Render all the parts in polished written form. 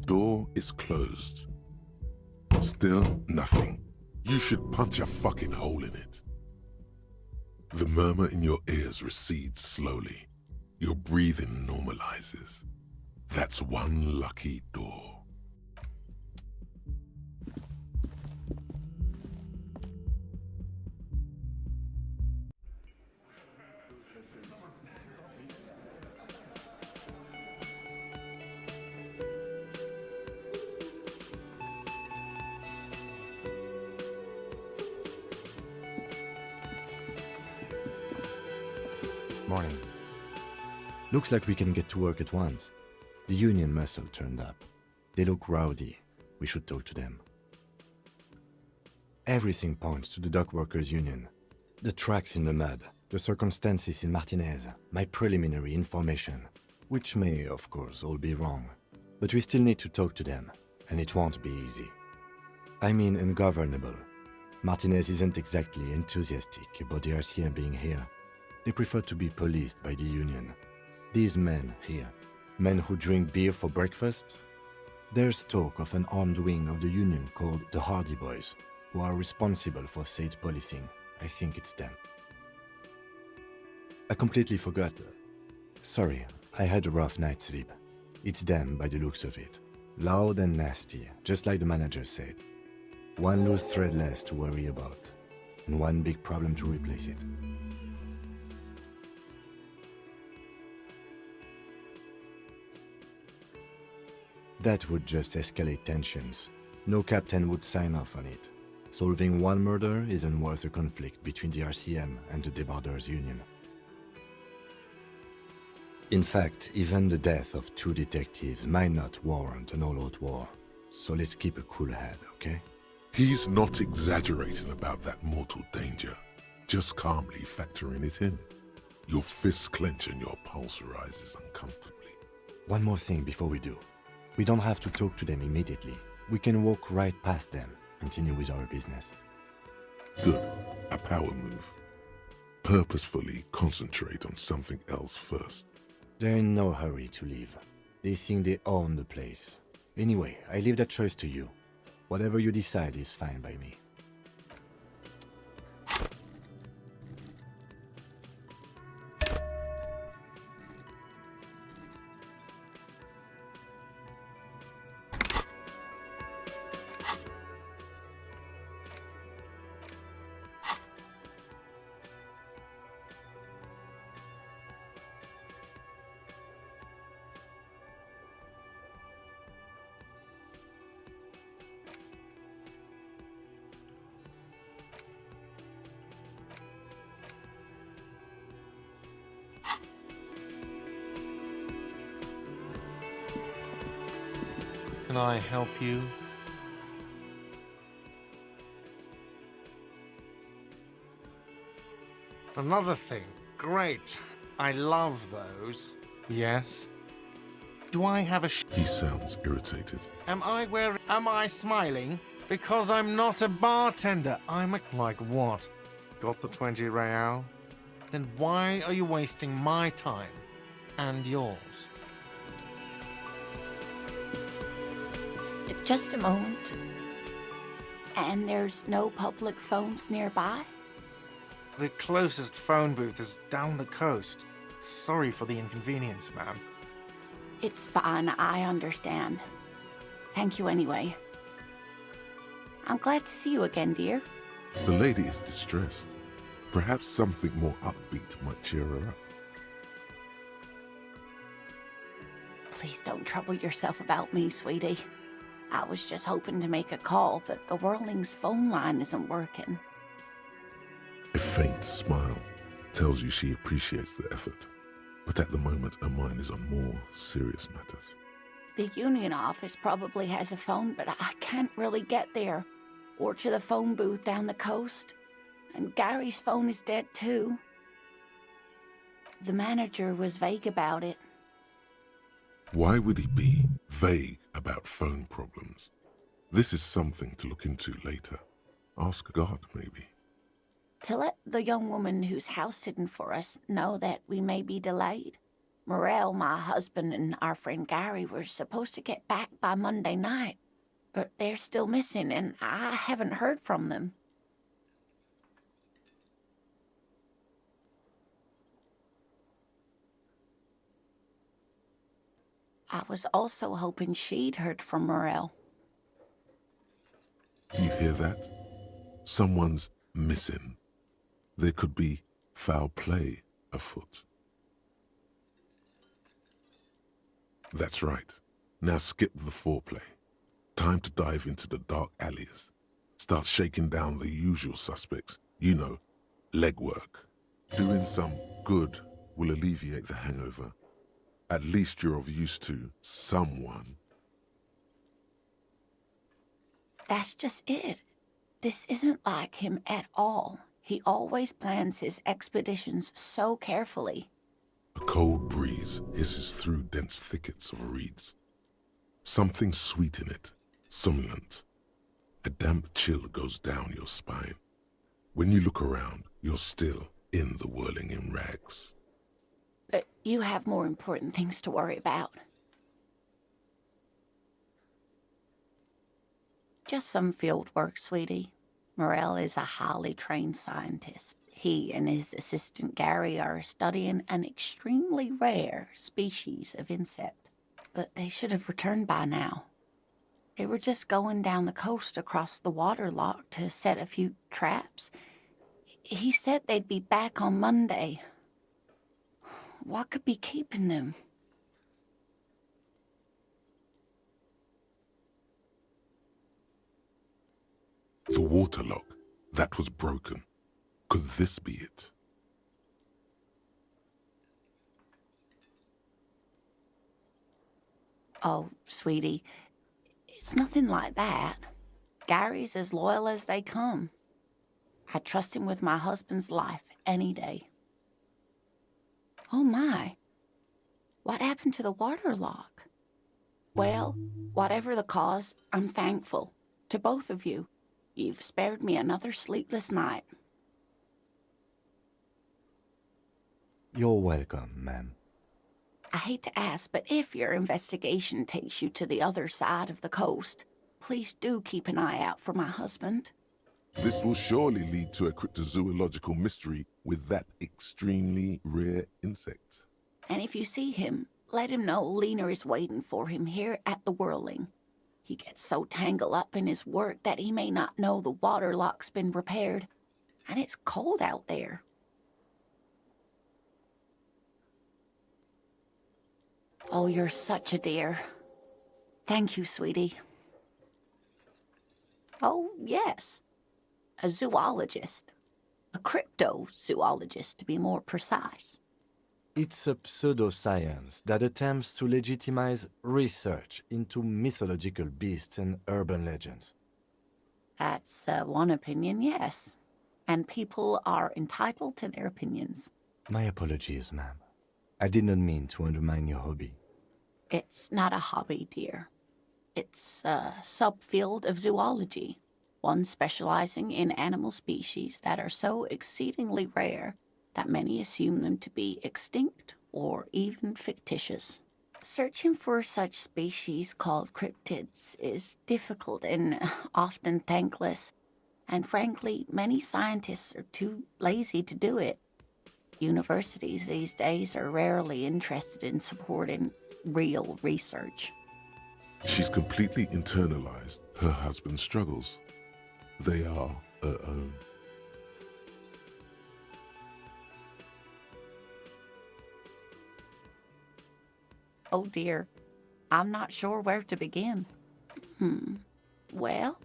door is closed. Still nothing. You should punch a fucking hole in it. The murmur in your ears recedes slowly. Your breathing normalizes. That's one lucky door. Morning. Looks like we can get to work at once. The union muscle turned up. They look rowdy. We should talk to them. Everything points to the dock workers' union. The tracks in the mud, the circumstances in Martinez, my preliminary information, which may, of course, all be wrong. But we still need to talk to them, and it won't be easy. I mean ungovernable. Martinez isn't exactly enthusiastic about the RCM being here. They prefer to be policed by the union. These men here, men who drink beer for breakfast, there's talk of an armed wing of the union called the Hardy Boys, who are responsible for state policing. I think it's them. I completely forgot. Sorry, I had a rough night's sleep. It's them by the looks of it. Loud and nasty, just like the manager said. One loose thread less to worry about, and one big problem to replace it. That would just escalate tensions. No captain would sign off on it. Solving one murder isn't worth a conflict between the RCM and the Debarders Union. In fact, even the death of 2 detectives might not warrant an all-out war. So let's keep a cool head, okay? He's not exaggerating about that mortal danger, just calmly factoring it in. Your fists clench and your pulse rises uncomfortably. One more thing before we do. We don't have to talk to them immediately. We can walk right past them, continue with our business. Good. A power move. Purposefully concentrate on something else first. They're in no hurry to leave. They think they own the place. Anyway, I leave that choice to you. Whatever you decide is fine by me. Can I help you? Another thing. Great. I love those. Yes? Do I have a He sounds irritated. Am I smiling? Because I'm not a bartender. Like what? Got the 20 real? Then why are you wasting my time? And yours? Just a moment. And there's no public phones nearby? The closest phone booth is down the coast. Sorry for the inconvenience, ma'am. It's fine, I understand. Thank you anyway. I'm glad to see you again, dear. The lady is distressed. Perhaps something more upbeat might cheer her up. Please don't trouble yourself about me, sweetie. I was just hoping to make a call, but the Whirling's phone line isn't working. A faint smile tells you she appreciates the effort, but at the moment her mind is on more serious matters. The union office probably has a phone, but I can't really get there, or to the phone booth down the coast. And Gary's phone is dead too. The manager was vague about it. Why would he be vague about phone problems? This is something to look into later. Ask God, maybe. To let the young woman who's house-sitting for us know that we may be delayed. Morel, my husband, and our friend Gary were supposed to get back by Monday night, but they're still missing, and I haven't heard from them. I was also hoping she'd heard from Morel. You hear that? Someone's missing. There could be foul play afoot. That's right. Now skip the foreplay. Time to dive into the dark alleys. Start shaking down the usual suspects. You know, legwork. Doing some good will alleviate the hangover. At least you're of use to someone. That's just it. This isn't like him at all. He always plans his expeditions so carefully. A cold breeze hisses through dense thickets of reeds. Something sweet in it, somnolent. A damp chill goes down your spine. When you look around, you're still in the whirling in rags. But you have more important things to worry about. Just some field work, sweetie. Morel is a highly trained scientist. He and his assistant Gary are studying an extremely rare species of insect. But they should have returned by now. They were just going down the coast across the water lock to set a few traps. He said they'd be back on Monday. What could be keeping them? The water lock, that was broken. Could this be it? Oh, sweetie, it's nothing like that. Gary's as loyal as they come. I trust him with my husband's life any day. Oh my, what happened to the water lock? Well, whatever the cause, I'm thankful. To both of you. You've spared me another sleepless night. You're welcome, ma'am. I hate to ask, but if your investigation takes you to the other side of the coast, please do keep an eye out for my husband. This will surely lead to a cryptozoological mystery with that extremely rare insect. And if you see him, let him know Lena is waiting for him here at the Whirling. He gets so tangled up in his work that he may not know the water lock's been repaired, and it's cold out there. Oh, you're such a dear. Thank you, sweetie. Oh, yes. A zoologist. A cryptozoologist, to be more precise. It's a pseudoscience that attempts to legitimize research into mythological beasts and urban legends. That's one opinion, yes. And people are entitled to their opinions. My apologies, ma'am. I did not mean to undermine your hobby. It's not a hobby, dear. It's a subfield of zoology, one specializing in animal species that are so exceedingly rare that many assume them to be extinct or even fictitious. Searching for such species called cryptids is difficult and often thankless, and frankly, many scientists are too lazy to do it. Universities these days are rarely interested in supporting real research. She's completely internalized her husband's struggles. They are her own. Oh dear, I'm not sure where to begin. Well,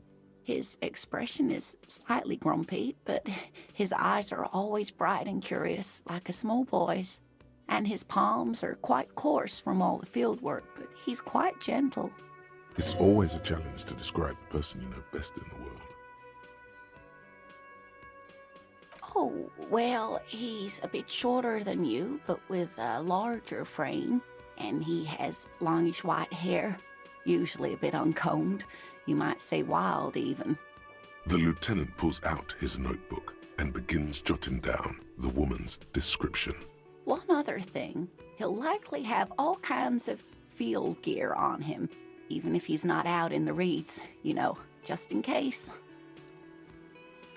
his expression is slightly grumpy, but his eyes are always bright and curious, like a small boy's. And his palms are quite coarse from all the field work, but he's quite gentle. It's always a challenge to describe the person you know best in the world. Oh, well, he's a bit shorter than you, but with a larger frame. And he has longish white hair, usually a bit uncombed. You might say wild, even. The lieutenant pulls out his notebook and begins jotting down the woman's description. One other thing, he'll likely have all kinds of field gear on him, even if he's not out in the reeds, you know, just in case.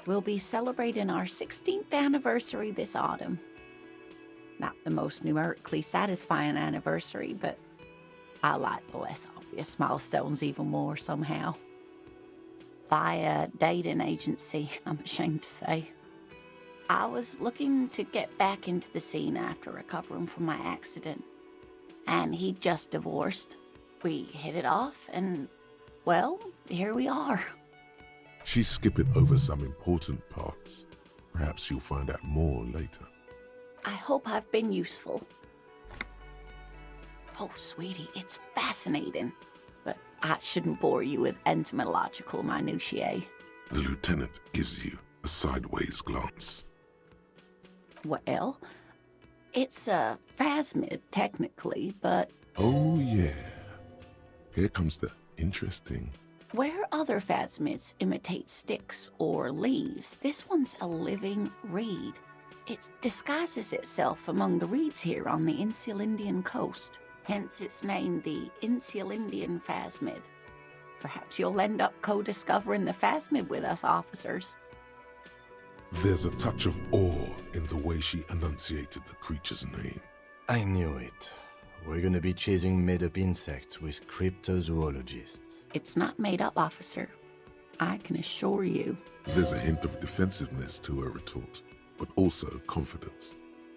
We'll be celebrating our 16th anniversary this autumn. Not the most numerically satisfying anniversary, but I like the less obvious milestones even more somehow. Via dating agency, I'm ashamed to say. I was looking to get back into the scene after recovering from my accident, and he'd just divorced. We hit it off, and, well, here we are. She's skipping over some important parts. Perhaps you'll find out more later. I hope I've been useful. Oh, sweetie, it's fascinating, but I shouldn't bore you with entomological minutiae. The lieutenant gives you a sideways glance. Well, it's a phasmid, technically, but Oh, yeah. Here comes the interesting. where other phasmids imitate sticks or leaves, this one's a living reed. It disguises itself among the reeds here on the Insulindian coast, hence its name, the Insulindian phasmid. Perhaps you'll end up co-discovering the phasmid with us, officers. There's a touch of awe in the way she enunciated the creature's name. I knew it. We're gonna be chasing made-up insects with cryptozoologists. It's not made up, officer. I can assure you. There's a hint of defensiveness to her retort, but also confidence.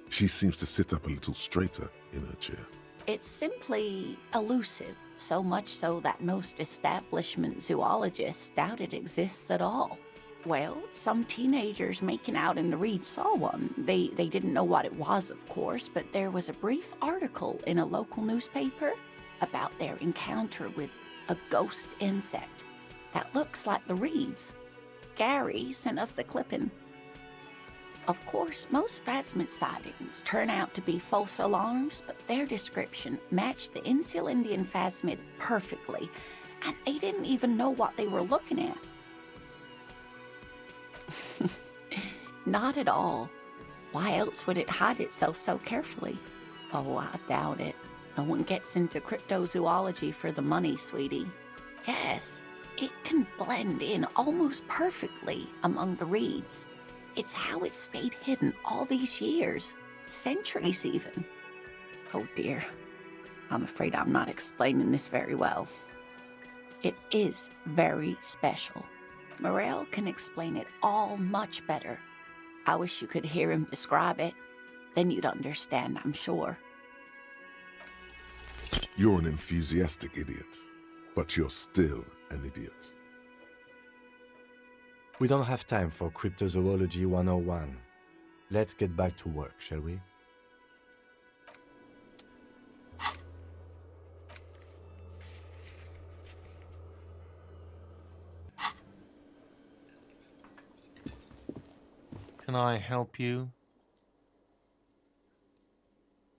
She seems to sit up a little straighter in her chair. It's simply elusive, so much so that most establishment zoologists doubt it exists at all. Well, some teenagers making out in the reeds saw one. They didn't know what it was, of course, but there was a brief article in a local newspaper about their encounter with a ghost insect that looks like the reeds. Gary sent us the clipping. Of course, most phasmid sightings turn out to be false alarms, but their description matched the Insulindian phasmid perfectly, and they didn't even know what they were looking at. Not at all. Why else would it hide itself so carefully? Oh, I doubt it. No one gets into cryptozoology for the money, sweetie. Yes, it can blend in almost perfectly among the reeds. It's how it's stayed hidden all these years, centuries even. Oh dear, I'm afraid I'm not explaining this very well. It is very special. Morel can explain it all much better. I wish you could hear him describe it. Then you'd understand, I'm sure. You're an enthusiastic idiot, but you're still an idiot. We don't have time for Cryptozoology 101. Let's get back to work, shall we? Can I help you?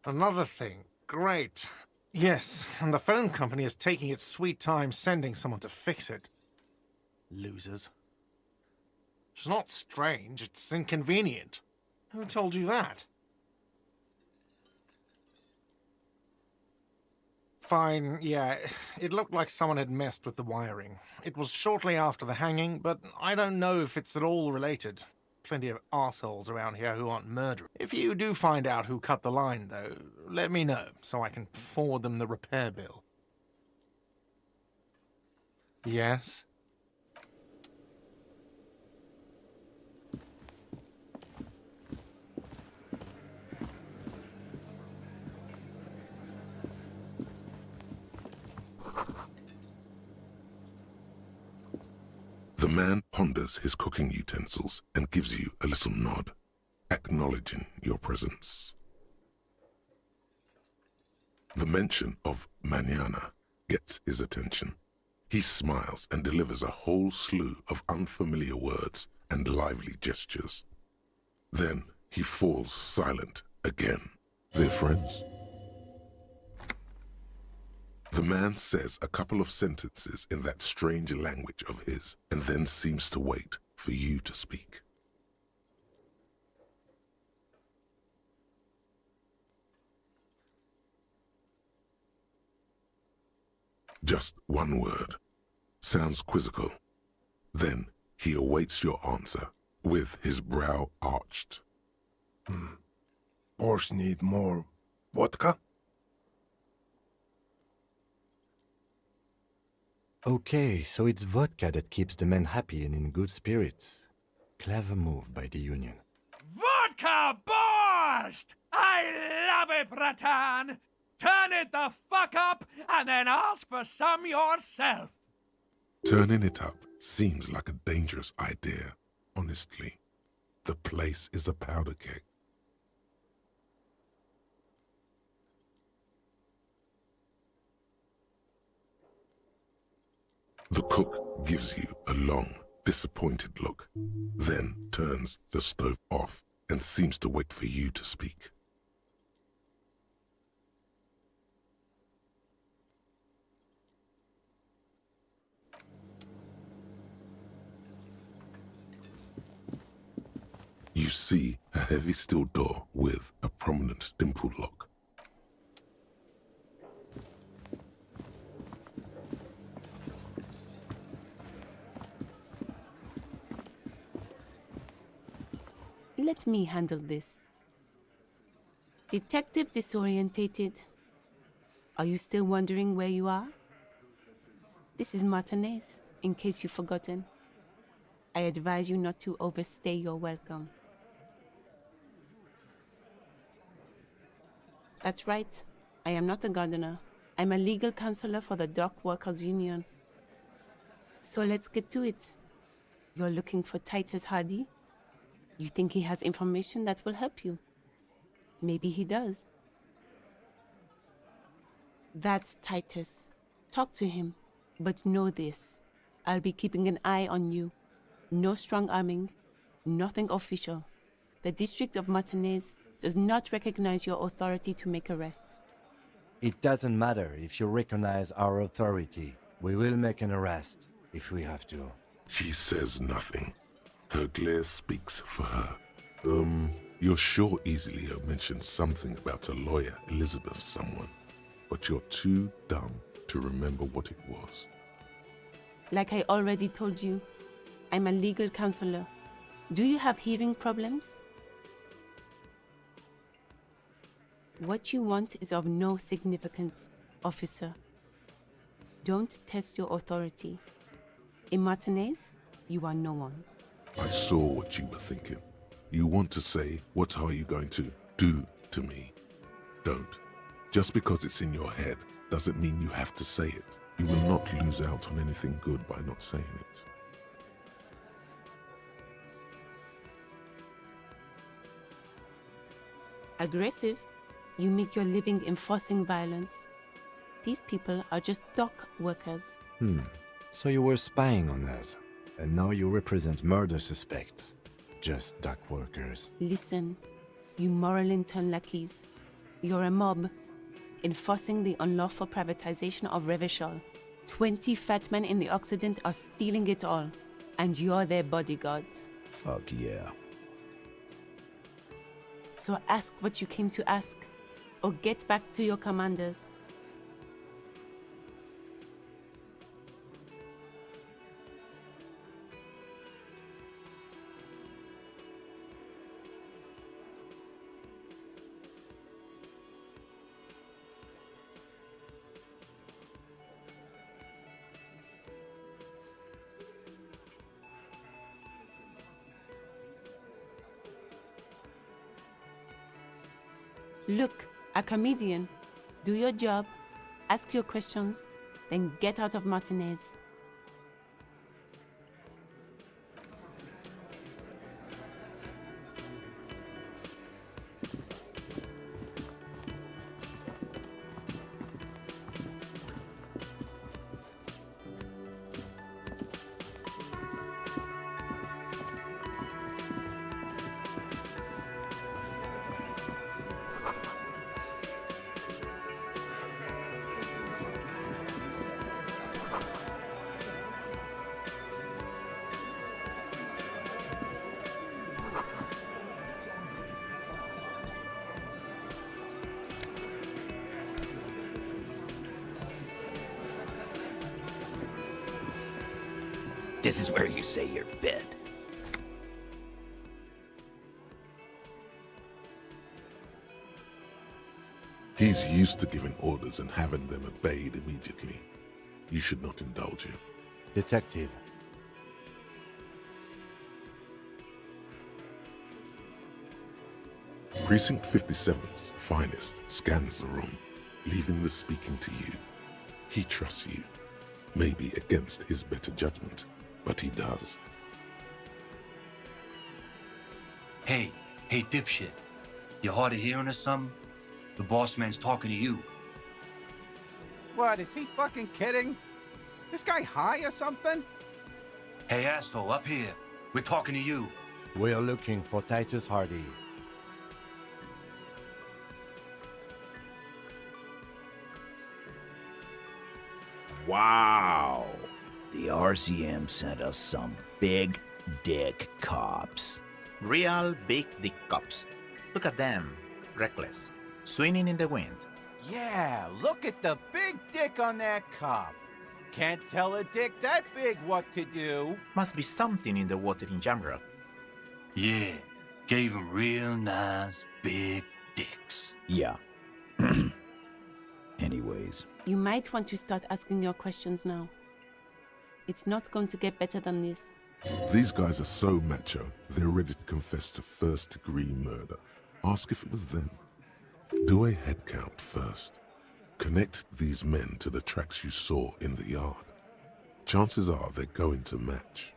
Another thing. Great. Yes, and the phone company is taking its sweet time sending someone to fix it. Losers. It's not strange, it's inconvenient. Who told you that? Fine, yeah, it looked like someone had messed with the wiring. It was shortly after the hanging, but I don't know if it's at all related. Plenty of assholes around here who aren't murderers. If you do find out who cut the line, though, let me know, so I can forward them the repair bill. Yes? The man ponders his cooking utensils and gives you a little nod, acknowledging your presence. The mention of mañana gets his attention. He smiles and delivers a whole slew of unfamiliar words and lively gestures. Then he falls silent again. They're friends? The man says a couple of sentences in that strange language of his, and then seems to wait for you to speak. Just one word. Sounds quizzical. Then he awaits your answer, with his brow arched. Horse need more vodka? Okay, so it's vodka that keeps the men happy and in good spirits. Clever move by the Union. Vodka Borscht! I love it, Bratan! Turn it the fuck up and then ask for some yourself! Turning it up seems like a dangerous idea, honestly. The place is a powder keg. The cook gives you a long, disappointed look, then turns the stove off and seems to wait for you to speak. You see a heavy steel door with a prominent dimple lock. Let me handle this. Detective disorientated. Are you still wondering where you are? This is Martinez, in case you've forgotten. I advise you not to overstay your welcome. That's right. I am not a gardener. I'm a legal counselor for the Dock Workers Union. So let's get to it. You're looking for Titus Hardy? You think he has information that will help you? Maybe he does. That's Titus. Talk to him. But know this. I'll be keeping an eye on you. No strong arming. Nothing official. The District of Martinez does not recognize your authority to make arrests. It doesn't matter if you recognize our authority. We will make an arrest, if we have to. She says nothing. Her glare speaks for her. You're sure Easily mentioned something about a lawyer, Elizabeth someone, but you're too dumb to remember what it was. Like I already told you, I'm a legal counselor. Do you have hearing problems? What you want is of no significance, officer. Don't test your authority. In Martinez, you are no one. I saw what you were thinking. You want to say, what are you going to do to me? Don't. Just because it's in your head doesn't mean you have to say it. You will not lose out on anything good by not saying it. Aggressive? You make your living enforcing violence. These people are just dock workers. So you were spying on us, and now you represent murder suspects. Just dock workers. Listen, you moral intern lackeys. You're a mob, enforcing the unlawful privatization of Revachol. 20 fat men in the Occident are stealing it all, and you're their bodyguards. Fuck yeah. So ask what you came to ask, or get back to your commanders. Look, a comedian. Do your job, ask your questions, then get out of Martinez. This is where you say your bit. He's used to giving orders and having them obeyed immediately. You should not indulge him. Detective. Precinct 57's finest scans the room, leaving the speaking to you. He trusts you, maybe against his better judgment, but he does. Hey, dipshit. You hard of hearing or something? The boss man's talking to you. What, is he fucking kidding? This guy high or something? Hey, asshole, up here. We're talking to you. We're looking for Titus Hardy. Wow. The RCM sent us some big dick cops. Real big dick cops. Look at them. Reckless. Swinging in the wind. Yeah, look at the big dick on that cop. Can't tell a dick that big what to do. Must be something in the water in Jamrock. Yeah, gave him real nice big dicks. Yeah. Anyways. You might want to start asking your questions now. It's not going to get better than this. These guys are so macho, they're ready to confess to first-degree murder. Ask if it was them. Do a head count first. Connect these men to the tracks you saw in the yard. Chances are they're going to match.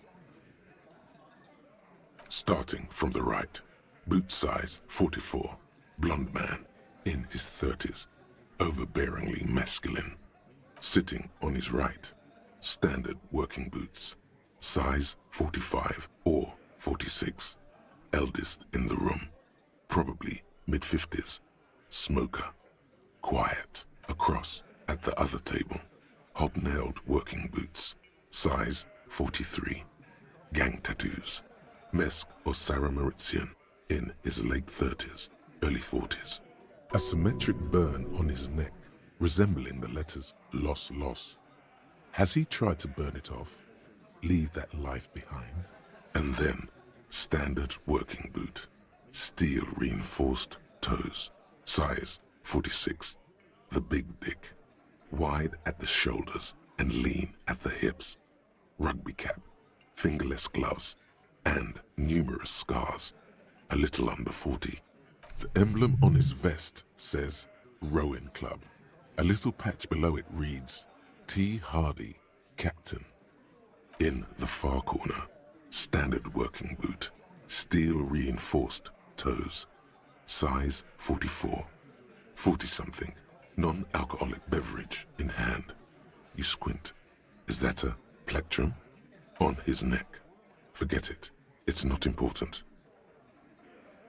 Starting from the right, boot size 44, blonde man, in his 30s, overbearingly masculine. Sitting on his right, standard working boots, size 45 or 46, eldest in the room, probably mid-50s, smoker, quiet. Across at the other table, hobnailed working boots, size 43, gang tattoos, Mesk or Sarah Mauritian, in his late 30s, early 40s. A symmetric burn on his neck, resembling the letters Loss Loss. Has he tried to burn it off, leave that life behind? And then, standard working boot, steel reinforced toes, size 46. The big dick, wide at the shoulders and lean at the hips, rugby cap, fingerless gloves, and numerous scars, a little under 40. The emblem on his vest says Rowing Club. A little patch below it reads T. Hardy, Captain. In the far corner, standard working boot, steel reinforced toes, size 44, 40-something. Non-alcoholic beverage in hand. You squint. Is that a plectrum? On his neck. Forget it. It's not important.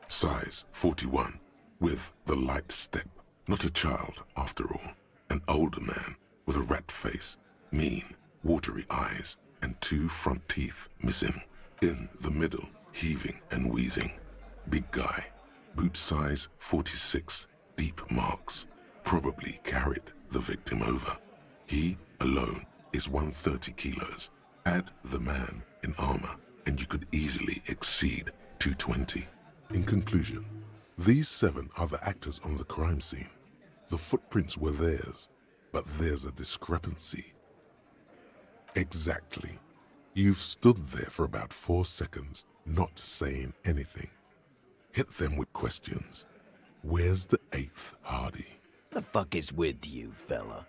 Size 41, with the light step. Not a child, after all. An older man with a rat face, mean, watery eyes, and 2 front teeth missing. In the middle, heaving and wheezing. Big guy. Boot size 46, deep marks. Probably carried the victim over. He alone is 130 kilos. Add the man in armor, and you could easily exceed 220. In conclusion, these 7 are the actors on the crime scene. The footprints were theirs, but there's a discrepancy. Exactly. You've stood there for about 4 seconds, not saying anything. Hit them with questions. Where's the 8th Hardy? The fuck is with you, fella?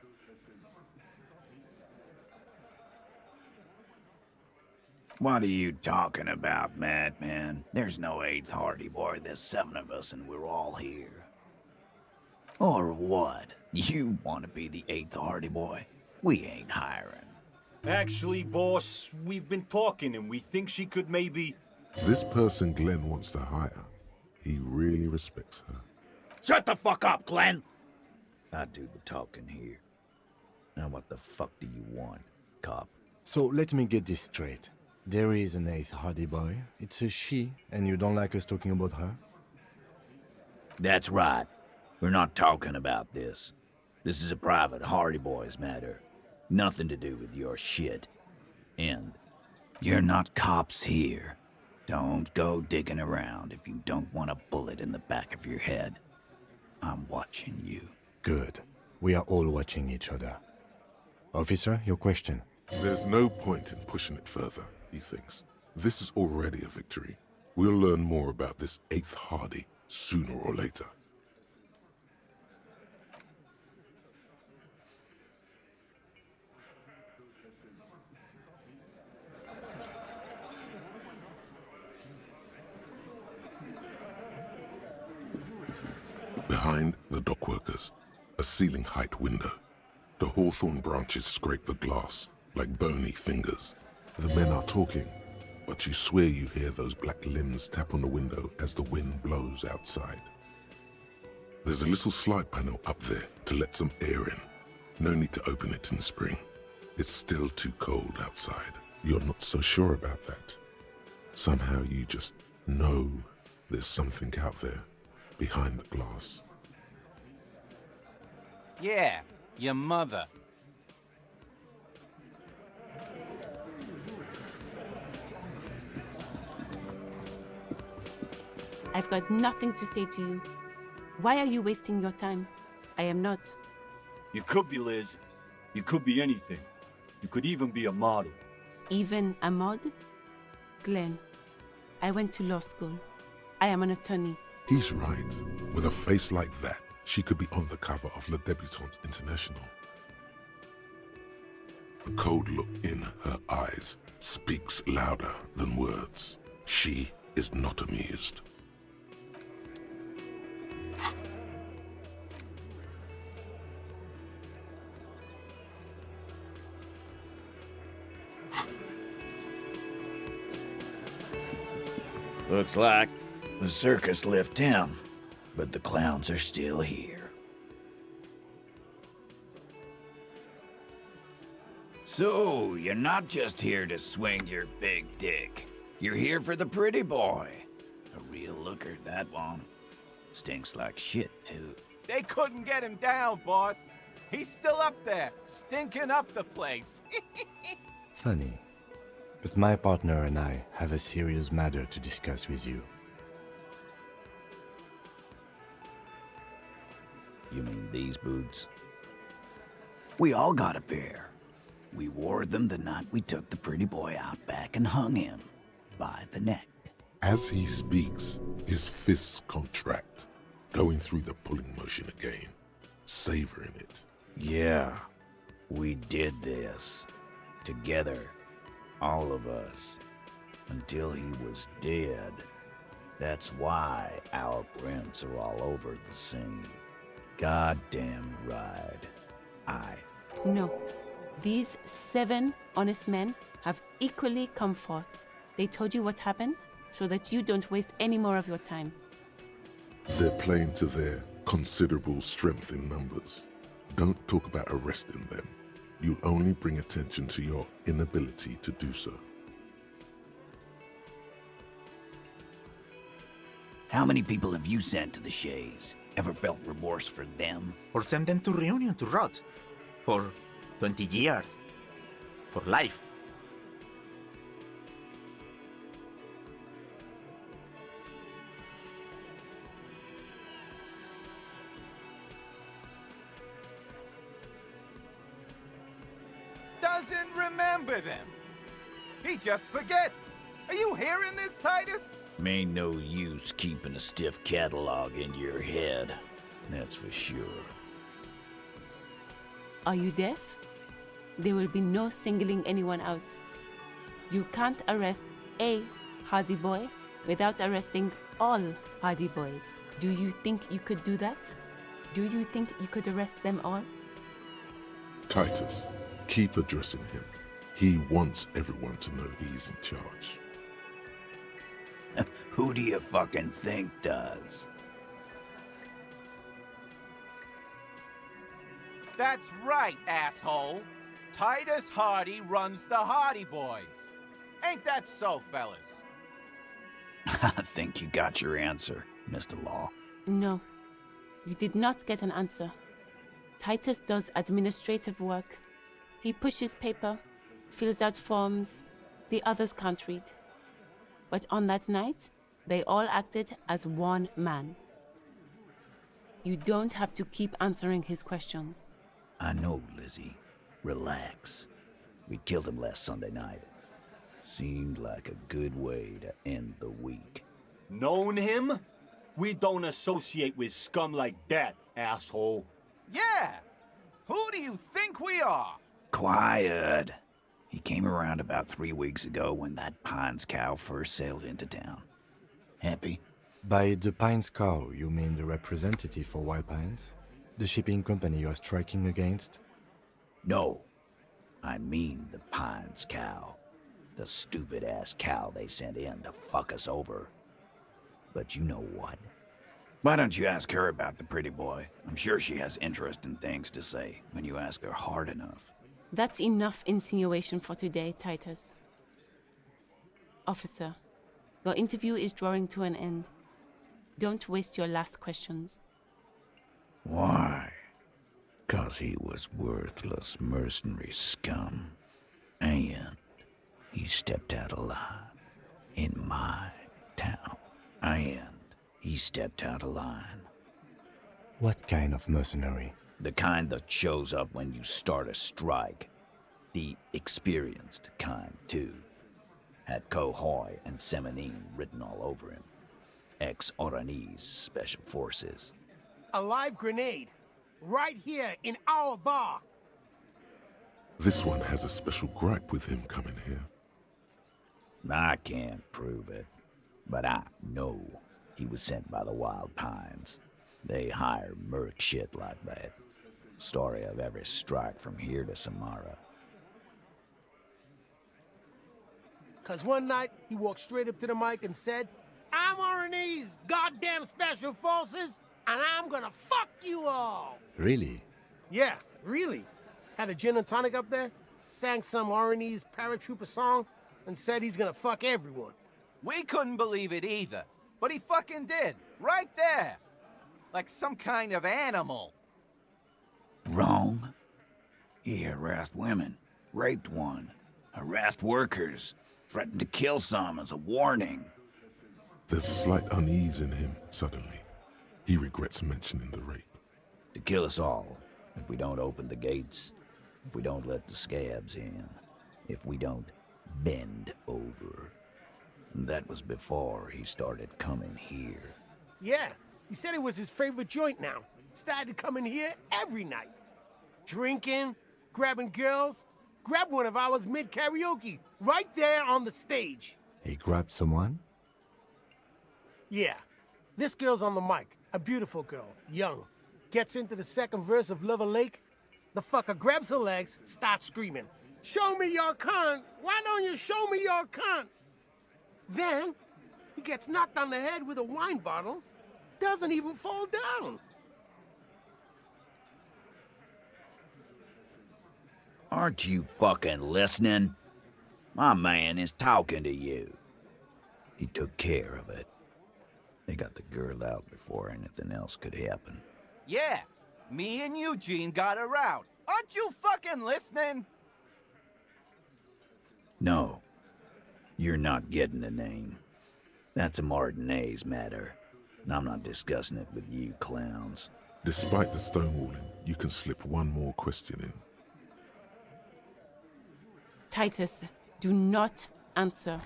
What are you talking about, madman? There's no 8th Hardy Boy. There's 7 of us and we're all here. Or what? You want to be the 8th Hardy Boy? We ain't hiring. Actually, boss, we've been talking and we think she could maybe... This person Glenn wants to hire. He really respects her. Shut the fuck up, Glenn! I do the talking here. Now what the fuck do you want, cop? So let me get this straight. There is an 8th Hardy Boy. It's a she, and you don't like us talking about her? That's right. We're not talking about this. This is a private Hardy Boys matter. Nothing to do with your shit. And You're not cops here. Don't go digging around if you don't want a bullet in the back of your head. I'm watching you. Good. We are all watching each other. Officer, your question. There's no point in pushing it further, he thinks. This is already a victory. We'll learn more about this 8th Hardy sooner or later. Behind the dockworkers, a ceiling-height window. The hawthorn branches scrape the glass like bony fingers. The men are talking, but you swear you hear those black limbs tap on the window as the wind blows outside. There's a little slide panel up there to let some air in. No need to open it in spring. It's still too cold outside. You're not so sure about that. Somehow you just know there's something out there behind the glass. Yeah, your mother. I've got nothing to say to you. Why are you wasting your time? I am not. You could be Liz. You could be anything. You could even be a model. Even a mod? Glenn, I went to law school. I am an attorney. He's right. With a face like that, she could be on the cover of Le Debutante International. The cold look in her eyes speaks louder than words. She is not amused. Looks like the circus left him, but the clowns are still here. So, you're not just here to swing your big dick. You're here for the pretty boy. A real looker, that one. Stinks like shit, too. They couldn't get him down, boss. He's still up there, stinking up the place. Funny. But my partner and I have a serious matter to discuss with you. You mean these boots? We all got a pair. We wore them the night we took the pretty boy out back and hung him by the neck. As he speaks, his fists contract, going through the pulling motion again, savoring it. Yeah, we did this. Together. All of us. Until he was dead. That's why our prints are all over the scene. Goddamn right. No. These 7 honest men have equally come forth. They told you what happened so that you don't waste any more of your time. They're playing to their considerable strength in numbers. Don't talk about arresting them. You'll only bring attention to your inability to do so. How many people have you sent to the Shays? Ever felt remorse for them? Or send them to Reunion to rot. For 20 years. For life. Doesn't remember them. He just forgets. Are you hearing this, Titus? Ain't no use keeping a stiff catalog in your head. That's for sure. Are you deaf? There will be no singling anyone out. You can't arrest a Hardy Boy without arresting all Hardy Boys. Do you think you could do that? Do you think you could arrest them all? Titus, keep addressing him. He wants everyone to know he's in charge. Who do you fucking think does? That's right, asshole. Titus Hardy runs the Hardy Boys. Ain't that so, fellas? I think you got your answer, Mr. Law. No, you did not get an answer. Titus does administrative work. He pushes paper, fills out forms, The others can't read. But on that night, they all acted as one man. You don't have to keep answering his questions. I know, Lizzie. Relax. We killed him last Sunday night. Seemed like a good way to end the week. Known him? We don't associate with scum like that, asshole. Yeah! Who do you think we are? Quiet. He came around about 3 weeks ago when that Pines cow first sailed into town. Happy? By the Pines cow, you mean the representative for Wild Pines? The shipping company you are striking against? No. I mean the Pines cow. The stupid-ass cow they sent in to fuck us over. But you know what? Why don't you ask her about the pretty boy? I'm sure she has interesting things to say when you ask her hard enough. That's enough insinuation for today, Titus. Officer, your interview is drawing to an end. Don't waste your last questions. Why? 'Cause he was worthless mercenary scum. And he stepped out alive in my town. And he stepped out of line. What kind of mercenary? The kind that shows up when you start a strike. The experienced kind, too. Had Cohoy and Semenine written all over him. Ex-Oranese Special Forces. A live grenade. Right here in our bar. This one has a special gripe with him coming here. I can't prove it, but I know he was sent by the Wild Pines. They hire merc shit like that. Story of every strike from here to Samara. 'Cause one night, he walked straight up to the mic and said, I'm Oranese goddamn Special Forces, and I'm gonna fuck you all! Really? Yeah, really. Had a gin and tonic up there, sang some Oranese paratrooper song, and said he's gonna fuck everyone. We couldn't believe it either, but he fucking did, right there. Like some kind of animal. Wrong. He harassed women, raped one, harassed workers, threatened to kill some as a warning. There's slight unease in him suddenly. He regrets mentioning the rape. To kill us all, if we don't open the gates, if we don't let the scabs in, if we don't bend over. And that was before he started coming here. Yeah, he said it was his favorite joint now. Started coming here every night. Drinking, grabbing girls. Grabbed one of ours mid-karaoke, right there on the stage. He grabbed someone? Yeah. This girl's on the mic. A beautiful girl, young. Gets into the second verse of Lover Lake. The fucker grabs her legs, starts screaming. Show me your cunt! Why don't you show me your cunt? Then, he gets knocked on the head with a wine bottle. Doesn't even fall down. Aren't you fucking listening? My man is talking to you. He took care of it. They got the girl out before anything else could happen. Yeah, me and Eugene got her out. Aren't you fucking listening? No, you're not getting the name. That's a Martinez matter, and I'm not discussing it with you clowns. Despite the stonewalling, you can slip one more question in. Titus, do not answer.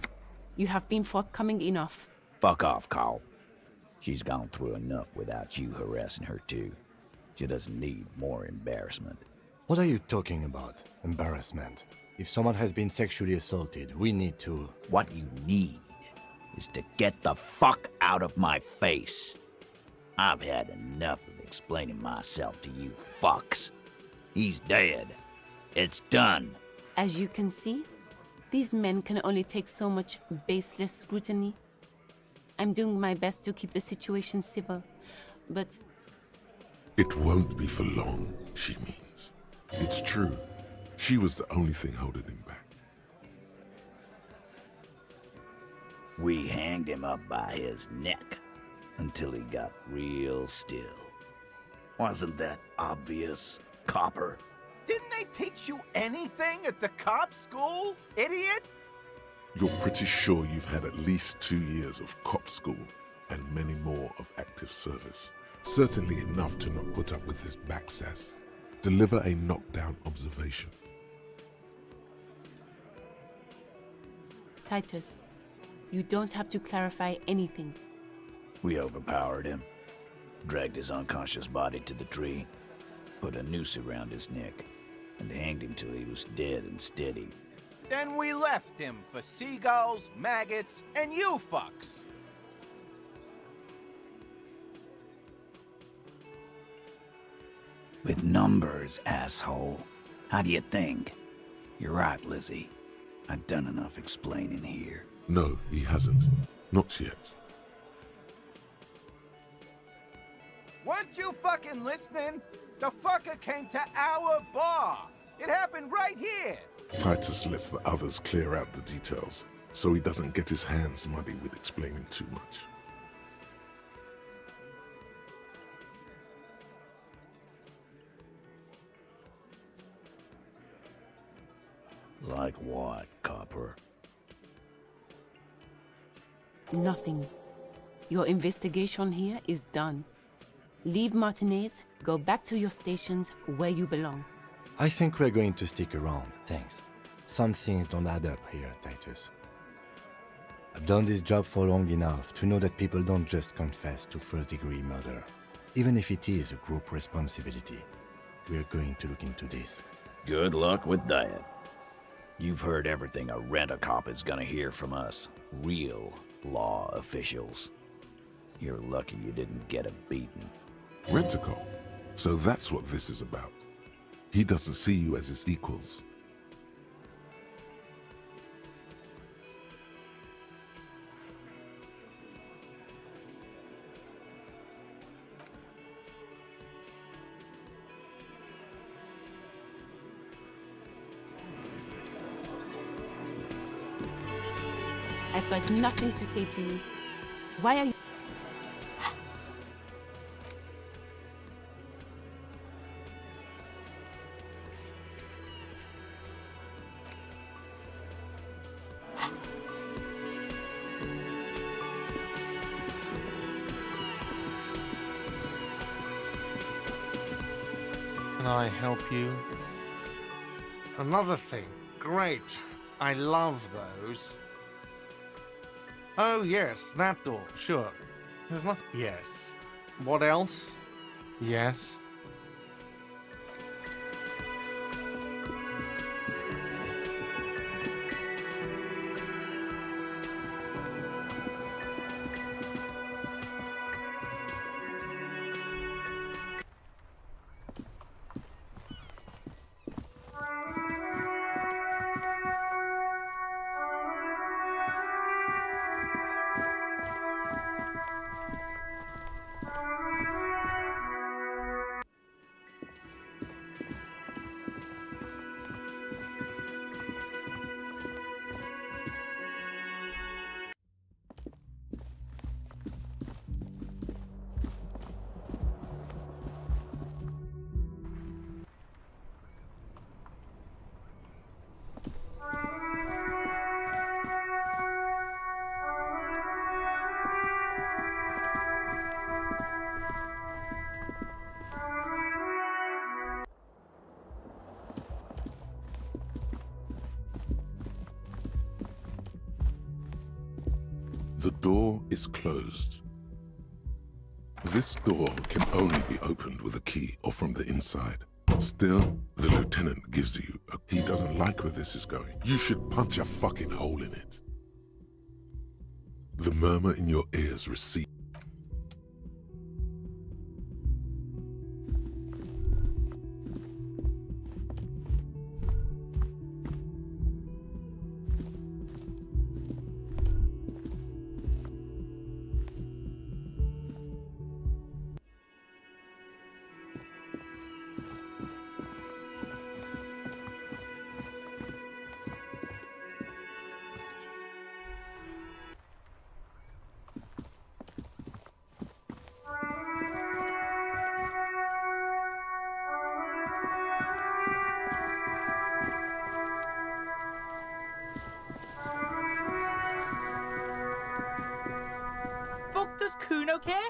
You have been forthcoming enough. Fuck off, Carl. She's gone through enough without you harassing her too. She doesn't need more embarrassment. What are you talking about? Embarrassment? If someone has been sexually assaulted, we need to... What you need is to get the fuck out of my face. I've had enough of explaining myself to you fucks. He's dead. It's done. As you can see, these men can only take so much baseless scrutiny. I'm doing my best to keep the situation civil, but... It won't be for long, she means. It's true. She was the only thing holding him back. We hanged him up by his neck until he got real still. Wasn't that obvious, copper? Didn't they teach you anything at the cop school, idiot? You're pretty sure you've had at least 2 years of cop school and many more of active service. Certainly enough to not put up with this backsass. Deliver a knockdown observation. Titus, you don't have to clarify anything. We overpowered him, dragged his unconscious body to the tree, put a noose around his neck, and hanged him till he was dead and steady. Then we left him for seagulls, maggots, and you fucks. With numbers, asshole. How do you think? You're right, Lizzie. I've done enough explaining here. No, he hasn't. Not yet. Weren't you fucking listening? The fucker came to our bar. It happened right here. Titus lets the others clear out the details, so he doesn't get his hands muddy with explaining too much. Like what, Copper? Nothing. Your investigation here is done. Leave Martinez, go back to your stations where you belong. I think we're going to stick around, thanks. Some things don't add up here, Titus. I've done this job for long enough to know that people don't just confess to first-degree murder, even if it is a group responsibility. We're going to look into this. Good luck with that. You've heard everything a rent-a-cop is gonna hear from us, real law officials. You're lucky you didn't get a beating. Rent-a-cop? So that's what this is about. He doesn't see you as his equals. I've got nothing to say to you. Why are you... Can I help you? Another thing. Great. I love those. Oh, yes, that door. Sure. There's nothing. Yes. What else? Yes. The door is closed. This door can only be opened with a key or from the inside. Still, the lieutenant gives you a... He doesn't like where this is going. You should punch a fucking hole in it. The murmur in your ears recedes. okay?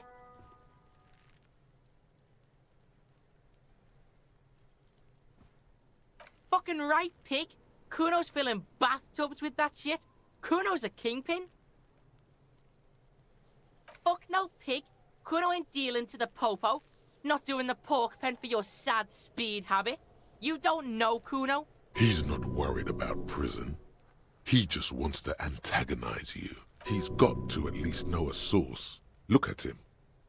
Fucking right, pig. Kuno's filling bathtubs with that shit. Kuno's a kingpin. Fuck no, pig. Kuno ain't dealing to the popo. Not doing the pork pen for your sad speed habit. You don't know Kuno. He's not worried about prison. He just wants to antagonize you. He's got to at least know a source. Look at him.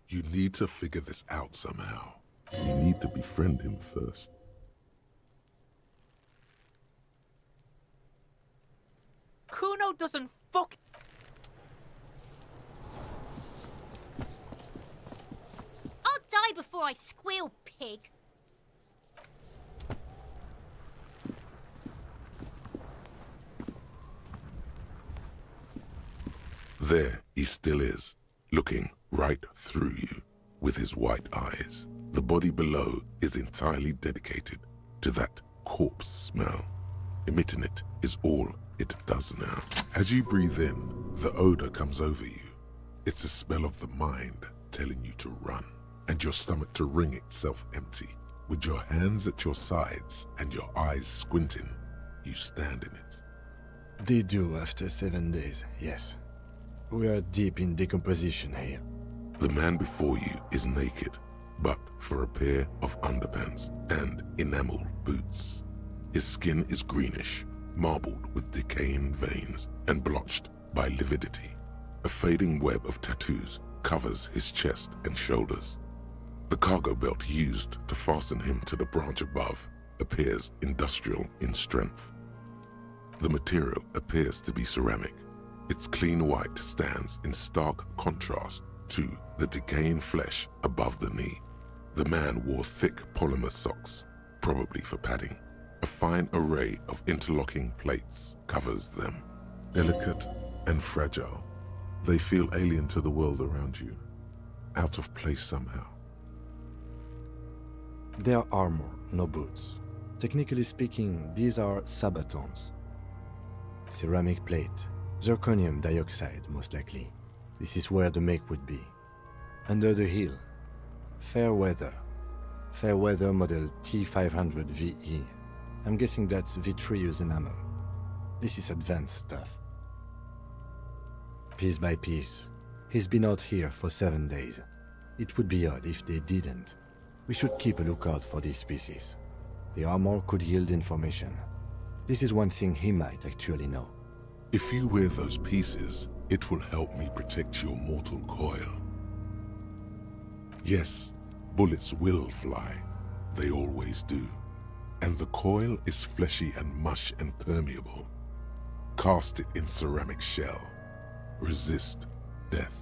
You need to figure this out somehow. You need to befriend him first. Kuno doesn't fuck. I'll die before I squeal, pig. There he still is, looking right through you with his white eyes. The body below is entirely dedicated to that corpse smell. Emitting it is all it does now. As you breathe in, the odor comes over you. It's a smell of the mind telling you to run, and your stomach to wring itself empty. With your hands at your sides and your eyes squinting, you stand in it. They do after 7 days, yes. We are deep in decomposition here. The man before you is naked, but for a pair of underpants and enamel boots. His skin is greenish, marbled with decaying veins and blotched by lividity. A fading web of tattoos covers his chest and shoulders. The cargo belt used to fasten him to the branch above appears industrial in strength. The material appears to be ceramic. Its clean white stands in stark contrast to the decaying flesh above the knee. The man wore thick polymer socks, probably for padding. A fine array of interlocking plates covers them. Delicate and fragile, they feel alien to the world around you, out of place somehow. They are armor, no boots. Technically speaking, these are sabatons. Ceramic plate, zirconium dioxide, most likely. This is where the make would be. Under the heel, fair weather. Fair weather model T500 VE. I'm guessing that's vitreous enamel. This is advanced stuff. Piece by piece. He's been out here for 7 days. It would be odd if they didn't. We should keep a lookout for these species. The armor could yield information. This is one thing he might actually know. If you wear those pieces, it will help me protect your mortal coil. Yes, bullets will fly. They always do. And the coil is fleshy and mush and permeable. Cast it in ceramic shell. Resist death.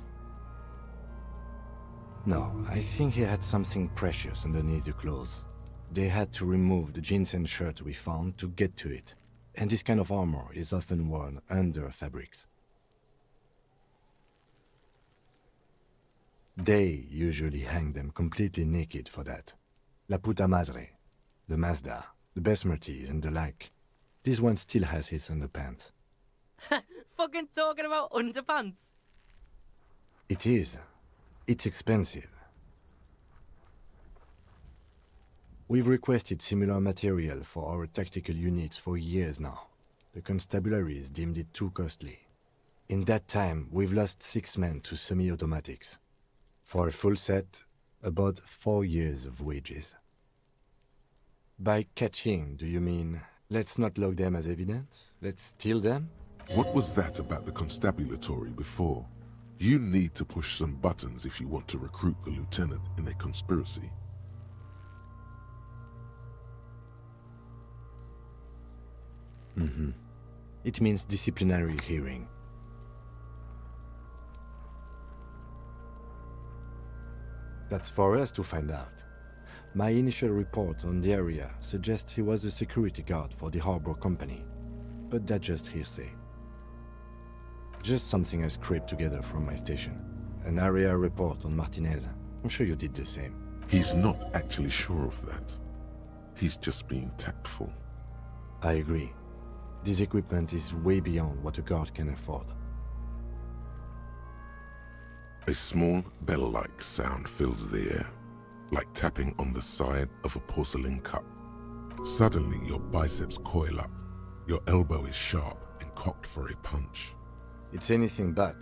No, I think he had something precious underneath the clothes. They had to remove the jeans and shirt we found to get to it. And this kind of armor is often worn under fabrics. They usually hang them completely naked for that. La puta madre, the Mazda, the Besmerties and the like. This one still has his underpants. Fucking talking about underpants. It is. It's expensive. We've requested similar material for our tactical units for years now. The constabularies deemed it too costly. In that time, we've lost 6 men to semi-automatics. For a full set, about 4 years of wages. By catching, do you mean, let's not log them as evidence? Let's steal them? What was that about the constabulatory before? You need to push some buttons if you want to recruit the lieutenant in a conspiracy. Mm-hmm. It means disciplinary hearing. That's for us to find out. My initial report on the area suggests he was a security guard for the harbor company, but that's just hearsay. Just something I scraped together from my station. An area report on Martinez. I'm sure you did the same. He's not actually sure of that. He's just being tactful. I agree. This equipment is way beyond what a guard can afford. A small bell-like sound fills the air, like tapping on the side of a porcelain cup. Suddenly, your biceps coil up. Your elbow is sharp and cocked for a punch. It's anything but.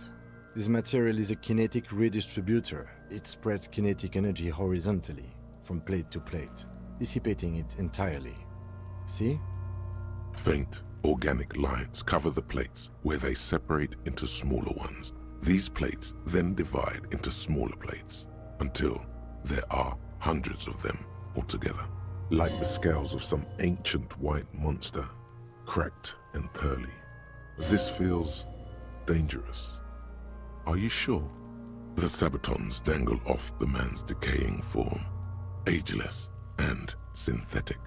This material is a kinetic redistributor. It spreads kinetic energy horizontally, from plate to plate, dissipating it entirely. See? Faint, organic lines cover the plates where they separate into smaller ones. These plates then divide into smaller plates until there are hundreds of them altogether. Like the scales of some ancient white monster, cracked and pearly. This feels dangerous. Are you sure? The sabatons dangle off the man's decaying form, ageless and synthetic.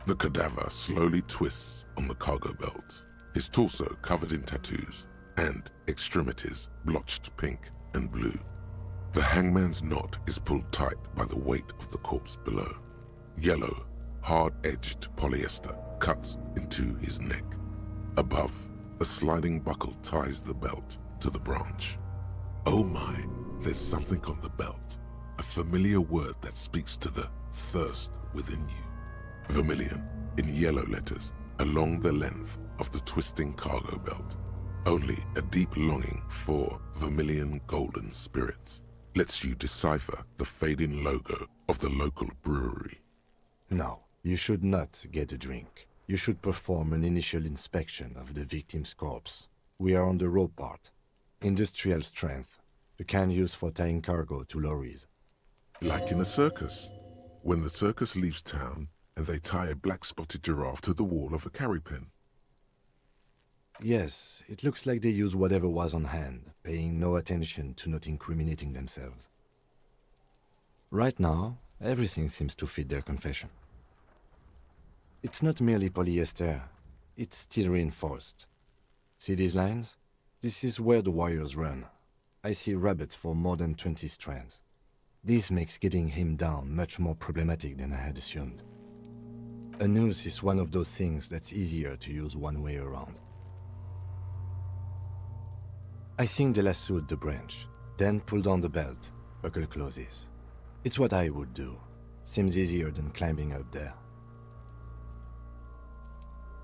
The cadaver slowly twists on the cargo belt, his torso covered in tattoos and extremities blotched pink and blue. The hangman's knot is pulled tight by the weight of the corpse below. Yellow, hard-edged polyester cuts into his neck. Above, a sliding buckle ties the belt to the branch. Oh my, there's something on the belt. A familiar word that speaks to the thirst within you. Vermilion, in yellow letters, along the length of the twisting cargo belt. Only a deep longing for vermilion golden spirits lets you decipher the fading logo of the local brewery. No, you should not get a drink. You should perform an initial inspection of the victim's corpse. We are on the raw part. Industrial strength, the kind used for tying cargo to lorries. Like in a circus, when the circus leaves town and they tie a black-spotted giraffe to the wall of a carry pen. Yes, it looks like they use whatever was on hand, paying no attention to not incriminating themselves. Right now, everything seems to fit their confession. It's not merely polyester, it's steel reinforced. See these lines? This is where the wires run. I see rabbits for more than 20 strands. This makes getting him down much more problematic than I had assumed. A noose is one of those things that's easier to use one way around. I think they lassoed the branch, then pulled on the belt, buckle closes. It's what I would do. Seems easier than climbing up there.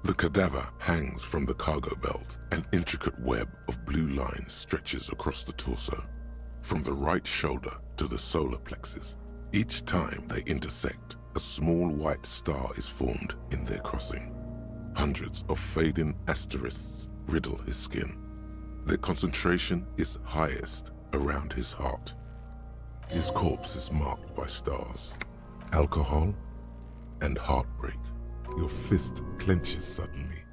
The cadaver hangs from the cargo belt. An intricate web of blue lines stretches across the torso, from the right shoulder to the solar plexus. Each time they intersect, a small white star is formed in their crossing. Hundreds of fading asterisks riddle his skin. Their concentration is highest around his heart. His corpse is marked by stars, alcohol, and heartbreak. Your fist clenches suddenly.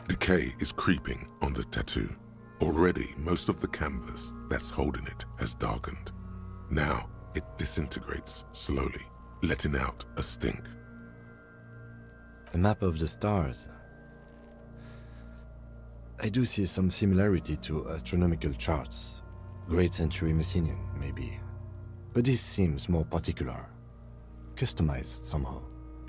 Decay is creeping on the tattoo. Already, most of the canvas that's holding it has darkened. Now, it disintegrates slowly, letting out a stink. A map of the stars. I do see some similarity to astronomical charts. Great Century Messinian, maybe. But this seems more particular. Customized somehow.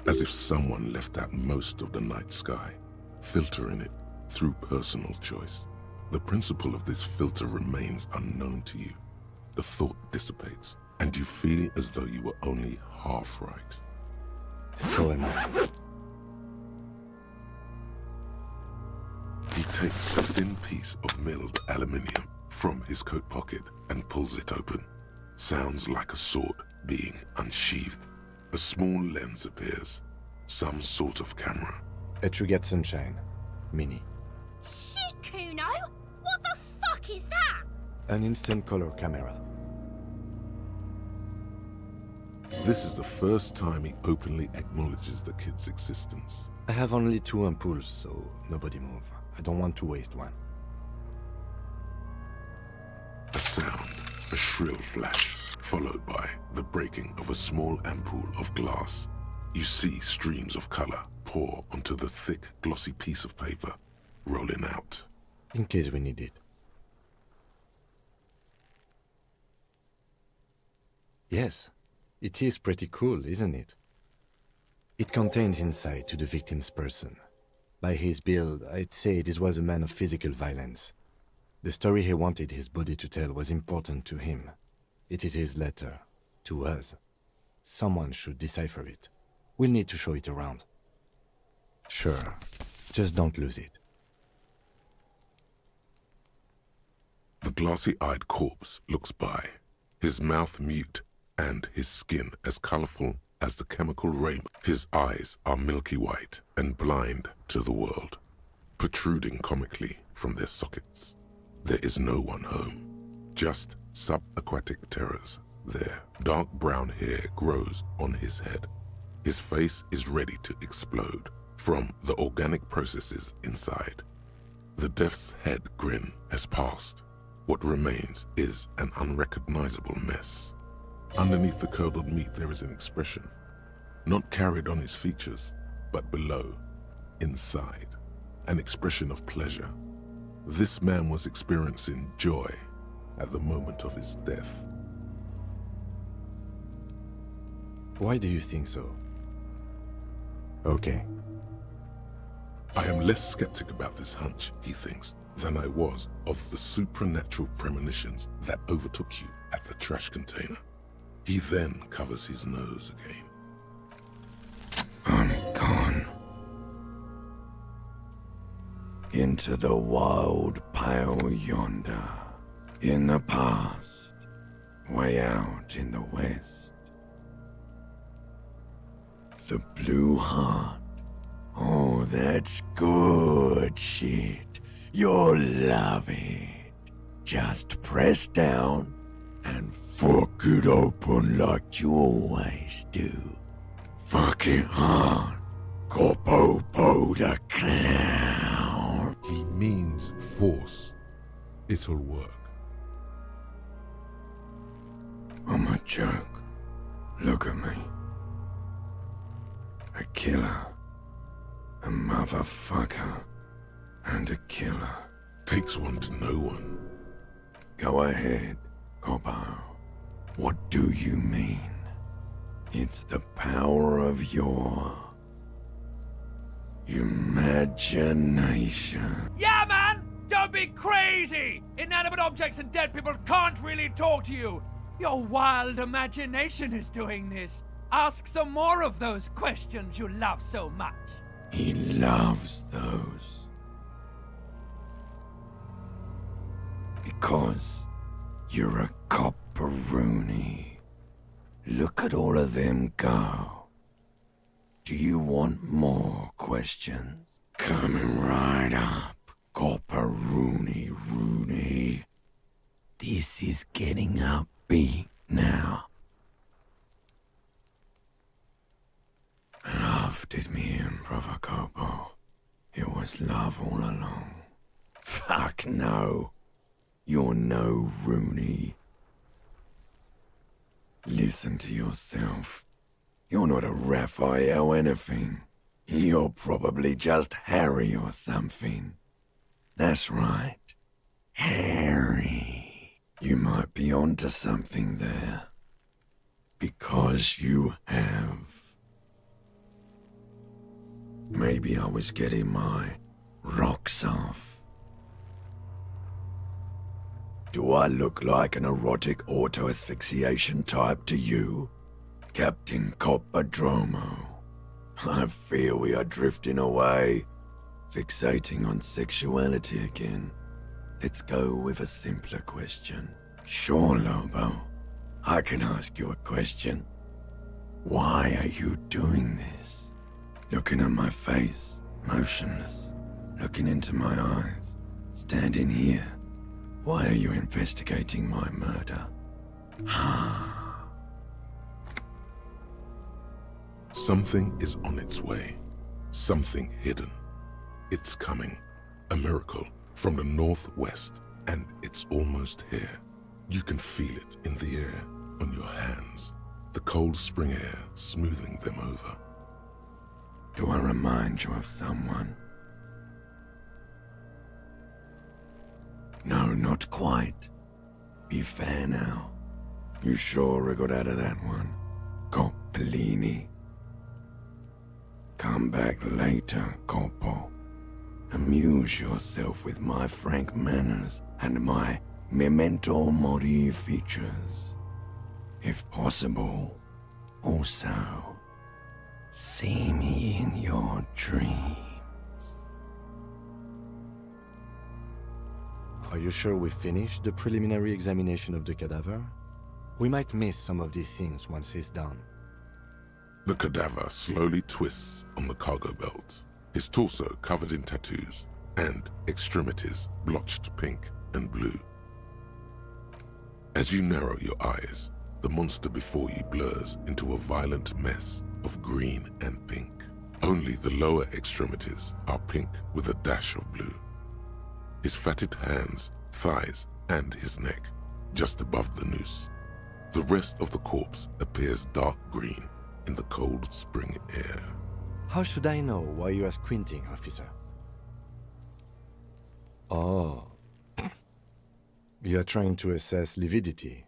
As if someone left out most of the night sky, filtering it through personal choice. The principle of this filter remains unknown to you. The thought dissipates, and you feel as though you were only half right. So am I. He takes a thin piece of milled aluminium from his coat pocket and pulls it open. Sounds like a sword being unsheathed. A small lens appears. Some sort of camera. A Trigger Sunshine. Mini. Shit, Kuno! What the fuck is that? An instant color camera. This is the first time he openly acknowledges the kid's existence. I have only 2 ampoules, so nobody move. I don't want to waste one. A sound, a shrill flash, followed by the breaking of a small ampoule of glass. You see streams of color pour onto the thick, glossy piece of paper, rolling out. In case we need it. Yes, it is pretty cool, isn't it? It contains insight to the victim's person. By his build, I'd say this was a man of physical violence. The story he wanted his body to tell was important to him. It is his letter. To us. Someone should decipher it. We'll need to show it around. Sure. Just don't lose it. The glassy-eyed corpse looks by, his mouth mute and his skin as colorful as the chemical rainbow. His eyes are milky white and blind to the world, protruding comically from their sockets. There is no one home, just subaquatic terrors there. Dark brown hair grows on his head. His face is ready to explode from the organic processes inside. The death's head grin has passed. What remains is an unrecognizable mess. Underneath the curdled meat there is an expression, not carried on his features, but below, inside, an expression of pleasure. This man was experiencing joy at the moment of his death. Why do you think so? Okay. I am less skeptic about this hunch, he thinks, than I was of the supernatural premonitions that overtook you at the trash container. He then covers his nose again. I'm gone. Into the wild pale yonder. In the past. Way out in the west. The blue heart. Oh, that's good shit. You'll love it. Just press down and fuck it open like you always do. Fuck it hard. Copopo the clown. He means force. It'll work. I'm a joke. Look at me. A killer. A motherfucker. And a killer. Takes one to know one. Go ahead, Copo. What do you mean? It's the power of your imagination. Yeah, man! Don't be crazy! Inanimate objects and dead people can't really talk to you. Your wild imagination is doing this. Ask some more of those questions you love so much. He loves those. Because you're a copperoonie. Look at all of them go. Do you want more questions? Coming right up, copperoonie Rooney. This is getting upbeat now. Love did me in, brother Copo. It was love all along. Fuck no. You're no Rooney. Listen to yourself. You're not a Raphael anything. You're probably just Harry or something. That's right. Harry. You might be onto something there. Because you have. Maybe I was getting my rocks off. Do I look like an erotic auto-asphyxiation type to you? Captain Coppodromo? I fear we are drifting away, fixating on sexuality again. Let's go with a simpler question. Sure, Lobo. I can ask you a question. Why are you doing this? Looking at my face, motionless, looking into my eyes, standing here. Why are you investigating my murder? Something is on its way. Something hidden. It's coming. A miracle from the northwest, and it's almost here. You can feel it in the air, on your hands. The cold spring air smoothing them over. Do I remind you of someone? No, not quite. Be fair now. You sure we got out of that one? Coppolini. Come back later, Corpo. Amuse yourself with my frank manners and my memento mori features. If possible, also see me in your dreams. Are you sure we finished the preliminary examination of the cadaver? We might miss some of these things once he's done. The cadaver slowly twists on the cargo belt, his torso covered in tattoos, and extremities blotched pink and blue. As you narrow your eyes, the monster before you blurs into a violent mess of green and pink. Only the lower extremities are pink with a dash of blue. His fatted hands, thighs, and his neck, just above the noose. The rest of the corpse appears dark green in the cold spring air. How should I know why you are squinting, officer? Oh. You are trying to assess lividity.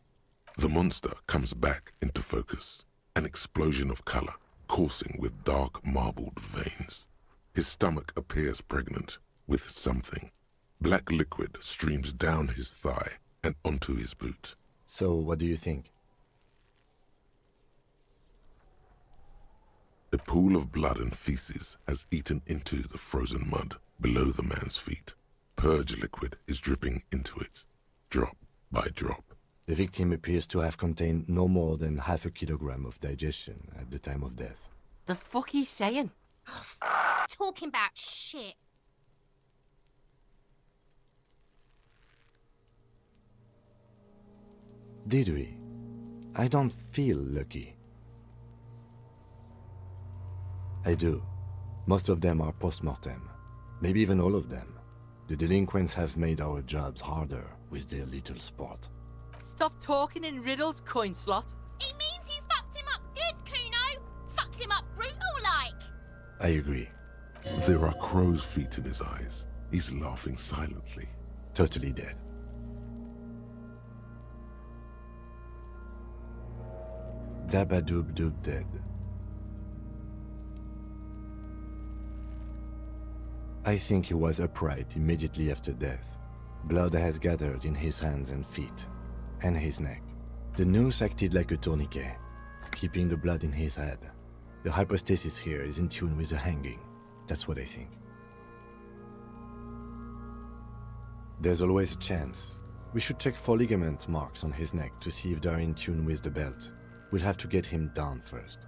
The monster comes back into focus, an explosion of color, coursing with dark marbled veins. His stomach appears pregnant with something. Black liquid streams down his thigh and onto his boot. So, what do you think? A pool of blood and feces has eaten into the frozen mud below the man's feet. Purge liquid is dripping into it, drop by drop. The victim appears to have contained no more than half a kilogram of digestion at the time of death. The fuck he's saying? Talking about shit. Did we? I don't feel lucky. I do. Most of them are post-mortem. Maybe even all of them. The delinquents have made our jobs harder with their little sport. Stop talking in riddles, coin slot. It means you fucked him up good, Kuno. Fucked him up brutal like. I agree. There are crow's feet in his eyes. He's laughing silently. Totally dead. Dabadoob-doob dead. I think he was upright immediately after death. Blood has gathered in his hands and feet, and his neck. The noose acted like a tourniquet, keeping the blood in his head. The hypostasis here is in tune with the hanging. That's what I think. There's always a chance. We should check for ligament marks on his neck to see if they're in tune with the belt. We'll have to get him down first.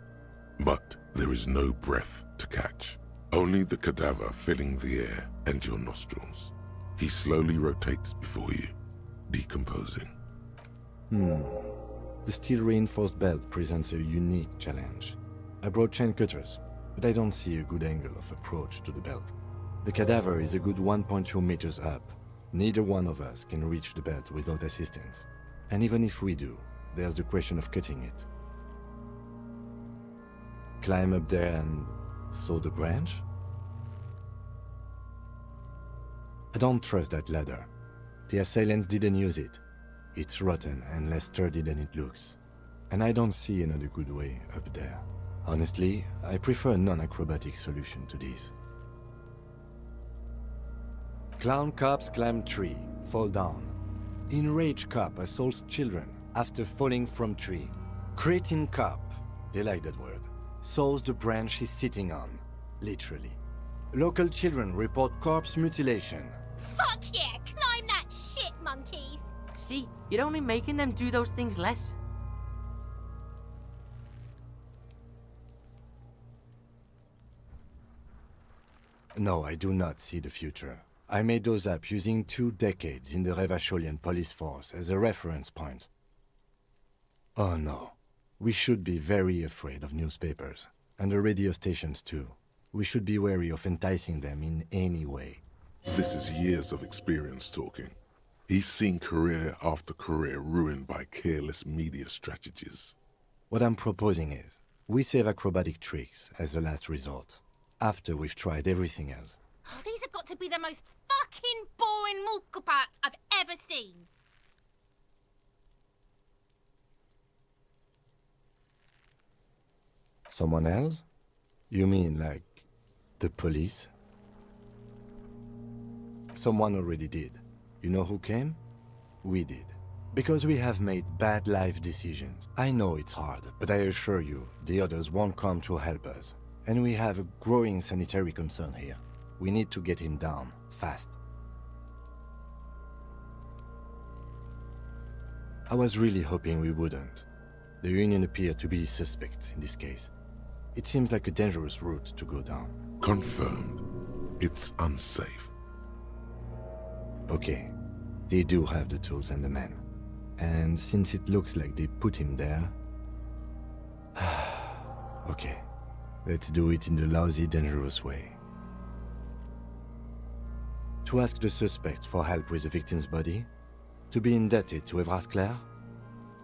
But there is no breath to catch. Only the cadaver filling the air and your nostrils. He slowly rotates before you, decomposing. The steel-reinforced belt presents a unique challenge. I brought chain cutters, but I don't see a good angle of approach to the belt. The cadaver is a good 1.2 meters up. Neither one of us can reach the belt without assistance. And even if we do, there's the question of cutting it. Climb up there and saw the branch? I don't trust that ladder. The assailants didn't use it. It's rotten and less sturdy than it looks. And I don't see another good way up there. Honestly, I prefer a non-acrobatic solution to this. Clown cops climb tree, fall down. Enraged cop assaults children after falling from tree. Cretin cop, they like that word, saws the branch he's sitting on, literally. Local children report corpse mutilation. Fuck yeah, climb that shit, monkeys. See, you're only making them do those things less. No, I do not see the future. I made those up using 2 decades in the Revacholian police force as a reference point. Oh no. We should be very afraid of newspapers, and the radio stations too. We should be wary of enticing them in any way. This is years of experience talking. He's seen career after career ruined by careless media strategies. What I'm proposing is, we save acrobatic tricks as a last resort, after we've tried everything else. Oh, these have got to be the most fucking boring mulkapats I've ever seen. Someone else? You mean like the police? Someone already did. You know who came? We did. Because we have made bad life decisions. I know it's hard, but I assure you, the others won't come to help us. And we have a growing sanitary concern here. We need to get him down, fast. I was really hoping we wouldn't. The Union appeared to be suspect in this case. It seems like a dangerous route to go down. Confirmed. It's unsafe. Okay, they do have the tools and the men. And since it looks like they put him there... okay, let's do it in the lousy, dangerous way. To ask the suspect for help with the victim's body? To be indebted to Evrard Clare?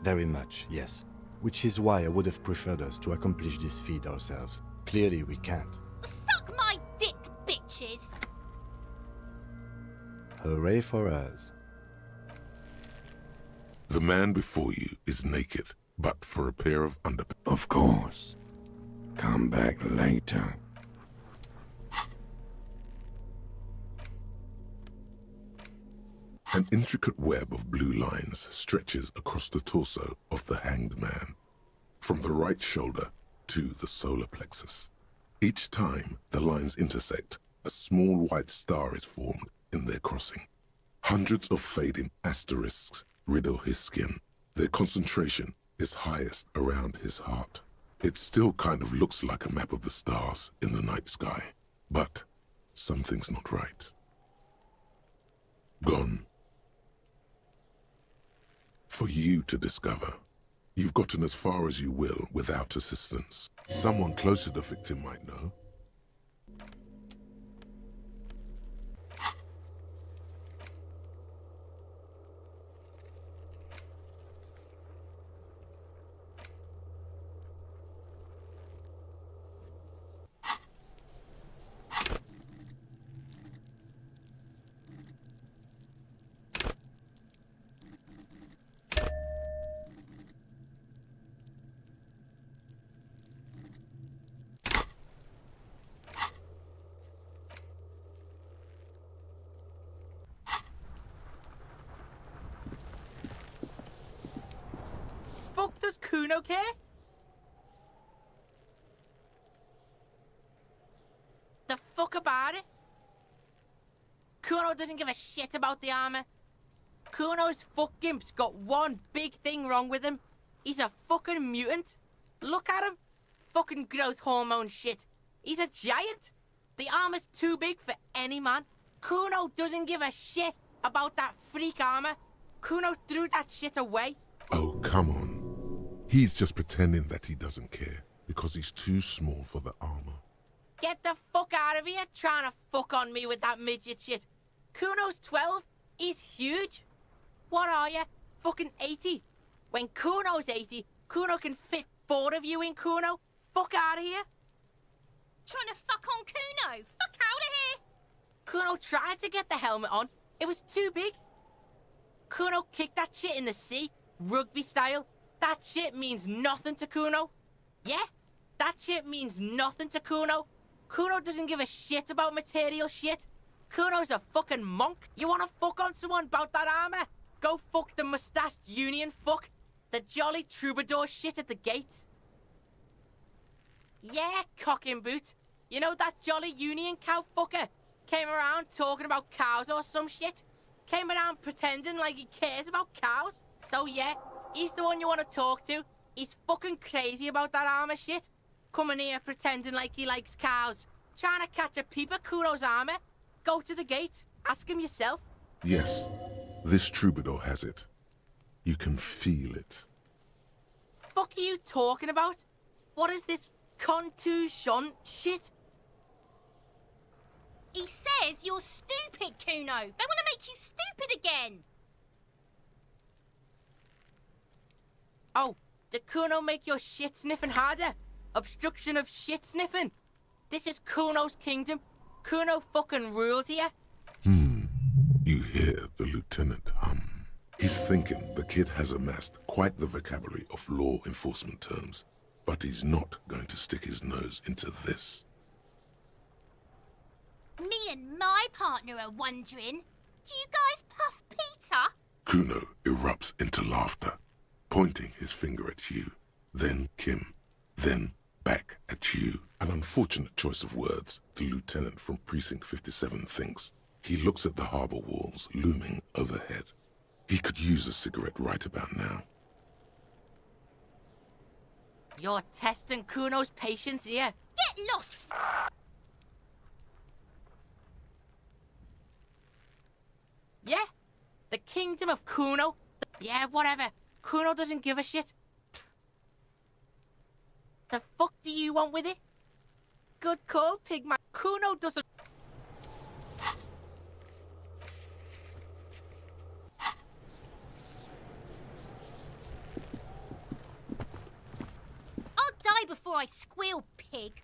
Very much, yes. Which is why I would have preferred us to accomplish this feat ourselves. Clearly we can't. Suck my dick, bitches! Hooray for us. The man before you is naked, but for a pair of underpants. Of course. Come back later. An intricate web of blue lines stretches across the torso of the hanged man, from the right shoulder to the solar plexus. Each time the lines intersect, a small white star is formed in their crossing. Hundreds of fading asterisks riddle his skin. Their concentration is highest around his heart. It still kind of looks like a map of the stars in the night sky, but something's not right. Gone. For you to discover. You've gotten as far as you will without assistance. Someone close to the victim might know. Fuck does Kuno care? The fuck about it? Kuno doesn't give a shit about the armor. Kuno's fuckgimp's got one big thing wrong with him. He's a fucking mutant. Look at him. Fucking growth hormone shit. He's a giant. The armor's too big for any man. Kuno doesn't give a shit about that freak armor. Kuno threw that shit away. Oh, come on. He's just pretending that he doesn't care because he's too small for the armor. Get the fuck out of here trying to fuck on me with that midget shit. Kuno's 12. He's huge. What are you? Fucking 80. When Kuno's 80, Kuno can fit 4 of you in Kuno. Fuck out of here. Trying to fuck on Kuno. Fuck out of here. Kuno tried to get the helmet on. It was too big. Kuno kicked that shit in the sea, rugby style. That shit means nothing to Kuno. Yeah, that shit means nothing to Kuno. Kuno doesn't give a shit about material shit. Kuno's a fucking monk. You wanna fuck on someone about that armor? Go fuck the mustached union fuck. The jolly troubadour shit at the gate. Yeah, cock and boot. You know that jolly union cow fucker? Came around talking about cows or some shit? Came around pretending like he cares about cows? So yeah, he's the one you want to talk to. He's fucking crazy about that armor shit. Coming here pretending like he likes cows. Trying to catch a peep at Kuno's armor. Go to the gate. Ask him yourself. Yes, this troubadour has it. You can feel it. Fuck are you talking about? What is this contusion shit? He says you're stupid, Kuno. They want to make you stupid again. Oh, did Kuno make your shit sniffing harder? Obstruction of shit sniffing. This is Kuno's kingdom. Kuno fucking rules here. You hear the lieutenant hum. He's thinking the kid has amassed quite the vocabulary of law enforcement terms, but he's not going to stick his nose into this. Me and my partner are wondering, Do you guys puff Peter? Kuno erupts into laughter, pointing his finger at you, then Kim, then back at you. An unfortunate choice of words, the lieutenant from Precinct 57 thinks. He looks at the harbor walls looming overhead. He could use a cigarette right about now. You're testing Kuno's patience here. Get lost, Yeah? The kingdom of Kuno? Yeah, whatever. Kuno doesn't give a shit. The fuck do you want with it? Good call, Pigman. Kuno doesn't... I'll die before I squeal, pig.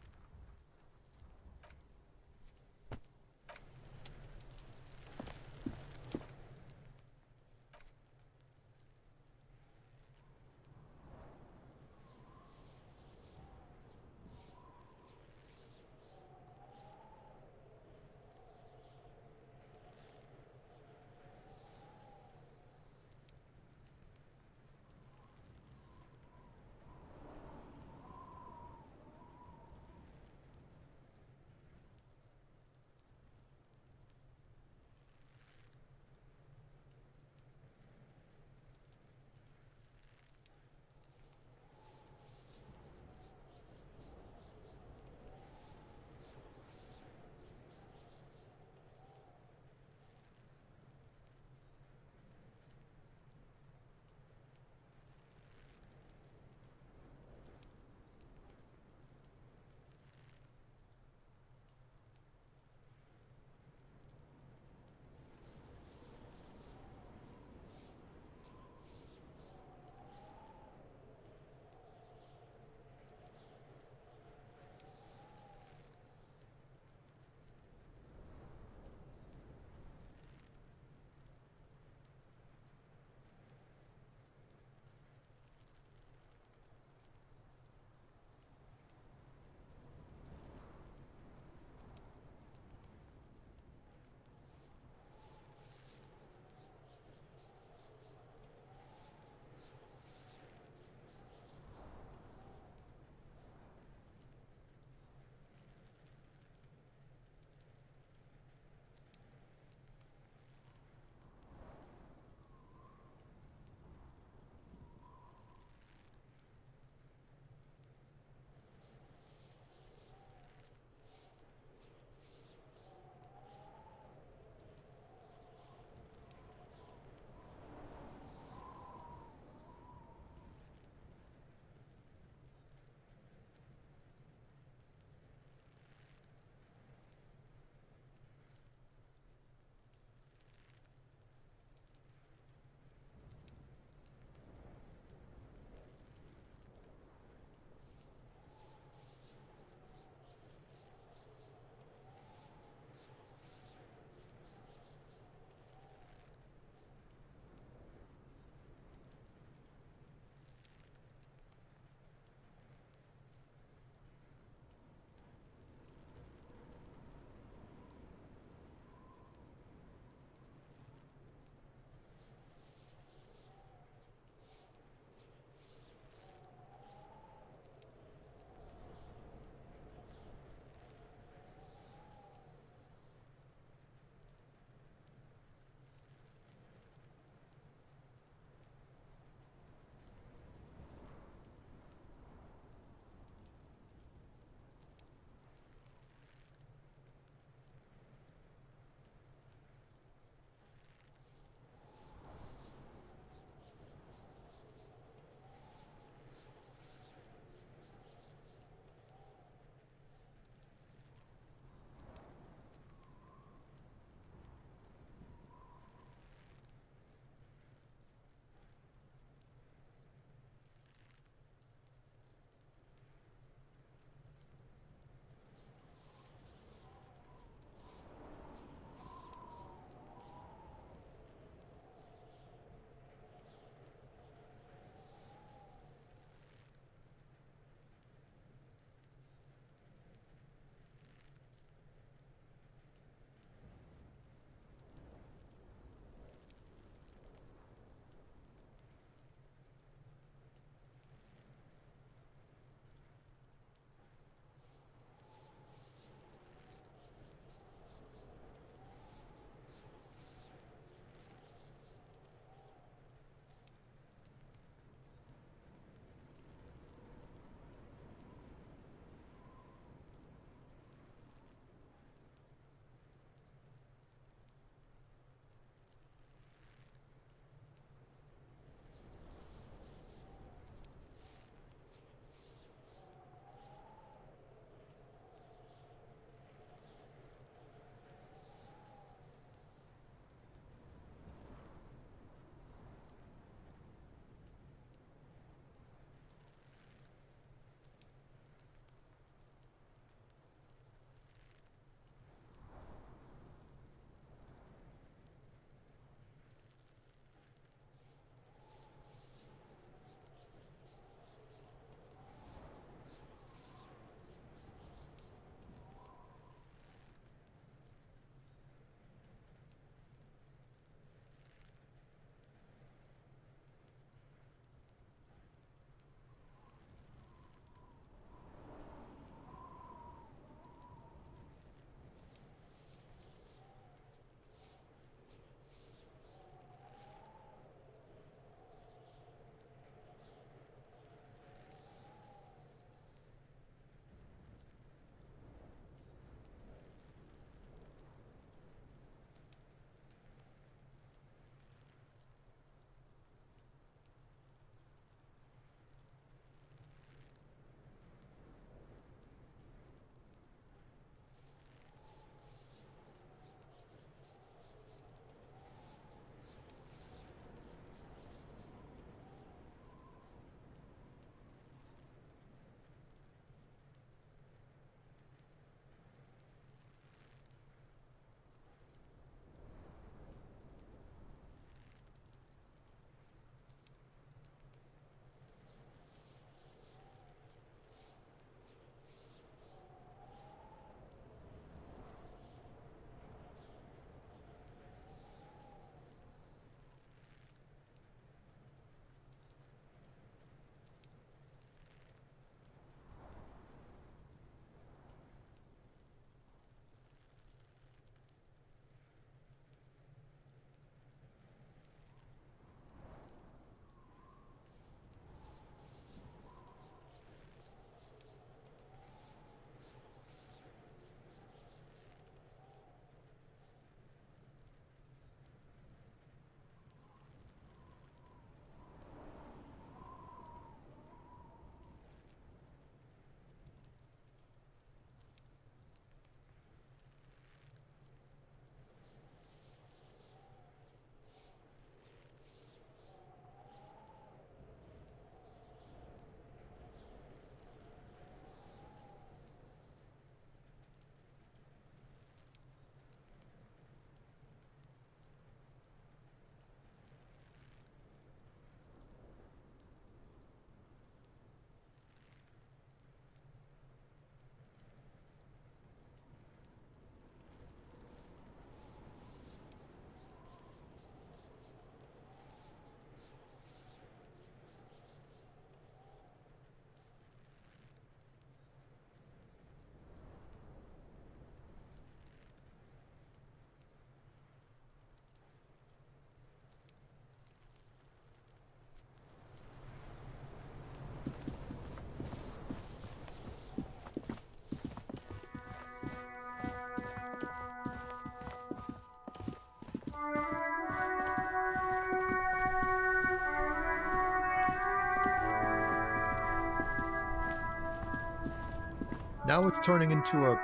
Now it's turning into a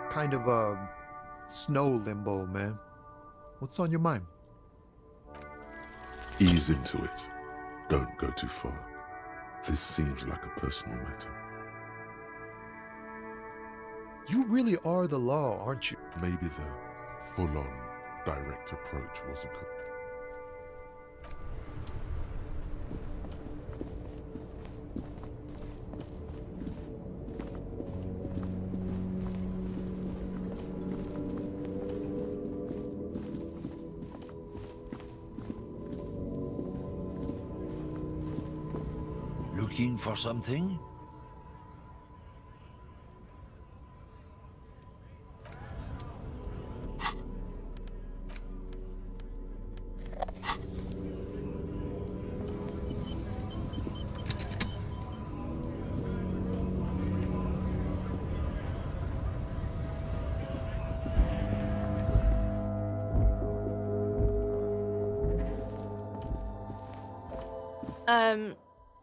kind of a snow limbo, man. What's on your mind? Ease into it. Don't go too far. This seems like a personal matter. You really are the law, aren't you? Maybe the full-on, direct approach wasn't correct. Looking for something?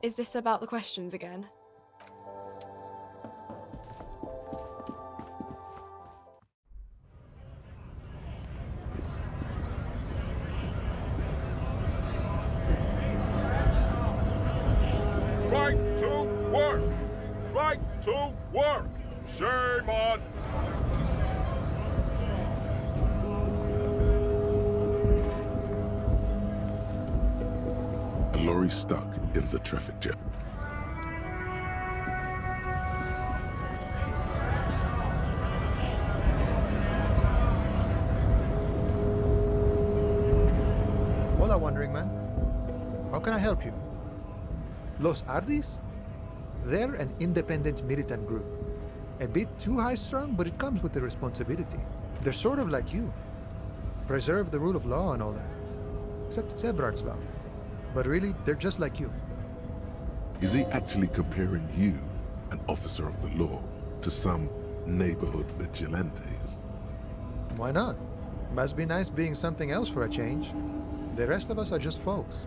Is this about the questions again? Right to work! Right to work! Shame on! A lorry stuck in the traffic jam. Hola, wandering man. How can I help you? Los Ardis? They're an independent militant group. A bit too high-strung, but it comes with the responsibility. They're sort of like you. Preserve the rule of law and all that. Except it's Everard's law. But really, they're just like you. Is he actually comparing you, an officer of the law, to some neighborhood vigilantes? Why not? Must be nice being something else for a change. The rest of us are just folks.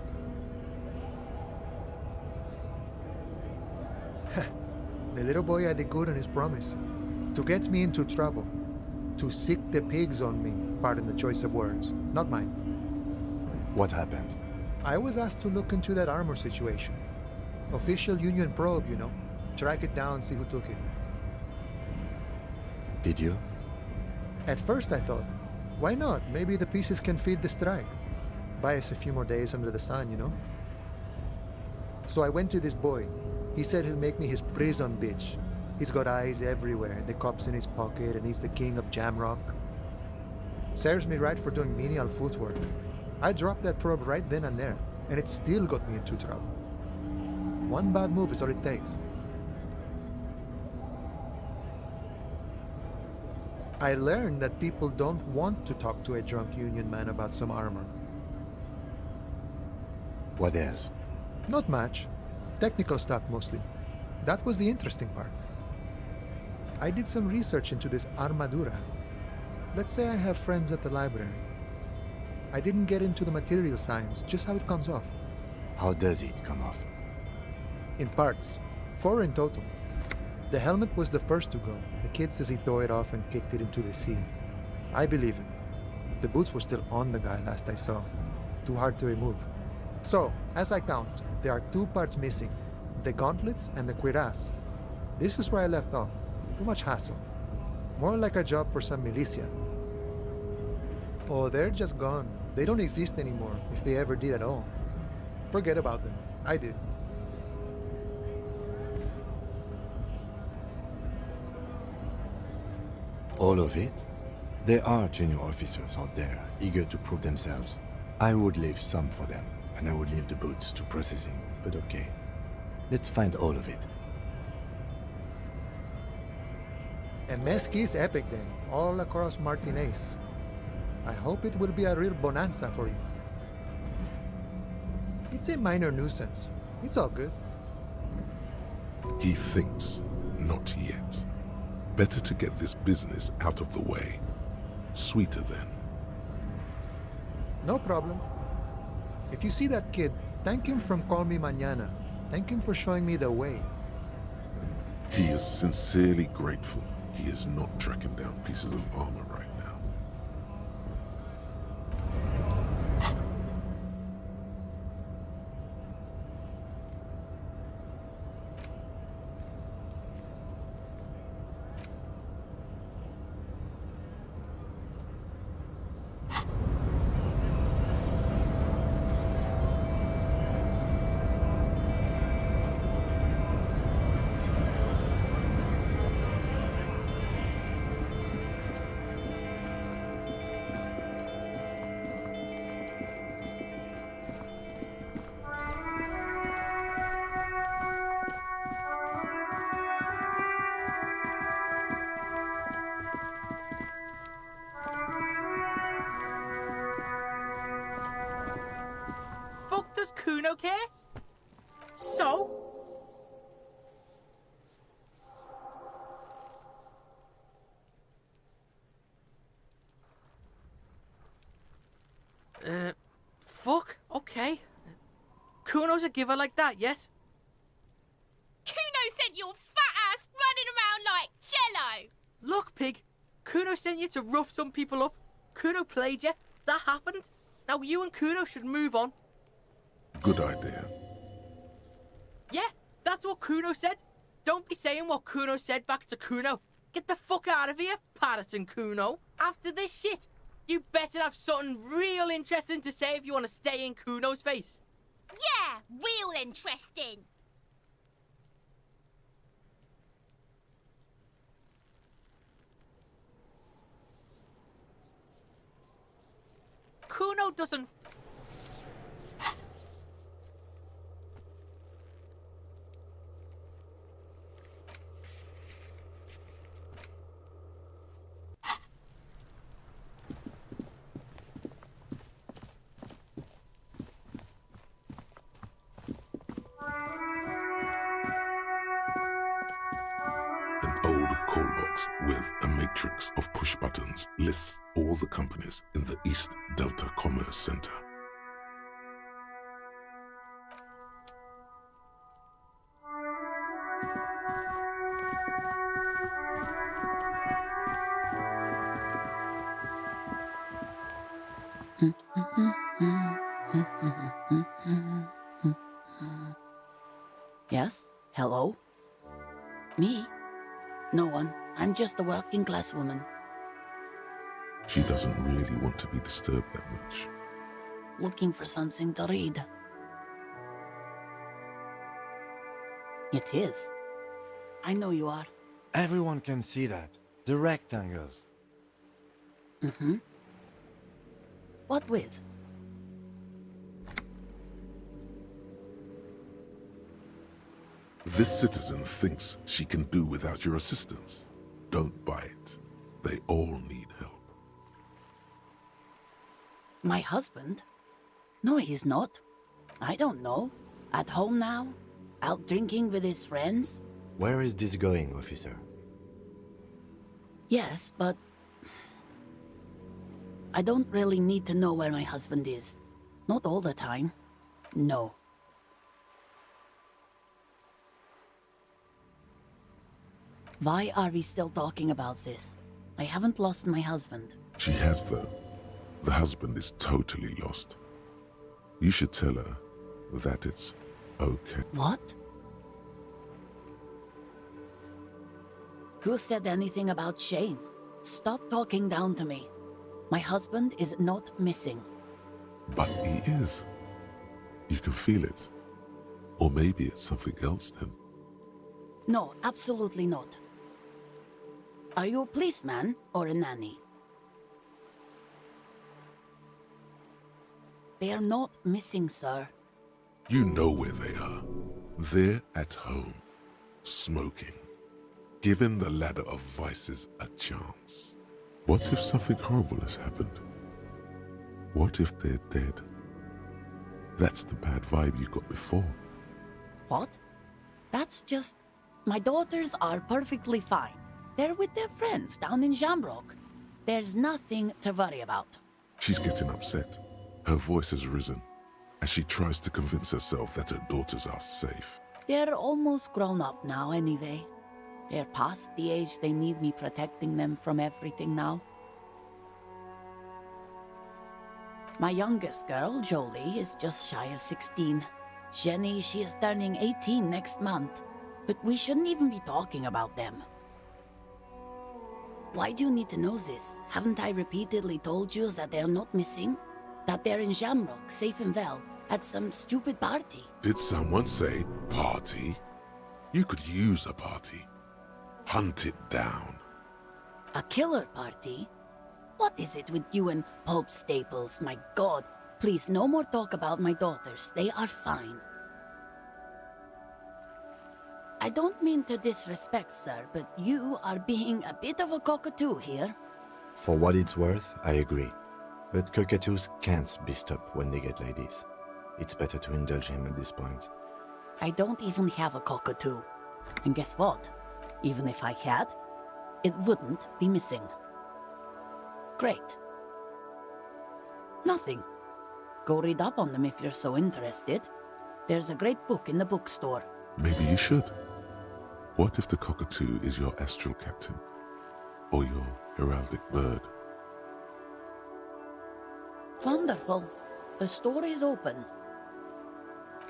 The little boy had it good on his promise. To get me into trouble. To sick the pigs on me. Pardon the choice of words. Not mine. What happened? I was asked to look into that armor situation. Official Union probe, you know. Track it down, see who took it. Did you? At first I thought, why not? Maybe the pieces can feed the strike. Buy us a few more days under the sun, you know? So I went to this boy. He said he'll make me his prison bitch. He's got eyes everywhere, the cops in his pocket, and he's the king of Jamrock. Serves me right for doing menial footwork. I dropped that probe right then and there, and it still got me into trouble. One bad move is all it takes. I learned that people don't want to talk to a drunk Union man about some armor. What else? Not much. Technical stuff mostly. That was the interesting part. I did some research into this armadura. Let's say I have friends at the library. I didn't get into the material science, just how it comes off. How does it come off? In parts. 4 in total. The helmet was the first to go. The kid says he tore it off and kicked it into the sea. I believe him. The boots were still on the guy last I saw. Too hard to remove. So, as I count, there are 2 parts missing. The gauntlets and the cuirass. This is where I left off. Too much hassle. More like a job for some militia. Oh, they're just gone. They don't exist anymore, if they ever did at all. Forget about them. I did. All of it? There are junior officers out there, eager to prove themselves. I would leave some for them, and I would leave the boots to processing, but okay. Let's find all of it. A Mesquite's epic then, all across Martinez. I hope it will be a real bonanza for you. It's a minor nuisance. It's all good. He thinks, not yet. Better to get this business out of the way. Sweeter then. No problem. If you see that kid, thank him from Call Me Mañana. Thank him for showing me the way. He is sincerely grateful he is not tracking down pieces of armor right now. Fuck does Kuno care? So? Fuck, okay. Kuno's a giver like that, yes? Kuno sent your fat ass running around like jello. Look, pig. Kuno sent you to rough some people up. Kuno played you. That happened. Now you and Kuno should move on. Good idea. Yeah, that's what Kuno said. Don't be saying what Kuno said back to Kuno. Get the fuck out of here, Patterson Kuno. After this shit, you better have something real interesting to say if you want to stay in Kuno's face. Yeah, real interesting. Kuno doesn't... An old call box with a matrix of push buttons lists all the companies in the East Delta Commerce Center. Yes? Hello? Me? No one. I'm just a working class woman. She doesn't really want to be disturbed that much. Looking for something to read. It is. I know you are. Everyone can see that. The rectangles. Mm-hmm. What with? This citizen thinks she can do without your assistance. Don't buy it. They all need help. My husband? No, he's not. I don't know. At home now? Out drinking with his friends? Where is this going, officer? Yes, but... I don't really need to know where my husband is. Not all the time. No. Why are we still talking about this? I haven't lost my husband. She has, though. The husband is totally lost. You should tell her that it's okay. What? Who said anything about shame? Stop talking down to me. My husband is not missing. But he is. You can feel it. Or maybe it's something else then. No, absolutely not. Are you a policeman or a nanny? They are not missing, sir. You know where they are. They're at home, smoking, giving the ladder of vices a chance. What if something horrible has happened? What if they're dead? That's the bad vibe you got before. What? That's just... My daughters are perfectly fine. They're with their friends down in Shamrock. There's nothing to worry about. She's getting upset. Her voice has risen as she tries to convince herself that her daughters are safe. They're almost grown up now anyway. They're past the age they need me protecting them from everything now. My youngest girl, Jolie, is just shy of 16. Jenny, she is turning 18 next month. But we shouldn't even be talking about them. Why do you need to know this? Haven't I repeatedly told you that they're not missing? That they're in Jamrock, safe and well, at some stupid party? Did someone say party? You could use a party. Hunt it down. A killer party? What is it with you and Pulp Staples? My God. Please, no more talk about my daughters. They are fine. I don't mean to disrespect, sir, but you are being a bit of a cockatoo here. For what it's worth, I agree. But cockatoos can't be stopped when they get ladies. It's better to indulge him at this point. I don't even have a cockatoo. And guess what? Even if I had, it wouldn't be missing. Great. Nothing. Go read up on them if you're so interested. There's a great book in the bookstore. Maybe you should. What if the cockatoo is your astral captain? Or your heraldic bird? Wonderful. The store is open.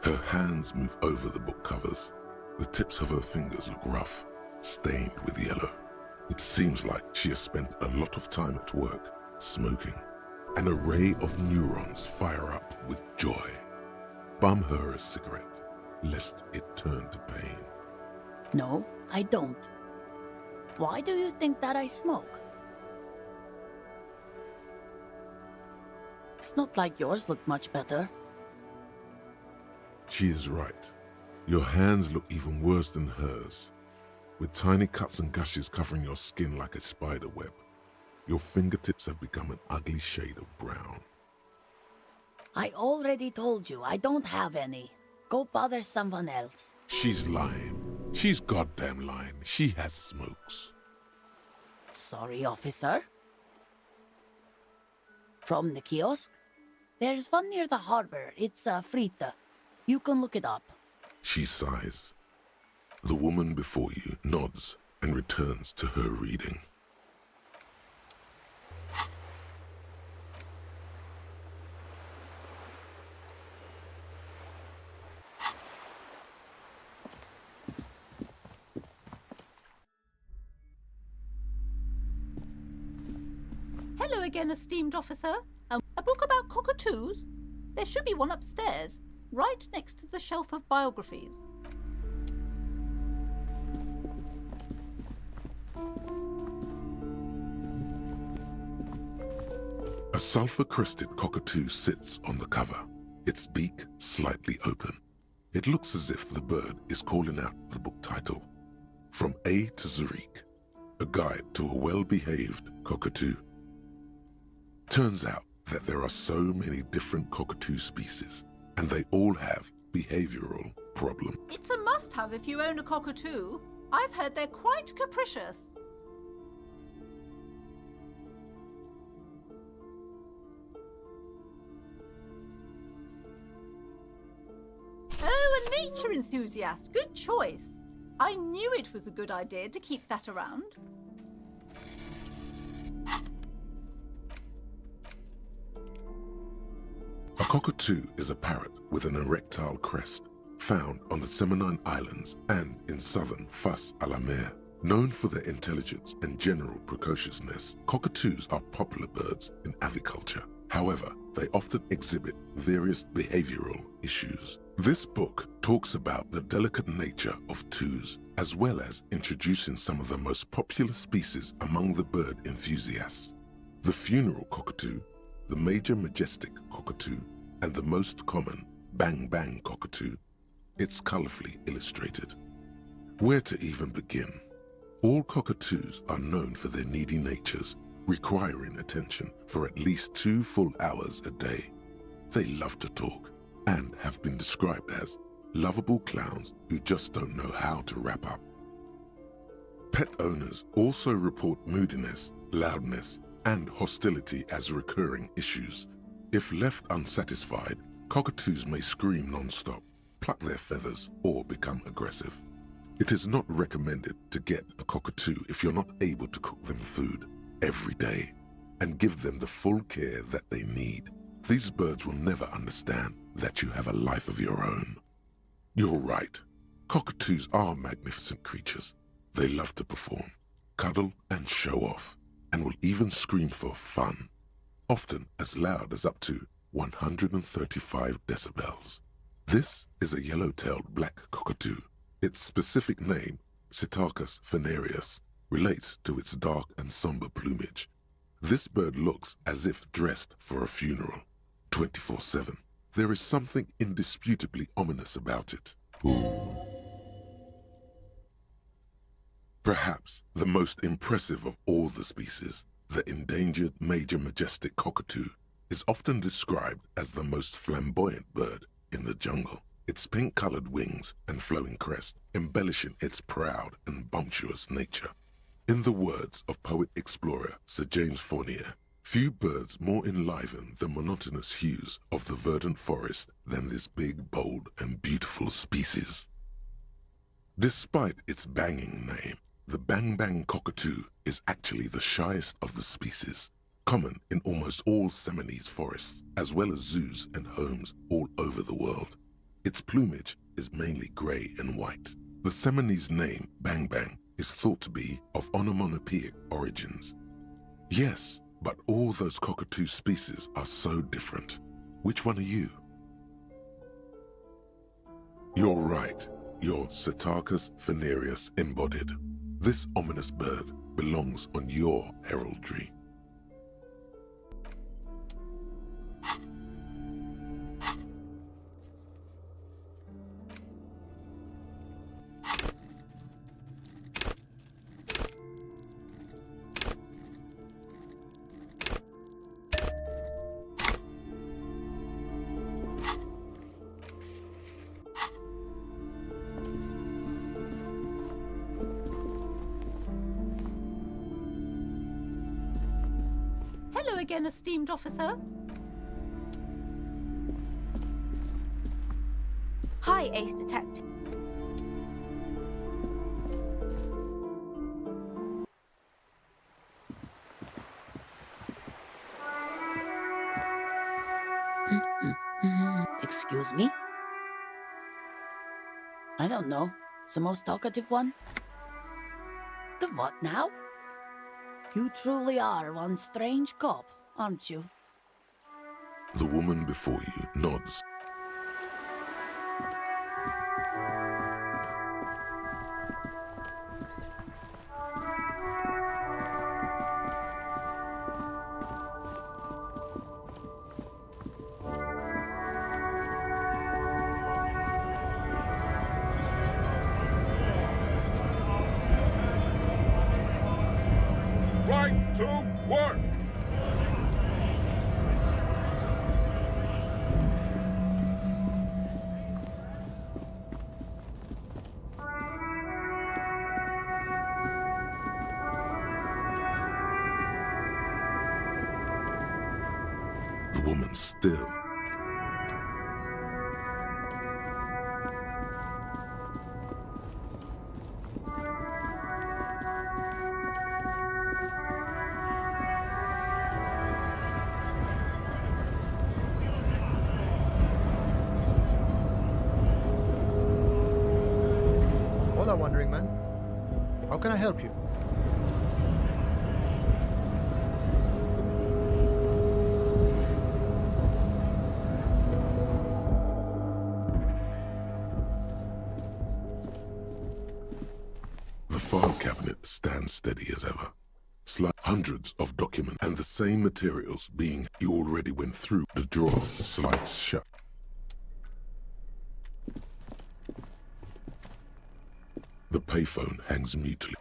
Her hands move over the book covers. The tips of her fingers look rough, stained with yellow. It seems like she has spent a lot of time at work, smoking. An array of neurons fire up with joy. Bum her a cigarette, lest it turn to pain. No, I don't. Why do you think that I smoke? It's not like yours look much better. She is right. Your hands look even worse than hers, with tiny cuts and gushes covering your skin like a spider web. Your fingertips have become an ugly shade of brown. I already told you I don't have any. Go bother someone else. She's lying. She's goddamn lying. She has smokes. Sorry, officer. From the kiosk? There's one near the harbor. It's Frita. You can look it up. She sighs. The woman before you nods and returns to her reading. Hello again, esteemed officer. A book about cockatoos? There should be one upstairs, right next to the shelf of biographies. A sulfur-crested cockatoo sits on the cover, its beak slightly open. It looks as if the bird is calling out the book title, From A to Zurich, a guide to a well-behaved cockatoo. Turns out that there are so many different cockatoo species, and they all have behavioral problems. It's a must-have if you own a cockatoo. I've heard they're quite capricious. Oh, a nature enthusiast. Good choice. I knew it was a good idea to keep that around. A cockatoo is a parrot with an erectile crest, found on the Seminine Islands and in southern Fas a la Mer. Known for their intelligence and general precociousness, cockatoos are popular birds in aviculture. However, they often exhibit various behavioral issues. This book talks about the delicate nature of toos, as well as introducing some of the most popular species among the bird enthusiasts. The funeral cockatoo, the major majestic cockatoo, and the most common bang bang cockatoo. It's colorfully illustrated. Where to even begin? All cockatoos are known for their needy natures, requiring attention for at least 2 full hours a day. They love to talk and have been described as lovable clowns who just don't know how to wrap up. Pet owners also report moodiness, loudness, and hostility as recurring issues. If left unsatisfied, cockatoos may scream non-stop, pluck their feathers, or become aggressive. It is not recommended to get a cockatoo if you're not able to cook them food every day and give them the full care that they need. These birds will never understand that you have a life of your own. You're right. Cockatoos are magnificent creatures. They love to perform, cuddle and show off, and will even scream for fun, often as loud as up to 135 decibels. This is a yellow-tailed black cockatoo. Its specific name, Psittacus venereus, relates to its dark and somber plumage. This bird looks as if dressed for a funeral, 24/7. There is something indisputably ominous about it. Perhaps the most impressive of all the species, the endangered major majestic cockatoo, is often described as the most flamboyant bird in the jungle. Its pink-colored wings and flowing crest embellishing its proud and bumptious nature. In the words of poet-explorer Sir James Fournier, few birds more enliven the monotonous hues of the verdant forest than this big, bold, and beautiful species. Despite its banging name, the bang-bang cockatoo is actually the shyest of the species, common in almost all Seminoese forests, as well as zoos and homes all over the world. Its plumage is mainly gray and white. The Seminoese name, bang bang, is thought to be of onomatopoeic origins. Yes, but all those cockatoo species are so different. Which one are you? You're right. You're Psittacus venereus embodied. This ominous bird belongs on your heraldry. Hello again, esteemed officer. Hi, Ace Detective. Excuse me? I don't know. The most talkative one? The what now? You truly are one strange cop, aren't you? The woman before you nods. Right to work! The woman still. Hola, Wandering Man. How can I help you? The file cabinet stands steady as ever. Hundreds of documents and the same materials being you already went through. The drawer slides shut. The payphone hangs mutely.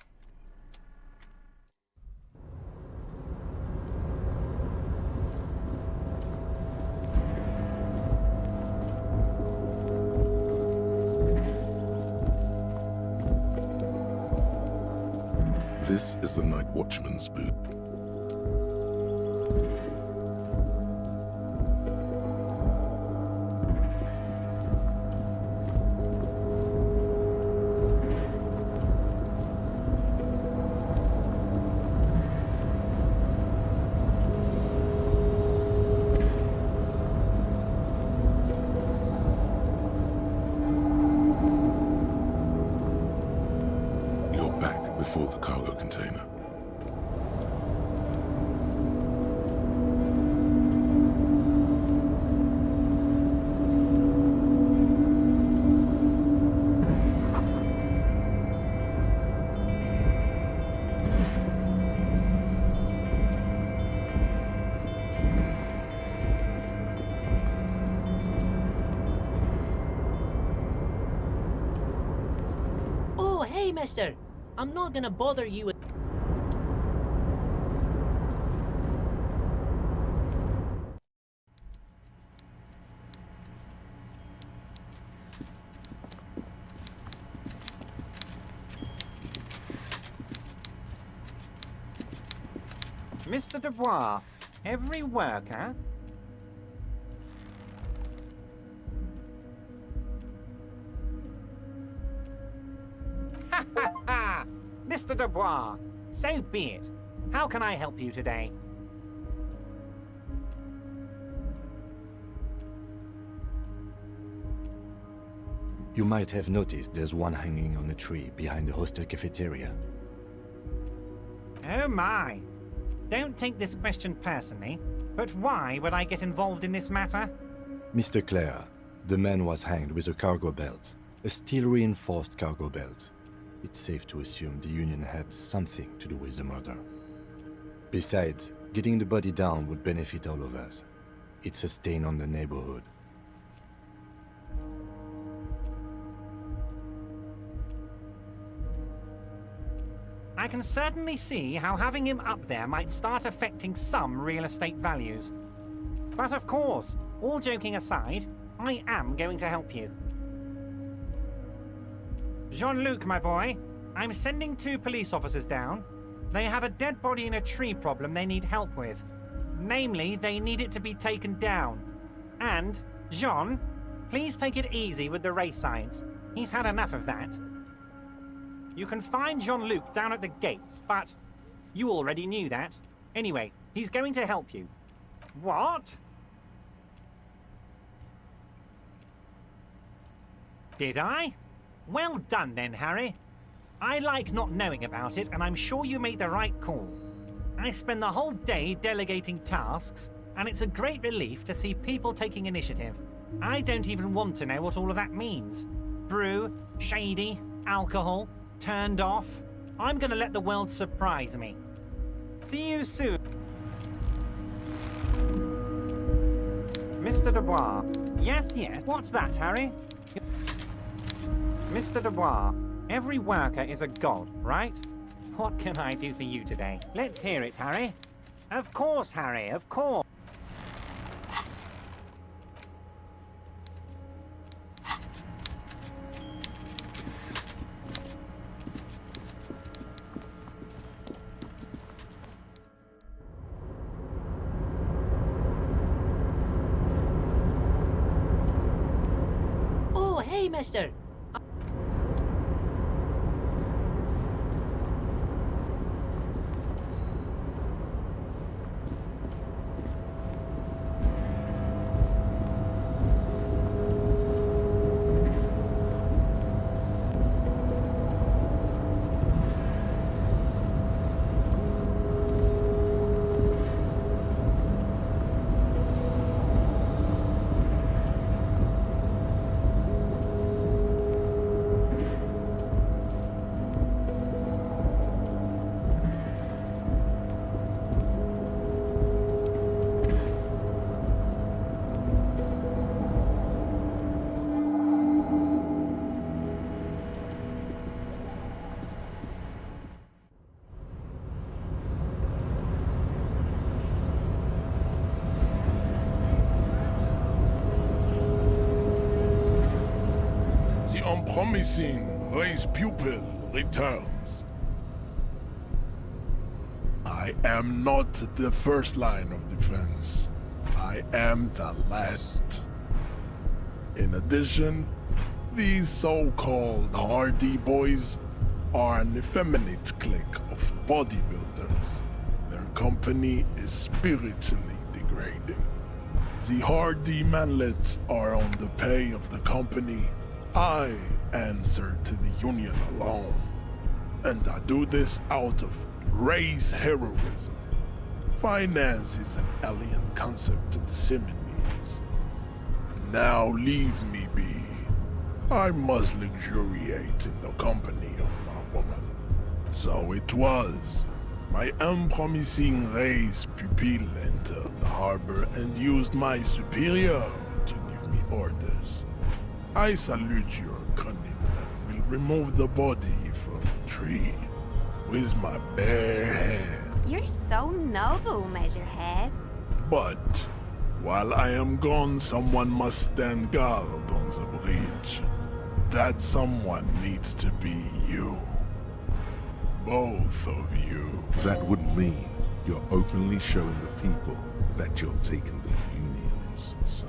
This is the night watchman's booth. before the cargo container. Oh, hey, mister. I'm not gonna bother you with... Mr. Dubois, every worker... Ha ha ha! Mr. Dubois, so be it. How can I help you today? You might have noticed there's one hanging on a tree behind the hostel cafeteria. Oh my! Don't take this question personally, but why would I get involved in this matter? Mr. Clare, the man was hanged with a cargo belt, a steel-reinforced cargo belt. It's safe to assume the Union had something to do with the murder. Besides, getting the body down would benefit all of us. It's a stain on the neighborhood. I can certainly see how having him up there might start affecting some real estate values. But of course, all joking aside, I am going to help you. Jean-Luc, my boy, I'm sending 2 police officers down. They have a dead body in a tree problem they need help with. Namely, they need it to be taken down. And, Jean, please take it easy with the race science. He's had enough of that. You can find Jean-Luc down at the gates, but you already knew that. Anyway, he's going to help you. What? Did I? Well done then, Harry. I like not knowing about it, and I'm sure you made the right call. I spend the whole day delegating tasks, and it's a great relief to see people taking initiative. I don't even want to know what all of that means. Brew, shady, alcohol, turned off. I'm gonna let the world surprise me. See you soon. Mr. Dubois. Yes, yes. What's that, Harry? Mr. Dubois, every worker is a god, right? What can I do for you today? Let's hear it, Harry. Of course, Harry, of course. Oh, hey, mister. The unpromising race pupil returns. I am not the first line of defense. I am the last. In addition, these so-called Hardy boys are an effeminate clique of bodybuilders. Their company is spiritually degrading. The Hardy manlets are on the pay of the company. I answer to the Union alone. And I do this out of race heroism. Finance is an alien concept to the Seminoles. Now leave me be. I must luxuriate in the company of my woman. So it was. My unpromising race pupil entered the harbor and used my superior to give me orders. I salute your cunning and will remove the body from the tree with my bare hand. You're so noble, Measurehead. But while I am gone, someone must stand guard on the bridge. That someone needs to be you. Both of you. That would mean you're openly showing the people that you're taking the Union's side.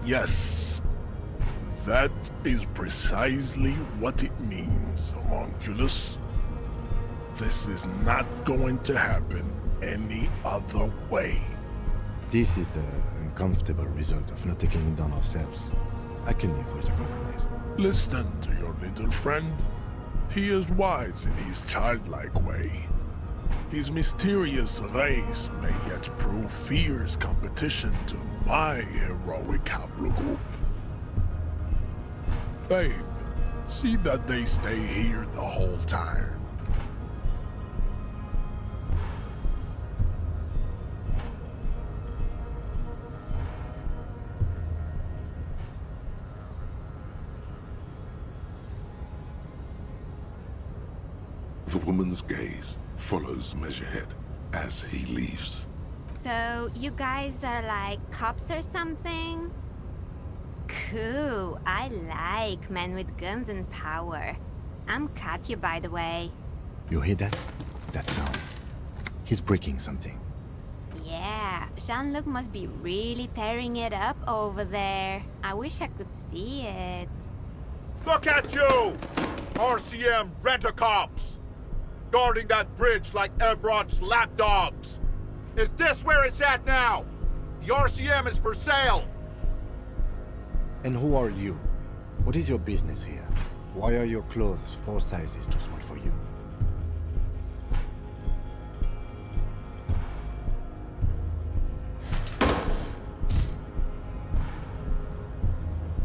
Yes, that is precisely what it means, homunculus. This is not going to happen any other way. This is the uncomfortable result of not taking it down ourselves. I can live with a compromise. Listen to your little friend. He is wise in his childlike way. His mysterious race may yet prove fierce competition to my heroic haplogroup. Babe, see that they stay here the whole time. The woman's gaze follows Measurehead as he leaves. So, you guys are like cops or something? Cool. I like men with guns and power. I'm Katya, by the way. You hear that? That sound. He's breaking something. Yeah, Jean-Luc must be really tearing it up over there. I wish I could see it. Look at you! RCM rent-a-cops! Guarding that bridge like Evrod's lapdogs! Is this where it's at now? The RCM is for sale! And who are you? What is your business here? Why are your clothes 4 sizes too small for you?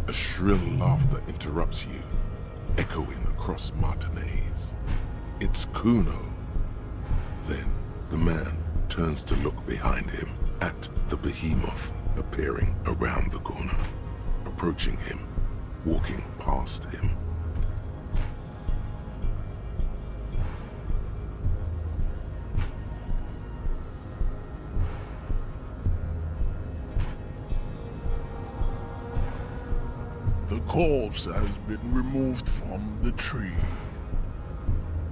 A shrill laughter interrupts you, echoing across Martinez. It's Kuno. Then the man turns to look behind him at the behemoth appearing around the corner, approaching him, walking past him. The corpse has been removed from the tree.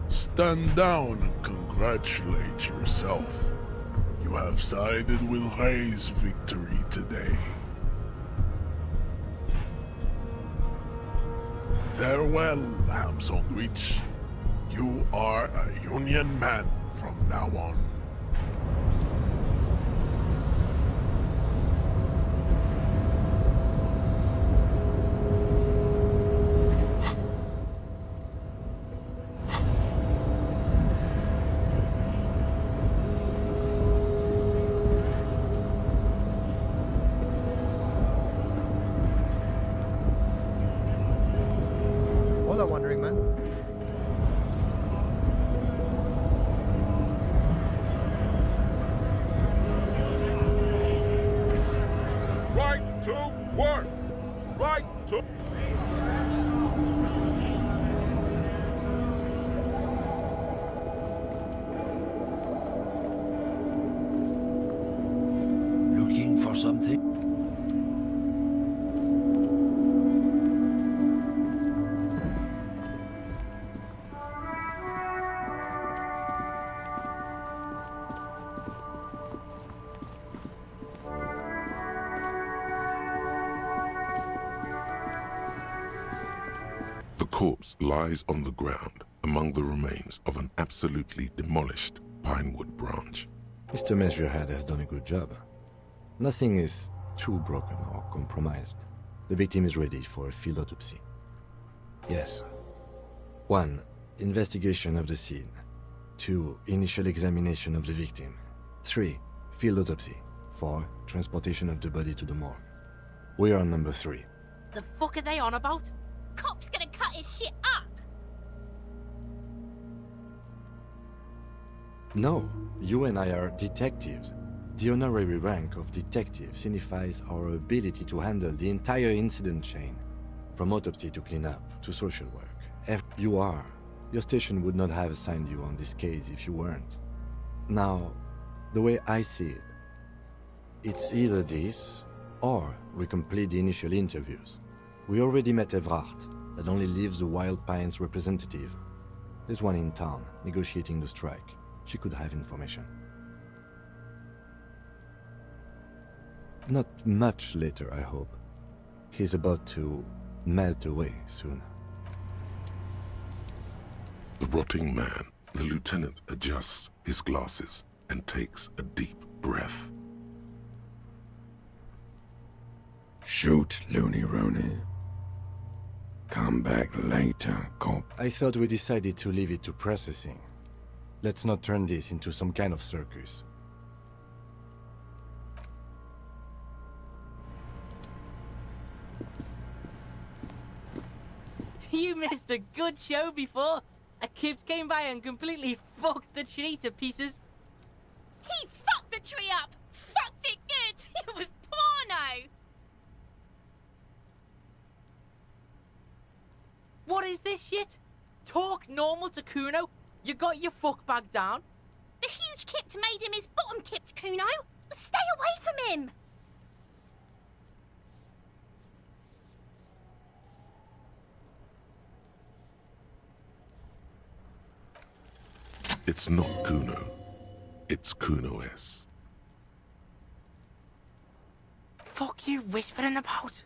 Stand down and congratulate yourself. You have sided with Ray's victory today. Farewell, ham sandwich. You are a Union man from now on. Hold on, Wandering Man. Right to work! Right to... Looking for something? The corpse lies on the ground among the remains of an absolutely demolished pinewood branch. Mr. Measurehead has done a good job. Nothing is too broken or compromised. The victim is ready for a field autopsy. Yes. 1. Investigation of the scene. 2. Initial examination of the victim. 3. Field autopsy. 4. Transportation of the body to the morgue. We are on number 3. The fuck are they on about? Cop's gonna cut his shit up. No, you and I are detectives. The honorary rank of detective signifies our ability to handle the entire incident chain, from autopsy to cleanup to social work. You are. Your station would not have assigned you on this case if you weren't. Now, the way I see it, it's either this, or we complete the initial interviews. We already met Evrard, that only leaves the Wild Pines representative. There's one in town, negotiating the strike. She could have information. Not much later, I hope. He's about to melt away soon. The rotting man. The lieutenant adjusts his glasses and takes a deep breath. Shoot, Looney Rooney. Come back later, cop. I thought we decided to leave it to processing. Let's not turn this into some kind of circus. You missed a good show before. A kid came by and completely fucked the tree to pieces. He fucked the tree up. Fucked it good. It was porno. What is this shit? Talk normal to Kuno? You got your fuck bag down? The huge kipped made him his bottom kipped, Kuno. Stay away from him. It's not Kuno. It's Kuno S. Fuck you whispering about?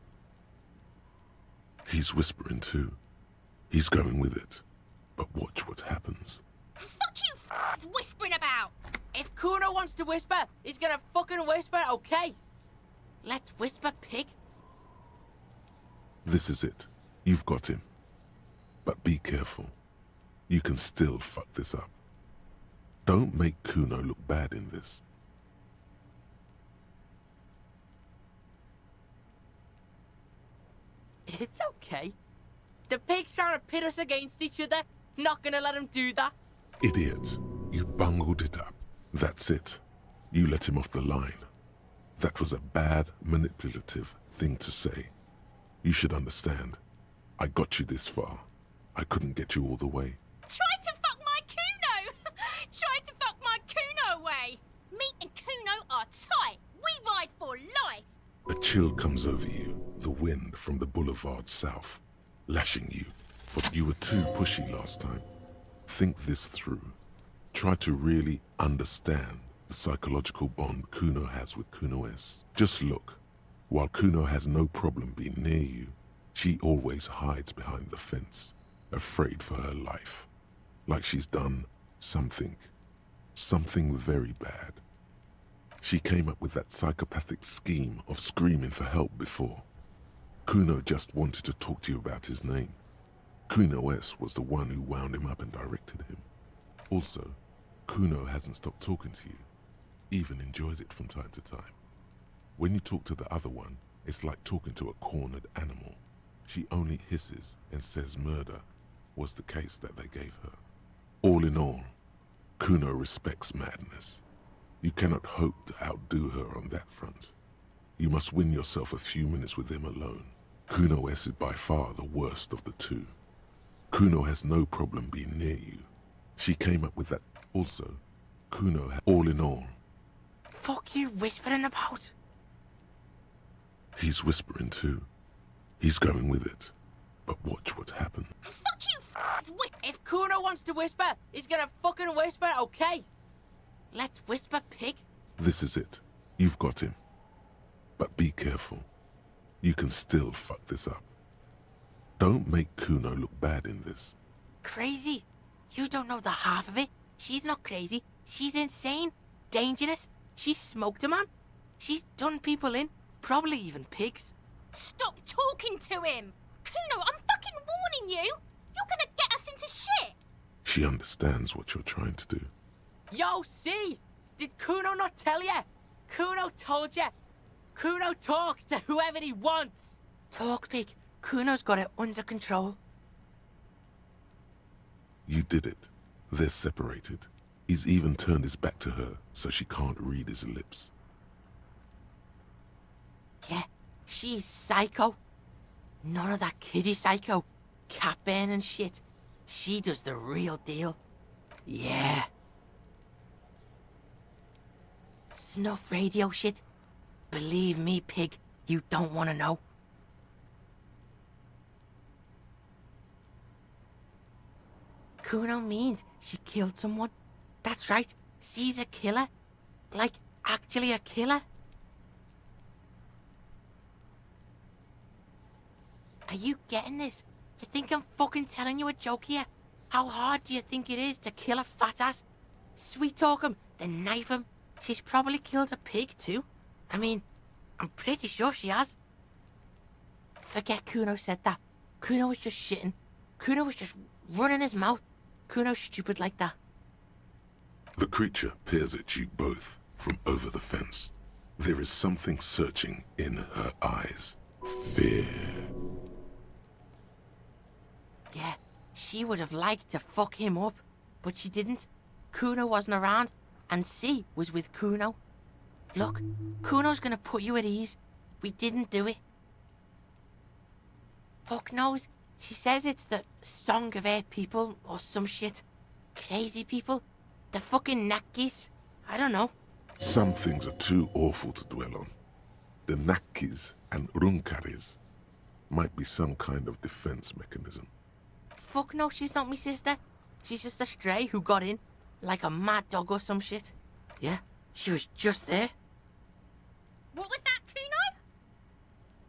He's whispering too. He's going with it. But watch what happens. Fuck you whispering about. If Kuno wants to whisper, he's gonna fucking whisper, okay? Let's whisper, pig. This is it. You've got him. But be careful. You can still fuck this up. Don't make Kuno look bad in this. It's okay. The pig's trying to pit us against each other. Not gonna let him do that. Idiot. You bungled it up. That's it. You let him off the line. That was a bad, manipulative thing to say. You should understand. I got you this far. I couldn't get you all the way. Try to fuck my Kuno. Try to fuck my Kuno away. Me and Kuno are tight. We ride for life. A chill comes over you, the wind from the boulevard south, lashing you. But you were too pushy last time. Think this through. Try to really understand the psychological bond Kuno has with Kuno S. Just look. While Kuno has no problem being near you, she always hides behind the fence, afraid for her life. Like she's done something very bad. She came up with that psychopathic scheme of screaming for help before. Kuno just wanted to talk to you about his name. Kuno S was the one who wound him up and directed him. Also, Kuno hasn't stopped talking to you, even enjoys it from time to time. When you talk to the other one, it's like talking to a cornered animal. She only hisses and says murder was the case that they gave her. All in all, Kuno respects madness. You cannot hope to outdo her on that front. You must win yourself a few minutes with him alone. Kuno S is by far the worst of the two. Kuno has no problem being near you. She came up with that. Also, Kuno all in all. Fuck you whispering about? He's whispering too. He's going with it. But watch what happens. Fuck you If Kuno wants to whisper, he's gonna fucking whisper, okay? Let's whisper, pig. This is it. You've got him. But be careful. You can still fuck this up. Don't make Kuno look bad in this. Crazy? You don't know the half of it. She's not crazy. She's insane. Dangerous. She's smoked a man. She's done people in. Probably even pigs. Stop talking to him! Kuno, I'm fucking warning you! You're gonna get us into shit! She understands what you're trying to do. Yo, see? Did Kuno not tell ya? Kuno told ya. Kuno talks to whoever he wants. Talk, pig. Kuno's got it under control. You did it. They're separated. He's even turned his back to her, so she can't read his lips. Yeah, she's psycho. None of that kiddie psycho. Cat burning shit. She does the real deal. Yeah. Snuff radio shit. Believe me, pig, you don't want to know. Kuno means she killed someone. That's right, she's a killer. Like, actually a killer. Are you getting this? You think I'm fucking telling you a joke here? How hard do you think it is to kill a fat ass? Sweet talk him, then knife him. She's probably killed a pig too. I mean, I'm pretty sure she has. Forget Kuno said that. Kuno was just shitting. Kuno was just running his mouth. Kuno's stupid like that. The creature peers at you both from over the fence. There is something searching in her eyes. Fear. Yeah, she would have liked to fuck him up, but she didn't. Kuno wasn't around, and C was with Kuno. Look, Kuno's gonna put you at ease. We didn't do it. Fuck knows. She says it's the song of her people or some shit. Crazy people. The fucking Nakis. I don't know. Some things are too awful to dwell on. The Nakis and Runkaris might be some kind of defense mechanism. Fuck no, she's not me sister. She's just a stray who got in. Like a mad dog or some shit. Yeah, she was just there. What was that, Kuno?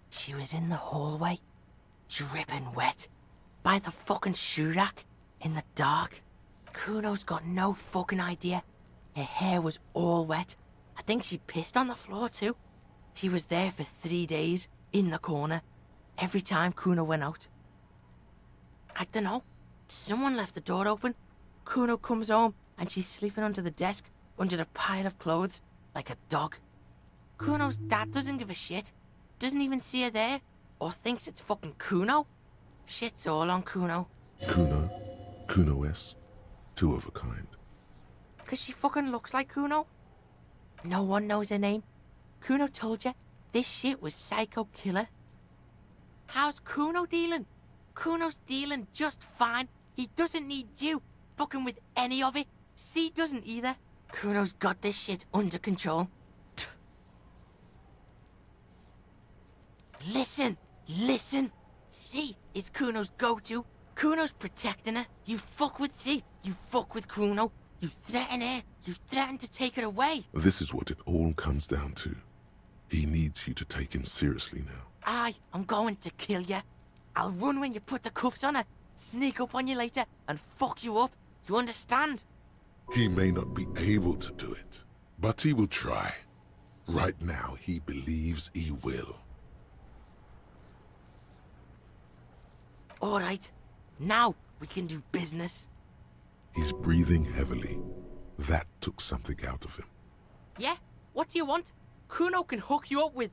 She was in the hallway, dripping wet, by the fucking shoe rack, in the dark. Kuno's got no fucking idea. Her hair was all wet. I think she pissed on the floor too. She was there for 3 days, in the corner, every time Kuno went out. I don't know. Someone left the door open. Kuno comes home and she's sleeping under the desk, under the pile of clothes, like a dog. Kuno's dad doesn't give a shit. Doesn't even see her there, or thinks it's fucking Kuno. Shit's all on Kuno. Kuno? Kuno S? Two of a kind. 'Cause she fucking looks like Kuno. No one knows her name. Kuno told you, this shit was Psycho Killer. How's Kuno dealing? Kuno's dealing just fine. He doesn't need you fucking with any of it. C doesn't either. Kuno's got this shit under control. Listen, listen. C is Kuno's go-to. Kuno's protecting her. You fuck with C, you fuck with Kuno. You threaten her, you threaten to take her away. This is what it all comes down to. He needs you to take him seriously now. I'm going to kill you. I'll run when you put the cuffs on her, sneak up on you later, and fuck you up. You understand? He may not be able to do it, but he will try. Right now, he believes he will. All right, now we can do business. He's breathing heavily. That took something out of him. Yeah? What do you want? Kuno can hook you up with...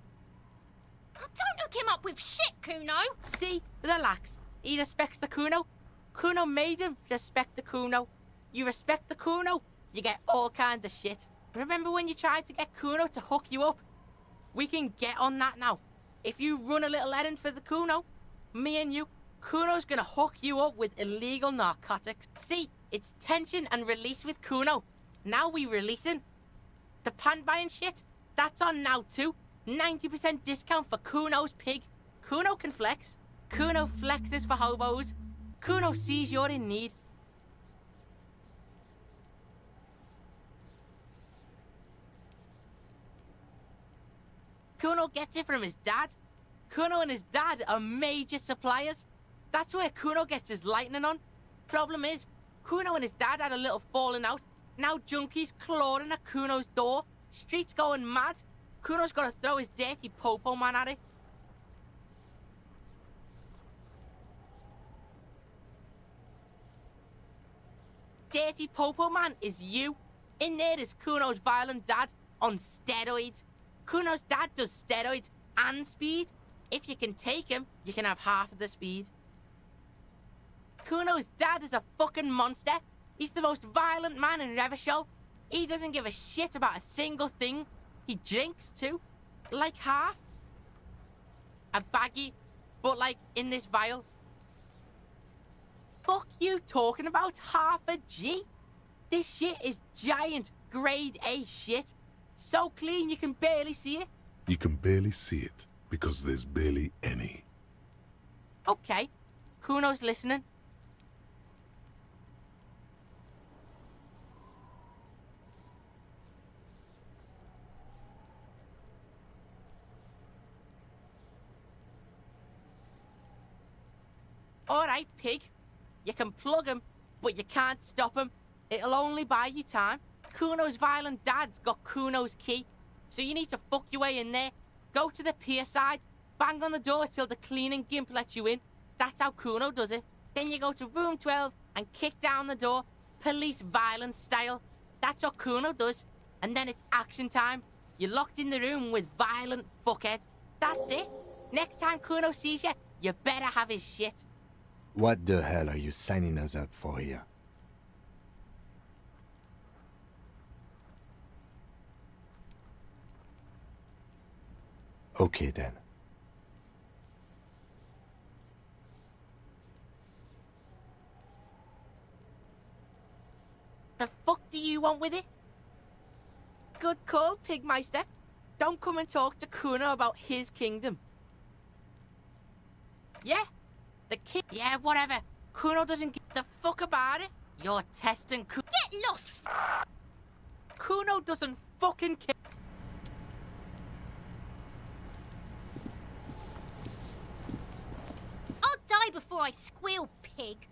Oh, don't hook him up with shit, Kuno! See? Relax. He respects the Kuno. Kuno made him respect the Kuno. You respect the Kuno, you get all kinds of shit. Remember when you tried to get Kuno to hook you up? We can get on that now. If you run a little errand for the Kuno, me and you, Kuno's gonna hook you up with illegal narcotics. See? It's tension and release with Kuno. Now we releasing. The pan buying shit, that's on now too. 90% discount for Kuno's pig. Kuno can flex. Kuno flexes for hobos. Kuno sees you're in need. Kuno gets it from his dad. Kuno and his dad are major suppliers. That's where Kuno gets his lightning on. Problem is, Kuno and his dad had a little falling out. Now junkies clawing at Kuno's door. Streets going mad. Kuno's gotta throw his dirty popo man at it. dirty popo man is you. In there is Kuno's violent dad on steroids. Kuno's dad does steroids and speed. If you can take him, you can have half of the speed. Kuno's dad is a fucking monster. He's the most violent man in Revachol. He doesn't give a shit about a single thing. He drinks too. Like half. A baggie, but like in this vial. Fuck you talking about half a G? This shit is giant, grade A shit. So clean you can barely see it. You can barely see it because there's barely any. Okay, Kuno's listening. Alright, pig. You can plug him, but you can't stop him. It'll only buy you time. Kuno's violent dad's got Kuno's key, so you need to fuck your way in there. Go to the pier side, bang on the door till the cleaning gimp lets you in. That's how Kuno does it. Then you go to room 12 and kick down the door, police violence style. That's what Kuno does. And then it's action time. You're locked in the room with violent fuckhead. That's it. Next time Kuno sees you, you better have his shit. What the hell are you signing us up for here? Okay then. The fuck do you want with it? Good call, Pigmeister. Don't come and talk to Kuno about his kingdom. Yeah? The king? Yeah, whatever. Kuno doesn't give the fuck about it. You're testing Kuno. Get lost! Kuno doesn't fucking care. I'll die before I squeal, pig.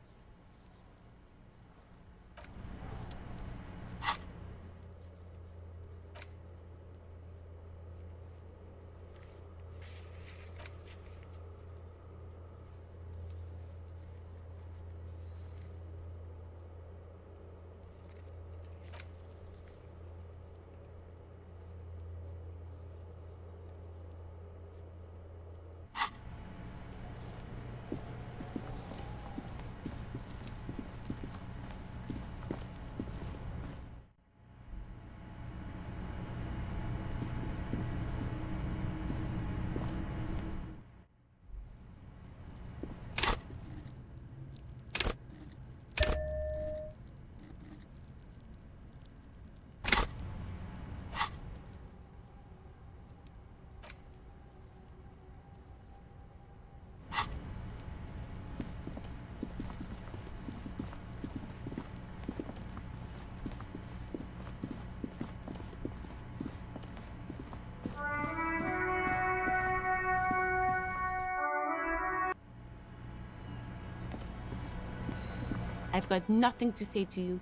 I've got nothing to say to you.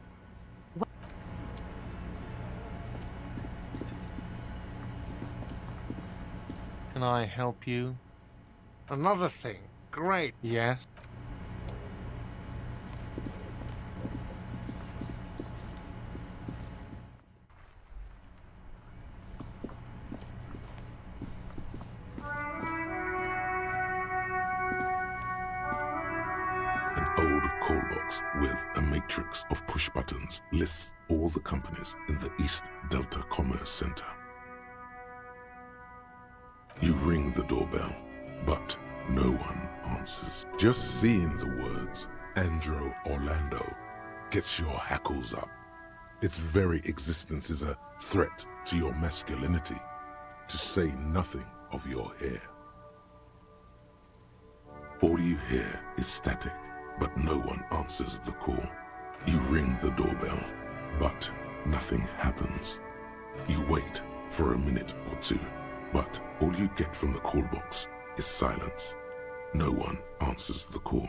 Can I help you? Another thing. Great. Yes. Call box with a matrix of push buttons lists all the companies in the East Delta Commerce Center. You ring the doorbell, but no one answers. Just seeing the words Andro Orlando gets your hackles up. Its very existence is a threat to your masculinity, to say nothing of your hair. All you hear is static, but no one answers the call. You ring the doorbell, but nothing happens. You wait for a minute or two, but all you get from the call box is silence. No one answers the call.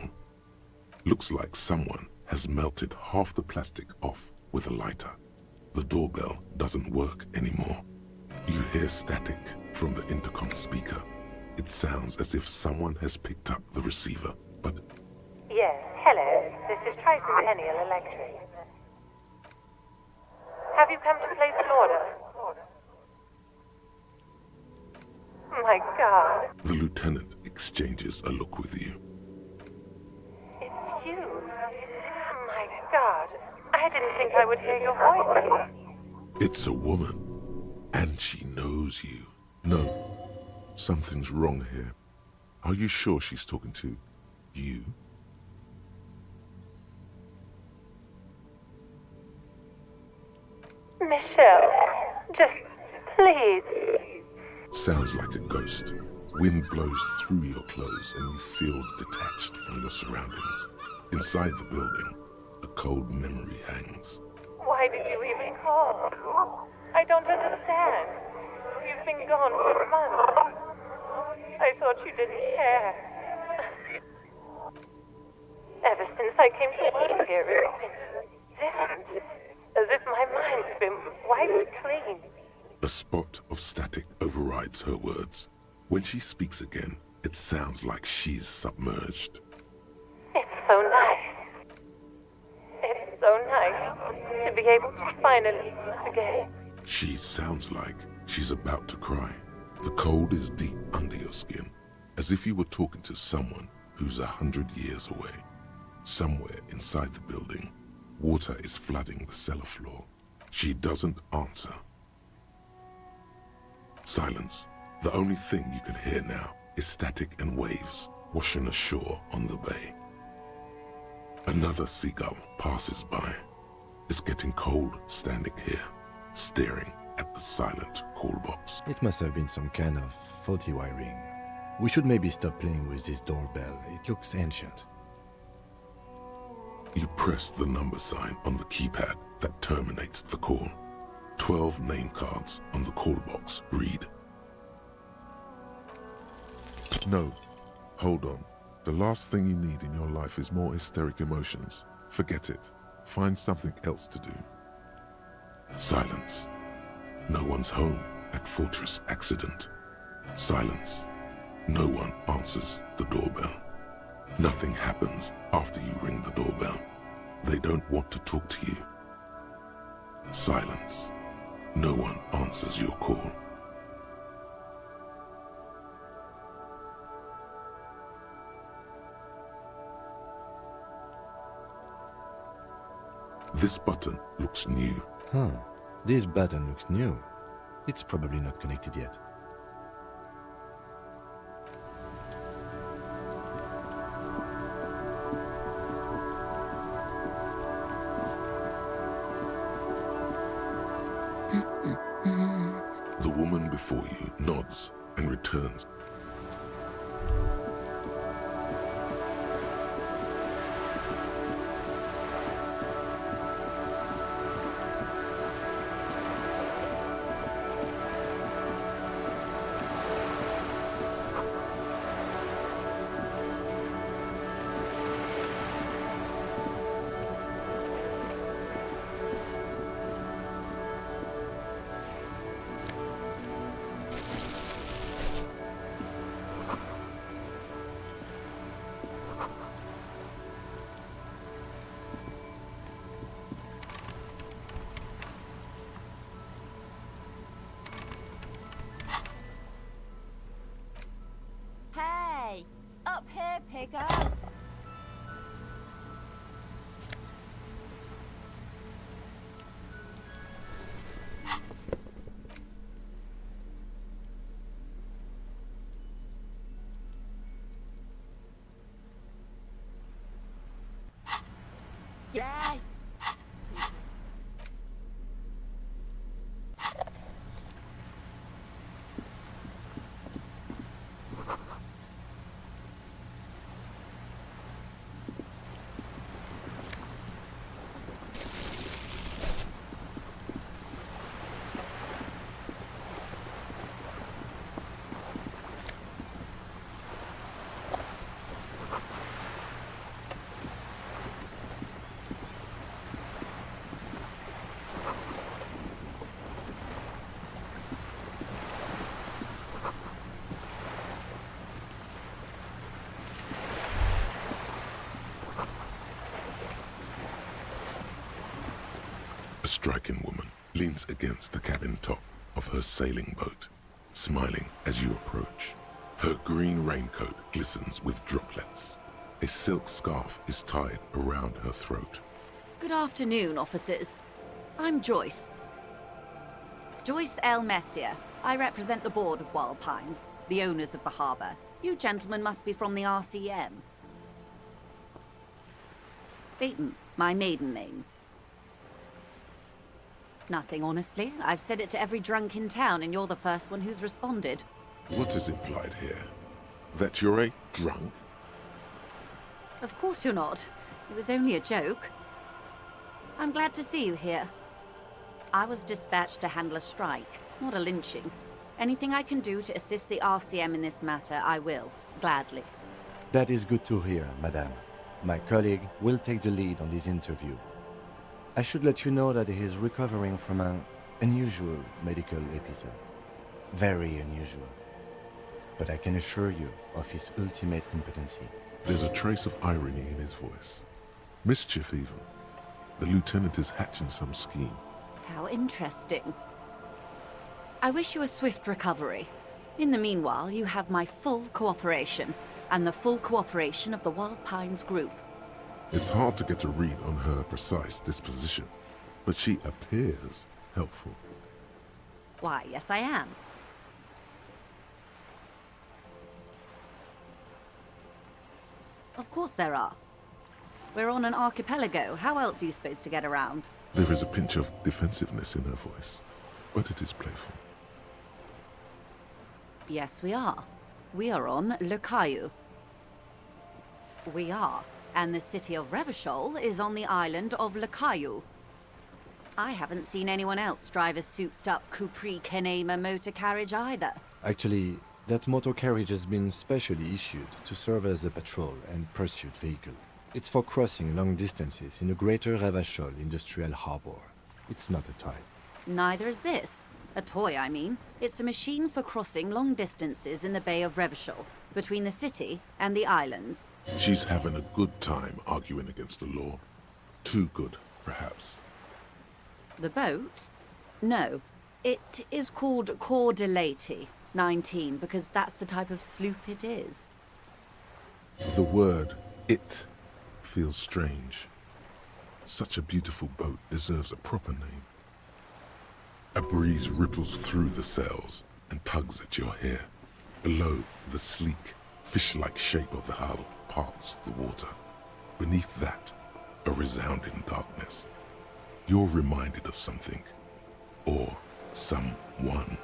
Looks like someone has melted half the plastic off with a lighter. The doorbell doesn't work anymore. You hear static from the intercom speaker. It sounds as if someone has picked up the receiver, but Yes, hello. This is Triton's Ennial Electric. Have you come to place an order? My God. The lieutenant exchanges a look with you. It's you. My God. I didn't think I would hear your voice. It's a woman, and she knows you. No, something's wrong here. Are you sure she's talking to you? Michelle, just please. Sounds like a ghost. Wind blows through your clothes and you feel detached from your surroundings. Inside the building, a cold memory hangs. Why did you even call? I don't understand. You've been gone for months. I thought you didn't care. Ever since I came to work here, it's been different. As if my mind's been wiped clean. A spot of static overrides her words. When she speaks again, it sounds like she's submerged. It's so nice. It's so nice to be able to finally speak again. She sounds like she's about to cry. The cold is deep under your skin, as if you were talking to someone who's 100 years away. Somewhere inside the building, water is flooding the cellar floor. She doesn't answer. Silence. The only thing you can hear now is static and waves washing ashore on the bay. Another seagull passes by. It's getting cold standing here, staring at the silent call box. It must have been some kind of faulty wiring. We should maybe stop playing with this doorbell. It looks ancient. You press the number sign on the keypad that terminates the call. 12 name cards on the call box read. No, hold on. The last thing you need in your life is more hysteric emotions. Forget it. Find something else to do. Silence. No one's home at Fortress Accident. Silence. No one answers the doorbell. Nothing happens after you ring the doorbell. They don't want to talk to you. Silence. No one answers your call. This button looks new. Huh. This button looks new. It's probably not connected yet. The woman before you nods and returns. Hey, up here, piggo. Yay! A striking woman leans against the cabin top of her sailing boat, smiling as you approach. Her green raincoat glistens with droplets. A silk scarf is tied around her throat. Good afternoon, officers. I'm Joyce. Joyce L. Messier. I represent the board of Wild Pines, the owners of the harbour. You gentlemen must be from the RCM. Baton, my maiden name. Nothing, honestly. I've said it to every drunk in town, and you're the first one who's responded. What is implied here? That you're a drunk? Of course you're not. It was only a joke. I'm glad to see you here. I was dispatched to handle a strike, not a lynching. Anything I can do to assist the RCM in this matter, I will, gladly. That is good to hear, madame. My colleague will take the lead on this interview. I should let you know that he is recovering from an unusual medical episode. Very unusual. But I can assure you of his ultimate competency. There's a trace of irony in his voice. Mischief, even. The lieutenant is hatching some scheme. How interesting. I wish you a swift recovery. In the meanwhile, you have my full cooperation, and the full cooperation of the Wild Pines group. It's hard to get a read on her precise disposition, but she appears helpful. Why, yes I am. Of course there are. We're on an archipelago. How else are you supposed to get around? There is a pinch of defensiveness in her voice, but it is playful. Yes, we are. We are on Le Caillou. We are. And the city of Revachol is on the island of Le Caillou. I haven't seen anyone else drive a souped-up Capri Kenema motor carriage either. Actually, that motor carriage has been specially issued to serve as a patrol and pursuit vehicle. It's for crossing long distances in the greater Revachol industrial harbor. It's not a toy. Neither is this. A toy, I mean. It's a machine for crossing long distances in the Bay of Revachol, between the city and the islands. She's having a good time arguing against the law. Too good, perhaps. The boat? No. It is called Cor de Leyte 19 because that's the type of sloop it is. The word "it" feels strange. Such a beautiful boat deserves a proper name. A breeze ripples through the sails and tugs at your hair. Below, the sleek, fish-like shape of the hull parts the water. Beneath that, a resounding darkness. You're reminded of something. Or someone.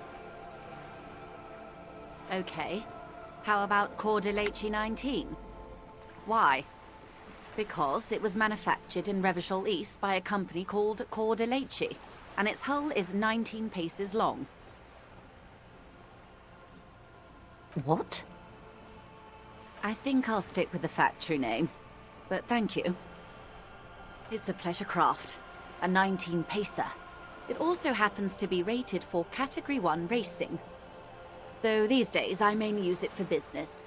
Okay. How about Cor de Leyte 19? Why? Because it was manufactured in Revachol East by a company called Cor de Leyte, and its hull is 19 paces long. What? I think I'll stick with the factory name, but thank you. It's a pleasure craft, a 19-pacer. It also happens to be rated for Category 1 racing, though these days I mainly use it for business.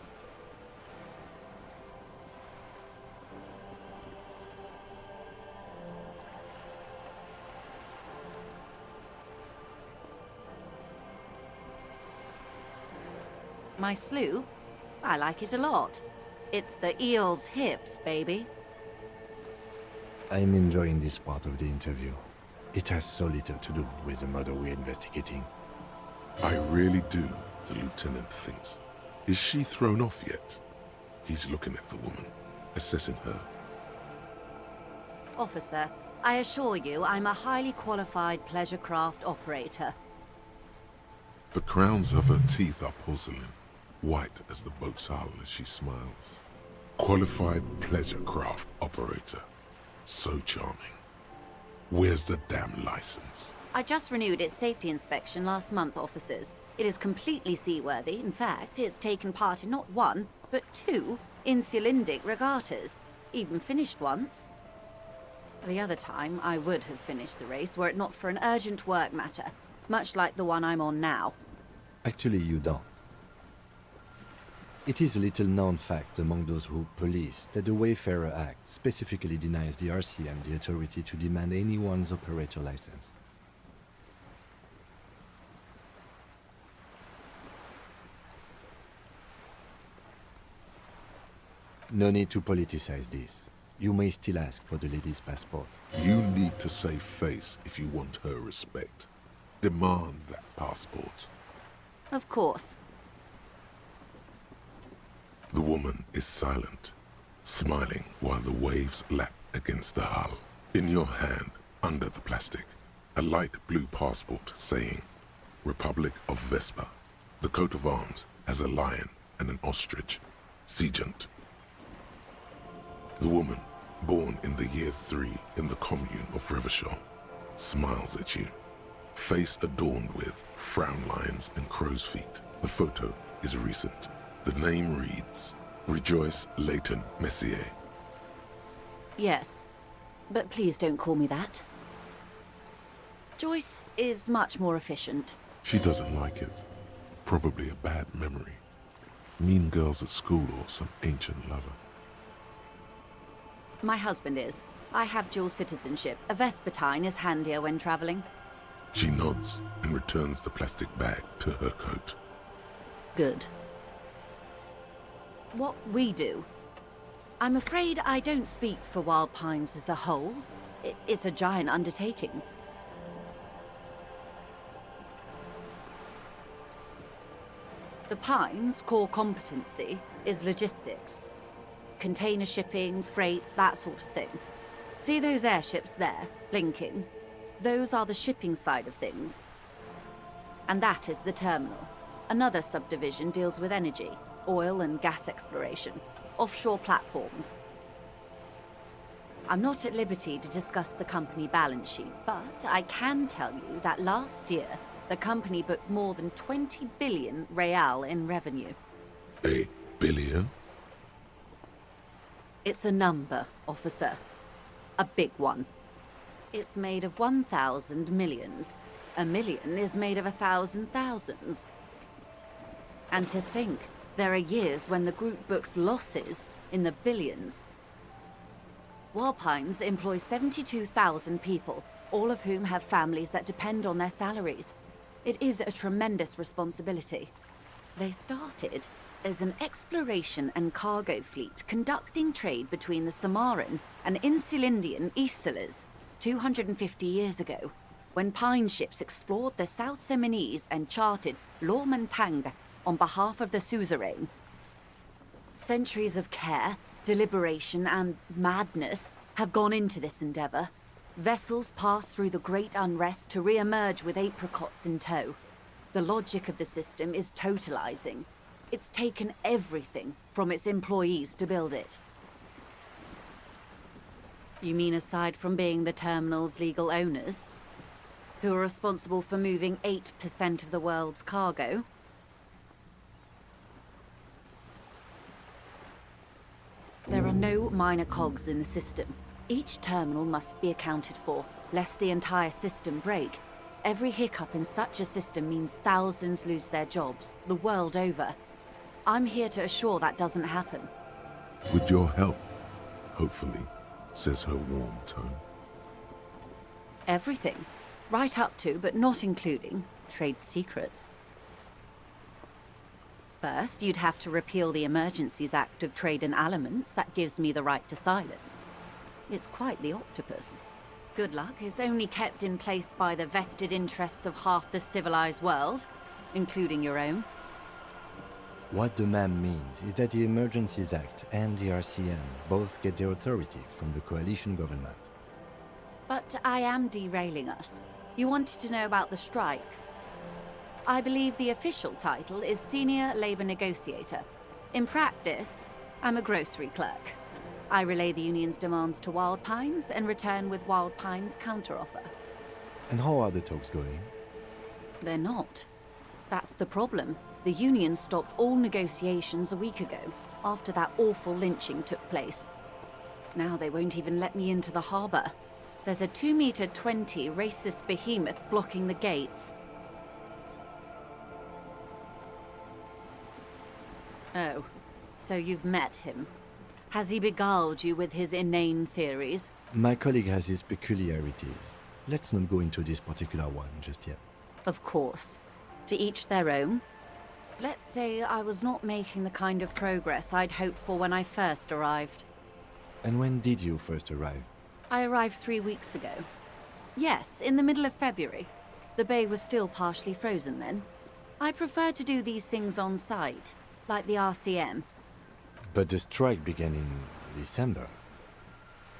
My sloop? I like it a lot. It's the eel's hips, baby. I'm enjoying this part of the interview. It has so little to do with the murder we're investigating. I really do, the lieutenant thinks. Is she thrown off yet? He's looking at the woman, assessing her. Officer, I assure you I'm a highly qualified pleasure craft operator. The crowns of her teeth are porcelain, white as the boat's hull as she smiles. Qualified pleasure craft operator. So charming. Where's the damn license? I just renewed its safety inspection last month, officers. It is completely seaworthy. In fact, it's taken part in not one, but 2 insulindic regattas. Even finished once. The other time, I would have finished the race were it not for an urgent work matter, much like the one I'm on now. Actually, you don't. It is a little-known fact among those who police that the Wayfarer Act specifically denies the RCM the authority to demand anyone's operator license. No need to politicize this. You may still ask for the lady's passport. You need to save face if you want her respect. Demand that passport. Of course. The woman is silent, smiling while the waves lap against the hull. In your hand, under the plastic, a light blue passport saying, Republic of Vespa. The coat of arms has a lion and an ostrich. Seagent. The woman, born in the year 3 in the commune of Revachol, smiles at you. Face adorned with frown lines and crow's feet. The photo is recent. The name reads, Rejoice Leighton Messier. Yes, but please don't call me that. Joyce is much more efficient. She doesn't like it. Probably a bad memory. Mean girls at school or some ancient lover. My husband is. I have dual citizenship. A Vespertine is handier when traveling. She nods and returns the plastic bag to her coat. Good. What we do. I'm afraid I don't speak for Wild Pines as a whole. It's a giant undertaking. The Pines' core competency is logistics. Container shipping, freight, that sort of thing. See those airships there, blinking? Those are the shipping side of things. And that is the terminal. Another subdivision deals with energy, oil and gas exploration, offshore platforms. I'm not at liberty to discuss the company balance sheet, but I can tell you that last year, the company booked more than 20 billion real in revenue. A billion? It's a number, officer. A big one. It's made of 1,000 millions. A million is made of 1,000 thousands. And to think, there are years when the group books losses in the billions. Wild Pines employs 72,000 people, all of whom have families that depend on their salaries. It is a tremendous responsibility. They started as an exploration and cargo fleet conducting trade between the Samaran and Insulindian Isolas 250 years ago, when Pine ships explored the South Seminese and charted Lormentang on behalf of the suzerain. Centuries of care, deliberation, and madness have gone into this endeavor. Vessels pass through the great unrest to re-emerge with apricots in tow. The logic of the system is totalizing. It's taken everything from its employees to build it. You mean aside from being the terminal's legal owners, who are responsible for moving 8% of the world's cargo? There are no minor cogs in the system. Each terminal must be accounted for, lest the entire system break. Every hiccup in such a system means thousands lose their jobs, the world over. I'm here to assure that doesn't happen. With your help, hopefully, says her warm tone. Everything. Right up to, but not including, trade secrets. First, you'd have to repeal the Emergencies Act of Trade in Aliments that gives me the right to silence. It's quite the octopus. Good luck is only kept in place by the vested interests of half the civilized world, including your own. What the ma'am means is that the Emergencies Act and the RCM both get their authority from the coalition government. But I am derailing us. You wanted to know about the strike. I believe the official title is Senior Labor Negotiator. In practice, I'm a grocery clerk. I relay the union's demands to Wild Pines and return with Wild Pines' counteroffer. And how are the talks going? They're not. That's the problem. The union stopped all negotiations a week ago, after that awful lynching took place. Now they won't even let me into the harbor. There's a 2-meter-20 racist behemoth blocking the gates. Oh, so you've met him. Has he beguiled you with his inane theories? My colleague has his peculiarities. Let's not go into this particular one just yet. Of course. To each their own. Let's say I was not making the kind of progress I'd hoped for when I first arrived. And when did you first arrive? I arrived 3 weeks ago. Yes, in the middle of February. The bay was still partially frozen then. I prefer to do these things on site, like the RCM. But the strike began in December.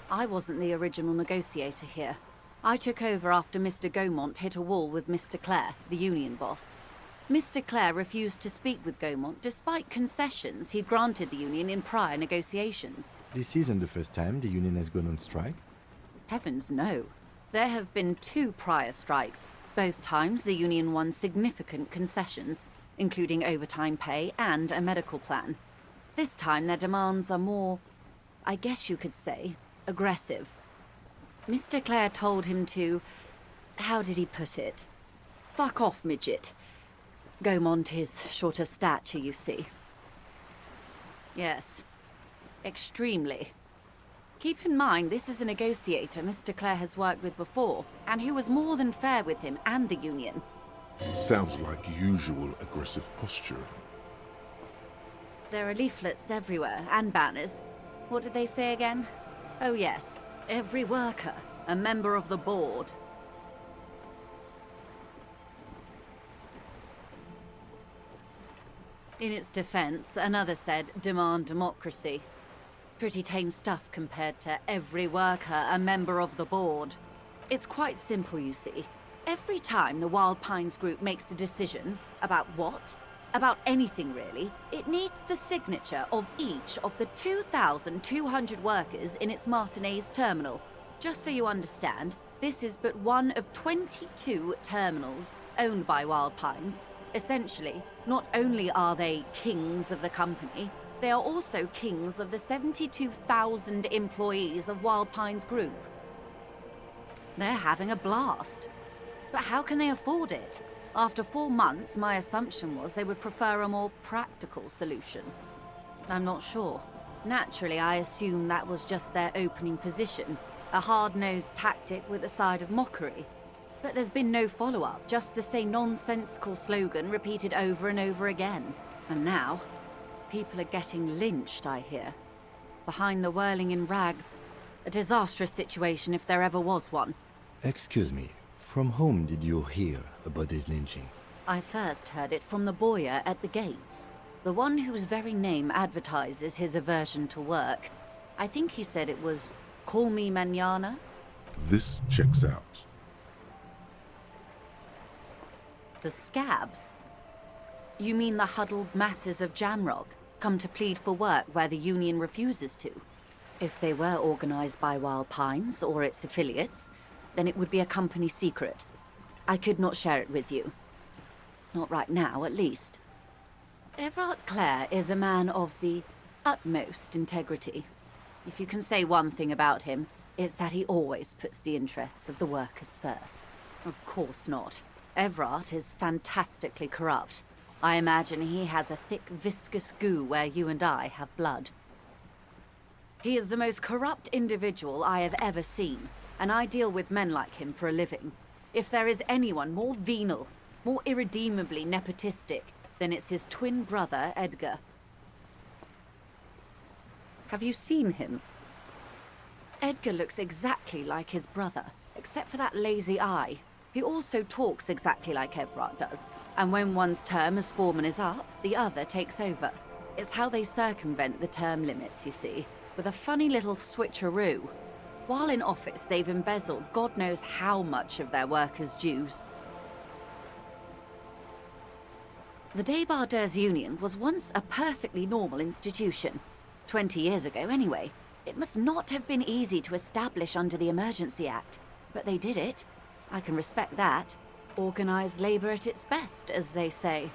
I wasn't the original negotiator here. I took over after Mr. Gaumont hit a wall with Mr. Clare, the union boss. Mr. Clare refused to speak with Gaumont despite concessions he'd granted the union in prior negotiations. This isn't the first time the union has gone on strike? Heavens no. There have been 2 prior strikes. Both times the union won significant concessions, including overtime pay and a medical plan. This time their demands are more, I guess you could say, aggressive. Mr. Clare told him to... how did he put it? Fuck off, midget. Gaumont is short of stature, you see. Yes. Extremely. Keep in mind, this is a negotiator Mr. Clare has worked with before, and who was more than fair with him and the union. Sounds like usual aggressive posture. There are leaflets everywhere, and banners. What did they say again? Oh yes, every worker, a member of the board. In its defense, another said, demand democracy. Pretty tame stuff compared to every worker, a member of the board. It's quite simple, you see. Every time the Wild Pines group makes a decision, about what? About anything really, it needs the signature of each of the 2,200 workers in its Martinez terminal. Just so you understand, this is but one of 22 terminals owned by Wild Pines. Essentially, not only are they kings of the company, they are also kings of the 72,000 employees of Wild Pines Group. They're having a blast. But how can they afford it? After 4 months, my assumption was they would prefer a more practical solution. I'm not sure. Naturally, I assumed that was just their opening position, a hard-nosed tactic with a side of mockery. But there's been no follow-up, just the same nonsensical slogan repeated over and over again. And now, people are getting lynched, I hear. Behind the whirling in rags. A disastrous situation if there ever was one. Excuse me, from whom did you hear about this lynching? I first heard it from the boyer at the gates. The one whose very name advertises his aversion to work. I think he said it was, "Call me mañana." This checks out. The scabs? You mean the huddled masses of Jamrog, come to plead for work where the union refuses to? If they were organized by Wild Pines or its affiliates, then it would be a company secret. I could not share it with you. Not right now, at least. Everard Clare is a man of the utmost integrity. If you can say one thing about him, it's that he always puts the interests of the workers first. Of course not. Everard is fantastically corrupt. I imagine he has a thick, viscous goo where you and I have blood. He is the most corrupt individual I have ever seen, and I deal with men like him for a living. If there is anyone more venal, more irredeemably nepotistic, then it's his twin brother, Edgar. Have you seen him? Edgar looks exactly like his brother, except for that lazy eye. He also talks exactly like Everard does, and when one's term as foreman is up, the other takes over. It's how they circumvent the term limits, you see, with a funny little switcheroo. While in office, they've embezzled God knows how much of their workers' dues. The Débardeurs Union was once a perfectly normal institution. 20 years ago, anyway. It must not have been easy to establish under the Emergency Act, but they did it. I can respect that. Organized labor at its best, as they say.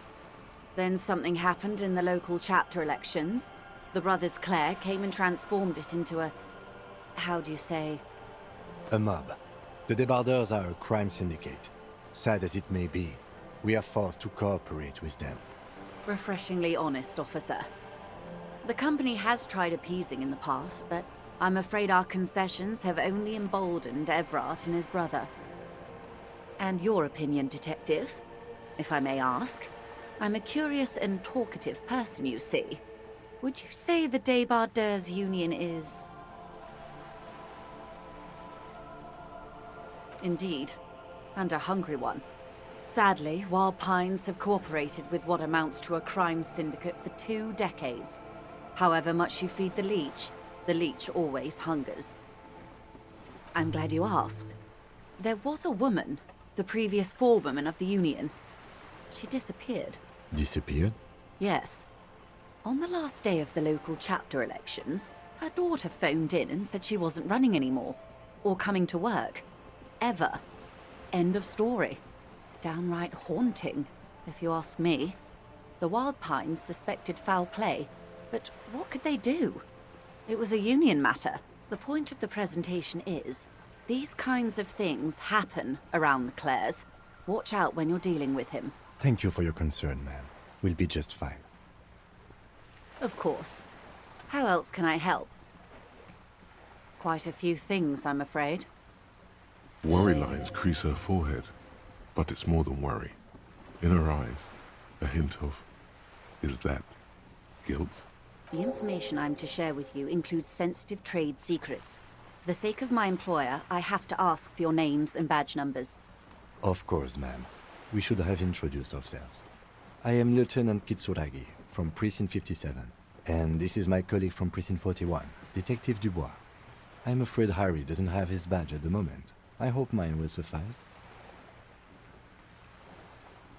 Then something happened in the local chapter elections. The brothers Clare came and transformed it into a... how do you say? A mob. The Débardeurs are a crime syndicate. Sad as it may be, we are forced to cooperate with them. Refreshingly honest, officer. The company has tried appeasing in the past, but I'm afraid our concessions have only emboldened Everard and his brother. And your opinion, Detective, if I may ask? I'm a curious and talkative person, you see. Would you say the Débardeurs Union is... Indeed, and a hungry one. Sadly, Wild Pines have cooperated with what amounts to a crime syndicate for 2 decades. However much you feed the leech always hungers. I'm glad you asked. There was a woman, the previous forewoman of the Union. She disappeared. Disappeared? Yes. On the last day of the local chapter elections, her daughter phoned in and said she wasn't running anymore, or coming to work. Ever. End of story. Downright haunting, if you ask me. The Wild Pines suspected foul play, but what could they do? It was a Union matter. The point of the presentation is, these kinds of things happen around the Clares. Watch out when you're dealing with him. Thank you for your concern, ma'am. We'll be just fine. Of course. How else can I help? Quite a few things, I'm afraid. Worry lines crease her forehead, but it's more than worry. In her eyes, a hint of, is that guilt? The information I'm to share with you includes sensitive trade secrets. For the sake of my employer, I have to ask for your names and badge numbers. Of course, ma'am. We should have introduced ourselves. I am Lieutenant Kitsuragi from Precinct 57, and this is my colleague from Precinct 41, Detective Dubois. I'm afraid Harry doesn't have his badge at the moment. I hope mine will suffice.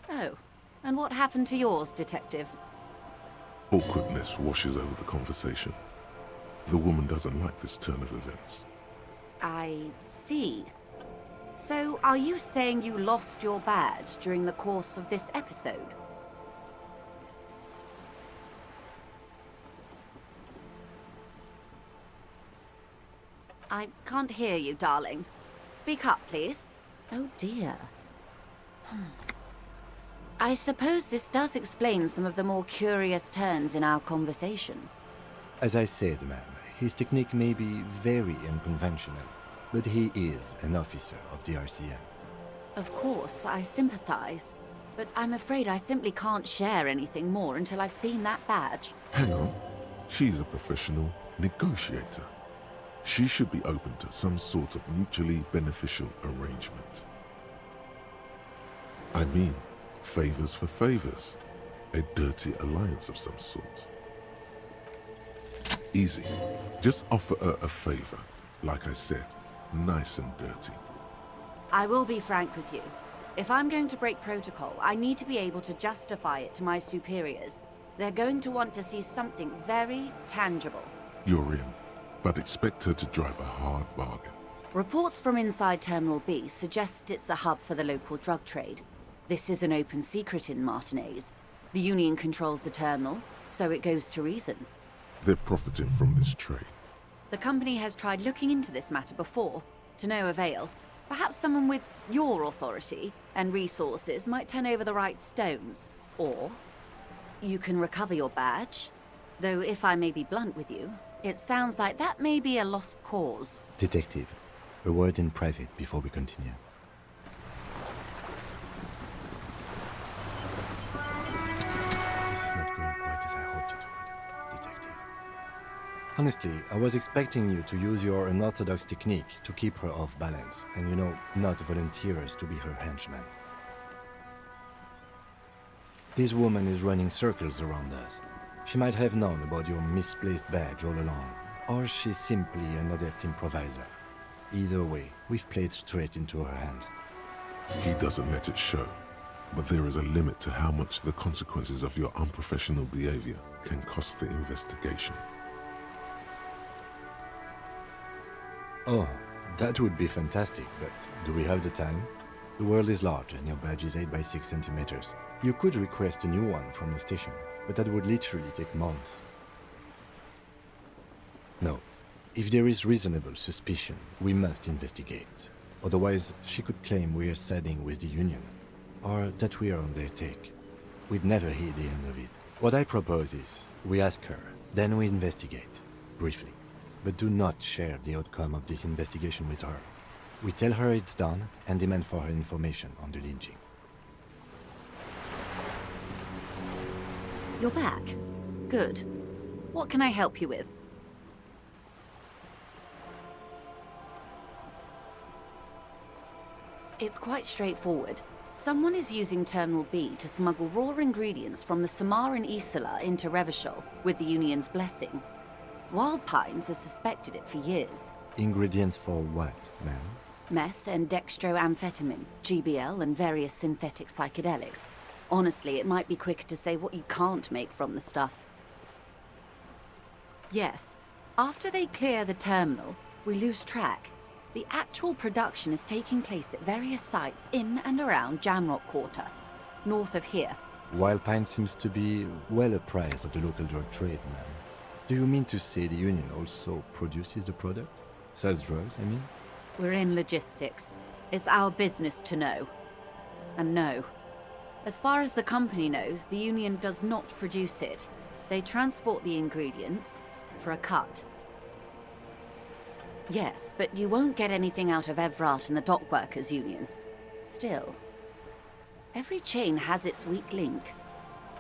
Oh, and what happened to yours, Detective? Awkwardness washes over the conversation. The woman doesn't like this turn of events. I see. So, are you saying you lost your badge during the course of this episode? I can't hear you, darling. Speak up, please. Oh dear. I suppose this does explain some of the more curious turns in our conversation. As I said, ma'am, his technique may be very unconventional, but he is an officer of the RCM. Of course, I sympathize, but I'm afraid I simply can't share anything more until I've seen that badge. Hang on. She's a professional negotiator. She should be open to some sort of mutually beneficial arrangement. I mean, favors for favors. A dirty alliance of some sort. Easy. Just offer her a favor. Like I said, nice and dirty. I will be frank with you. If I'm going to break protocol, I need to be able to justify it to my superiors. They're going to want to see something very tangible. You're in, but expect her to drive a hard bargain. Reports from inside Terminal B suggest it's a hub for the local drug trade. This is an open secret in Martinez. The Union controls the terminal, so it goes to reason. They're profiting from this trade. The company has tried looking into this matter before, to no avail. Perhaps someone with your authority and resources might turn over the right stones. Or you can recover your badge. Though if I may be blunt with you, it sounds like that may be a lost cause. Detective, a word in private before we continue. This is not going quite as I hoped it would, Detective. Honestly, I was expecting you to use your unorthodox technique to keep her off balance, and not volunteer us to be her henchmen. This woman is running circles around us. She might have known about your misplaced badge all along, or she's simply an adept improviser. Either way, we've played straight into her hands. He doesn't let it show, but there is a limit to how much the consequences of your unprofessional behavior can cost the investigation. Oh, that would be fantastic, but do we have the time? The world is large and your badge is 8 by 6 centimeters. You could request a new one from the station, but that would literally take months. No. If there is reasonable suspicion, we must investigate. Otherwise, she could claim we are siding with the Union, or that we are on their take. We'd never hear the end of it. What I propose is, we ask her, then we investigate, briefly. But do not share the outcome of this investigation with her. We tell her it's done and demand for her information on the lynching. You're back. Good. What can I help you with? It's quite straightforward. Someone is using Terminal B to smuggle raw ingredients from the Samar and Isola into Revachol with the Union's blessing. Wild Pines has suspected it for years. Ingredients for what, ma'am? Meth and dextroamphetamine, GBL, and various synthetic psychedelics. Honestly, it might be quicker to say what you can't make from the stuff. Yes, after they clear the terminal, we lose track. The actual production is taking place at various sites in and around Jamrock Quarter, north of here. Wild Pine seems to be well apprised of the local drug trade, ma'am. Do you mean to say the Union also produces the product? Sells drugs, I mean? We're in logistics. It's our business to know. And no. As far as the company knows, the Union does not produce it. They transport the ingredients for a cut. Yes, but you won't get anything out of Evrat and the Dock Workers Union. Still, every chain has its weak link.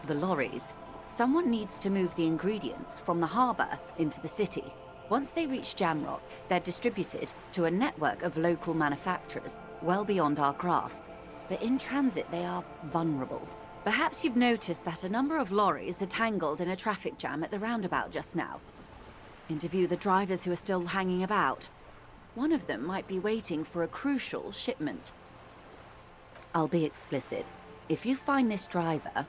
The lorries. Someone needs to move the ingredients from the harbor into the city. Once they reach Jamrock, they're distributed to a network of local manufacturers, well beyond our grasp. But in transit, they are vulnerable. Perhaps you've noticed that a number of lorries are tangled in a traffic jam at the roundabout just now. Interview the drivers who are still hanging about. One of them might be waiting for a crucial shipment. I'll be explicit. If you find this driver,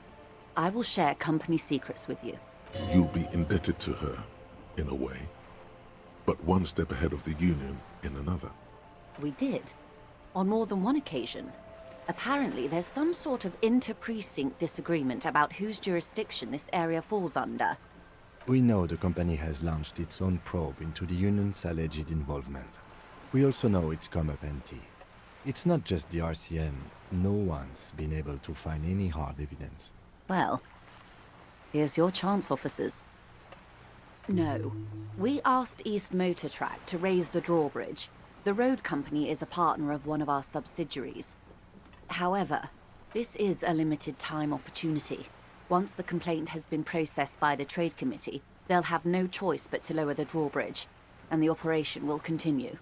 I will share company secrets with you. You'll be indebted to her, in a way. But one step ahead of the Union in another. We did. On more than one occasion. Apparently, there's some sort of inter-precinct disagreement about whose jurisdiction this area falls under. We know the company has launched its own probe into the Union's alleged involvement. We also know it's come up empty. It's not just the RCM. No one's been able to find any hard evidence. Well, here's your chance, officers. No. We asked East Motor Track to raise the drawbridge. The road company is a partner of one of our subsidiaries. However, this is a limited time opportunity. Once the complaint has been processed by the Trade Committee, they'll have no choice but to lower the drawbridge, and the operation will continue.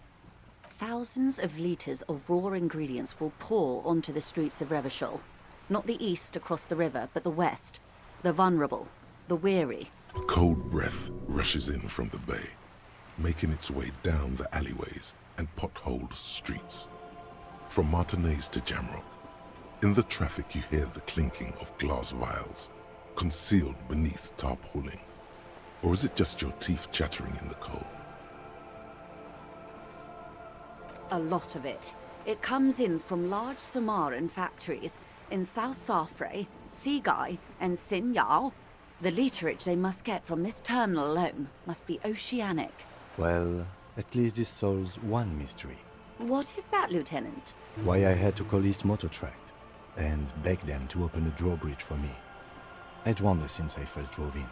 Thousands of liters of raw ingredients will pour onto the streets of Revachol. Not the east across the river, but the west. The vulnerable, the weary. Cold breath rushes in from the bay, making its way down the alleyways and potholed streets. From Martinez to Jamrock, in the traffic you hear the clinking of glass vials, concealed beneath tarpaulin. Or is it just your teeth chattering in the cold? A lot of it. It comes in from large Samaran factories in South Safre, Sigai, and Sinyao. The literage they must get from this terminal alone must be oceanic. Well, at least this solves one mystery. What is that, Lieutenant? Why I had to call East Motor Track and beg them to open a drawbridge for me. I'd wondered since I first drove in,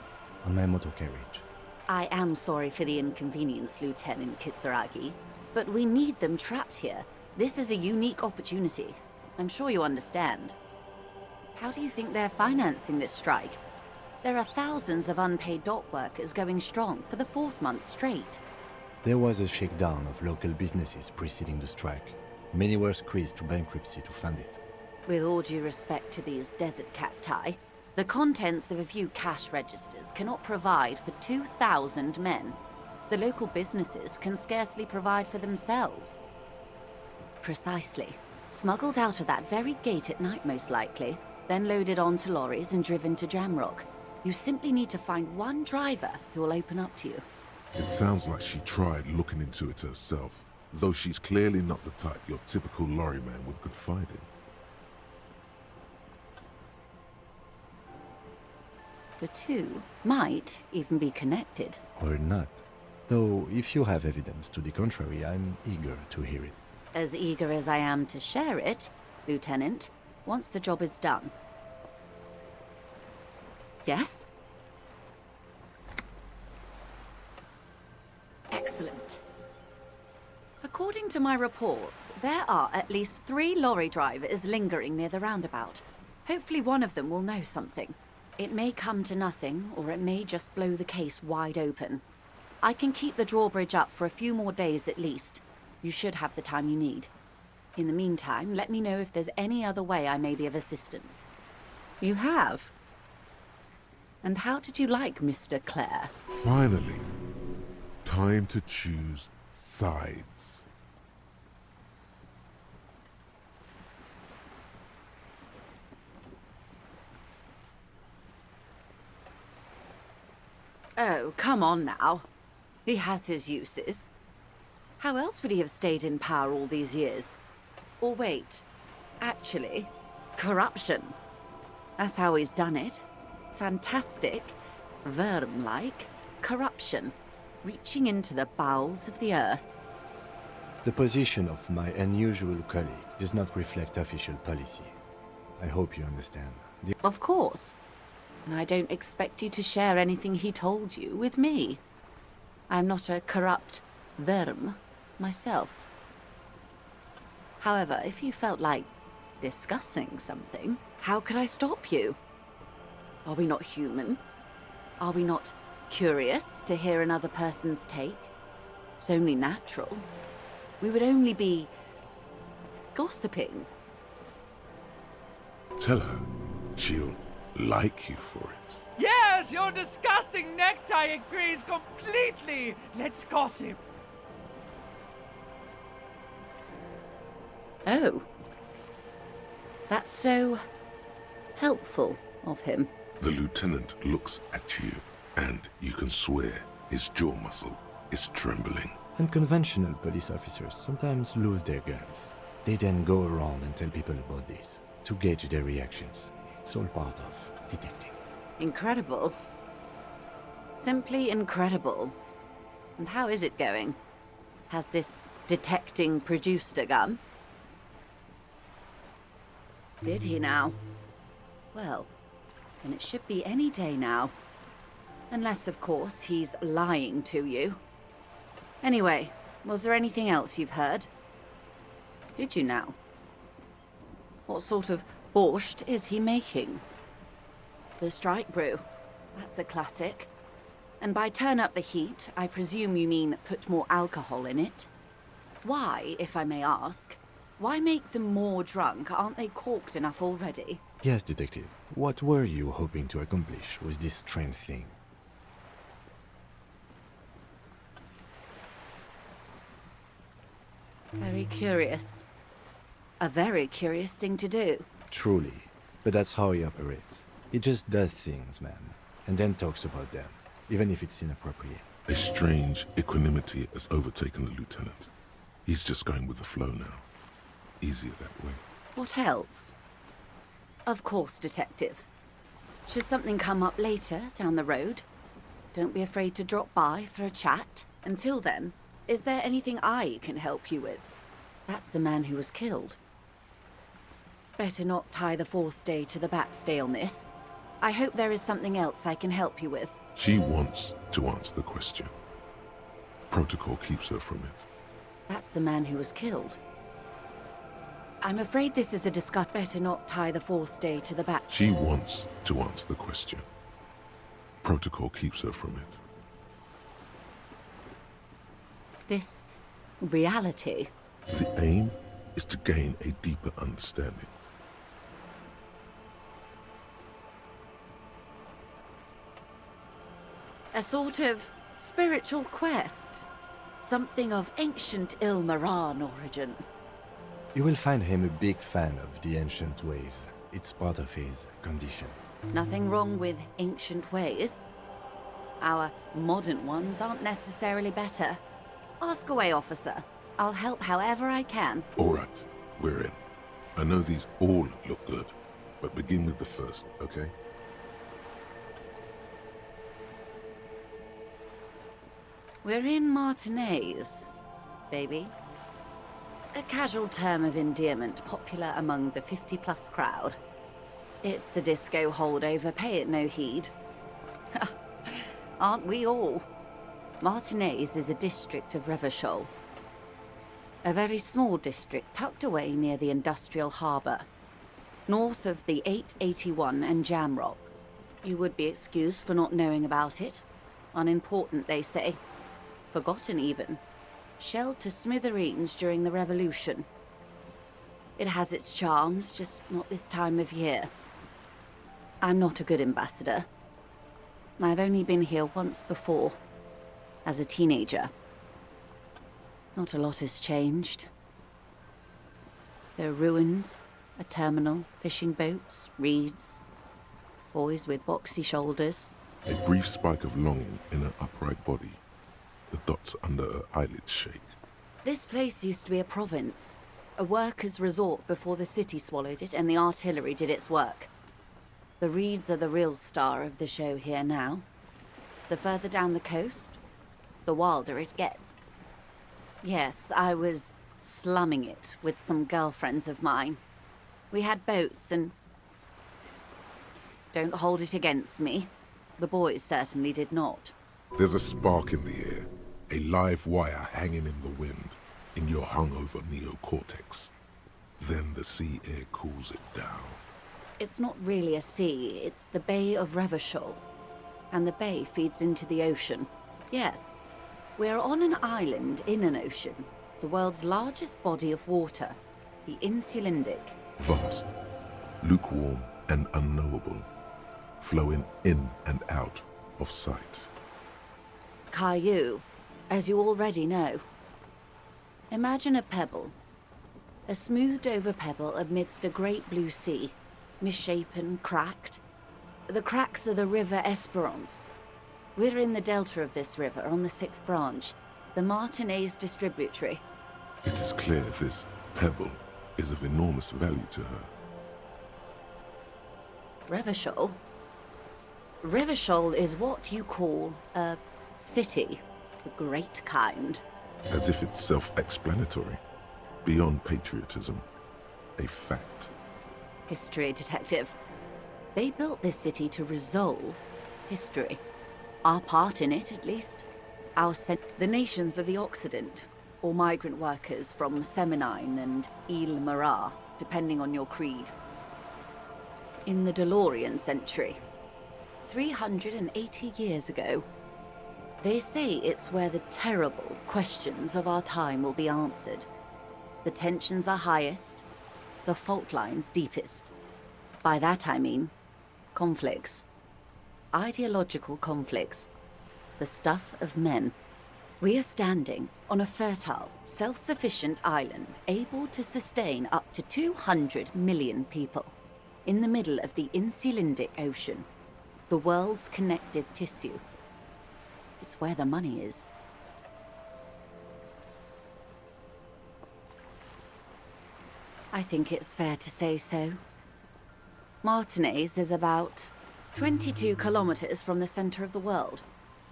on my motor carriage. I am sorry for the inconvenience, Lieutenant Kisaragi, but we need them trapped here. This is a unique opportunity. I'm sure you understand. How do you think they're financing this strike? There are thousands of unpaid dock workers going strong for the 4th month straight. There was a shakedown of local businesses preceding the strike. Many were squeezed to bankruptcy to fund it. With all due respect to these desert cacti, the contents of a few cash registers cannot provide for 2,000 men. The local businesses can scarcely provide for themselves. Precisely. Smuggled out of that very gate at night, most likely, then loaded onto lorries and driven to Jamrock. You simply need to find one driver who will open up to you. It sounds like she tried looking into it herself, though she's clearly not the type your typical lorryman would confide in. The two might even be connected. Or not. Though, if you have evidence to the contrary, I'm eager to hear it. As eager as I am to share it, Lieutenant, once the job is done. Yes? Excellent. According to my reports, there are at least 3 lorry drivers lingering near the roundabout. Hopefully one of them will know something. It may come to nothing, or it may just blow the case wide open. I can keep the drawbridge up for a few more days at least. You should have the time you need. In the meantime, let me know if there's any other way I may be of assistance. You have? And how did you like Mr. Clare? Finally, time to choose sides. Oh, come on now. He has his uses. How else would he have stayed in power all these years? Or wait, actually, corruption. That's how he's done it. Fantastic, Verm-like corruption, reaching into the bowels of the earth. The position of my unusual colleague does not reflect official policy. I hope you understand. Of course. And I don't expect you to share anything he told you with me. I'm not a corrupt Verm myself. However, if you felt like discussing something, how could I stop you? Are we not human? Are we not curious to hear another person's take? It's only natural. We would only be gossiping. Tell her she'll like you for it. Yes, your disgusting necktie agrees completely. Let's gossip. Oh. That's so helpful of him. The lieutenant looks at you, and you can swear his jaw muscle is trembling. Unconventional police officers sometimes lose their guns. They then go around and tell people about this, to gauge their reactions. It's all part of detecting. Incredible. Simply incredible. And how is it going? Has this detecting produced a gun? Did he now? Well, then it should be any day now. Unless, of course, he's lying to you. Anyway, was there anything else you've heard? Did you now? What sort of borscht is he making? The strike brew. That's a classic. And by turn up the heat, I presume you mean put more alcohol in it? Why, if I may ask? Why make them more drunk? Aren't they corked enough already? Yes, Detective. What were you hoping to accomplish with this strange thing? Very curious. A very curious thing to do. Truly. But that's how he operates. He just does things, man. And then talks about them, even if it's inappropriate. A strange equanimity has overtaken the lieutenant. He's just going with the flow now. Easier that way. What else? Of course, Detective. Should something come up later, down the road, don't be afraid to drop by for a chat. Until then, is there anything I can help you with? That's the man who was killed. Better not tie the forestay to the backstay on this. I hope there is something else I can help you with. She wants to answer the question. Protocol keeps her from it. That's the man who was killed. I'm afraid this is a discuss. Better not tie the forestay to the back. She wants to answer the question. Protocol keeps her from it. This reality. The aim is to gain a deeper understanding. A sort of spiritual quest. Something of ancient Ilmaran origin. You will find him a big fan of the ancient ways. It's part of his condition. Nothing wrong with ancient ways. Our modern ones aren't necessarily better. Ask away, officer. I'll help however I can. All right, we're in. I know these all look good, but begin with the first, okay? We're in Martinez, baby. A casual term of endearment popular among the 50-plus crowd. It's a disco holdover, pay it no heed. Aren't we all? Martinez is a district of Revachol. A very small district tucked away near the industrial harbour, north of the 881 and Jamrock. You would be excused for not knowing about it. Unimportant, they say. Forgotten, even. Shelled to smithereens during the Revolution. It has its charms, just not this time of year. I'm not a good ambassador. I've only been here once before, as a teenager. Not a lot has changed. There are ruins, a terminal, fishing boats, reeds, boys with boxy shoulders. A brief spike of longing in her upright body. The dots under her eyelids shake. This place used to be a province. A workers' resort before the city swallowed it and the artillery did its work. The reeds are the real star of the show here now. The further down the coast, the wilder it gets. Yes, I was slumming it with some girlfriends of mine. We had boats and... Don't hold it against me. The boys certainly did not. There's a spark in the air, a live wire hanging in the wind, in your hungover neocortex. Then the sea air cools it down. It's not really a sea, it's the Bay of Revachol. And the bay feeds into the ocean. Yes, we're on an island in an ocean, the world's largest body of water, the Insulindic. Vast, lukewarm and unknowable, flowing in and out of sight. Caillou, as you already know. Imagine a pebble. A smoothed-over pebble amidst a great blue sea, misshapen, cracked. The cracks are the River Esperance. We're in the delta of this river, on the 6th branch, the Martinez distributary. It is clear this pebble is of enormous value to her. Revachol? Revachol is what you call a city, the great kind. As if it's self-explanatory, beyond patriotism, a fact. History, detective. They built this city to resolve history. Our part in it, at least. The nations of the Occident, or migrant workers from Seminine and Ile-Marat, depending on your creed. In the DeLorean century, 380 years ago, they say it's where the terrible questions of our time will be answered. The tensions are highest, the fault lines deepest. By that I mean conflicts. Ideological conflicts. The stuff of men. We are standing on a fertile, self-sufficient island able to sustain up to 200 million people. In the middle of the Insulindic Ocean, the world's connective tissue. It's where the money is. I think it's fair to say so. Martinez is about 22 kilometers from the center of the world.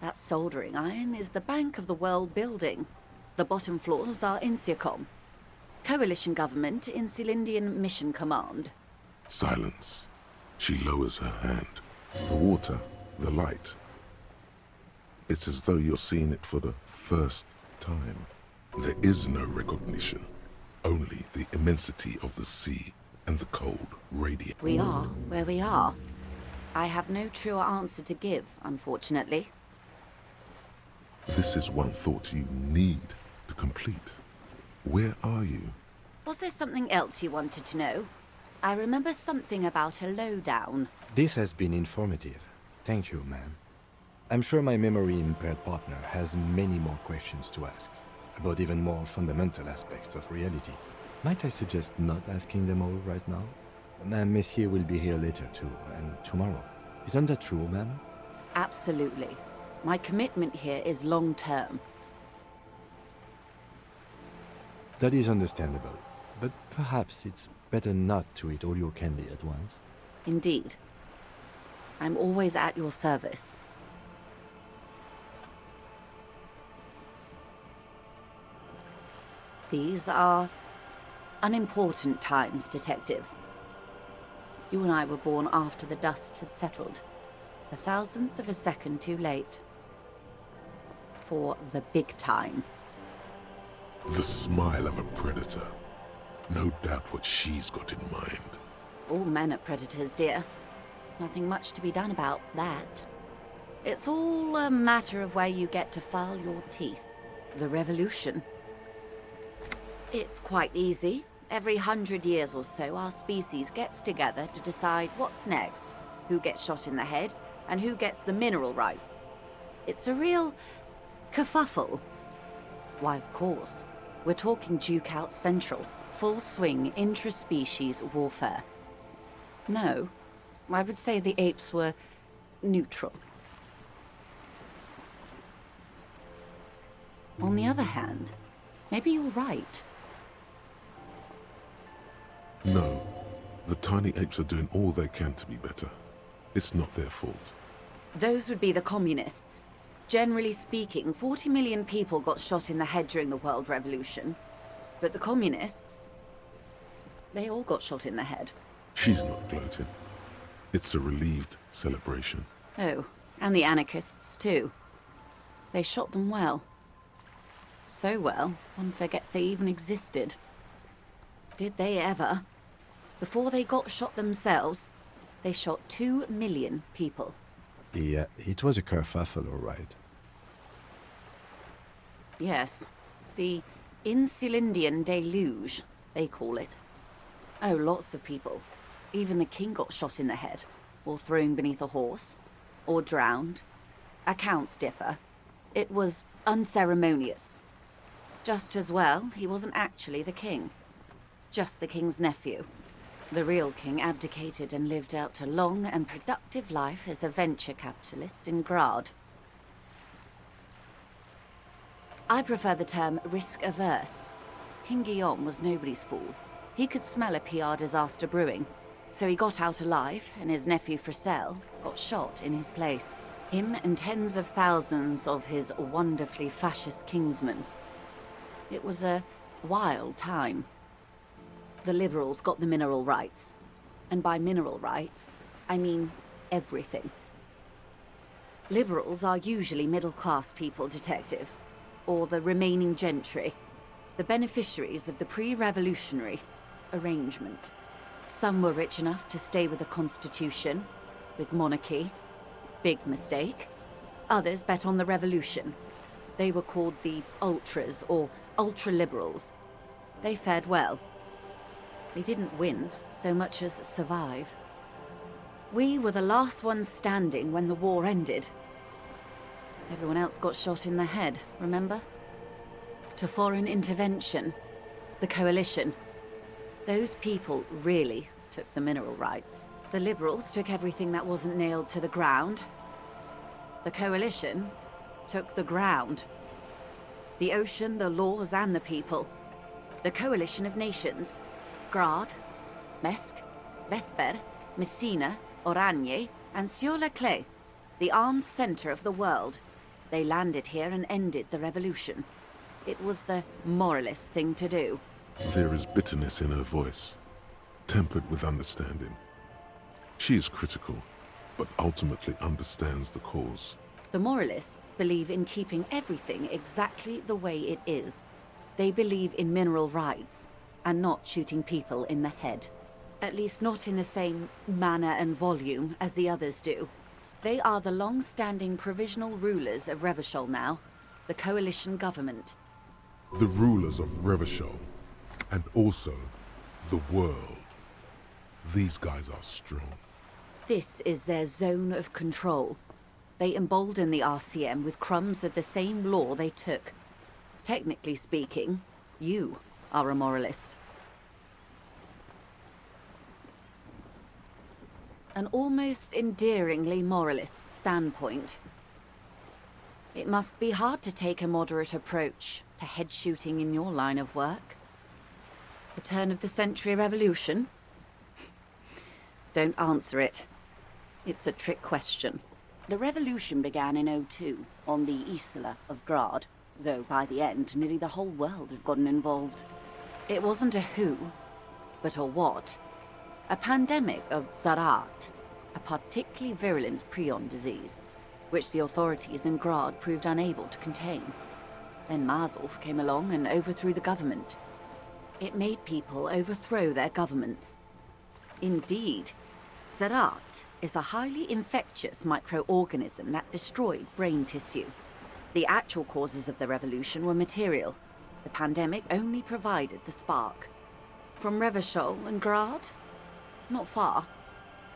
That soldering iron is the bank of the world building. The bottom floors are Insiacom. Coalition government, Insulindian Mission Command. Silence. She lowers her hand. The water, the light. It's as though you're seeing it for the first time. There is no recognition. Only the immensity of the sea and the cold radiant. We are where we are. I have no truer answer to give, unfortunately. This is one thought you need to complete. Where are you? Was there something else you wanted to know? I remember something about a lowdown. This has been informative. Thank you, ma'am. I'm sure my memory-impaired partner has many more questions to ask, about even more fundamental aspects of reality. Might I suggest not asking them all right now? Ma'am, Messier will be here later too, and tomorrow. Isn't that true, ma'am? Absolutely. My commitment here is long-term. That is understandable, but perhaps it's better not to eat all your candy at once. Indeed. I'm always at your service. These are unimportant times, Detective. You and I were born after the dust had settled. 1,000th of a second too late. For the big time. The smile of a predator. No doubt what she's got in mind. All men are predators, dear. Nothing much to be done about that. It's all a matter of where you get to file your teeth. The revolution. It's quite easy. Every 100 years or so, our species gets together to decide what's next, who gets shot in the head, and who gets the mineral rights. It's a real kerfuffle. Why, of course. We're talking Duke out Central. Full swing intra-species warfare. No, I would say the apes were neutral. On the other hand, maybe you're right. No, the tiny apes are doing all they can to be better. It's not their fault. Those would be the communists. Generally speaking, 40 million people got shot in the head during the World Revolution. But the communists, they all got shot in the head. She's not gloating. It's a relieved celebration. Oh, and the anarchists too. They shot them well. So well, one forgets they even existed. Did they ever? Before they got shot themselves, they shot 2 million people. Yeah, it was a kerfuffle, all right. Yes, the Insulindian deluge, they call it. Oh, lots of people. Even the king got shot in the head, or thrown beneath a horse, or drowned. Accounts differ. It was unceremonious. Just as well, he wasn't actually the king. Just the king's nephew. The real king abdicated and lived out a long and productive life as a venture capitalist in Grad. I prefer the term risk-averse. King Guillaume was nobody's fool. He could smell a PR disaster brewing, so he got out alive, and his nephew Fricelle got shot in his place. Him and tens of thousands of his wonderfully fascist kingsmen. It was a wild time. The liberals got the mineral rights. And by mineral rights, I mean everything. Liberals are usually middle-class people, Detective. Or the remaining gentry. The beneficiaries of the pre-revolutionary arrangement. Some were rich enough to stay with the Constitution, with monarchy. Big mistake. Others bet on the revolution. They were called the ultras, or ultra-liberals. They fared well. They didn't win so much as survive. We were the last ones standing when the war ended. Everyone else got shot in the head, remember? To foreign intervention. The coalition. Those people really took the mineral rights. The liberals took everything that wasn't nailed to the ground. The coalition took the ground. The ocean, the laws, and the people. The coalition of nations. Grad, Mesk, Vesper, Messina, Oranje, and Sur-la-Clay. The armed center of the world. They landed here and ended the revolution. It was the moralist thing to do. There is bitterness in her voice, tempered with understanding. She is critical, but ultimately understands the cause. The moralists believe in keeping everything exactly the way it is. They believe in mineral rights, and not shooting people in the head. At least not in the same manner and volume as the others do. They are the long-standing provisional rulers of Revachol now, the coalition government. The rulers of Revachol, and also the world. These guys are strong. This is their zone of control. They embolden the RCM with crumbs of the same law they took. Technically speaking, you are a moralist. An almost endearingly moralist standpoint. It must be hard to take a moderate approach to head shooting in your line of work. The turn of the century revolution? Don't answer it. It's a trick question. The revolution began in '02 on the Isla of Grad, though by the end, nearly the whole world had gotten involved. It wasn't a who, but a what. A pandemic of Zarat, a particularly virulent prion disease, which the authorities in Grad proved unable to contain. Then Mazov came along and overthrew the government. It made people overthrow their governments. Indeed, Zerat is a highly infectious microorganism that destroyed brain tissue. The actual causes of the revolution were material. The pandemic only provided the spark. From Revachol and Grad? Not far.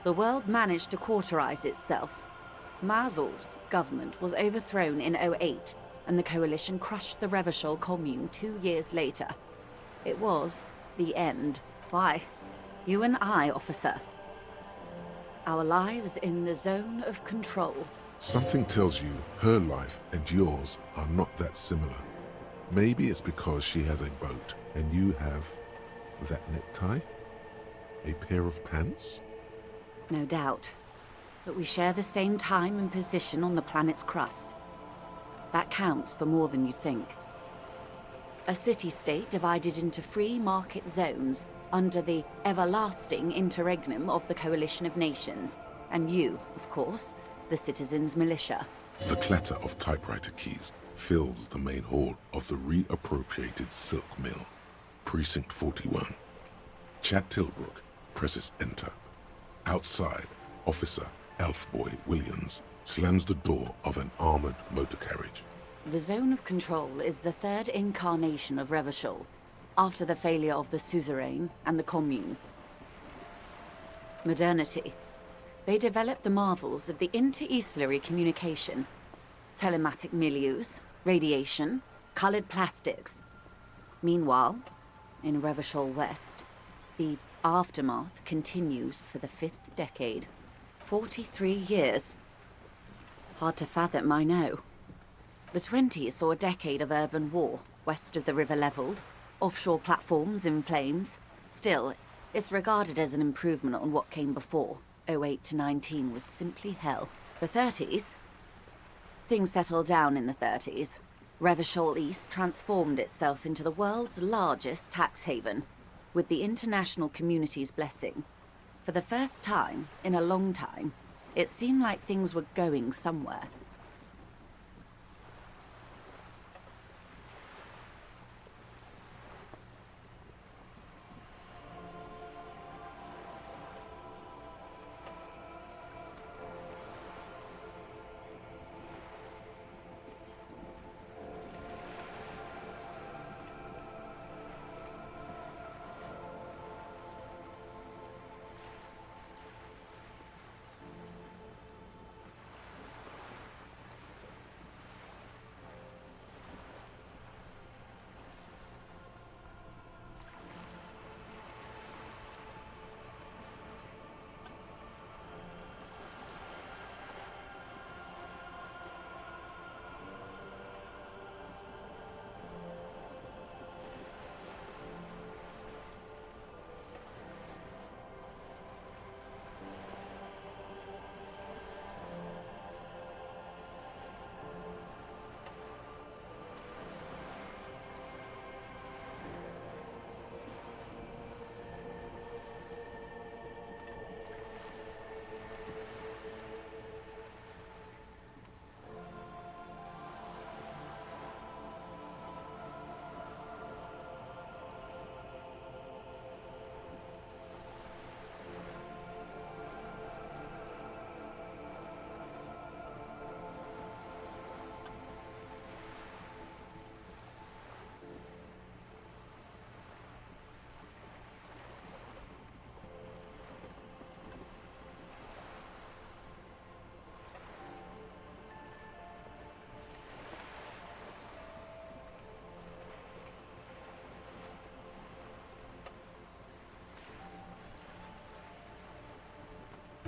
The world managed to cauterize itself. Mazov's government was overthrown in '08, and the coalition crushed the Revachol commune 2 years later. It was the end. Why? You and I, officer. Our lives in the zone of control. Something tells you her life and yours are not that similar. Maybe it's because she has a boat and you have that necktie? A pair of pants? No doubt. But we share the same time and position on the planet's crust. That counts for more than you think. A city-state divided into free market zones under the everlasting interregnum of the Coalition of Nations. And you, of course, the citizens' militia. The clatter of typewriter keys fills the main hall of the reappropriated silk mill. Precinct 41. Chad Tilbrook presses enter. Outside, Officer Elfboy Williams slams the door of an armored motor carriage. The zone of control is the third incarnation of Revachol, after the failure of the suzerain and the commune. Modernity. They developed the marvels of the inter-eastlery communication, telematic milieus, radiation, colored plastics. Meanwhile, in Revachol West, the aftermath continues for the 5th decade. 43 years. Hard to fathom, I know. The 20s saw a decade of urban war, west of the river leveled, offshore platforms in flames. Still, it's regarded as an improvement on what came before. '08 to '19 was simply hell. The 30s? Things settled down in the 30s. Revachol East transformed itself into the world's largest tax haven, with the international community's blessing. For the first time in a long time, it seemed like things were going somewhere.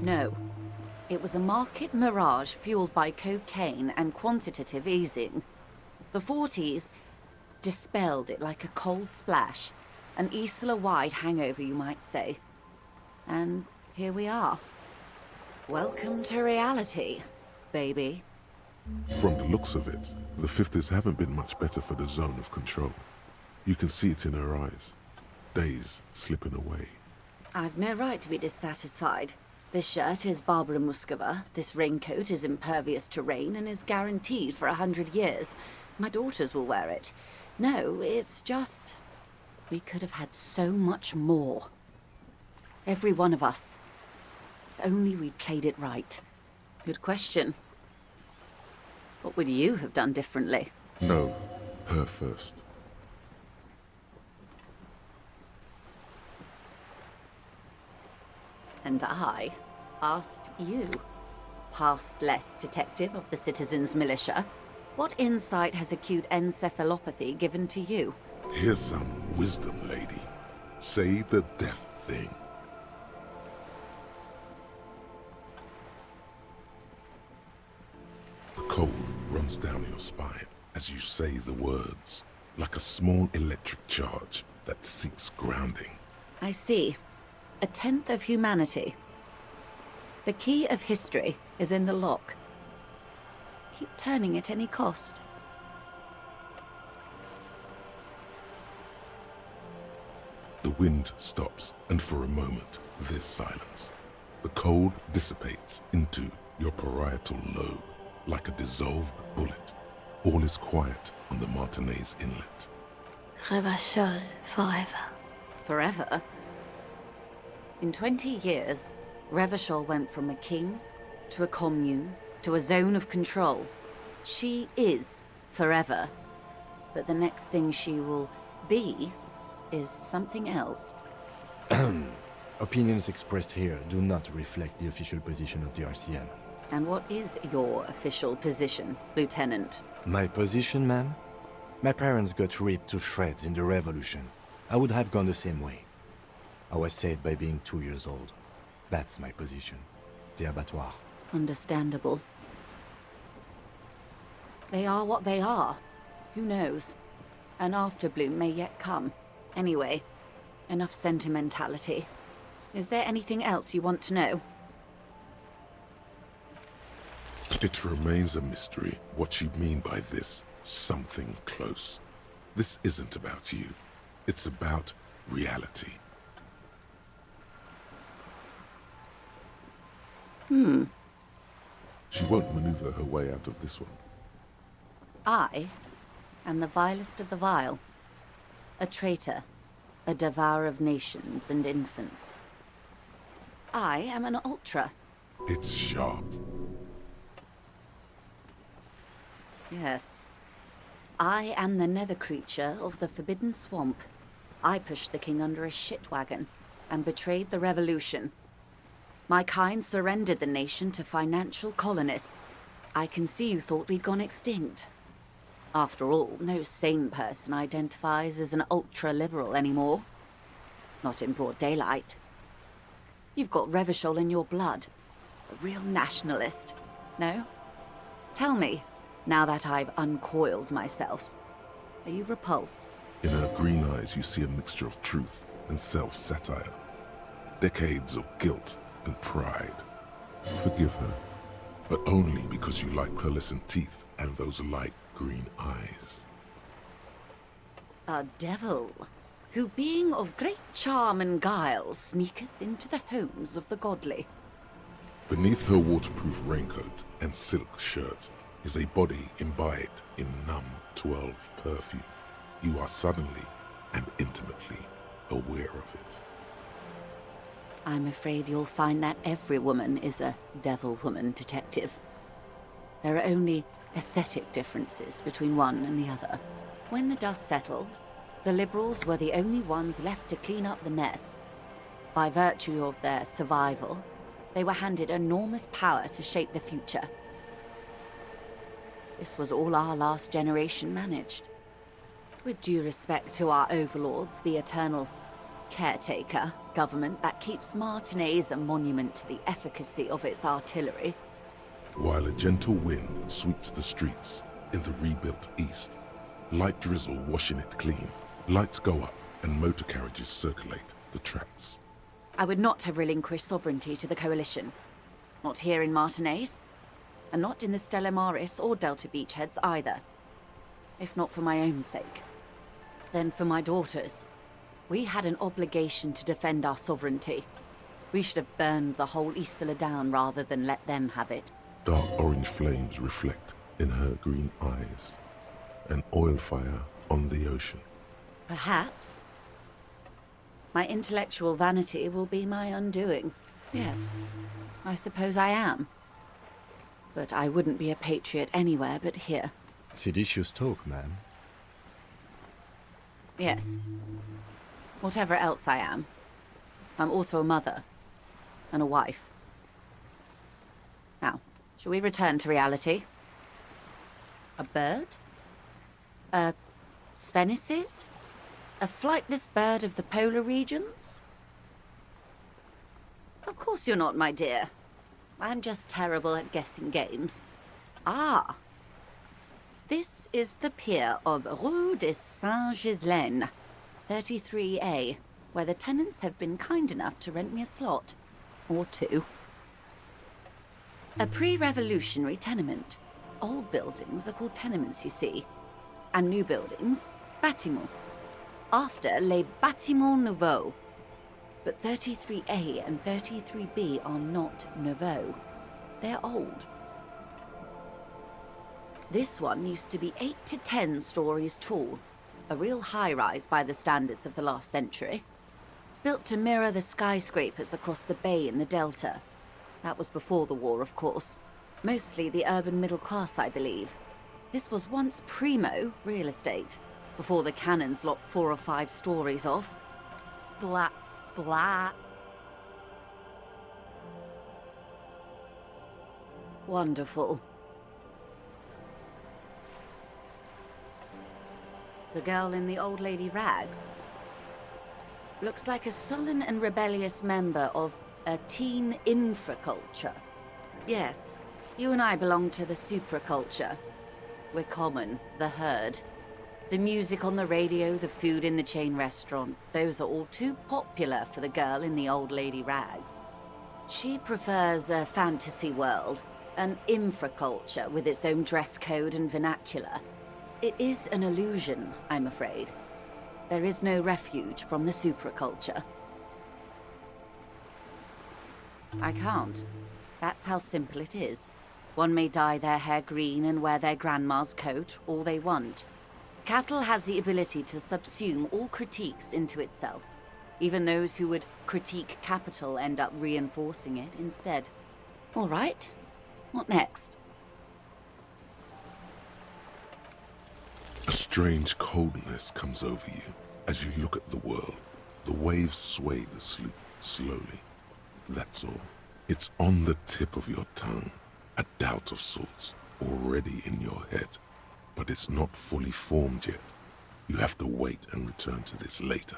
No. It was a market mirage fueled by cocaine and quantitative easing. The 40s dispelled it like a cold splash, an Isla-wide hangover, you might say. And here we are. Welcome to reality, baby. From the looks of it, the 50s haven't been much better for the zone of control. You can see it in her eyes. Days slipping away. I've no right to be dissatisfied. This shirt is Barbara Muscova, this raincoat is impervious to rain and is guaranteed for 100 years. My daughters will wear it. No, it's just... we could have had so much more. Every one of us. If only we'd played it right. Good question. What would you have done differently? No, her first. And I asked you, past-less detective of the Citizens Militia, what insight has acute encephalopathy given to you? Here's some wisdom, lady. Say the death thing. The cold runs down your spine as you say the words, like a small electric charge that seeks grounding. I see. A tenth of humanity. The key of history is in the lock. Keep turning at any cost. The wind stops, and for a moment, there's silence. The cold dissipates into your parietal lobe, like a dissolved bullet. All is quiet on the Martinez Inlet. Revachol forever. Forever? In 20 years, Revachol went from a king, to a commune, to a zone of control. She is forever. But the next thing she will be is something else. Opinions expressed here do not reflect the official position of the RCM. And what is your official position, Lieutenant? My position, ma'am? My parents got ripped to shreds in the revolution. I would have gone the same way. I was saved by being 2 years old. That's my position. The abattoir. Understandable. They are what they are. Who knows? An afterbloom may yet come. Anyway, enough sentimentality. Is there anything else you want to know? It remains a mystery what you mean by this something close. This isn't about you. It's about reality. She won't maneuver her way out of this one. I am the vilest of the vile. A traitor. A devourer of nations and infants. I am an ultra. It's sharp. Yes. I am the nether creature of the Forbidden Swamp. I pushed the king under a shit wagon and betrayed the revolution. My kind surrendered the nation to financial colonists. I can see you thought we'd gone extinct. After all, no sane person identifies as an ultra-liberal anymore. Not in broad daylight. You've got Revachol in your blood. A real nationalist. No? Tell me, now that I've uncoiled myself, are you repulsed? In her green eyes, you see a mixture of truth and self-satire. Decades of guilt and pride. Forgive her, but only because you like pearlescent teeth and those light green eyes. A devil, who being of great charm and guile, sneaketh into the homes of the godly. Beneath her waterproof raincoat and silk shirt is a body imbibed in numb 12 perfume. You are suddenly and intimately aware of it. I'm afraid you'll find that every woman is a devil woman, detective. There are only aesthetic differences between one and the other. When the dust settled, the liberals were the only ones left to clean up the mess. By virtue of their survival, they were handed enormous power to shape the future. This was all our last generation managed. With due respect to our overlords, the eternal caretaker government that keeps Martinez a monument to the efficacy of its artillery. While a gentle wind sweeps the streets in the rebuilt east, light drizzle washing it clean, lights go up and motor carriages circulate the tracks. I would not have relinquished sovereignty to the Coalition. Not here in Martinez, and not in the Stella Maris or Delta Beachheads either. If not for my own sake, then for my daughters. We had an obligation to defend our sovereignty. We should have burned the whole Isola down rather than let them have it. Dark orange flames reflect in her green eyes. An oil fire on the ocean. Perhaps. My intellectual vanity will be my undoing. Yes. I suppose I am. But I wouldn't be a patriot anywhere but here. Seditious talk, ma'am. Yes. Whatever else I am, I'm also a mother. And a wife. Now, shall we return to reality? A bird? A sphenicid? A flightless bird of the polar regions? Of course you're not, my dear. I'm just terrible at guessing games. Ah! This is the pier of Rue de Saint-Ghislain, 33A, where the tenants have been kind enough to rent me a slot. Or two. A pre-revolutionary tenement. Old buildings are called tenements, you see. And new buildings, bâtiments. After les bâtiments nouveaux. But 33A and 33B are not nouveaux. They're old. This one used to be 8 to 10 stories tall. A real high-rise by the standards of the last century. Built to mirror the skyscrapers across the bay in the Delta. That was before the war, of course. Mostly the urban middle class, I believe. This was once primo real estate, before the cannons lopped 4 or 5 stories off. Splat, splat. Wonderful. The girl in the old lady rags looks like a sullen and rebellious member of a teen infraculture. Yes, you and I belong to the supraculture. We're common, the herd. The music on the radio, the food in the chain restaurant, those are all too popular for the girl in the old lady rags. She prefers a fantasy world, an infraculture with its own dress code and vernacular. It is an illusion, I'm afraid. There is no refuge from the supraculture. I can't. That's how simple it is. One may dye their hair green and wear their grandma's coat all they want. Capital has the ability to subsume all critiques into itself. Even those who would critique capital end up reinforcing it instead. All right. What next? A strange coldness comes over you as you look at the world. The waves sway the sloop slowly. That's all. It's on the tip of your tongue. A doubt of sorts already in your head. But it's not fully formed yet. You have to wait and return to this later.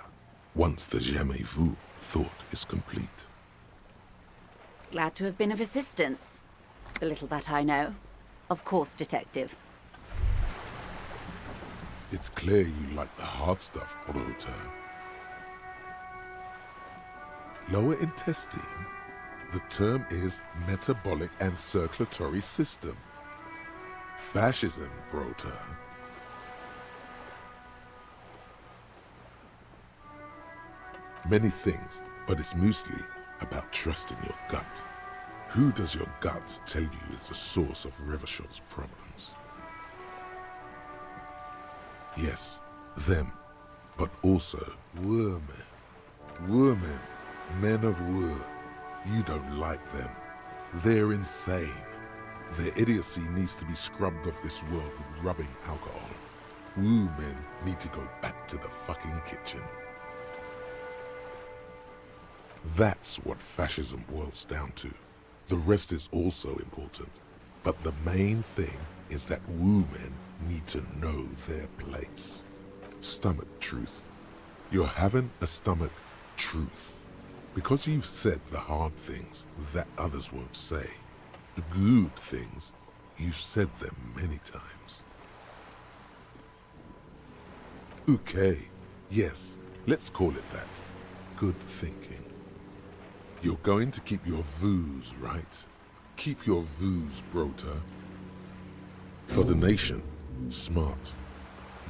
Once the jamais vu thought is complete. Glad to have been of assistance. The little that I know. Of course, Detective. It's clear you like the hard stuff, Bruta. Lower intestine? The term is metabolic and circulatory system. Fascism, Bruta. Many things, but it's mostly about trusting your gut. Who does your gut tell you is the source of Revachol's problems? Yes, them, but also women. Women, men of war. You don't like them. They're insane. Their idiocy needs to be scrubbed off this world with rubbing alcohol. Women need to go back to the fucking kitchen. That's what fascism boils down to. The rest is also important. But the main thing is that women need to know their place. Stomach truth. You're having a stomach truth. Because you've said the hard things that others won't say. The good things, you've said them many times. Okay, yes, let's call it that. Good thinking. You're going to keep your views, right? Keep your views, Brota. For the nation, smart.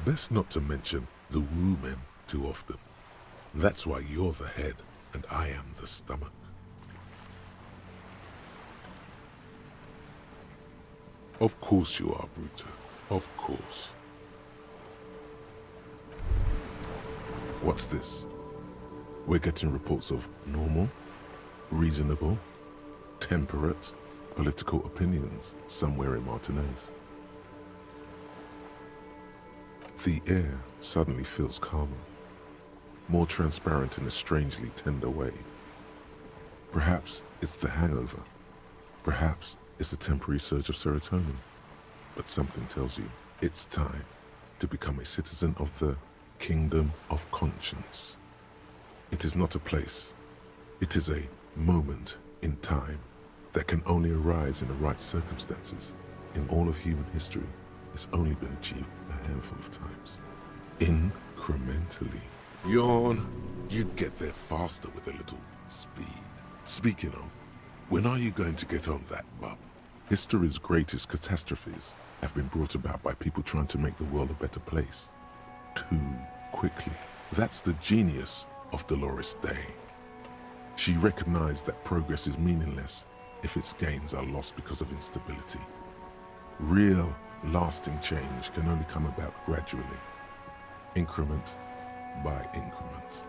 Best not to mention the women too often. That's why you're the head and I am the stomach. Of course you are, Bruta. Of course. What's this? We're getting reports of normal, reasonable, temperate political opinions somewhere in Martinez. The air suddenly feels calmer, more transparent in a strangely tender way. Perhaps it's the hangover. Perhaps it's a temporary surge of serotonin. But something tells you it's time to become a citizen of the Kingdom of Conscience. It is not a place. It is a moment in time that can only arise in the right circumstances. In all of human history, it's only been achieved a handful of times. Incrementally. Yawn. You'd get there faster with a little speed. Speaking of, when are you going to get on that, bub? History's greatest catastrophes have been brought about by people trying to make the world a better place. Too quickly. That's the genius of Dolores Day. She recognized that progress is meaningless if its gains are lost because of instability. Real, lasting change can only come about gradually, increment by increment.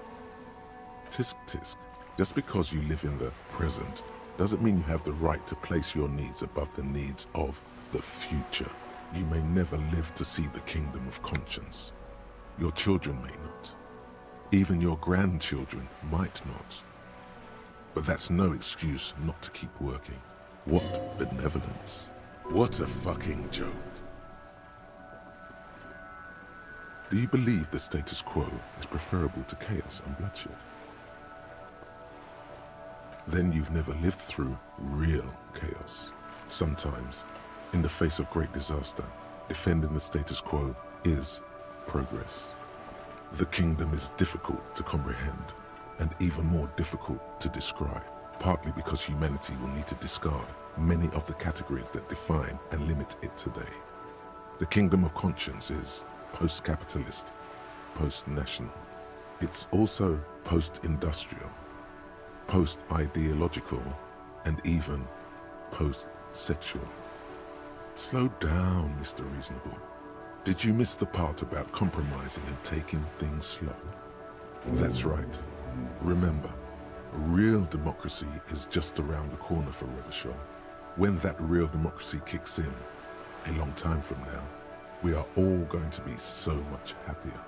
Tisk tisk, just because you live in the present doesn't mean you have the right to place your needs above the needs of the future. You may never live to see the Kingdom of Conscience. Your children may not. Even your grandchildren might not. But that's no excuse not to keep working. What benevolence. What a fucking joke. Do you believe the status quo is preferable to chaos and bloodshed? Then you've never lived through real chaos. Sometimes, in the face of great disaster, defending the status quo is progress. The kingdom is difficult to comprehend, and even more difficult to describe, partly because humanity will need to discard many of the categories that define and limit it today. The Kingdom of Conscience is post-capitalist, post-national. It's also post-industrial, post-ideological, and even post-sexual. Slow down, Mr. Reasonable. Did you miss the part about compromising and taking things slow? That's right. Remember, real democracy is just around the corner for Revachol. When that real democracy kicks in, a long time from now, we are all going to be so much happier.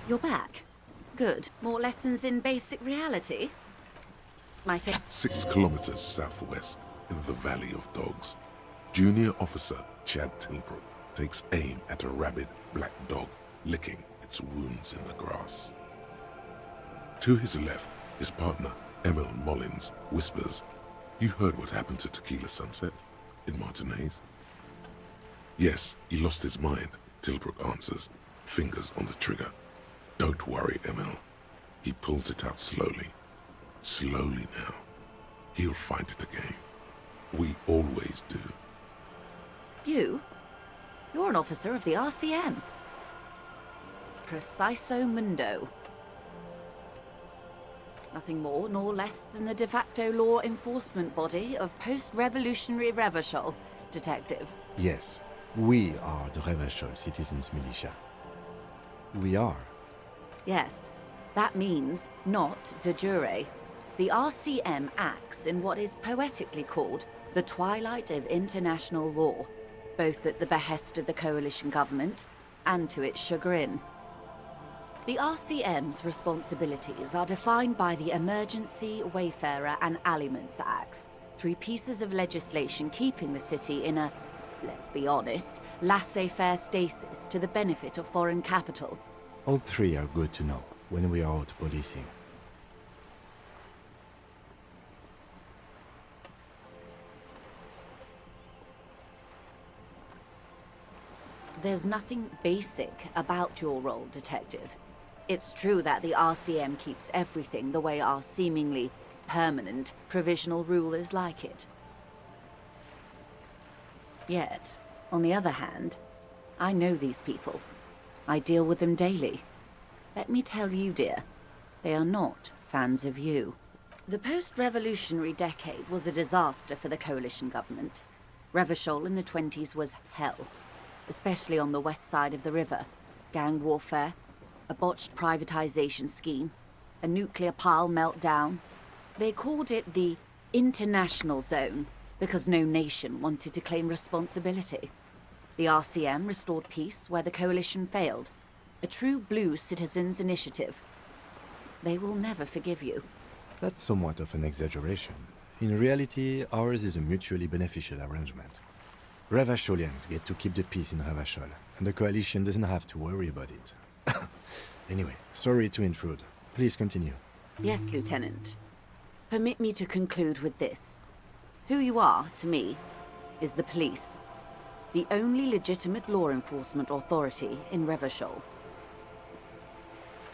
You're back. Good. More lessons in basic reality? 6 kilometers southwest, in the Valley of Dogs, Junior Officer Chad Tilbrook takes aim at a rabid black dog licking its wounds in the grass. To his left, his partner, Emil Mullins, whispers, "You heard what happened to Tequila Sunset in Martinez?" "Yes, he lost his mind," Tilbrook answers, fingers on the trigger. "Don't worry, Emil." He pulls it out slowly. Slowly now. He'll find it again. We always do. You? You're an officer of the RCM. Preciso Mundo. Nothing more nor less than the de facto law enforcement body of post-revolutionary Revachol, Detective. Yes, we are the Revachol Citizens Militia. We are. Yes, that means not de jure. The RCM acts in what is poetically called the twilight of international law, both at the behest of the coalition government and to its chagrin. The RCM's responsibilities are defined by the Emergency, Wayfarer and Aliments Acts, 3 pieces of legislation keeping the city in a let's be honest, laissez-faire stasis to the benefit of foreign capital. All three are good to know when we are out policing. There's nothing basic about your role, Detective. It's true that the RCM keeps everything the way our seemingly permanent provisional rulers like it. Yet, on the other hand, I know these people. I deal with them daily. Let me tell you, dear, they are not fans of you. The post-revolutionary decade was a disaster for the coalition government. Revachol in the 20s was hell, especially on the west side of the river. Gang warfare, a botched privatization scheme, a nuclear pile meltdown. They called it the international zone because no nation wanted to claim responsibility. The RCM restored peace where the coalition failed. A true blue citizens' initiative. They will never forgive you. That's somewhat of an exaggeration. In reality, ours is a mutually beneficial arrangement. Revacholians get to keep the peace in Revachol, and the coalition doesn't have to worry about it. Anyway, sorry to intrude. Please continue. Yes, Lieutenant. Permit me to conclude with this. Who you are, to me, is the police. The only legitimate law enforcement authority in Revachol.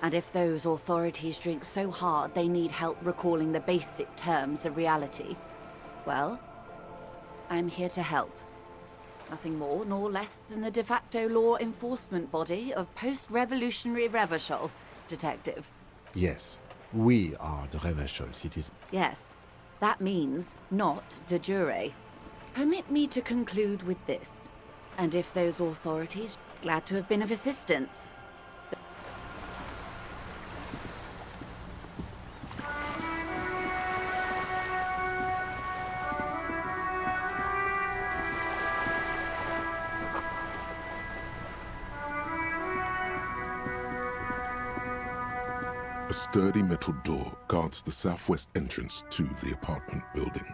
And if those authorities drink so hard they need help recalling the basic terms of reality, well, I'm here to help. Nothing more nor less than the de facto law enforcement body of post-revolutionary Revachol, Detective. Yes, we are the Revachol citizens. Yes, that means not de jure. Permit me to conclude with this. And if those authorities, glad to have been of assistance. A sturdy metal door guards the southwest entrance to the apartment building.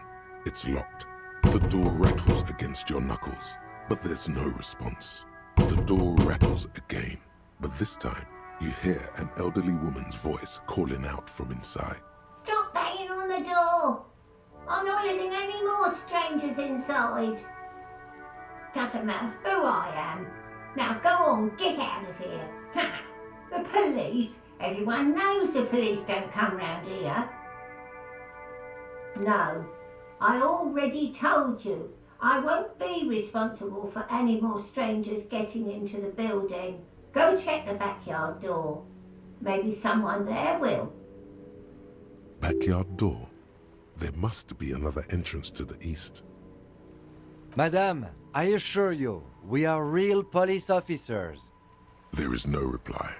It's locked. The door rattles against your knuckles, but there's no response. The door rattles again, but this time you hear an elderly woman's voice calling out from inside. Stop banging on the door! I'm not letting any more strangers inside. Doesn't matter who I am. Now go on, get out of here. Ha! The police? Everyone knows the police don't come round here. No, I already told you. I won't be responsible for any more strangers getting into the building. Go check the backyard door. Maybe someone there will. Backyard door? There must be another entrance to the east. Madame, I assure you, we are real police officers. There is no reply.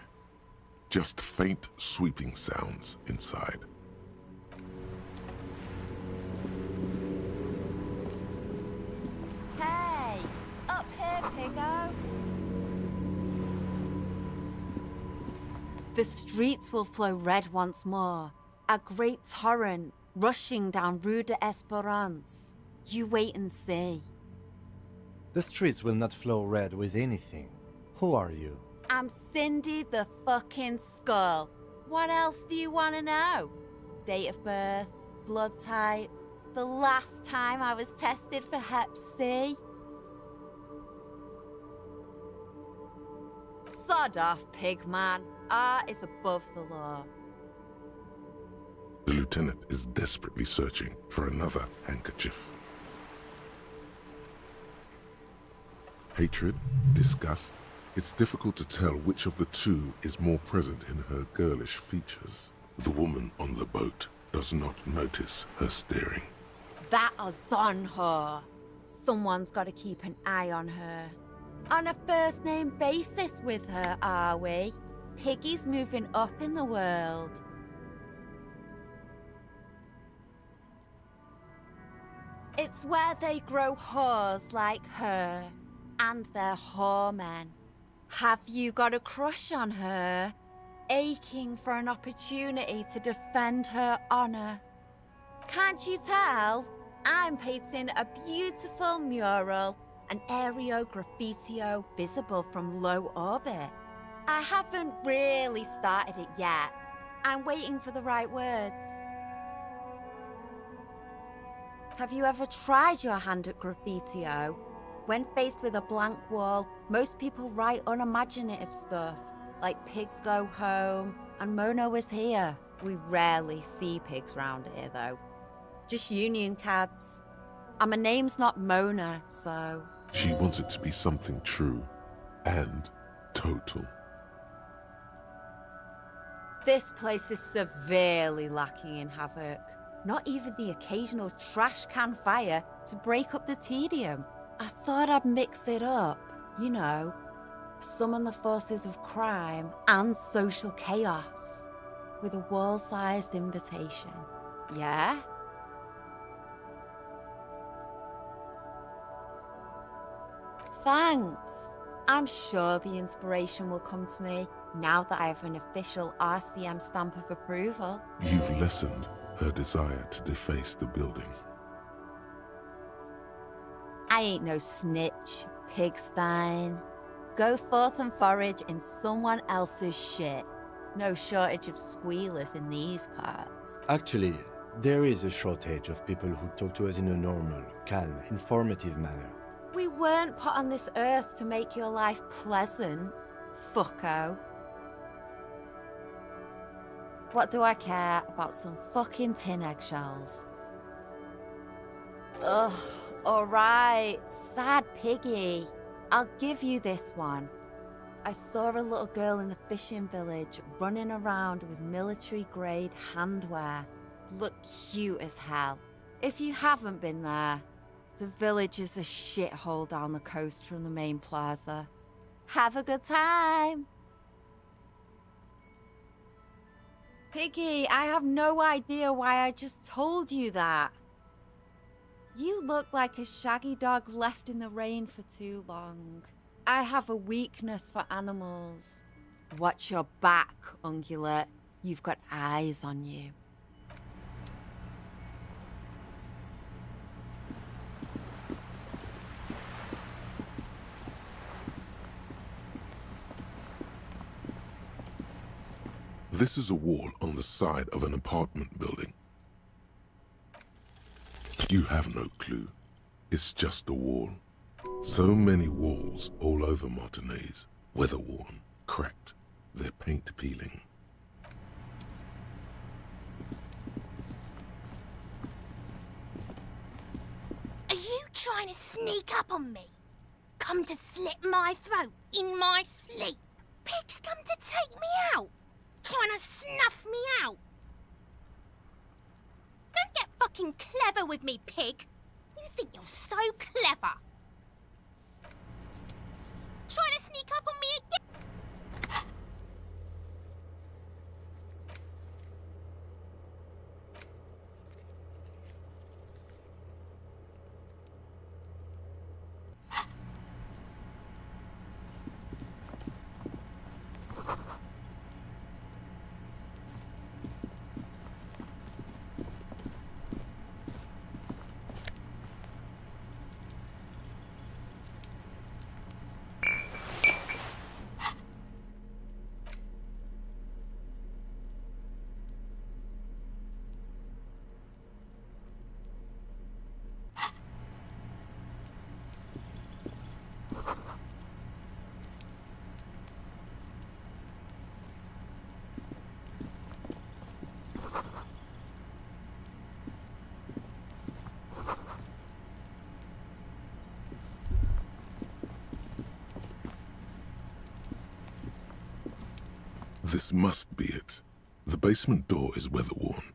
Just faint, sweeping sounds inside. Hey, up here, Piggo. The streets will flow red once more. A great torrent rushing down Rue de Esperance. You wait and see. The streets will not flow red with anything. Who are you? I'm Cindy the fucking Skull. What else do you want to know? Date of birth, blood type, the last time I was tested for Hep C. Sod off, pigman. Art is above the law. The lieutenant is desperately searching for another handkerchief. Hatred, disgust. It's difficult to tell which of the two is more present in her girlish features. The woman on the boat does not notice her staring. That is on her. Someone's got to keep an eye on her. On a first-name basis with her, are we? Piggy's moving up in the world. It's where they grow whores like her. And they're whoremen. Have you got a crush on her? Aching for an opportunity to defend her honor. Can't you tell? I'm painting a beautiful mural, an aereo graffitio visible from low orbit. I haven't really started it yet. I'm waiting for the right words. Have you ever tried your hand at graffitio? When faced with a blank wall, most people write unimaginative stuff, like pigs go home and Mono is here. We rarely see pigs round here though. Just union cards. And my name's not Mona, so... She wants it to be something true and total. This place is severely lacking in havoc. Not even the occasional trash can fire to break up the tedium. I thought I'd mix it up, you know, summon the forces of crime and social chaos with a wall-sized invitation. Yeah? Thanks. I'm sure the inspiration will come to me now that I have an official RCM stamp of approval. You've lessened her desire to deface the building. I ain't no snitch, pigstein. Go forth and forage in someone else's shit. No shortage of squealers in these parts. Actually, there is a shortage of people who talk to us in a normal, calm, informative manner. We weren't put on this earth to make your life pleasant, fucko. What do I care about some fucking tin eggshells? Ugh, alright, sad piggy. I'll give you this one. I saw a little girl in the fishing village running around with military-grade handwear. Looked cute as hell. If you haven't been there, the village is a shithole down the coast from the main plaza. Have a good time! Piggy, I have no idea why I just told you that. You look like a shaggy dog left in the rain for too long. I have a weakness for animals. Watch your back, ungulate. You've got eyes on you. This is a wall on the side of an apartment building. You have no clue. It's just a wall. So many walls all over Martinez. Weather-worn, cracked, their paint peeling. Are you trying to sneak up on me? Come to slit my throat in my sleep? Pigs come to take me out? Trying to snuff me out? Don't get fucking clever with me, pig. You think you're so clever. Trying to sneak up on me again? This must be it. The basement door is weather-worn.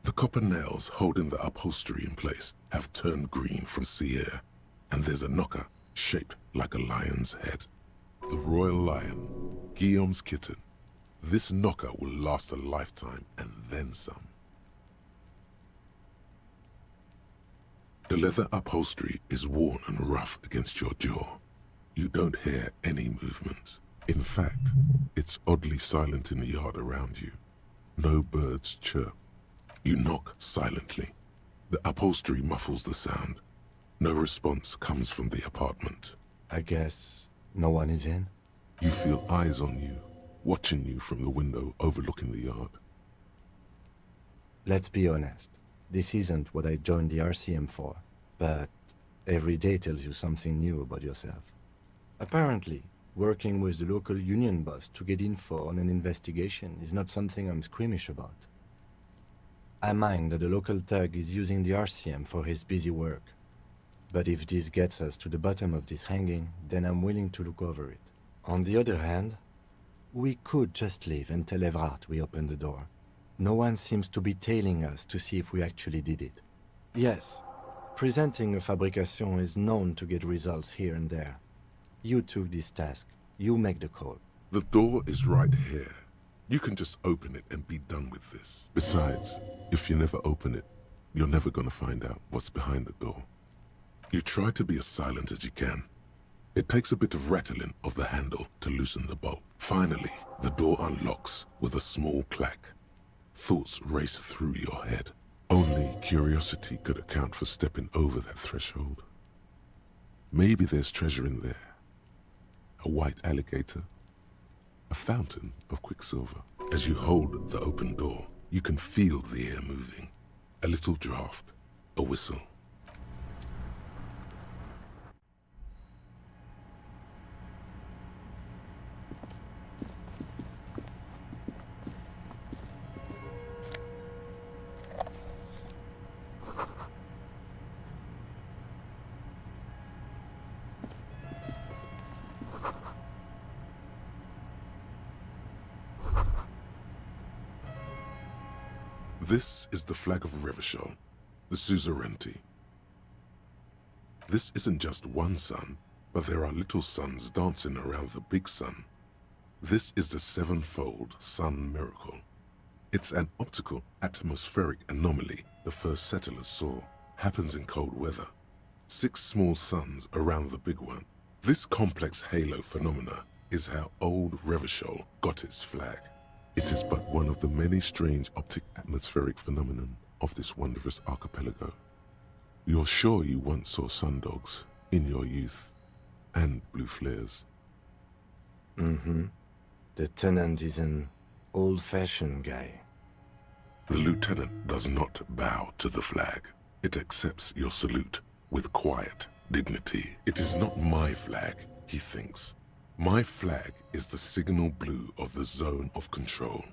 The copper nails holding the upholstery in place have turned green from sea air, and there's a knocker shaped like a lion's head. The royal lion, Guillaume's kitten. This knocker will last a lifetime and then some. The leather upholstery is worn and rough against your jaw. You don't hear any movement. In fact, it's oddly silent in the yard around you. No birds chirp. You knock silently. The upholstery muffles the sound. No response comes from the apartment. I guess no one is in? You feel eyes on you, watching you from the window overlooking the yard. Let's be honest. This isn't what I joined the RCM for, but every day tells you something new about yourself. Apparently, working with the local union boss to get info on an investigation is not something I'm squeamish about. I mind that the local thug is using the RCM for his busy work. But if this gets us to the bottom of this hanging, then I'm willing to look over it. On the other hand, we could just leave and tell Evrart we opened the door. No one seems to be tailing us to see if we actually did it. Yes, presenting a fabrication is known to get results here and there. You took this task. You make the call. The door is right here. You can just open it and be done with this. Besides, if you never open it, you're never gonna find out what's behind the door. You try to be as silent as you can. It takes a bit of rattling of the handle to loosen the bolt. Finally, the door unlocks with a small clack. Thoughts race through your head. Only curiosity could account for stepping over that threshold. Maybe there's treasure in there. A white alligator. A fountain of quicksilver. As you hold the open door, you can feel the air moving. A little draft. A whistle. This is the flag of Revachol, the suzerainty. This isn't just one sun, but there are little suns dancing around the big sun. This is the sevenfold sun miracle. It's an optical atmospheric anomaly the first settlers saw. Happens in cold weather. 6 small suns around the big one. This complex halo phenomena is how old Revachol got its flag. It is but one of the many strange optic atmospheric phenomenon of this wondrous archipelago. You're sure you once saw sundogs in your youth, and blue flares. Mm-hmm. The tenant is an old-fashioned guy. The lieutenant does not bow to the flag. It accepts your salute with quiet dignity. It is not my flag, he thinks. My flag is the signal blue of the zone of control.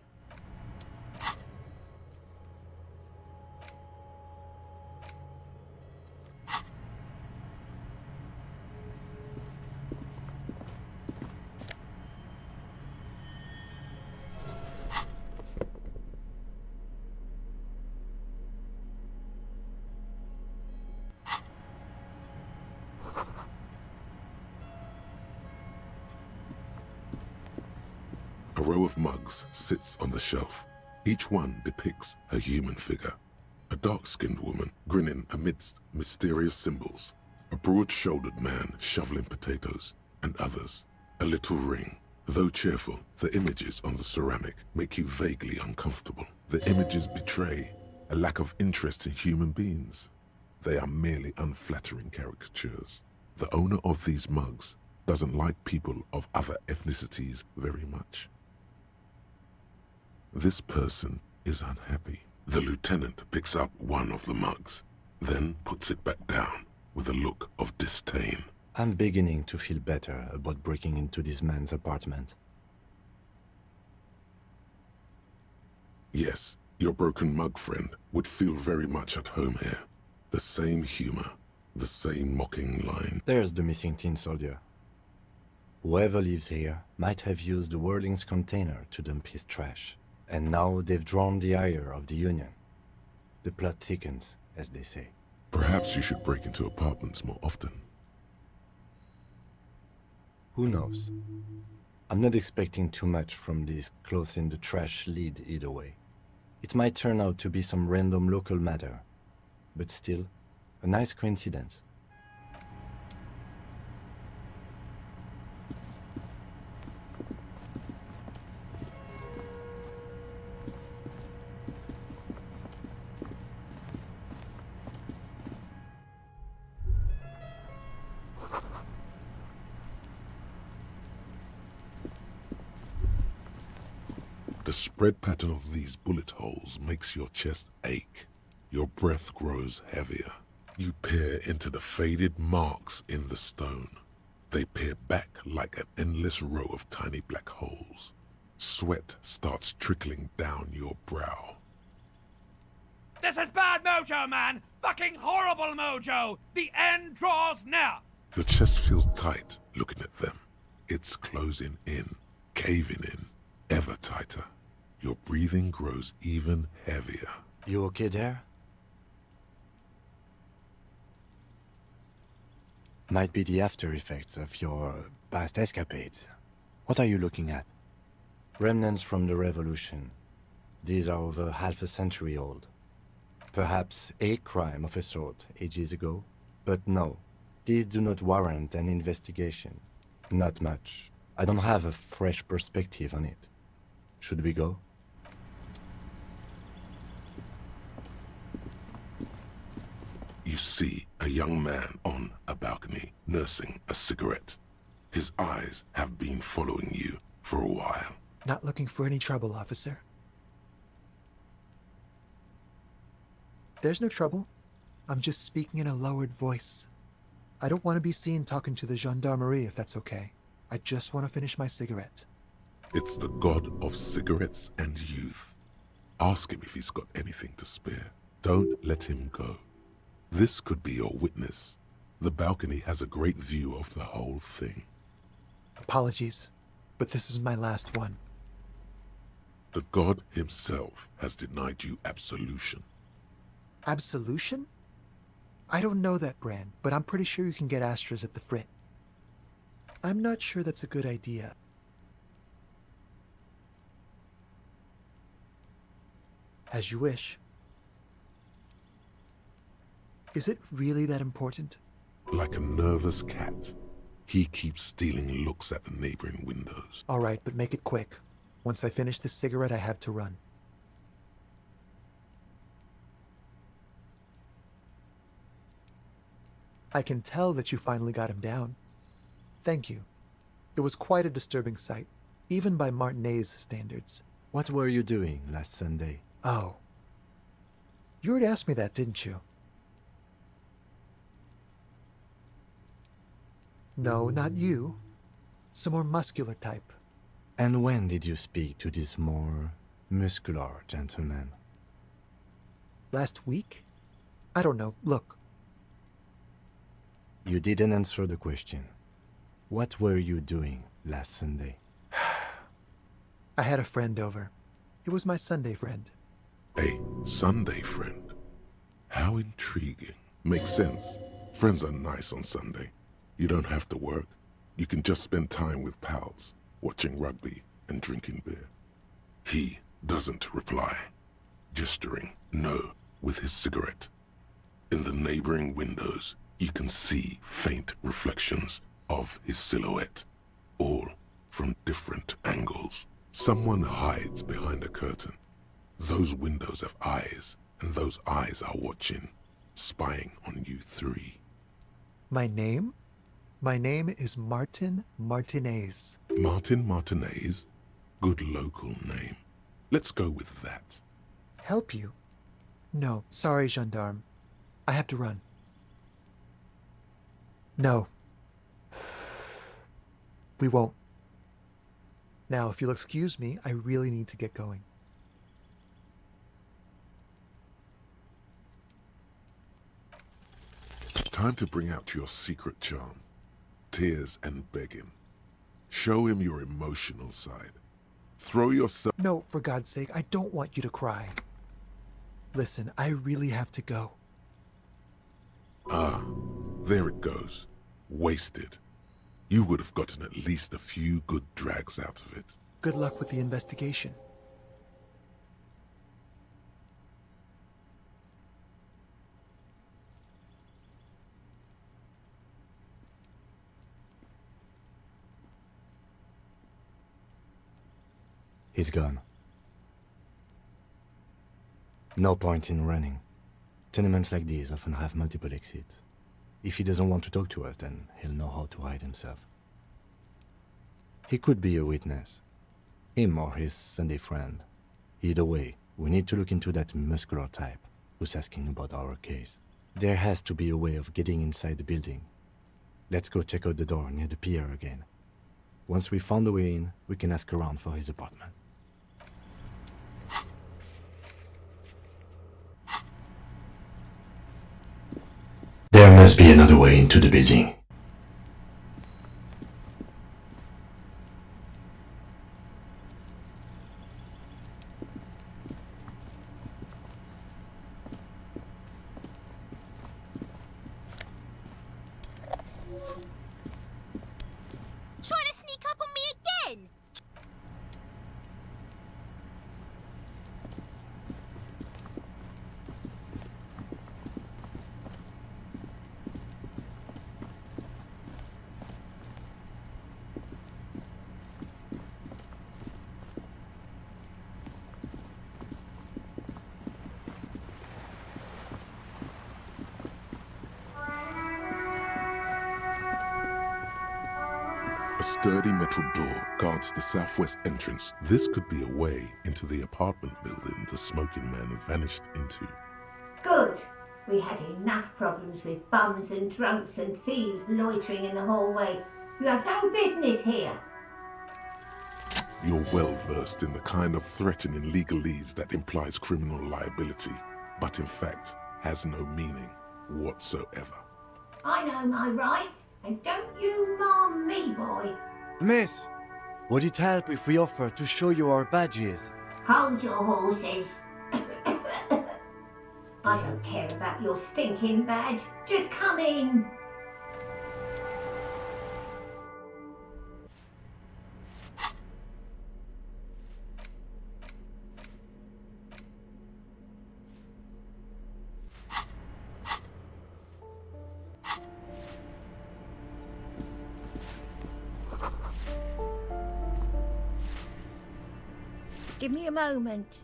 A row of mugs sits on the shelf. Each one depicts a human figure. A dark-skinned woman grinning amidst mysterious symbols. A broad-shouldered man shoveling potatoes, and others. A little ring. Though cheerful, the images on the ceramic make you vaguely uncomfortable. The images betray a lack of interest in human beings. They are merely unflattering caricatures. The owner of these mugs doesn't like people of other ethnicities very much. This person is unhappy. The lieutenant picks up one of the mugs, then puts it back down with a look of disdain. I'm beginning to feel better about breaking into this man's apartment. Yes, your broken mug friend would feel very much at home here. The same humor, the same mocking line. There's the missing tin soldier. Whoever lives here might have used the Whirling's container to dump his trash. And now they've drawn the ire of the Union. The plot thickens, as they say. Perhaps you should break into apartments more often. Who knows? I'm not expecting too much from this clothes in the trash lead either way. It might turn out to be some random local matter, but still, a nice coincidence. The spread pattern of these bullet holes makes your chest ache. Your breath grows heavier. You peer into the faded marks in the stone. They peer back like an endless row of tiny black holes. Sweat starts trickling down your brow. This is bad mojo, man! Fucking horrible mojo! The end draws near! Your chest feels tight looking at them. It's closing in, caving in, ever tighter. Your breathing grows even heavier. You okay there? Might be the after effects of your past escapades. What are you looking at? Remnants from the revolution. These are over half a century old. Perhaps a crime of a sort ages ago. But no, these do not warrant an investigation. Not much. I don't have a fresh perspective on it. Should we go? You see a young man on a balcony nursing a cigarette. His eyes have been following you for a while. Not looking for any trouble, officer. There's no trouble. I'm just speaking in a lowered voice. I don't want to be seen talking to the gendarmerie if that's okay. I just want to finish my cigarette. It's the god of cigarettes and youth. Ask him if he's got anything to spare. Don't let him go. This could be your witness. The balcony has a great view of the whole thing. Apologies, but this is my last one. The god himself has denied you absolution. Absolution? I don't know that brand, but I'm pretty sure you can get Astras at the Frit. I'm not sure that's a good idea. As you wish. Is it really that important? Like a nervous cat, he keeps stealing looks at the neighboring windows. All right, but make it quick. Once I finish this cigarette, I have to run. I can tell that you finally got him down. Thank you. It was quite a disturbing sight, even by Martinez standards. What were you doing last Sunday? Oh. You already asked me that, didn't you? No, not you. Some more muscular type. And when did you speak to this more muscular gentleman? Last week? I don't know. Look. You didn't answer the question. What were you doing last Sunday? I had a friend over. It was my Sunday friend. A Sunday friend? How intriguing. Makes sense. Friends are nice on Sunday. You don't have to work. You can just spend time with pals, watching rugby and drinking beer. He doesn't reply, gesturing no with his cigarette. In the neighboring windows, you can see faint reflections of his silhouette, all from different angles. Someone hides behind a curtain. Those windows have eyes, and those eyes are watching, spying on you three. My name? My name is Martin Martinez. Martin Martinez? Good local name. Let's go with that. Help you? No, sorry, gendarme. I have to run. No. We won't. Now, if you'll excuse me, I really need to get going. Time to bring out your secret charm. Tears and begging. Show him your emotional side. Throw yourself— No, for God's sake, I don't want you to cry. Listen, I really have to go. Ah, there it goes. Wasted. You would have gotten at least a few good drags out of it. Good luck with the investigation. He's gone. No point in running. Tenements like these often have multiple exits. If he doesn't want to talk to us, then he'll know how to hide himself. He could be a witness. Him or his Sunday friend. Either way, we need to look into that muscular type who's asking about our case. There has to be a way of getting inside the building. Let's go check out the door near the pier again. Once we found a way in, we can ask around for his apartment. There must be another way into the building. Trying to sneak up on me again? A sturdy metal door guards the southwest entrance. This could be a way into the apartment building the smoking man vanished into. Good. We had enough problems with bums and drunks and thieves loitering in the hallway. You have no business here. You're well versed in the kind of threatening legalese that implies criminal liability, but in fact has no meaning whatsoever. I know my rights, and don't you marm me, boy. Miss, would it help if we offer to show you our badges? Hold your horses. I don't care about your stinking badge. Just come in. Give me a moment.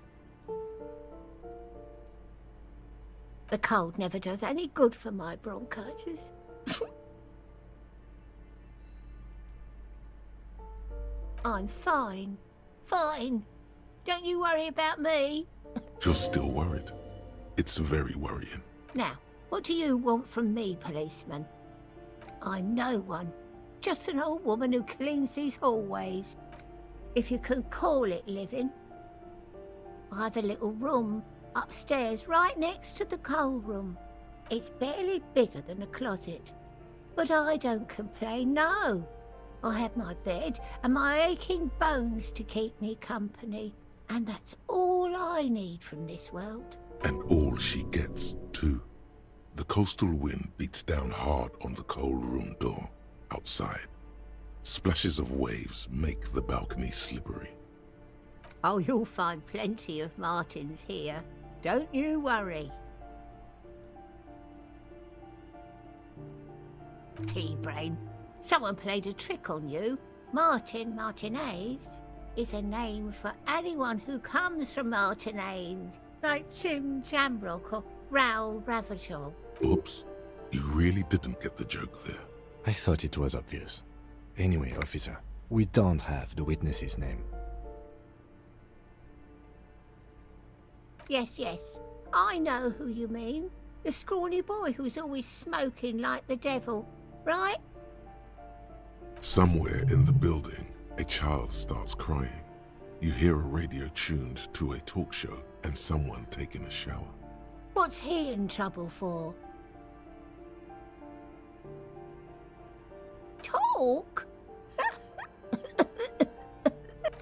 The cold never does any good for my bronchitis. I'm fine. Fine. Don't you worry about me. You're still worried. It's very worrying. Now, what do you want from me, policeman? I'm no one. Just an old woman who cleans these hallways. If you can call it living. I have a little room upstairs right next to the coal room. It's barely bigger than a closet. But I don't complain, no. I have my bed and my aching bones to keep me company. And that's all I need from this world. And all she gets, too. The coastal wind beats down hard on the coal room door outside. Splashes of waves make the balcony slippery. Oh, you'll find plenty of martins here. Don't you worry. Pea-brain, someone played a trick on you. Martinez is a name for anyone who comes from Martinez, like Tim Jamrock or Raoul Ravachol. Oops, you really didn't get the joke there. I thought it was obvious. Anyway, officer, we don't have the witness's name. Yes, I know who you mean. The scrawny boy who's always smoking like the devil, right? Somewhere in the building, a child starts crying. You hear a radio tuned to a talk show and someone taking a shower. What's he in trouble for? Talk?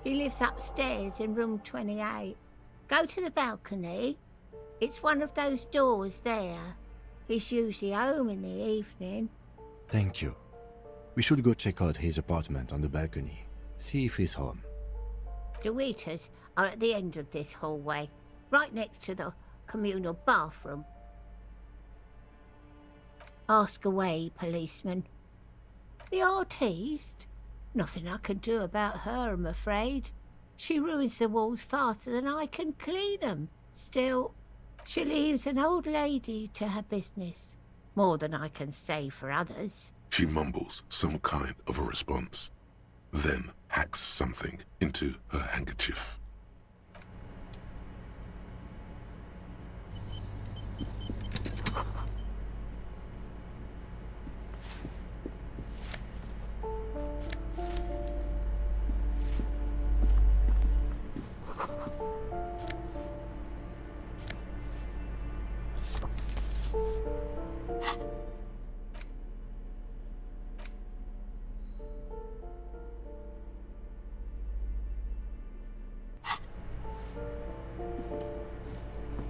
He lives upstairs in room 28. Go to the balcony. It's one of those doors there. He's usually home in the evening. Thank you. We should go check out his apartment on the balcony. See if he's home. The waiters are at the end of this hallway, right next to the communal bathroom. Ask away, policeman. The artiste? Nothing I can do about her, I'm afraid. She ruins the walls faster than I can clean them. Still, she leaves an old lady to her business. More than I can say for others. She mumbles some kind of a response. then hacks something into her handkerchief.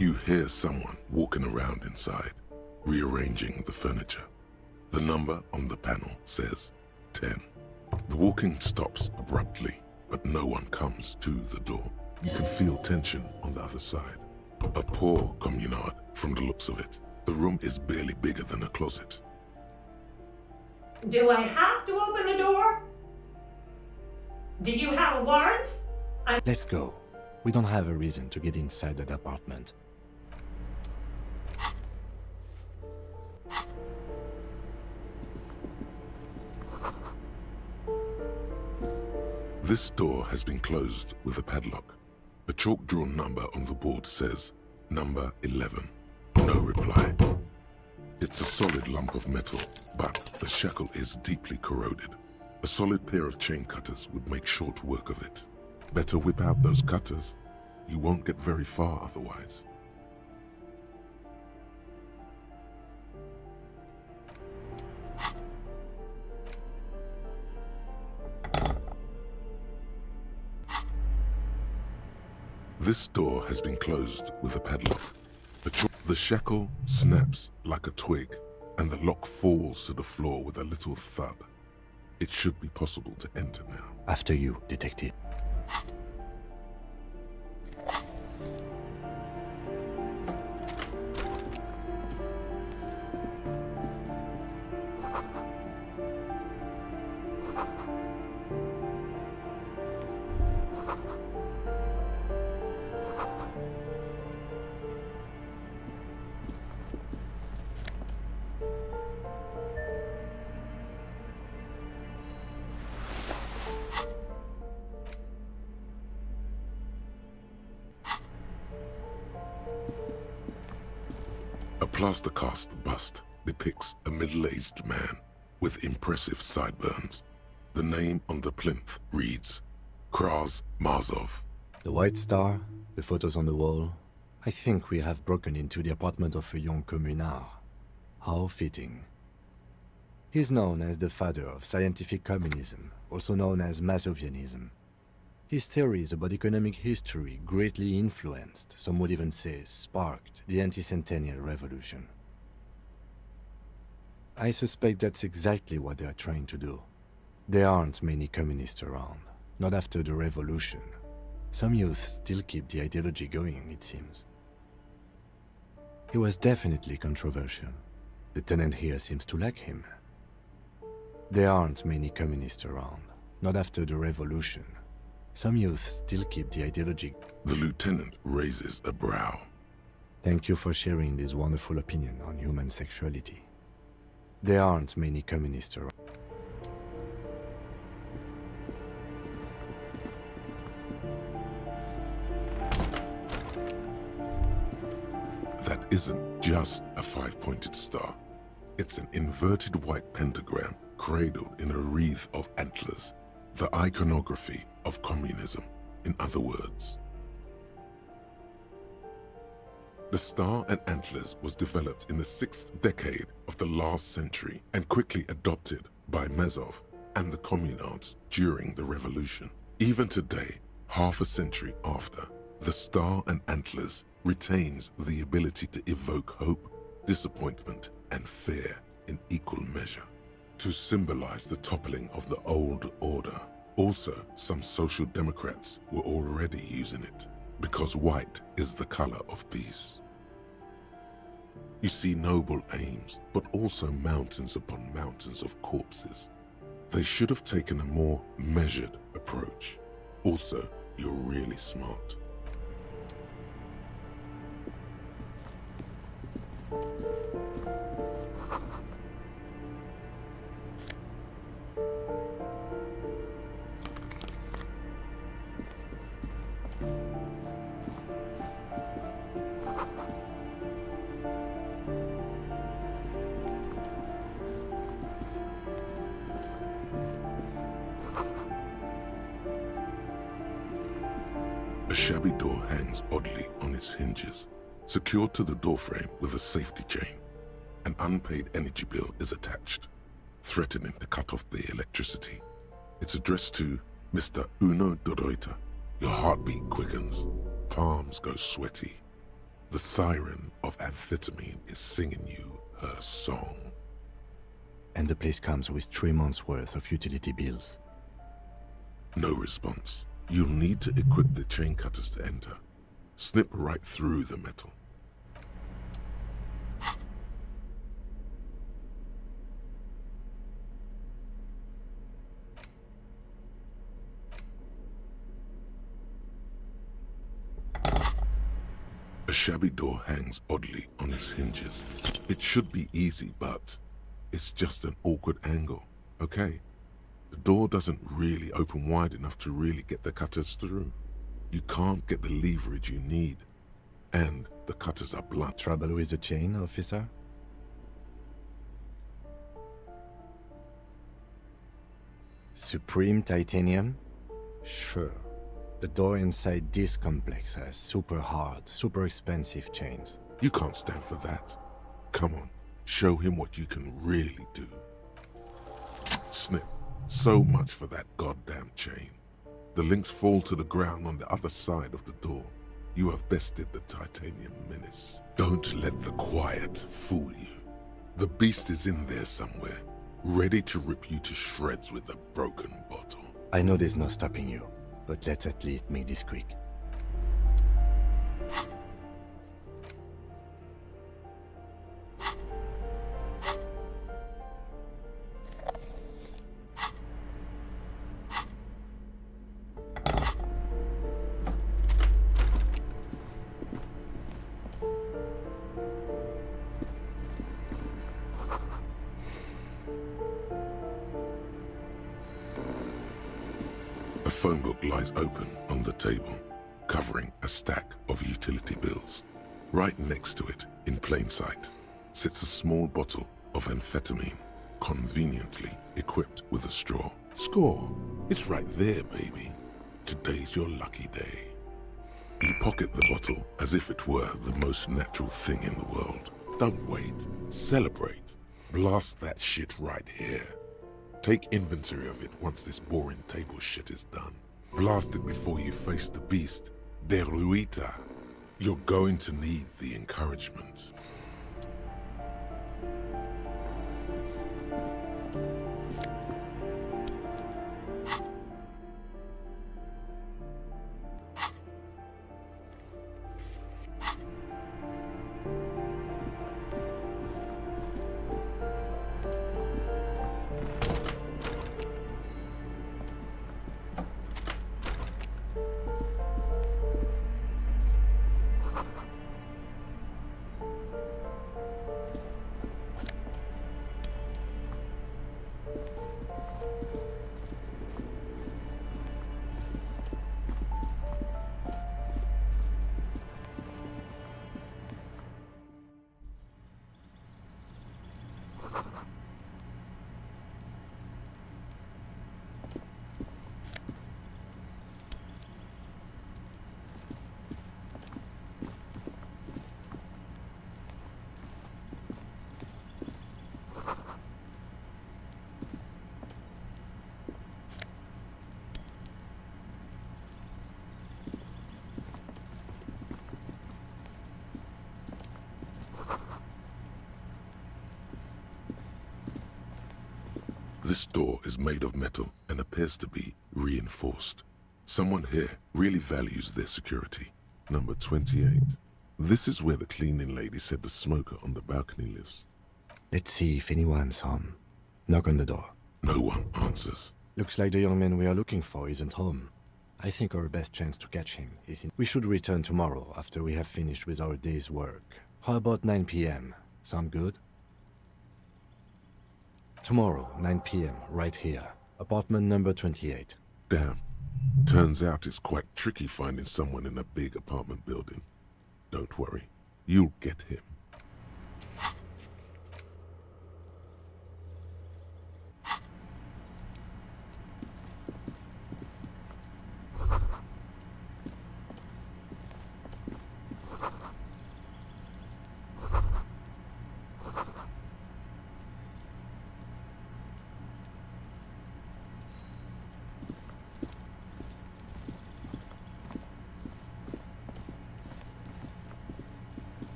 You hear someone walking around inside, rearranging the furniture. The number on the panel says 10. The walking stops abruptly, but no one comes to the door. You can feel tension on the other side. A poor communard from the looks of it. The room is barely bigger than a closet. Do I have to open the door? Do you have a warrant? Let's go. We don't have a reason to get inside that apartment. This door has been closed with a padlock. A chalk-drawn number on the board says, number 11. No reply. It's a solid lump of metal, but the shackle is deeply corroded. A solid pair of chain cutters would make short work of it. Better whip out those cutters. You won't get very far otherwise. This door has been closed with a padlock. The shackle snaps like a twig, and the lock falls to the floor with a little thud. It should be possible to enter now. After you, detective. A plaster cast bust depicts a middle-aged man with impressive sideburns. The name on the plinth reads Kraz Marzov. The White Star, the photos on the wall. I think we have broken into the apartment of a young communard. How fitting. He's known as the father of scientific communism, also known as Mazovianism. His theories about economic history greatly influenced, some would even say sparked, the anti-centennial revolution. I suspect that's exactly what they are trying to do. There aren't many communists around, not after the revolution. Some youth still keep the ideology going, it seems. He was definitely controversial. The tenant here seems to like him. There aren't many communists around, not after the revolution. Some youth still keep the ideology. The lieutenant raises a brow. Thank you for sharing this wonderful opinion on human sexuality. There aren't many communists around. That isn't just a five-pointed star. It's an inverted white pentagram cradled in a wreath of antlers. The iconography of communism, in other words. The star and antlers was developed in the 6th decade of the last century and quickly adopted by Mazov and the communards during the revolution. Even today, half a century after, the star and antlers retains the ability to evoke hope, disappointment, and fear in equal measure, to symbolize the toppling of the old order. Also, some social democrats were already using it, because white is the color of peace. You see noble aims, but also mountains upon mountains of corpses. They should have taken a more measured approach. Also, you're really smart. A shabby door hangs oddly on its hinges, secured to the doorframe with a safety chain. An unpaid energy bill is attached, threatening to cut off the electricity. It's addressed to Mr. Uno Doroita. Your heartbeat quickens, palms go sweaty. The siren of amphetamine is singing you her song. And the place comes with 3 months' worth of utility bills. No response. You'll need to equip the chain cutters to enter. Snip right through the metal. A shabby door hangs oddly on its hinges. It should be easy, but it's just an awkward angle, okay? The door doesn't really open wide enough to really get the cutters through. You can't get the leverage you need, and the cutters are blunt. Trouble with the chain, officer? Supreme titanium? Sure. The door inside this complex has super hard, super expensive chains. You can't stand for that. Come on, show him what you can really do. Snip, so much for that goddamn chain. The links fall to the ground on the other side of the door. You have bested the titanium menace. Don't let the quiet fool you. The beast is in there somewhere, ready to rip you to shreds with a broken bottle. I know there's no stopping you, but let's at least make this quick. A phone book lies open on the table, covering a stack of utility bills. Right next to it, in plain sight, sits a small bottle of amphetamine, conveniently equipped with a straw. Score! It's right there, baby. Today's your lucky day. You pocket the bottle as if it were the most natural thing in the world. Don't wait. Celebrate. Blast that shit right here. Take inventory of it once this boring table shit is done. Blast it before you face the beast, Deruita. You're going to need the encouragement. This door is made of metal and appears to be reinforced. Someone here really values their security. Number 28. This is where the cleaning lady said the smoker on the balcony lives. Let's see if anyone's home. Knock on the door. No one answers. Looks like the young man we are looking for isn't home. I think our best chance to catch him is in... We should return tomorrow after we have finished with our day's work. How about 9 p.m.? Sound good? Tomorrow, 9 p.m., right here. Apartment number 28. Damn. Turns out it's quite tricky finding someone in a big apartment building. Don't worry. You'll get him.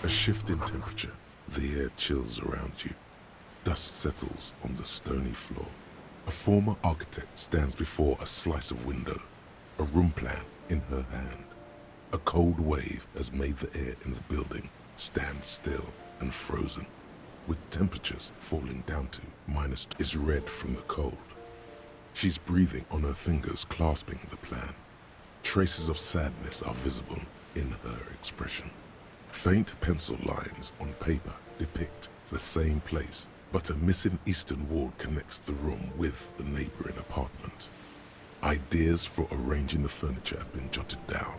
A shift in temperature. The air chills around you. Dust settles on the stony floor. A former architect stands before a slice of window, a room plan in her hand. A cold wave has made the air in the building stand still and frozen, with temperatures falling down to -2 is red from the cold. She's breathing on her fingers, clasping the plan. Traces of sadness are visible in her expression. Faint pencil lines on paper depict the same place, but a missing eastern wall connects the room with the neighboring apartment. Ideas for arranging the furniture have been jotted down.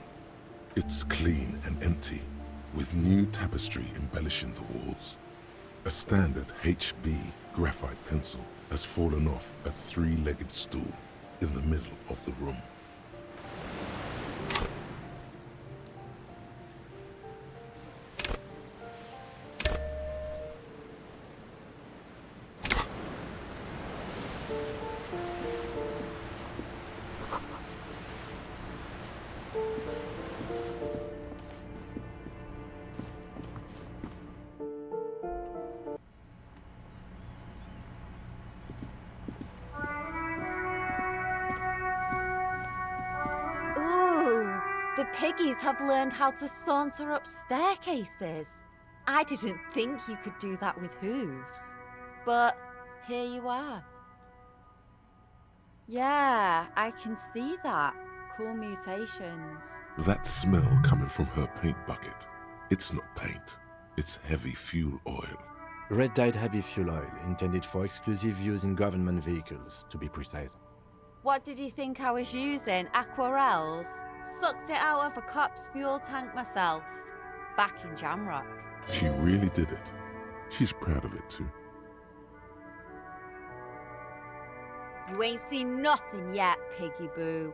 It's clean and empty, with new tapestry embellishing the walls. A standard HB graphite pencil has fallen off a three-legged stool in the middle of the room. The piggies have learned how to saunter up staircases. I didn't think you could do that with hooves. But here you are. Yeah, I can see that. Cool mutations. That smell coming from her paint bucket. It's not paint. It's heavy fuel oil. Red-dyed heavy fuel oil, intended for exclusive use in government vehicles, to be precise. What did you think I was using? Aquarels? Sucked it out of a cop's fuel tank myself. Back in Jamrock. She really did it. She's proud of it too. You ain't seen nothing yet, Piggy Boo.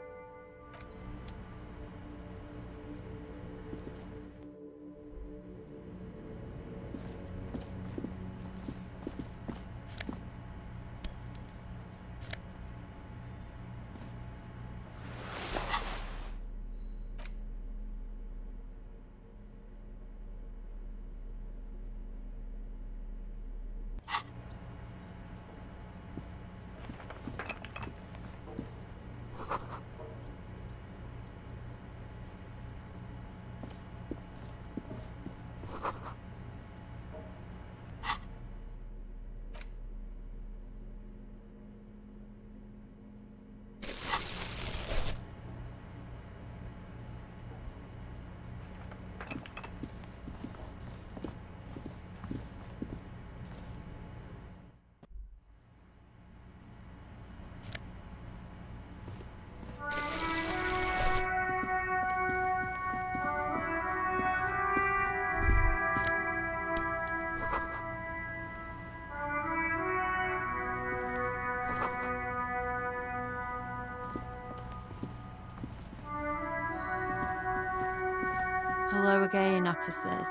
Hello again, officers.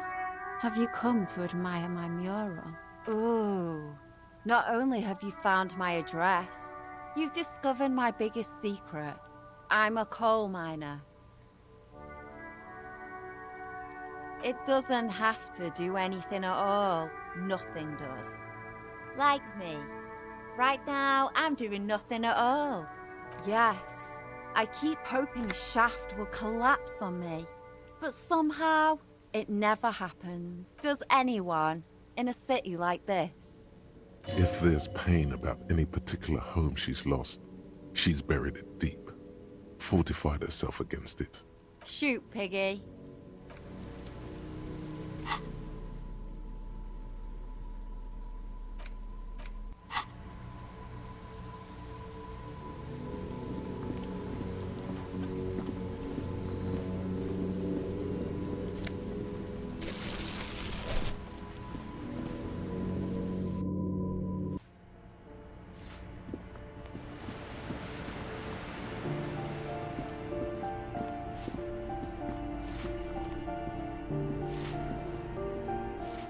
Have you come to admire my mural? Ooh. Not only have you found my address, you've discovered my biggest secret. I'm a coal miner. It doesn't have to do anything at all. Nothing does. Like me. Right now, I'm doing nothing at all. Yes, I keep hoping the shaft will collapse on me. But somehow, it never happens. Does anyone in a city like this? If there's pain about any particular home she's lost, she's buried it deep, fortified herself against it. Shoot, Piggy.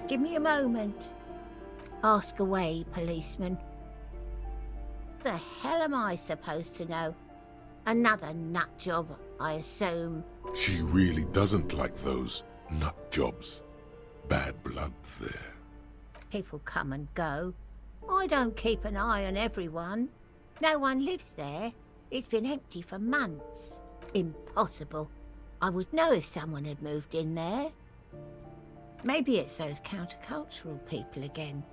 Give me a moment. Ask away, policeman. The hell am I supposed to know? Another nut job, I assume. She really doesn't like those nut jobs. bad blood there. People come and go. I don't keep an eye on everyone. No one lives there. It's been empty for months. Impossible. I would know if someone had moved in there. Maybe it's those countercultural people again,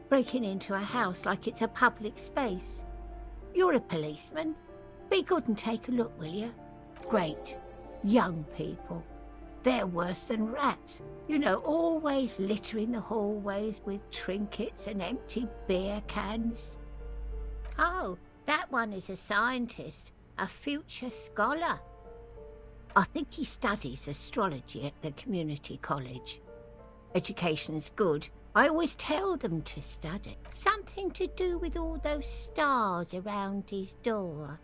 breaking into a house like it's a public space. You're a policeman. Be good and take a look, will you? Great. Young people. They're worse than rats. You know, always littering the hallways with trinkets and empty beer cans. Oh, that one is a scientist, a future scholar. I think he studies astrology at the community college. Education's good. I always tell them to study. Something to do with all those stars around his door.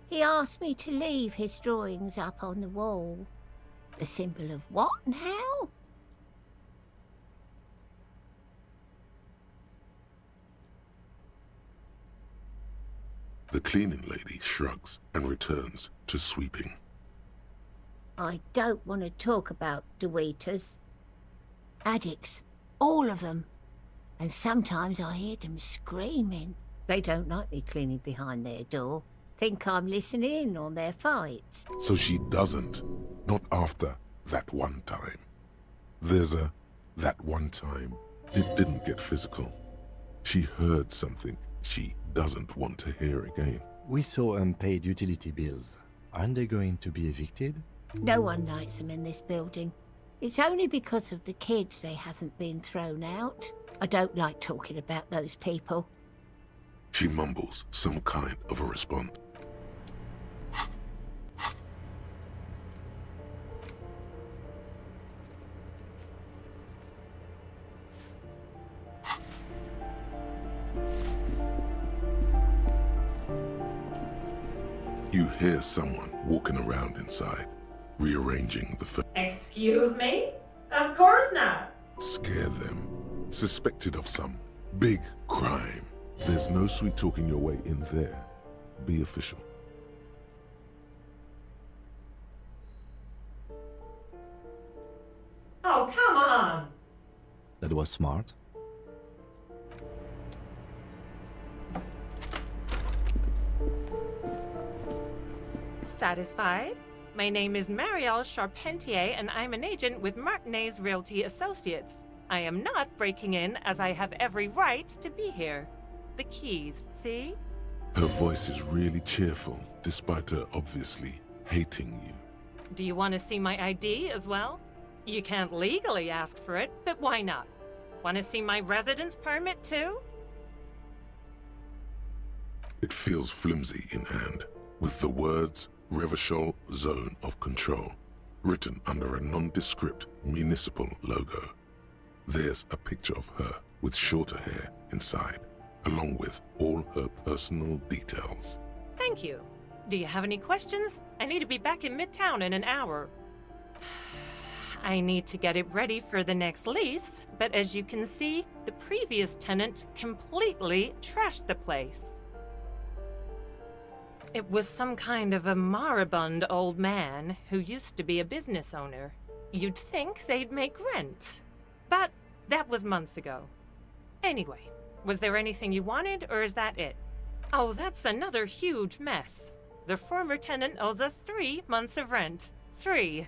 He asked me to leave his drawings up on the wall. The symbol of what now? The cleaning lady shrugs and returns to sweeping. I don't want to talk about Deweeters. Addicts, all of them. And sometimes I hear them screaming. They don't like me cleaning behind their door. Think I'm listening in on their fights. So she doesn't. Not after that one time. There's a that one time. It didn't get physical. She heard something she doesn't want to hear again. We saw unpaid utility bills. Aren't they going to be evicted? No one likes them in this building. It's only because of the kids they haven't been thrown out. I don't like talking about those people. She mumbles some kind of a response. You hear someone walking around inside, rearranging the furniture. Excuse me? Of course not. Scare them. Suspected of some big crime. There's no sweet talking your way in there. Be official. Oh, come on. That was smart. Satisfied? My name is Marielle Charpentier, and I'm an agent with Martinez Realty Associates. I am not breaking in, as I have every right to be here. The keys, see? Her voice is really cheerful, despite her obviously hating you. Do you want to see my ID as well? You can't legally ask for it, but why not? Want to see my residence permit too? It feels flimsy in hand, with the words Revachol Zone of Control written under a nondescript municipal logo. There's a picture of her with shorter hair inside, along with all her personal details. Thank you. Do you have any questions? I need to be back in Midtown in an hour. I need to get it ready for the next lease, but as you can see, the previous tenant completely trashed the place. It was some kind of a moribund old man who used to be a business owner. You'd think they'd make rent. But that was months ago. Anyway, was there anything you wanted, or is that it? Oh, that's another huge mess. The former tenant owes us 3 months of rent. 3.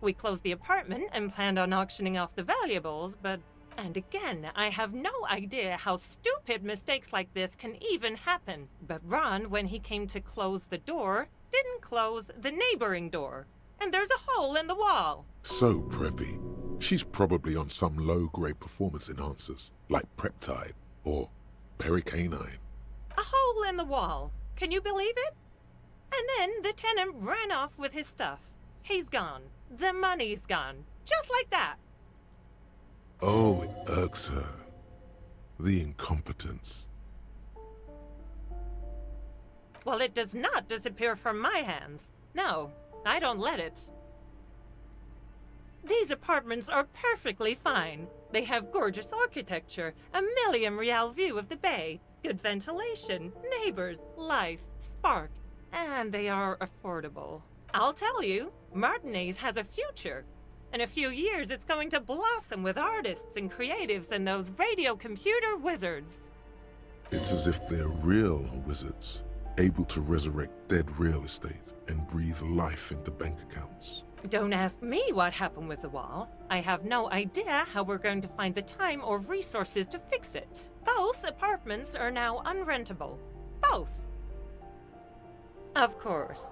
We closed the apartment and planned on auctioning off the valuables, but... And again, I have no idea how stupid mistakes like this can even happen. But Ron, when he came to close the door, didn't close the neighboring door. And there's a hole in the wall. So preppy. She's probably on some low-grade performance enhancers, like Peptide or Pericanine. A hole in the wall. Can you believe it? And then the tenant ran off with his stuff. He's gone. The money's gone. Just like that. Oh, it irks her. The incompetence. Well, it does not disappear from my hands. No, I don't let it. These apartments are perfectly fine. They have gorgeous architecture, a million-real view of the bay, good ventilation, neighbors, life, spark, and they are affordable. I'll tell you, Martinez has a future. In a few years, it's going to blossom with artists and creatives and those radio computer wizards. It's as if they're real wizards, able to resurrect dead real estate and breathe life into bank accounts. Don't ask me what happened with the wall. I have no idea how we're going to find the time or resources to fix it. Both apartments are now unrentable. Both. Of course.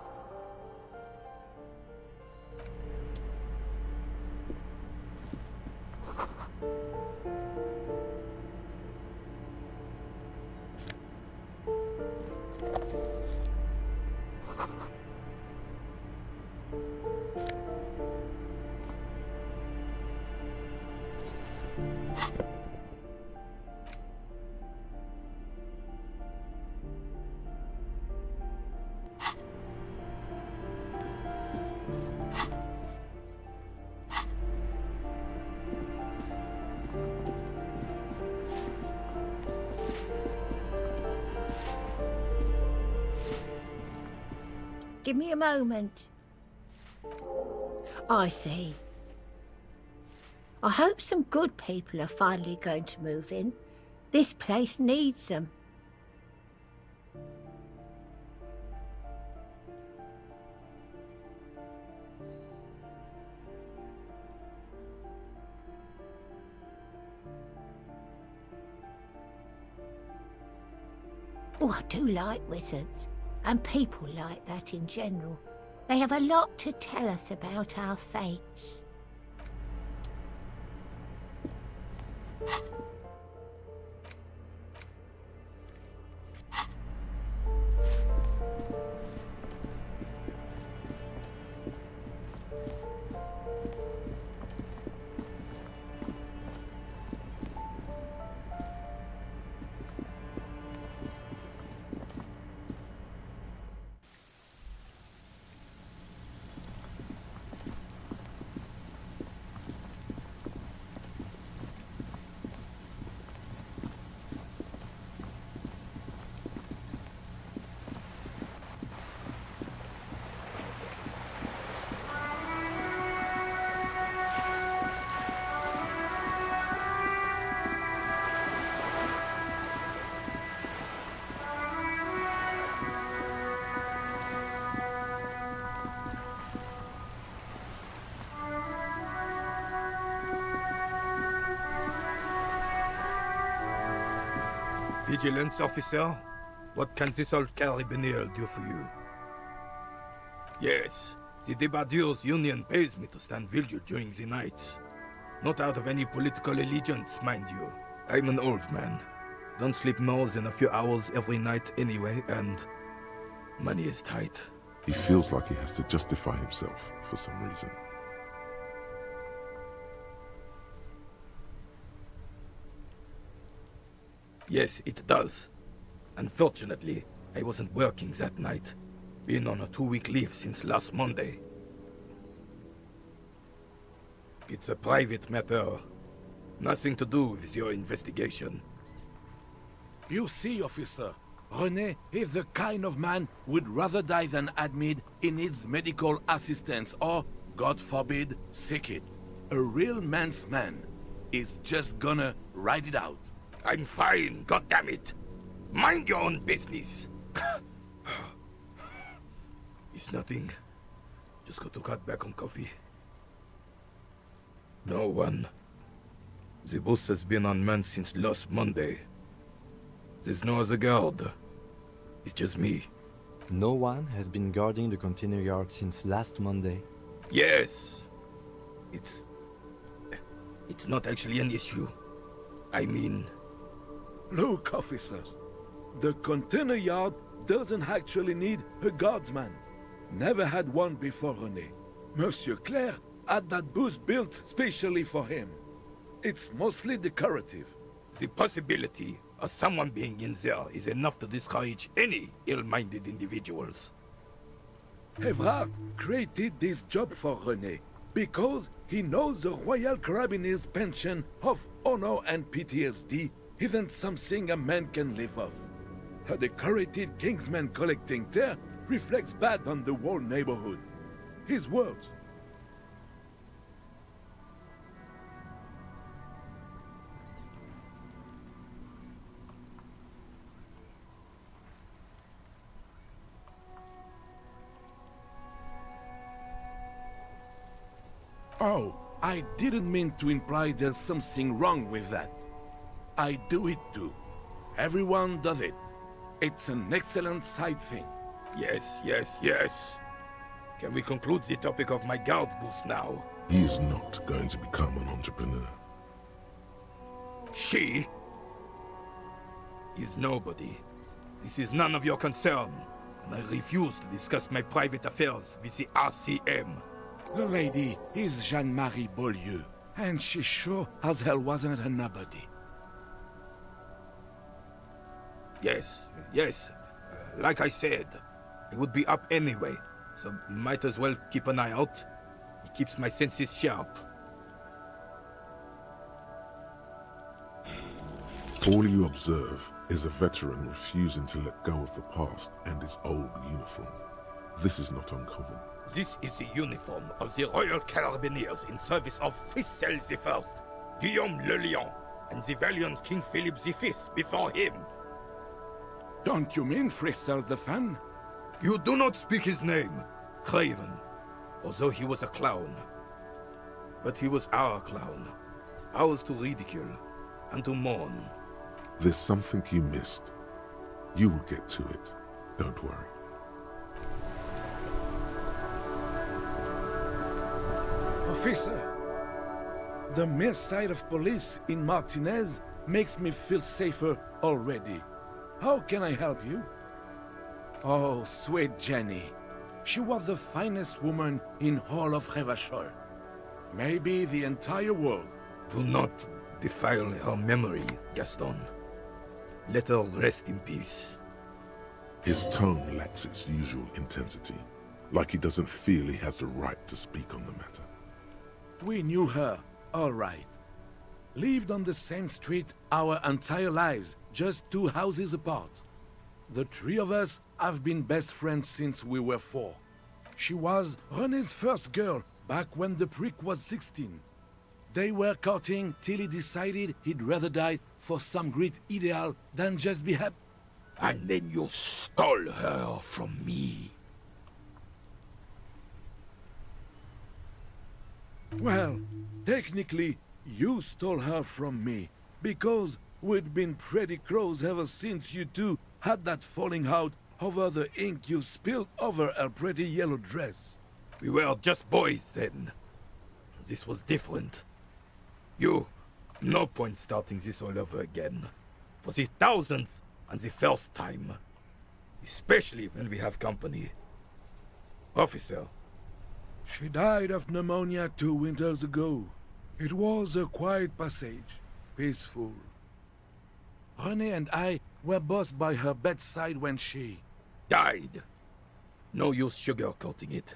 Give me a moment. I see. I hope some good people are finally going to move in. This place needs them. Oh, I do like wizards. And people like that in general. They have a lot to tell us about our fates. Vigilance officer, what can this old carabinier do for you? Yes, the Debardeurs Union pays me to stand vigil during the night. Not out of any political allegiance, mind you. I'm an old man. Don't sleep more than a few hours every night anyway, and money is tight. He feels like he has to justify himself for some reason. Yes, it does. Unfortunately, I wasn't working that night. Been on a 2-week leave since last Monday. It's a private matter. Nothing to do with your investigation. You see, officer, René is the kind of man who would rather die than admit he needs medical assistance or, God forbid, seek it. A real man's man is just gonna ride it out. I'm fine, goddammit. Mind your own business. It's nothing. Just got to cut back on coffee. No one. The bus has been unmanned since last Monday. There's no other guard. It's just me. No one has been guarding the container yard since last Monday? Yes. It's not actually an issue. I mean... Look, officers. The container yard doesn't actually need a guardsman. Never had one before René. Monsieur Claire had that booth built specially for him. It's mostly decorative. The possibility of someone being in there is enough to discourage any ill-minded individuals. Evrard created this job for René because he knows the Royal Carabiniers' pension of honor and PTSD isn't something a man can live off. A decorated Kingsman collecting tear reflects bad on the whole neighborhood. His words. Oh, I didn't mean to imply there's something wrong with that. I do it too. Everyone does it. It's an excellent side thing. Yes, yes, yes. Can we conclude the topic of my guard boost now? He is not going to become an entrepreneur. She is nobody. This is none of your concern, and I refuse to discuss my private affairs with the RCM. The lady is Jeanne-Marie Beaulieu, and she sure as hell wasn't a nobody. Yes, yes. Like I said, it would be up anyway, so might as well keep an eye out. It keeps my senses sharp. All you observe is a veteran refusing to let go of the past and his old uniform. This is not uncommon. This is the uniform of the Royal Carabiniers in service of Fissel I, Guillaume le Lion, and the valiant King Philip V before him. Don't you mean Fristel the Fan? You do not speak his name, Craven, although he was a clown. But he was our clown, ours to ridicule and to mourn. There's something you missed. You will get to it. Don't worry. Officer, the mere sight of police in Martinez makes me feel safer already. How can I help you? Oh, sweet Jenny. She was the finest woman in all of Revachol. Maybe the entire world. Do not defile her memory, Gaston. Let her rest in peace. His tone lacks its usual intensity, like he doesn't feel he has the right to speak on the matter. We knew her, all right. Lived on the same street our entire lives, just 2 houses apart. The 3 of us have been best friends since we were 4. She was René's first girl back when the prick was 16. They were courting till he decided he'd rather die for some great ideal than just be happy. And then you stole her from me. Well, technically, you stole her from me, because we'd been pretty close ever since you two had that falling out over the ink you spilled over her pretty yellow dress. We were just boys then. This was different. No point starting this all over again. For the 1000th and the first time. Especially when we have company. Officer. She died of pneumonia 2 winters ago. It was a quiet passage, peaceful. René and I were both by her bedside when she... died. No use sugarcoating it.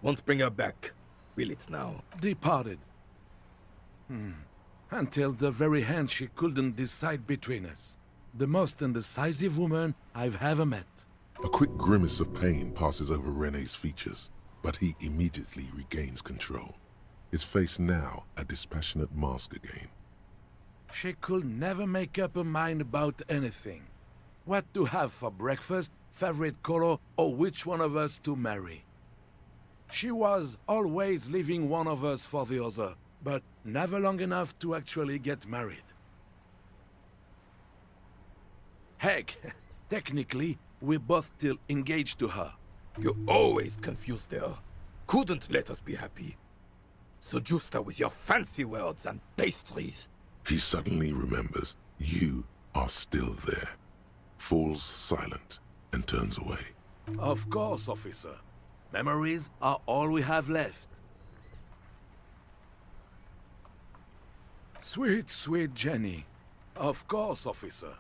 Won't bring her back, will it now? Departed. Until the very end she couldn't decide between us. The most indecisive woman I've ever met. A quick grimace of pain passes over René's features, but he immediately regains control. His face now a dispassionate mask again. She could never make up her mind about anything. What to have for breakfast, favorite color, or which one of us to marry. She was always leaving one of us for the other, but never long enough to actually get married. Heck, technically, we're both still engaged to her. You always confused her. Couldn't let us be happy. So Justa with your fancy words and pastries. He suddenly remembers you are still there. Falls silent and turns away. Of course, officer. Memories are all we have left. Sweet, sweet Jenny. Of course, officer.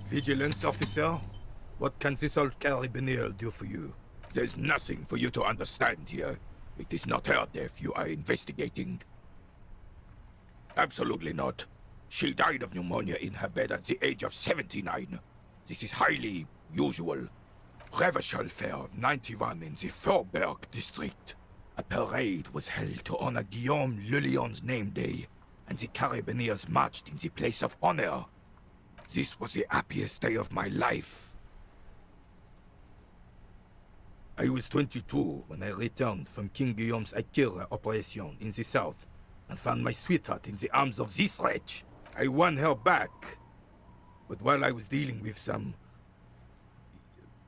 Vigilance officer? What can this old carabinier do for you? There's nothing for you to understand here. It is not her death you are investigating. Absolutely not. She died of pneumonia in her bed at the age of 79. This is highly usual. Revachol Fair of 91 in the Faubourg district. A parade was held to honor Guillaume le Lion's name day, and the Carabiniers marched in the place of honor. This was the happiest day of my life. I was 22 when I returned from King Guillaume's Akira operation in the south and found my sweetheart in the arms of this wretch. I won her back. But while I was dealing with some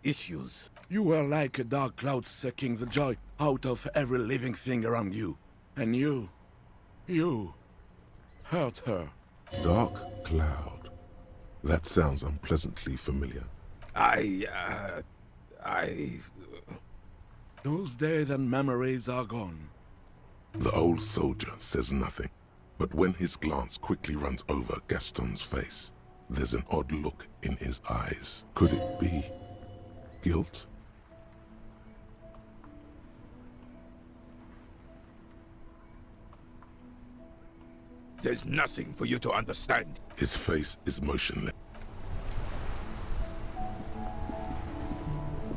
issues. You were like a dark cloud sucking the joy out of every living thing around you. And you hurt her. Dark cloud. That sounds unpleasantly familiar. Those days and memories are gone. The old soldier says nothing, but when his glance quickly runs over Gaston's face, there's an odd look in his eyes. Could it be guilt? There's nothing for you to understand. His face is motionless.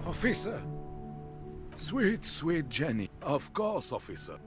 Officer! Sweet, sweet Jenny. Of course, officer.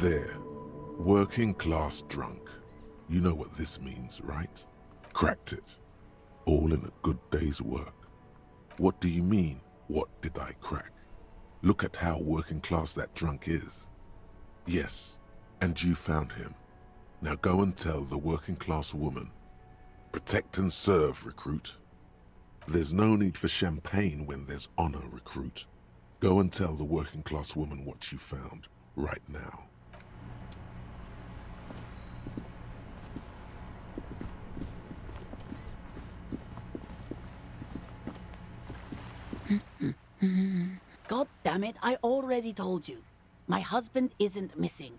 There. Working class drunk. You know what this means, right? Cracked it. All in a good day's work. What do you mean, what did I crack? Look at how working class that drunk is. Yes, and you found him. Now go and tell the working class woman. Protect and serve, recruit. There's no need for champagne when there's honor, recruit. Go and tell the working class woman what you found, right now. God damn it, I already told you. My husband isn't missing.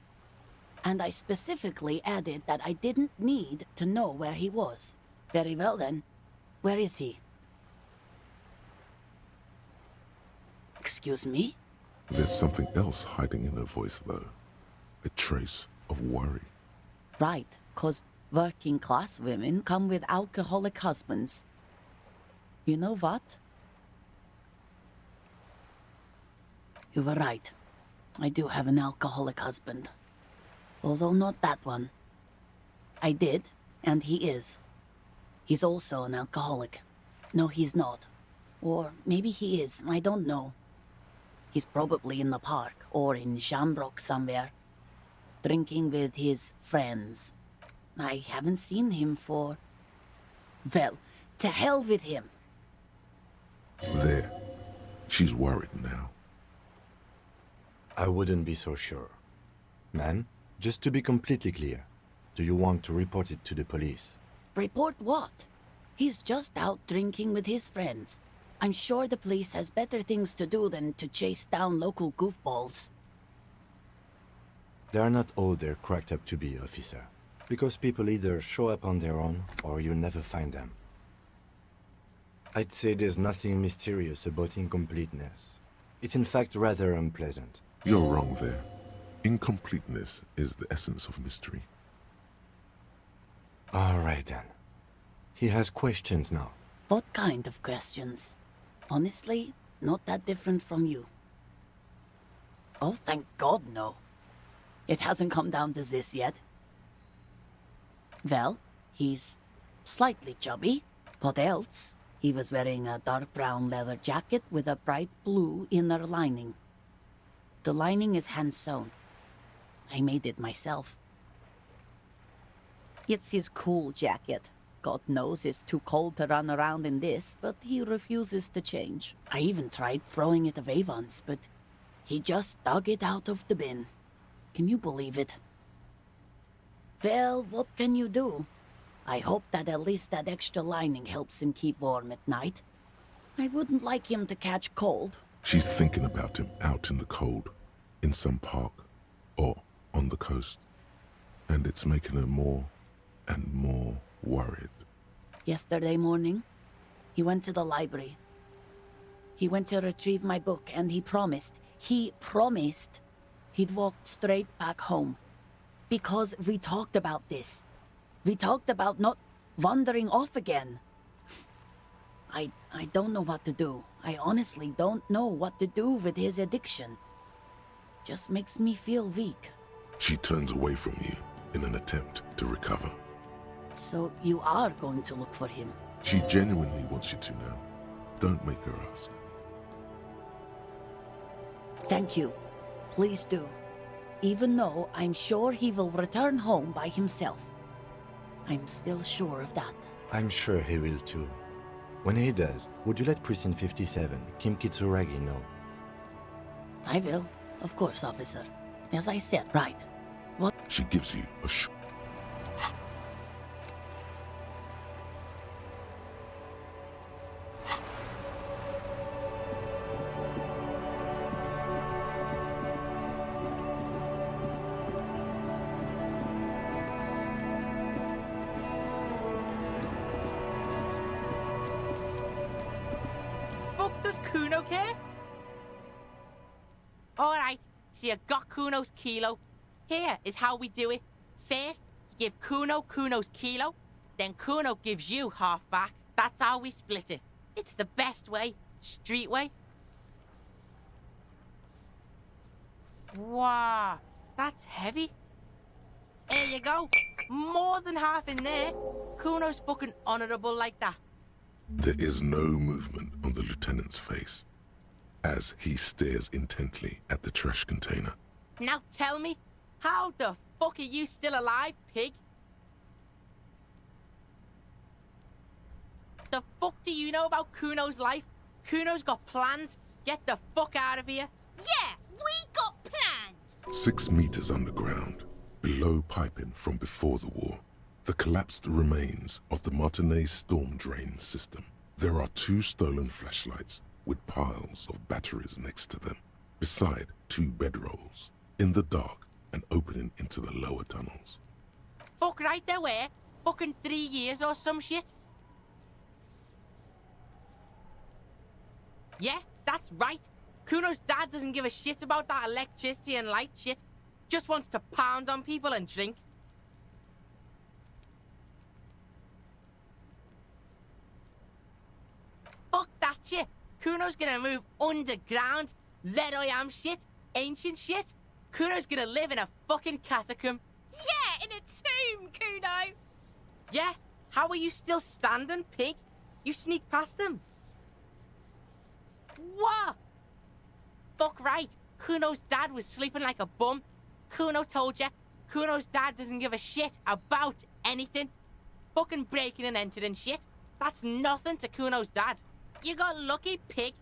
And I specifically added that I didn't need to know where he was. Very well then. Where is he? Excuse me? There's something else hiding in her voice, though. A trace of worry. Right, 'cause working class women come with alcoholic husbands. You know what? You were right. I do have an alcoholic husband. Although not that one. I did, and he is. He's also an alcoholic. No, he's not. Or maybe he is, I don't know. He's probably in the park, or in Shamrock somewhere. Drinking with his friends. I haven't seen him for... Well, to hell with him. There. She's worried now. I wouldn't be so sure. Ma'am, just to be completely clear, do you want to report it to the police? Report what? He's just out drinking with his friends. I'm sure the police has better things to do than to chase down local goofballs. They are not all they're cracked up to be, officer. Because people either show up on their own, or you never find them. I'd say there's nothing mysterious about incompleteness. It's in fact rather unpleasant. You're wrong there. Incompleteness is the essence of mystery. All right then. He has questions now. What kind of questions? Honestly, not that different from you. Oh, thank God, no. It hasn't come down to this yet. Well, he's slightly chubby. What else? He was wearing a dark brown leather jacket with a bright blue inner lining. The lining is hand-sewn. I made it myself. It's his cool jacket. God knows it's too cold to run around in this, but he refuses to change. I even tried throwing it away once, but he just dug it out of the bin. Can you believe it? Well, what can you do? I hope that at least that extra lining helps him keep warm at night. I wouldn't like him to catch cold. She's thinking about him out in the cold, in some park, or on the coast. And it's making her more and more worried. Yesterday morning, he went to the library. He went to retrieve my book, and he promised he'd walk straight back home. Because we talked about this. We talked about not wandering off again. I don't know what to do. I honestly don't know what to do with his addiction. Just makes me feel weak. She turns away from you in an attempt to recover. So you are going to look for him? She genuinely wants you to now. Don't make her ask. Thank you. Please do. Even though I'm sure he will return home by himself. I'm still sure of that. I'm sure he will too. When he does, would you let Precinct 57, Kim Kitsuragi, know? I will. Of course, officer. As I said, right. What? She gives you a Does Kuno care? Alright, so you got Kuno's kilo. Here is how we do it. First, you give Kuno Kuno's kilo, then Kuno gives you half back. That's how we split it. It's the best way, street way. Wow, that's heavy. There you go. More than half in there. Kuno's fucking honourable like that. There is no movement on the lieutenant's face as he stares intently at the trash container. Now tell me, how the fuck are you still alive, pig? The fuck do you know about Kuno's life? Kuno's got plans. Get the fuck out of here. Yeah, we got plans. 6 meters underground, below piping from before the war, the collapsed remains of the Martinez storm drain system. There are 2 stolen flashlights with piles of batteries next to them, beside 2 bedrolls, in the dark and opening into the lower tunnels. Fuck right there were. Fucking 3 years or some shit. Yeah, that's right. Kuno's dad doesn't give a shit about that electricity and light shit. Just wants to pound on people and drink. Fuck that shit. Kuno's gonna move underground. Lead I am shit. Ancient shit. Kuno's gonna live in a fucking catacomb. Yeah, in a tomb, Kuno. Yeah? How are you still standing, pig? You sneak past him. What? Fuck right. Kuno's dad was sleeping like a bum. Kuno told ya. Kuno's dad doesn't give a shit about anything. Fucking breaking and entering shit. That's nothing to Kuno's dad. You got lucky, pig.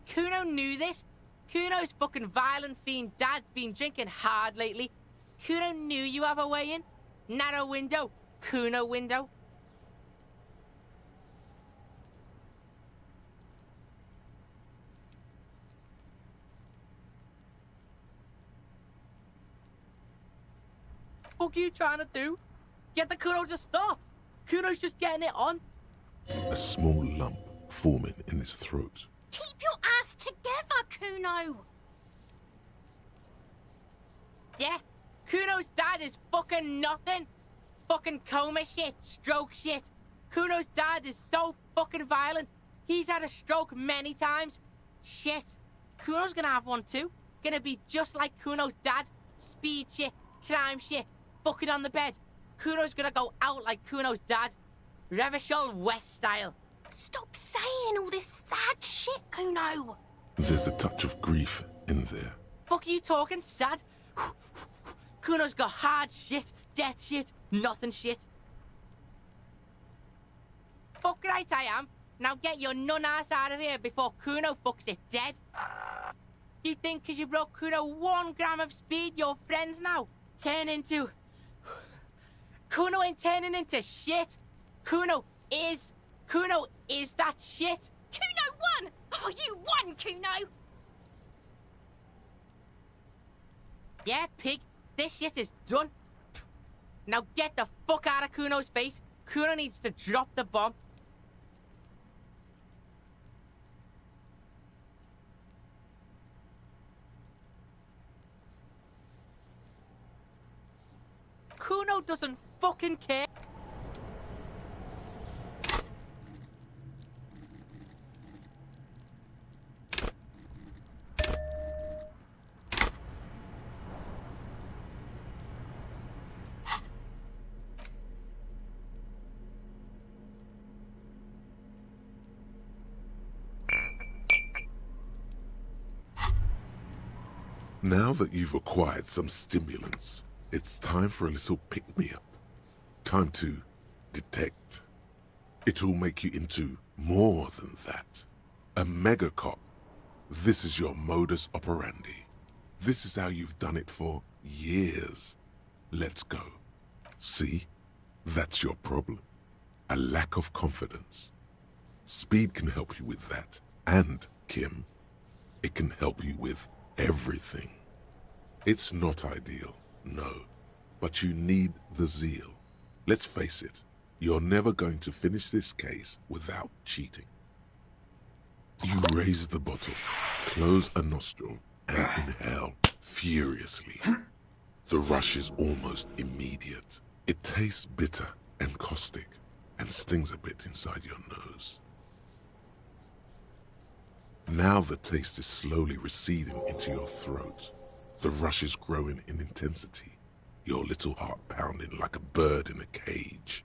Kuno knew this. Kuno's fucking violent fiend dad's been drinking hard lately. Kuno knew you have a way in. Narrow window. Kuno window. What are you trying to do? Get the Kuno to stop. Kuno's just getting it on. A small lump forming in his throat. Keep your ass together, Kuno. Yeah, Kuno's dad is fucking nothing. fucking coma shit, stroke shit. Kuno's dad is so fucking violent. He's had a stroke many times. Shit. Kuno's gonna have one too. Gonna be just like Kuno's dad. Speed shit, crime shit, fucking on the bed. Kuno's gonna go out like Kuno's dad. Revachol West style. Stop saying all this sad shit, Kuno. There's a touch of grief in there. Fuck are you talking, sad? Kuno's got hard shit, death shit, nothing shit. Fuck right I am. Now get your nun ass out of here before Kuno fucks it dead. You think because you broke Kuno 1 gram of speed, you're friends now? Turn into... Kuno ain't turning into shit. Kuno is that shit. Kuno won! Oh, you won, Kuno! Yeah, pig, this shit is done. Now get the fuck out of Kuno's face. Kuno needs to drop the bomb. Kuno doesn't fucking care. Now that you've acquired some stimulants, it's time for a little pick-me-up. Time to detect. It'll make you into more than that. A mega cop. This is your modus operandi. This is how you've done it for years. Let's go. See? That's your problem. A lack of confidence. Speed can help you with that. And, Kim, it can help you with everything. It's not ideal, no, but you need the zeal. Let's face it, you're never going to finish this case without cheating. You raise the bottle, close a nostril, and inhale furiously. The rush is almost immediate. It tastes bitter and caustic and stings a bit inside your nose. Now the taste is slowly receding into your throat. The rush is growing in intensity, your little heart pounding like a bird in a cage.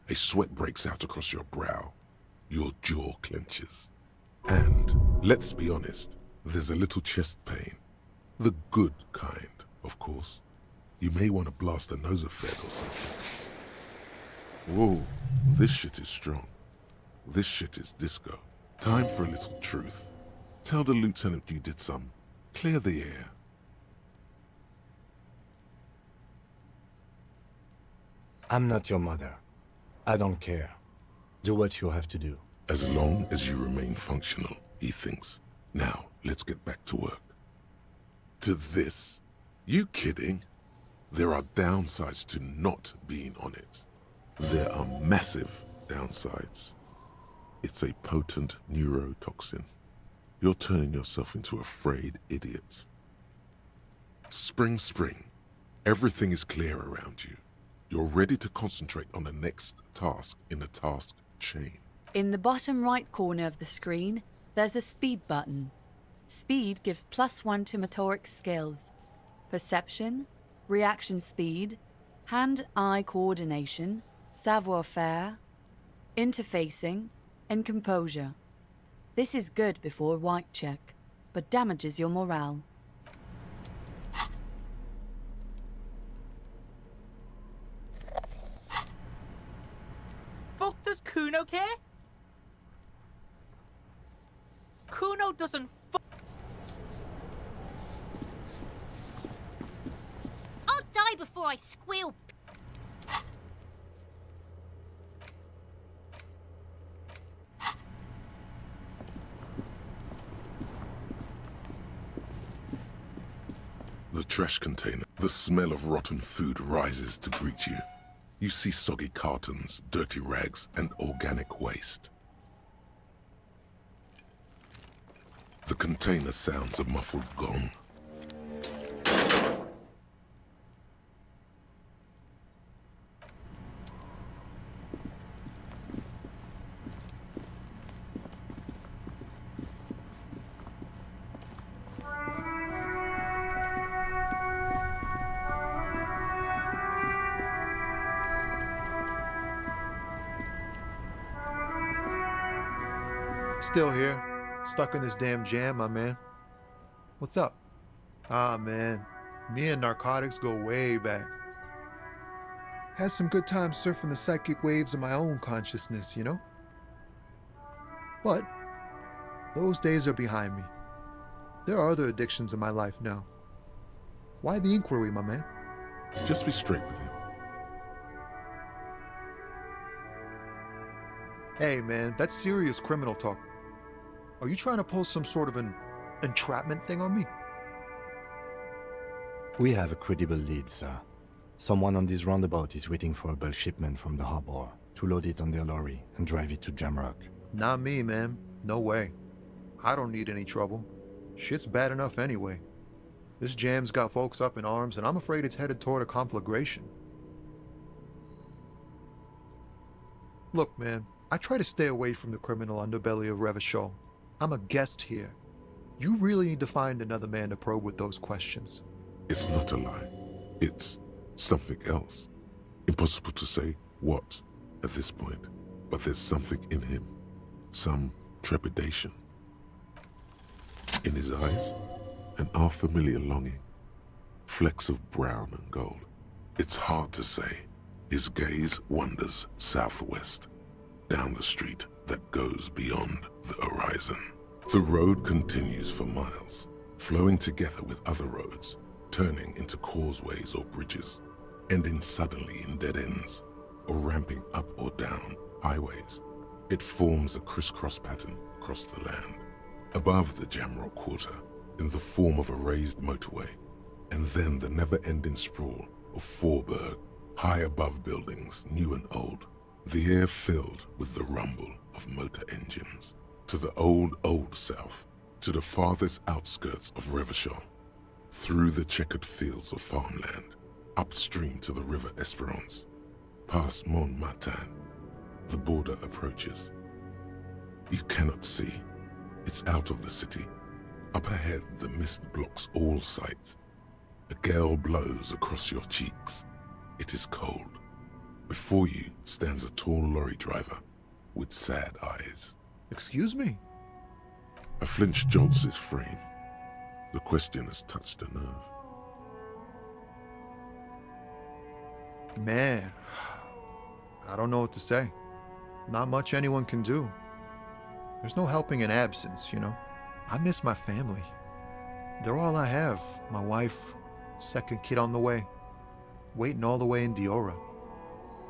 A sweat breaks out across your brow. Your jaw clenches. And, let's be honest, there's a little chest pain. The good kind, of course. You may want to blast a nosophed or something. Whoa, this shit is strong. This shit is disco. Time for a little truth. Tell the lieutenant you did some. Clear the air. I'm not your mother. I don't care. Do what you have to do. As long as you remain functional, he thinks. Now, let's get back to work. To this? You kidding? There are downsides to not being on it. There are massive downsides. It's a potent neurotoxin. You're turning yourself into a frayed idiot. Spring. Everything is clear around you. You're ready to concentrate on the next task in the task chain. In the bottom right corner of the screen, there's a speed button. Speed gives +1 to motoric skills. Perception, reaction speed, hand-eye coordination, savoir-faire, interfacing, and composure. This is good before a white check, but damages your morale. Fuck does Kuno care? Kuno doesn't I'll die before I squeal. The trash container. The smell of rotten food rises to greet you. You see soggy cartons, dirty rags, and organic waste. The container sounds a muffled gong. Still here. Stuck in this damn jam, my man. What's up? Ah, man. Me and narcotics go way back. Had some good times surfing the psychic waves of my own consciousness, you know? But those days are behind me. There are other addictions in my life now. Why the inquiry, my man? Just be straight with him. Hey, man, that's serious criminal talk. Are you trying to pull some sort of an entrapment thing on me? We have a credible lead, sir. Someone on this roundabout is waiting for a bulk shipment from the harbor to load it on their lorry and drive it to Jamrock. Not me, man. No way. I don't need any trouble. Shit's bad enough anyway. This jam's got folks up in arms, and I'm afraid it's headed toward a conflagration. Look, man, I try to stay away from the criminal underbelly of Revachol. I'm a guest here. You really need to find another man to probe with those questions. It's not a lie. It's something else. Impossible to say what at this point, but there's something in him. Some trepidation. In his eyes, an unfamiliar longing. Flecks of brown and gold. It's hard to say. His gaze wanders southwest, down the street that goes beyond the horizon. The road continues for miles, flowing together with other roads, turning into causeways or bridges, ending suddenly in dead ends, or ramping up or down highways. It forms a crisscross pattern across the land. Above the Jamrock Quarter, in the form of a raised motorway, and then the never-ending sprawl of Forburg, high above buildings, new and old, the air filled with the rumble of motor engines. To the old south, to the farthest outskirts of Revachol, through the checkered fields of farmland, upstream to the river Esperance, past Montmartin, the border approaches. You cannot see. It's out of the city. Up ahead, the mist blocks all sight. A gale blows across your cheeks. It is cold. Before you stands a tall lorry driver with sad eyes. Excuse me? A flinch jolts his frame. The question has touched a nerve. Man, I don't know what to say. Not much anyone can do. There's no helping in absence, you know. I miss my family. They're all I have. My wife, second kid on the way, waiting all the way in Diora.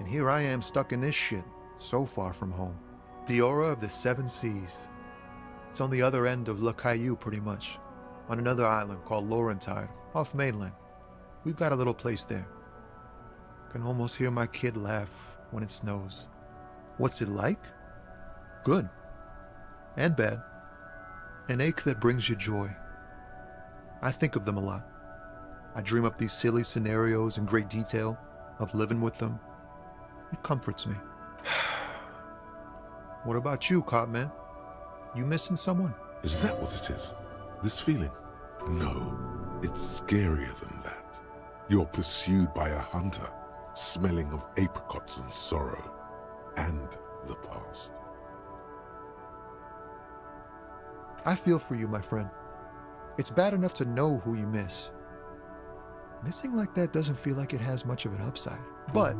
And here I am stuck in this shit, so far from home. Diora of the Seven Seas. It's on the other end of Le Caillou, pretty much, on another island called Laurentide, off mainland. We've got a little place there. Can almost hear my kid laugh when it snows. What's it like? Good. And bad. An ache that brings you joy. I think of them a lot. I dream up these silly scenarios in great detail of living with them. It comforts me. What about you, cop man? You missing someone? Is that what it is? This feeling? No, it's scarier than that. You're pursued by a hunter, smelling of apricots and sorrow, and the past. I feel for you, my friend. It's bad enough to know who you miss. Missing like that doesn't feel like it has much of an upside. But,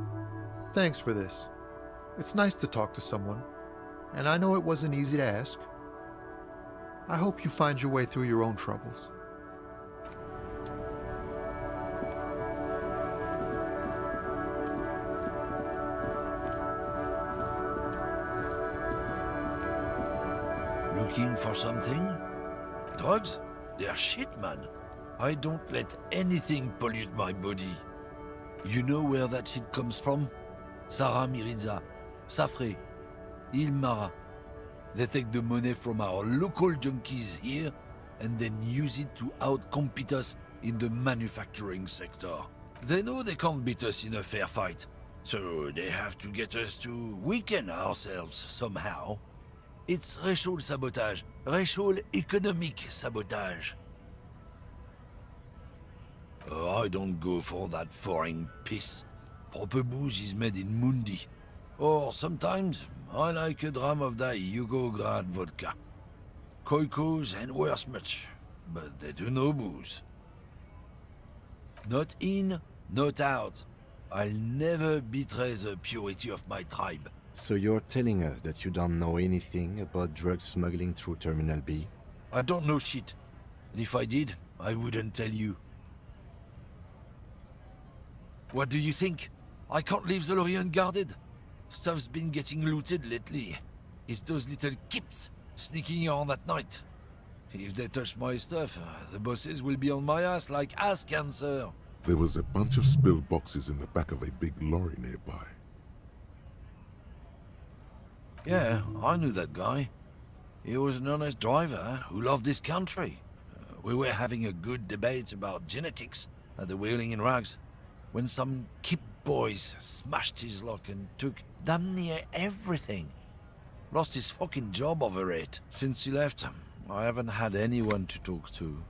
thanks for this. It's nice to talk to someone, and I know it wasn't easy to ask. I hope you find your way through your own troubles. Looking for something? Drugs? They're shit, man. I don't let anything pollute my body. You know where that shit comes from? Sarah Miriza, Safre, Ilmara. They take the money from our local junkies here and then use it to outcompete us in the manufacturing sector. They know they can't beat us in a fair fight, so they have to get us to weaken ourselves somehow. It's racial sabotage, racial economic sabotage. I don't go for that foreign piss. Proper booze is made in Mundi. Or sometimes I like a dram of that Yugograd vodka. Koikos and worse much, but they do no booze. Not in, not out. I'll never betray the purity of my tribe. So you're telling us that you don't know anything about drug smuggling through Terminal B? I don't know shit. And if I did, I wouldn't tell you. What do you think? I can't leave the lorry unguarded. Stuff's been getting looted lately. It's those little kips sneaking around at night. If they touch my stuff, the bosses will be on my ass like ass cancer. There was a bunch of spilled boxes in the back of a big lorry nearby. Yeah, I knew that guy. He was an honest driver who loved his country. We were having a good debate about genetics at the Wheeling in Rags, when some kip boys smashed his lock and took damn near everything. Lost his fucking job over it. Since he left, I haven't had anyone to talk to.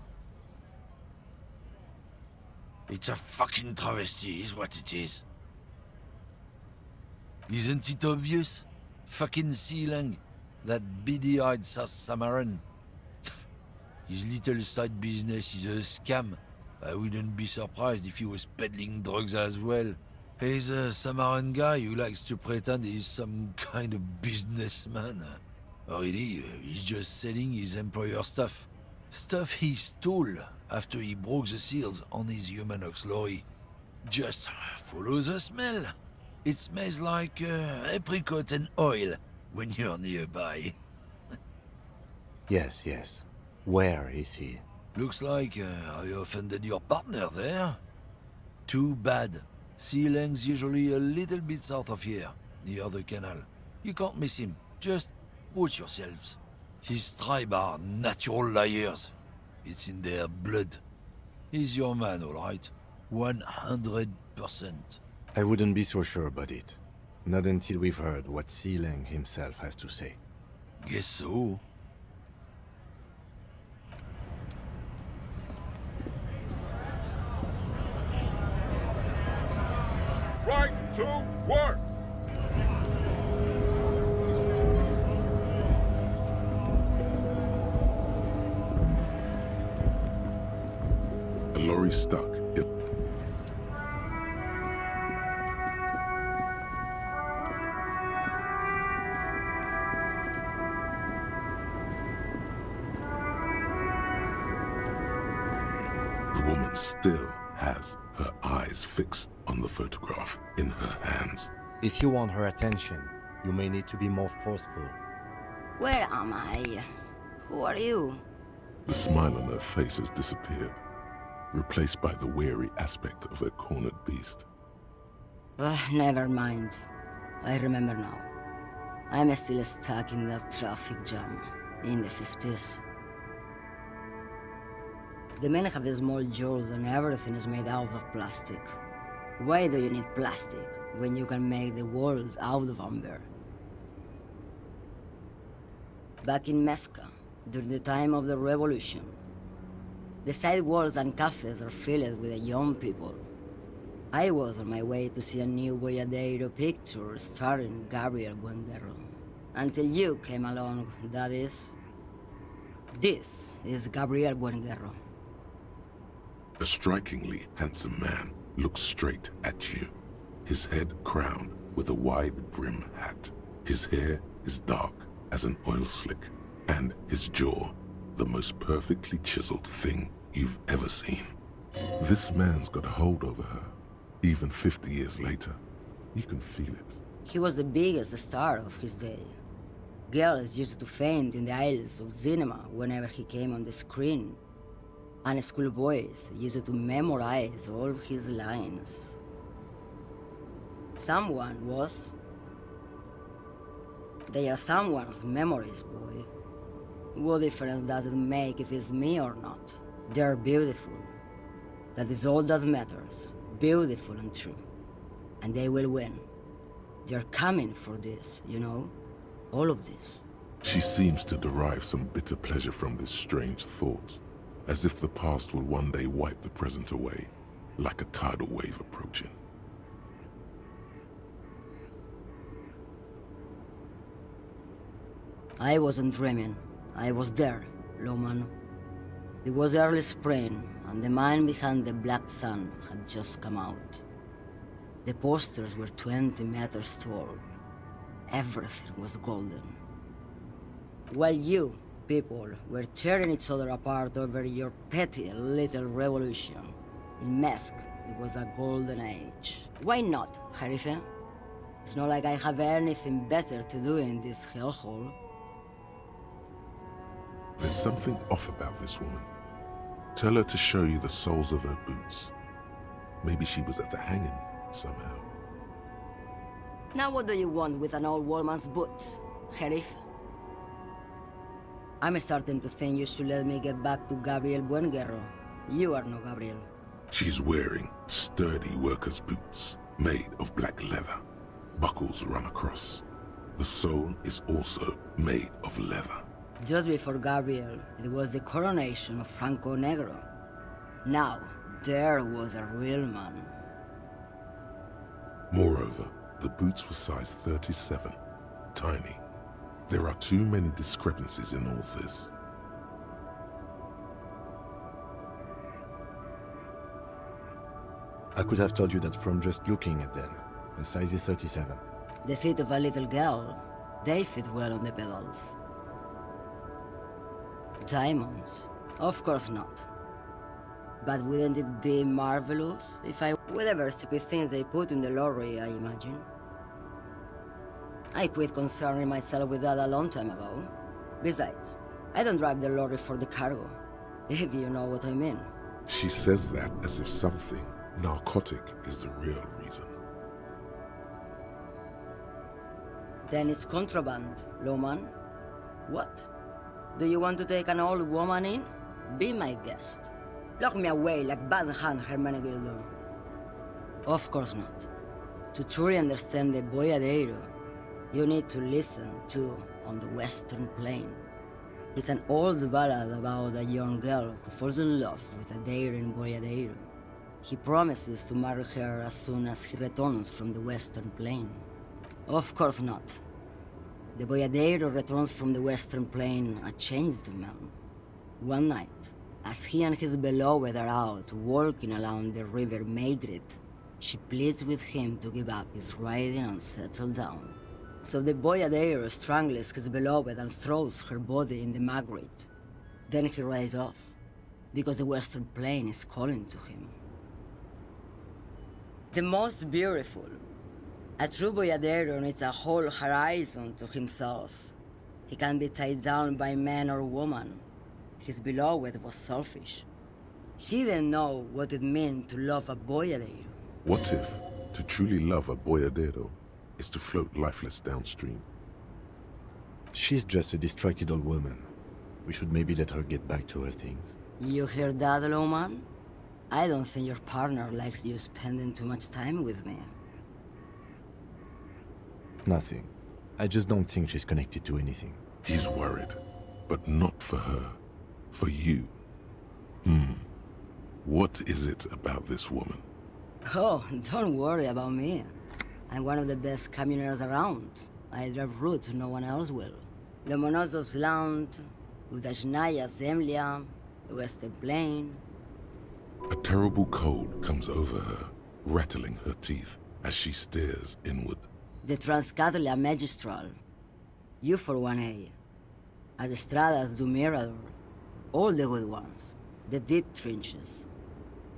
It's a fucking travesty, is what it is. Isn't it obvious? Fucking Sealang, that beady-eyed South Samaran. His little side business is a scam. I wouldn't be surprised if he was peddling drugs as well. He's a Samaran guy who likes to pretend he's some kind of businessman. Really, he's just selling his employer stuff. Stuff he stole after he broke the seals on his Humanox lorry. Just follow the smell. It smells like apricot and oil when you're nearby. Yes, yes. Where is he? Looks like I offended your partner there. Too bad. Sealang's usually a little bit south of here, near the canal. You can't miss him. Just watch yourselves. His tribe are natural liars. It's in their blood. He's your man, all right? 100%. I wouldn't be so sure about it. Not until we've heard what Sealang himself has to say. Guess so. Right to work! A lorry stuck. The woman still has her eyes fixed on the photograph in her hands. If you want her attention, you may need to be more forceful. Where am I? Who are you? The smile on her face has disappeared, replaced by the weary aspect of a cornered beast. Never mind. I remember now. I'm still stuck in that traffic jam in the 50s. The men have small jaws and everything is made out of plastic. Why do you need plastic when you can make the world out of amber? Back in Mefka, during the time of the revolution, the sidewalks and cafes are filled with young people. I was on my way to see a new Boyadero picture starring Gabriel Buenguerro. Until you came along, that is. This is Gabriel Buenguerro. A strikingly handsome man looks straight at you, his head crowned with a wide brim hat. His hair is dark as an oil slick, and his jaw the most perfectly chiseled thing you've ever seen. This man's got a hold over her, even 50 years later. You can feel it. He was the biggest star of his day. Girls used to faint in the aisles of cinema whenever he came on the screen. And schoolboys used to memorize all of his lines. Someone was. They are someone's memories, boy. What difference does it make if it's me or not? They're beautiful. That is all that matters. Beautiful and true. And they will win. They're coming for this, you know? All of this. She seems to derive some bitter pleasure from this strange thought, as if the past will one day wipe the present away, like a tidal wave approaching. I wasn't dreaming. I was there, Lowman. It was early spring, and the mine behind the Black Sun had just come out. The posters were 20 meters tall. Everything was golden. While you, people, were tearing each other apart over your petty little revolution, in Methk, it was a golden age. Why not, Harife? It's not like I have anything better to do in this hellhole. There's something off about this woman. Tell her to show you the soles of her boots. Maybe she was at the hanging somehow. Now what do you want with an old woman's boots, Sheriff? I'm starting to think you should let me get back to Gabriel Buenguerro. You are no Gabriel. She's wearing sturdy worker's boots, made of black leather. Buckles run across. The sole is also made of leather. Just before Gabriel, it was the coronation of Franco Negro. Now, there was a real man. Moreover, the boots were size 37, tiny. There are too many discrepancies in all this. I could have told you that from just looking at them. The size is 37. The feet of a little girl, they fit well on the pedals. Diamonds? Of course not. But wouldn't it be marvelous if I... Whatever stupid things they put in the lorry, I imagine. I quit concerning myself with that a long time ago. Besides, I don't drive the lorry for the cargo, if you know what I mean. She says that as if something narcotic is the real reason. Then it's contraband, Lowman. What? Do you want to take an old woman in? Be my guest. Lock me away like Bad Hand Hermenegildo. Of course not. To truly understand the Boyadero, you need to listen to On the Western Plain. It's an old ballad about a young girl who falls in love with a daring Boyadero. He promises to marry her as soon as he returns from the Western Plain. Of course not. The Boyadero returns from the Western Plain a changed man. One night, as he and his beloved are out walking along the river Maygrit, she pleads with him to give up his riding and settle down. So the Boyadero strangles his beloved and throws her body in the Magritte. Then he rides off, because the Western Plain is calling to him. The most beautiful. A true Boyadero needs a whole horizon to himself. He can't be tied down by man or woman. His beloved was selfish. She didn't know what it meant to love a Boyadero. What if to truly love a Boyadero is to float lifeless downstream? She's just a distracted old woman. We should maybe let her get back to her things. You hear that, Lowman? I don't think your partner likes you spending too much time with me. Nothing. I just don't think she's connected to anything. He's worried, but not for her. For you. What is it about this woman? Oh, don't worry about me. I'm one of the best camioners around. I drive routes no one else will. Lomonosov's Land, Udashnaya Zemlya, the Western Plain. A terrible cold comes over her, rattling her teeth as she stares inward. The Transcatolia Magistral. You for 1A. Adestradas du Mirador. All the good ones. The deep trenches.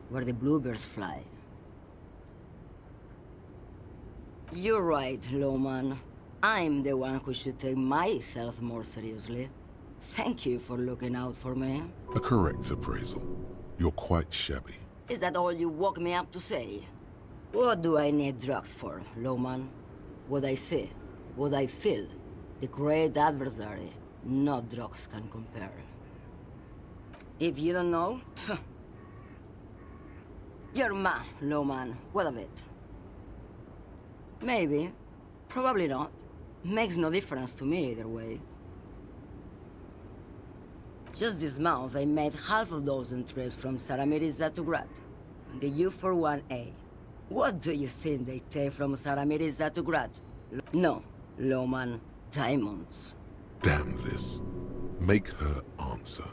Where the bluebirds fly. You're right, Lowman. I'm the one who should take my health more seriously. Thank you for looking out for me. A correct appraisal. You're quite shabby. Is that all you woke me up to say? What do I need drugs for, Lowman? What I see, what I feel, the great adversary, no drugs can compare. If you don't know, you're mad, Lowman. What of it? Maybe. Probably not. Makes no difference to me either way. Just this month, I made half a dozen trips from Saramiriza to Grad. And the U41A. What do you think they take from Saramiriza to Grad? No, Lowman. Diamonds. Damn this. Make her answer.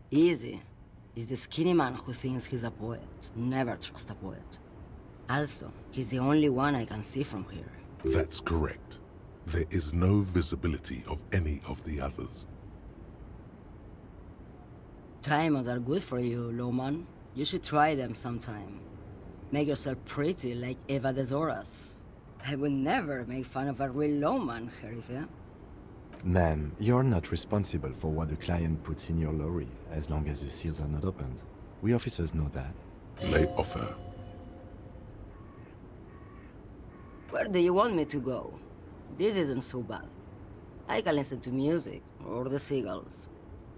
Easy. He's the skinny man who thinks he's a poet. Never trust a poet. Also, he's the only one I can see from here. That's correct. There is no visibility of any of the others. Diamonds are good for you, Lowman. You should try them sometime. Make yourself pretty like Eva de Zoras. I would never make fun of a real lawman, Sheriff. Ma'am, you're not responsible for what the client puts in your lorry, as long as the seals are not opened. We officers know that. Lay off her. Where do you want me to go? This isn't so bad. I can listen to music, or the seagulls.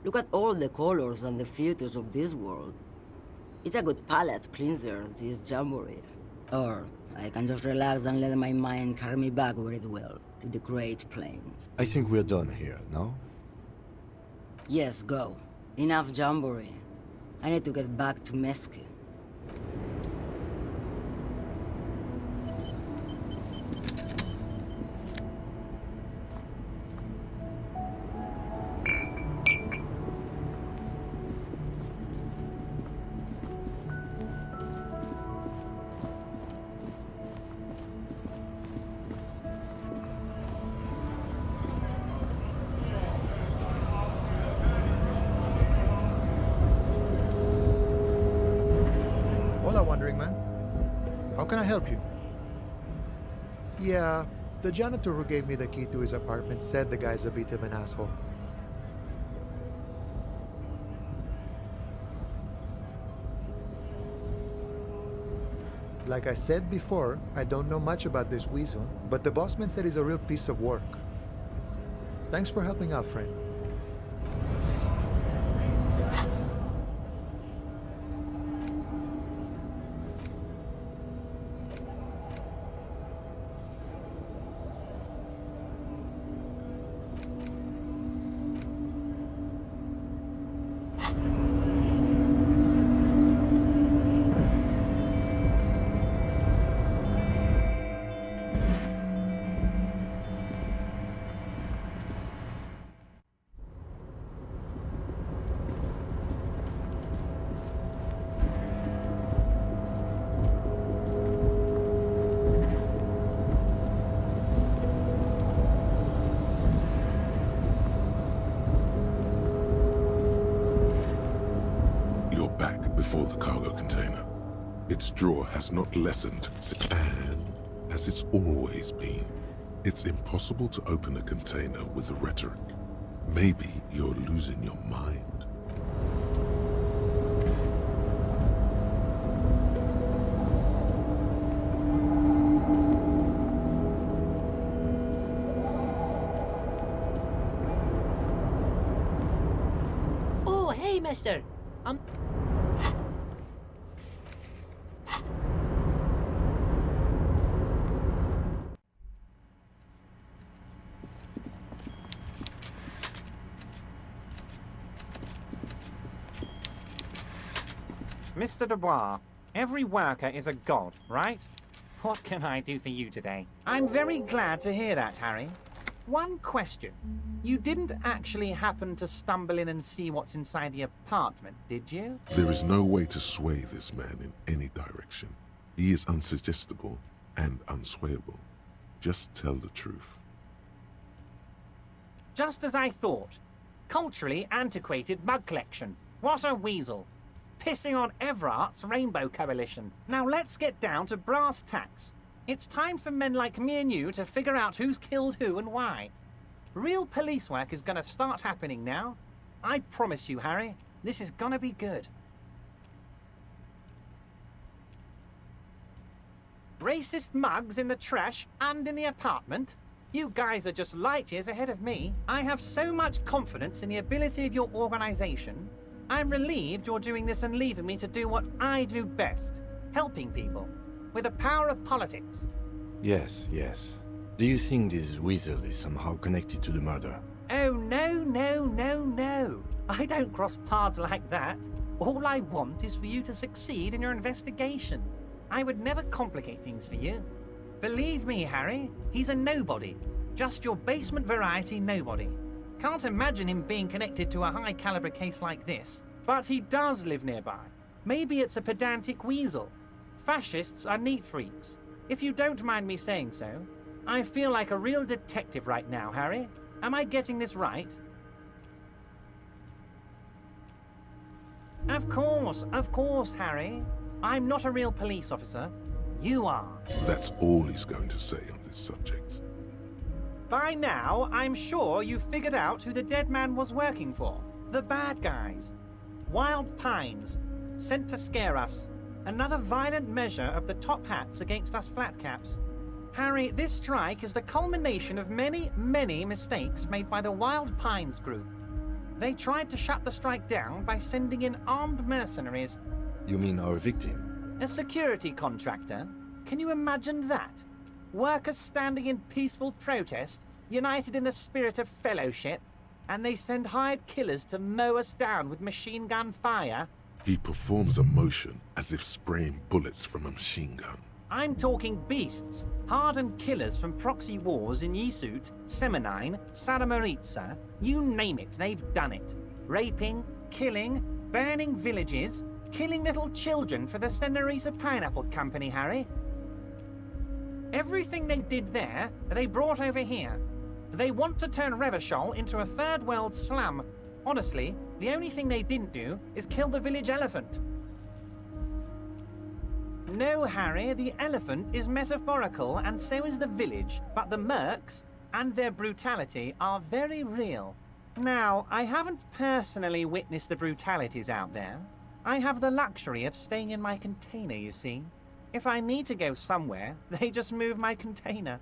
Look at all the colors and the futures of this world. It's a good palate cleanser, this jamboree. Or I can just relax and let my mind carry me back where it will, to the Great Plains. I think we're done here, no? Yes, go. Enough jamboree. I need to get back to Mesquite. Hola, Wandering Man. How can I help you? Yeah, the janitor who gave me the key to his apartment said the guy's a bit of an asshole. Like I said before, I don't know much about this weasel, but the bossman said he's a real piece of work. Thanks for helping out, friend. Before the cargo container. Its drawer has not lessened, and as it's always been, it's impossible to open a container with rhetoric. Maybe you're losing your mind. Oh, hey, mister. Mr. Dubois, every worker is a god, right? What can I do for you today? I'm very glad to hear that, Harry. One question. You didn't actually happen to stumble in and see what's inside the apartment, did you? There is no way to sway this man in any direction. He is unsuggestible and unswayable. Just tell the truth. Just as I thought. Culturally antiquated mug collection. What a weasel. Pissing on Everart's Rainbow Coalition. Now let's get down to brass tacks. It's time for men like me and you to figure out who's killed who and why. Real police work is gonna start happening now. I promise you, Harry, this is gonna be good. Racist mugs in the trash and in the apartment? You guys are just light years ahead of me. I have so much confidence in the ability of your organization. I'm relieved you're doing this and leaving me to do what I do best. Helping people. With the power of politics. Yes, yes. Do you think this weasel is somehow connected to the murder? Oh, no. I don't cross paths like that. All I want is for you to succeed in your investigation. I would never complicate things for you. Believe me, Harry, he's a nobody. Just your basement variety nobody. Can't imagine him being connected to a high-caliber case like this, but he does live nearby. Maybe it's a pedantic weasel. Fascists are neat freaks. If you don't mind me saying so, I feel like a real detective right now, Harry. Am I getting this right? Of course, Harry. I'm not a real police officer. You are. That's all he's going to say on this subject. By now, I'm sure you've figured out who the dead man was working for. The bad guys. Wild Pines. Sent to scare us. Another violent measure of the top hats against us flatcaps. Harry, this strike is the culmination of many, many mistakes made by the Wild Pines group. They tried to shut the strike down by sending in armed mercenaries. You mean our victim? A security contractor? Can you imagine that? Workers standing in peaceful protest, united in the spirit of fellowship, and they send hired killers to mow us down with machine gun fire? He performs a motion as if spraying bullets from a machine gun. I'm talking beasts, hardened killers from proxy wars in Yisut, Semenine, Saramaritsa, you name it, they've done it. Raping, killing, burning villages, killing little children for the Senorita Pineapple Company, Harry. Everything they did there, they brought over here. They want to turn Revachol into a third world slum. Honestly, the only thing they didn't do is kill the village elephant. No, Harry, the elephant is metaphorical and so is the village, but the mercs and their brutality are very real. Now, I haven't personally witnessed the brutalities out there. I have the luxury of staying in my container, you see. If I need to go somewhere, they just move my container.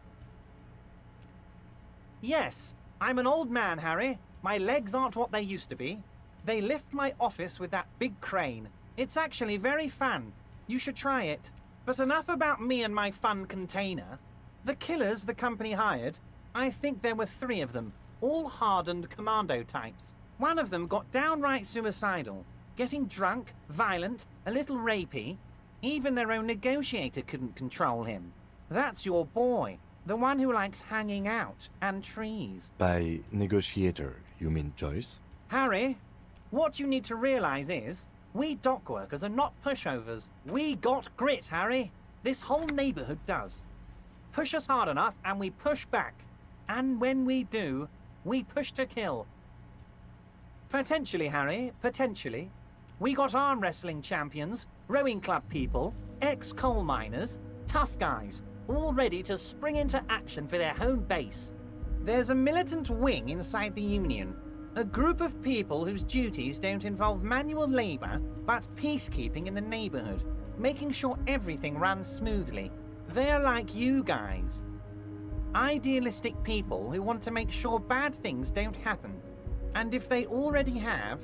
Yes, I'm an old man, Harry. My legs aren't what they used to be. They lift my office with that big crane. It's actually very fun. You should try it. But enough about me and my fun container. The killers the company hired, I think there were 3 of them, all hardened commando types. One of them got downright suicidal, getting drunk, violent, a little rapey. Even their own negotiator couldn't control him. That's your boy, the one who likes hanging out and trees. By negotiator, you mean Joyce? Harry, what you need to realize is, we dock workers are not pushovers. We got grit, Harry. This whole neighborhood does. Push us hard enough and we push back. And when we do, we push to kill. Potentially, Harry, potentially. We got arm wrestling champions, rowing club people, ex-coal miners, tough guys, all ready to spring into action for their home base. There's a militant wing inside the Union. A group of people whose duties don't involve manual labor, but peacekeeping in the neighborhood, making sure everything runs smoothly. They're like you guys. Idealistic people who want to make sure bad things don't happen. And if they already have,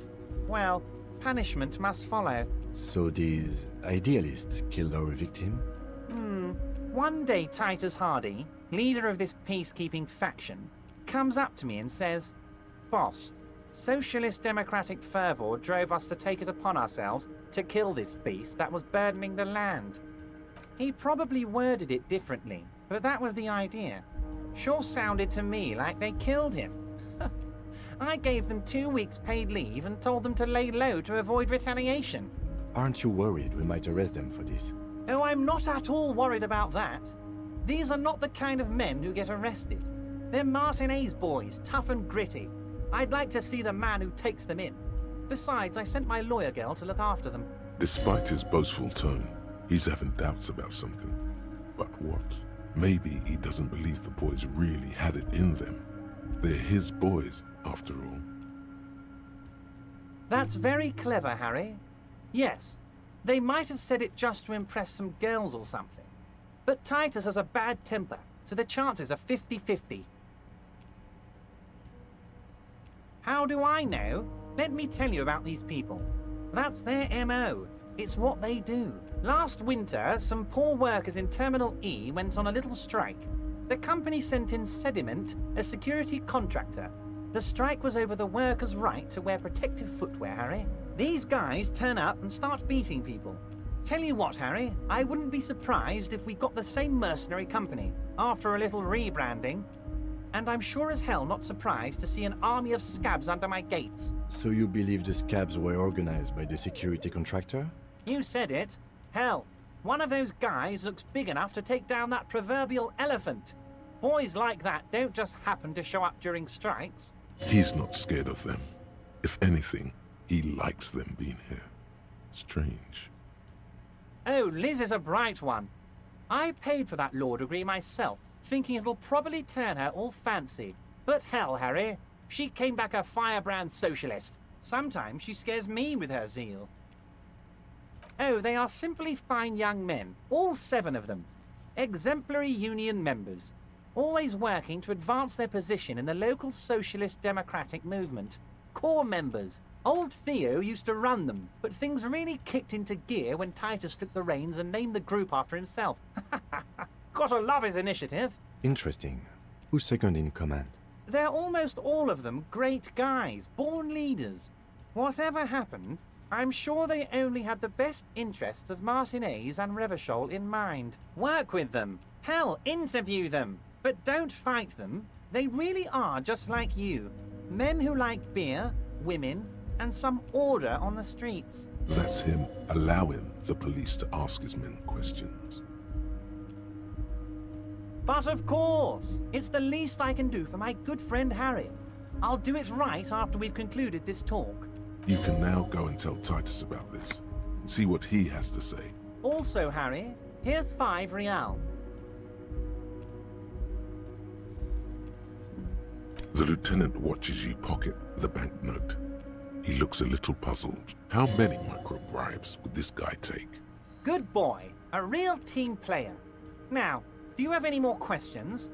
well, punishment must follow. So these idealists killed our victim? One day Titus Hardy, leader of this peacekeeping faction, comes up to me and says, "Boss, socialist democratic fervor drove us to take it upon ourselves to kill this beast that was burdening the land." He probably worded it differently, but that was the idea. Sure sounded to me like they killed him. I gave them 2 weeks paid leave and told them to lay low to avoid retaliation. Aren't you worried we might arrest them for this? Oh, I'm not at all worried about that. These are not the kind of men who get arrested. They're Martinez boys, tough and gritty. I'd like to see the man who takes them in. Besides, I sent my lawyer girl to look after them. Despite his boastful tone, he's having doubts about something. But what? Maybe he doesn't believe the boys really had it in them. They're his boys, after all. That's very clever, Harry. Yes, they might have said it just to impress some girls or something. But Titus has a bad temper, so the chances are 50-50. How do I know? Let me tell you about these people. That's their MO. It's what they do. Last winter, some poor workers in Terminal E went on a little strike. The company sent in Sediment, a security contractor. The strike was over the workers' right to wear protective footwear, Harry. These guys turn up and start beating people. Tell you what, Harry, I wouldn't be surprised if we got the same mercenary company after a little rebranding. And I'm sure as hell not surprised to see an army of scabs under my gates. So you believe the scabs were organized by the security contractor? You said it. Hell, one of those guys looks big enough to take down that proverbial elephant. Boys like that don't just happen to show up during strikes. He's not scared of them. If anything, he likes them being here. Strange. Oh, Liz is a bright one. I paid for that law degree myself, thinking it'll probably turn her all fancy. But hell, Harry, she came back a firebrand socialist. Sometimes she scares me with her zeal. Oh, they are simply fine young men, all 7 of them. Exemplary union members, always working to advance their position in the local socialist democratic movement. Core members. Old Theo used to run them, but things really kicked into gear when Titus took the reins and named the group after himself. Gotta love his initiative. Interesting. Who's second in command? They're almost all of them great guys, born leaders. Whatever happened, I'm sure they only had the best interests of Martinez and Revachol in mind. Work with them. Hell, interview them. But don't fight them. They really are just like you. Men who like beer, women, and some order on the streets. That's him allowing the police to ask his men questions. But of course, it's the least I can do for my good friend Harry. I'll do it right after we've concluded this talk. You can now go and tell Titus about this. See what he has to say. Also, Harry, here's 5 real. The lieutenant watches you pocket the banknote. He looks a little puzzled. How many micro bribes would this guy take? Good boy. A real team player. Now, do you have any more questions?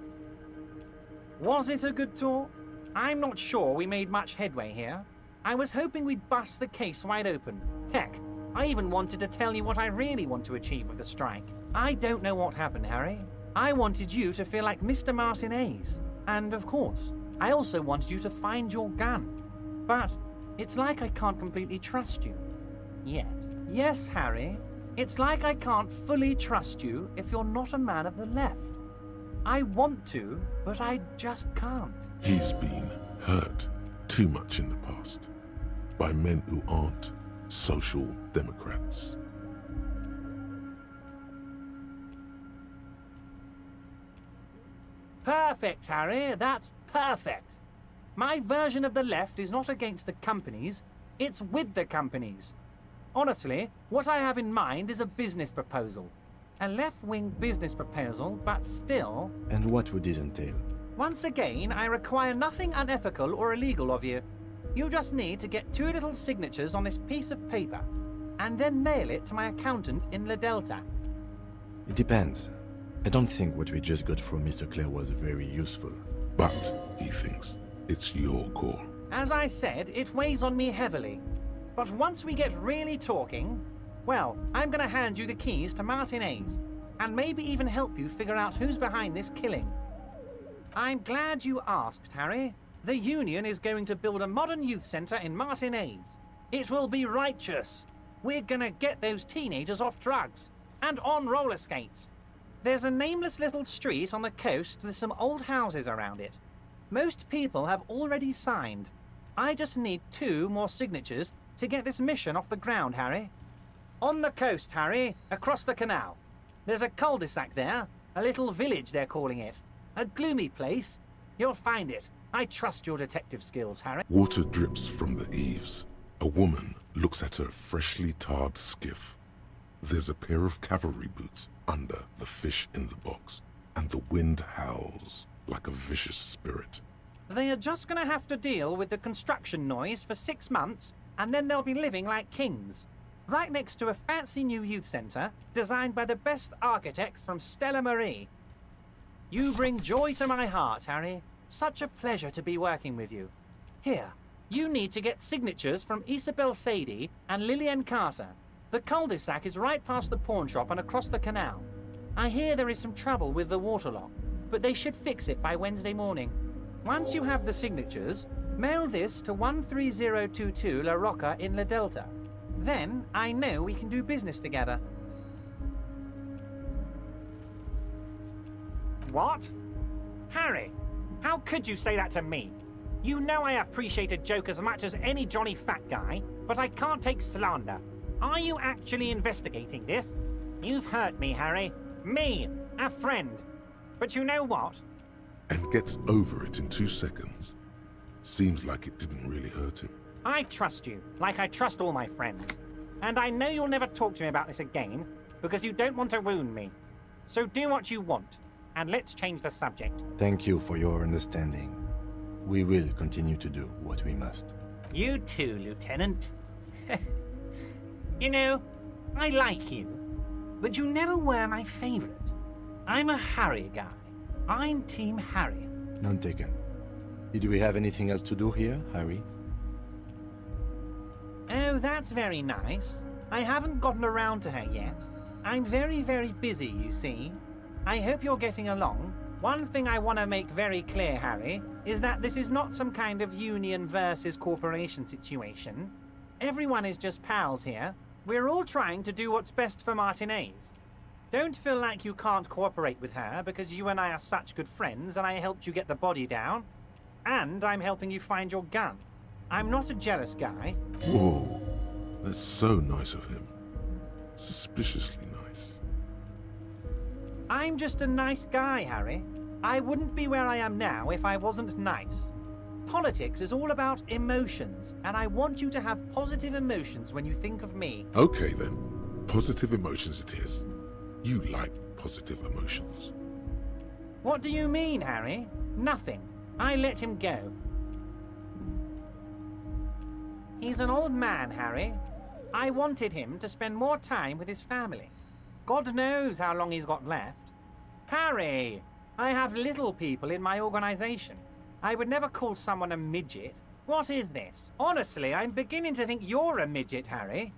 Was it a good talk? I'm not sure we made much headway here. I was hoping we'd bust the case wide open. Heck, I even wanted to tell you what I really want to achieve with the strike. I don't know what happened, Harry. I wanted you to feel like Mr. Martinez. And of course, I also wanted you to find your gun. But it's like I can't completely trust you. Yet. Yes, Harry. It's like I can't fully trust you if you're not a man of the left. I want to, but I just can't. He's been hurt too much in the past by men who aren't social democrats. Perfect, Harry. That's perfect. My version of the left is not against the companies, it's with the companies. Honestly, what I have in mind is a business proposal. A left-wing business proposal, but still... And what would this entail? Once again, I require nothing unethical or illegal of you. You just need to get 2 little signatures on this piece of paper, and then mail it to my accountant in La Delta. It depends. I don't think what we just got from Mr. Clare was very useful. But, he thinks, it's your call. As I said, it weighs on me heavily. But once we get really talking, well, I'm gonna hand you the keys to Martinez, and maybe even help you figure out who's behind this killing. I'm glad you asked, Harry. The Union is going to build a modern youth center in Martinez. It will be righteous. We're gonna get those teenagers off drugs, and on roller skates. There's a nameless little street on the coast with some old houses around it. Most people have already signed. I just need 2 more signatures to get this mission off the ground, Harry. On the coast, Harry, across the canal. There's a cul-de-sac there, a little village they're calling it. A gloomy place. You'll find it. I trust your detective skills, Harry. Water drips from the eaves. A woman looks at her freshly tarred skiff. There's a pair of cavalry boots under the fish in the box, and the wind howls like a vicious spirit. They are just gonna have to deal with the construction noise for 6 months, and then they'll be living like kings. Right next to a fancy new youth centre, designed by the best architects from Stella Marie. You bring joy to my heart, Harry. Such a pleasure to be working with you. Here, you need to get signatures from Isabel Sadie and Lillian Carter. The cul-de-sac is right past the pawn shop and across the canal. I hear there is some trouble with the water lock, but they should fix it by Wednesday morning. Once you have the signatures, mail this to 13022 La Rocca in La Delta. Then I know we can do business together. What? Harry, how could you say that to me? You know I appreciate a joke as much as any jolly fat guy, but I can't take slander. Are you actually investigating this? You've hurt me, Harry. Me, a friend. But you know what? And gets over it in 2 seconds. Seems like it didn't really hurt him. I trust you, like I trust all my friends. And I know you'll never talk to me about this again, because you don't want to wound me. So do what you want, and let's change the subject. Thank you for your understanding. We will continue to do what we must. You too, Lieutenant. You know, I like you, but you never were my favorite. I'm a Harry guy. I'm Team Harry. None taken. Did we have anything else to do here, Harry? Oh, that's very nice. I haven't gotten around to her yet. I'm very, very busy, you see. I hope you're getting along. One thing I want to make very clear, Harry, is that this is not some kind of union versus corporation situation. Everyone is just pals here. We're all trying to do what's best for Martinez. Don't feel like you can't cooperate with her because you and I are such good friends and I helped you get the body down. And I'm helping you find your gun. I'm not a jealous guy. Whoa, that's so nice of him. Suspiciously nice. I'm just a nice guy, Harry. I wouldn't be where I am now if I wasn't nice. Politics is all about emotions, and I want you to have positive emotions when you think of me. Okay then, positive emotions it is. You like positive emotions. What do you mean, Harry? Nothing. I let him go. He's an old man, Harry. I wanted him to spend more time with his family. God knows how long he's got left. Harry, I have little people in my organization. I would never call someone a midget. What is this? Honestly, I'm beginning to think you're a midget, Harry.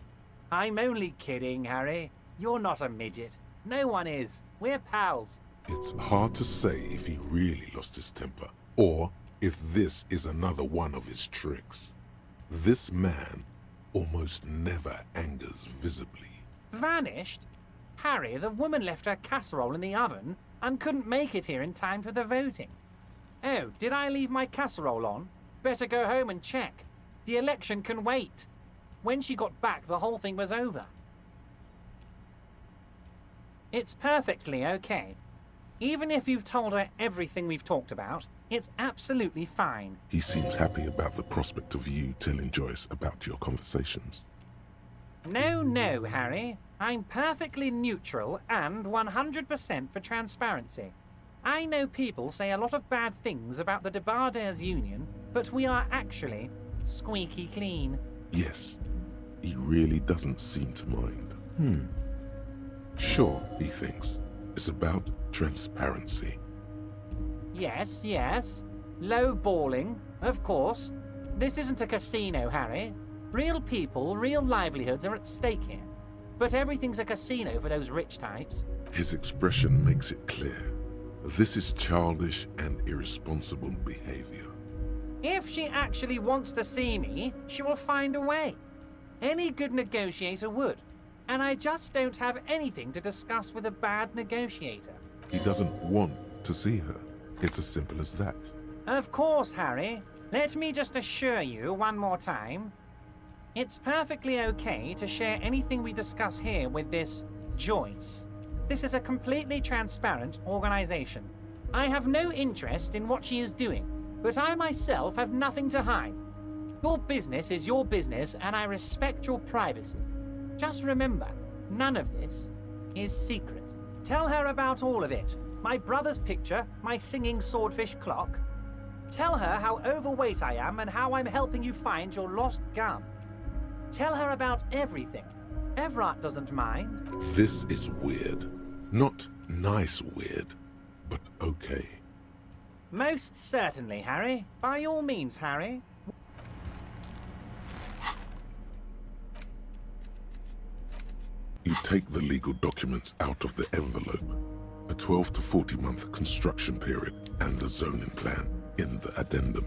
I'm only kidding, Harry. You're not a midget. No one is. We're pals. It's hard to say if he really lost his temper, or if this is another one of his tricks. This man almost never angers visibly. Vanished? Harry, the woman left her casserole in the oven and couldn't make it here in time for the voting. Oh, did I leave my casserole on? Better go home and check. The election can wait. When she got back, the whole thing was over. It's perfectly okay. Even if you've told her everything we've talked about, it's absolutely fine. He seems happy about the prospect of you telling Joyce about your conversations. No, Harry. I'm perfectly neutral and 100% for transparency. I know people say a lot of bad things about the Debardairs Union, but we are actually squeaky clean. Yes, he really doesn't seem to mind. Sure, he thinks. It's about transparency. Yes. Low balling, of course. This isn't a casino, Harry. Real people, real livelihoods are at stake here. But everything's a casino for those rich types. His expression makes it clear. This is childish and irresponsible behavior. If she actually wants to see me, she will find a way. Any good negotiator would. And I just don't have anything to discuss with a bad negotiator. He doesn't want to see her. It's as simple as that. Of course, Harry. Let me just assure you one more time. It's perfectly okay to share anything we discuss here with this Joyce. This is a completely transparent organization. I have no interest in what she is doing, but I myself have nothing to hide. Your business is your business, and I respect your privacy. Just remember, none of this is secret. Tell her about all of it. My brother's picture, my singing swordfish clock. Tell her how overweight I am and how I'm helping you find your lost gun. Tell her about everything. Everett doesn't mind. This is weird. Not nice weird, but okay. Most certainly, Harry. By all means, Harry. You take the legal documents out of the envelope, a 12 to 40 month construction period, and the zoning plan in the addendum.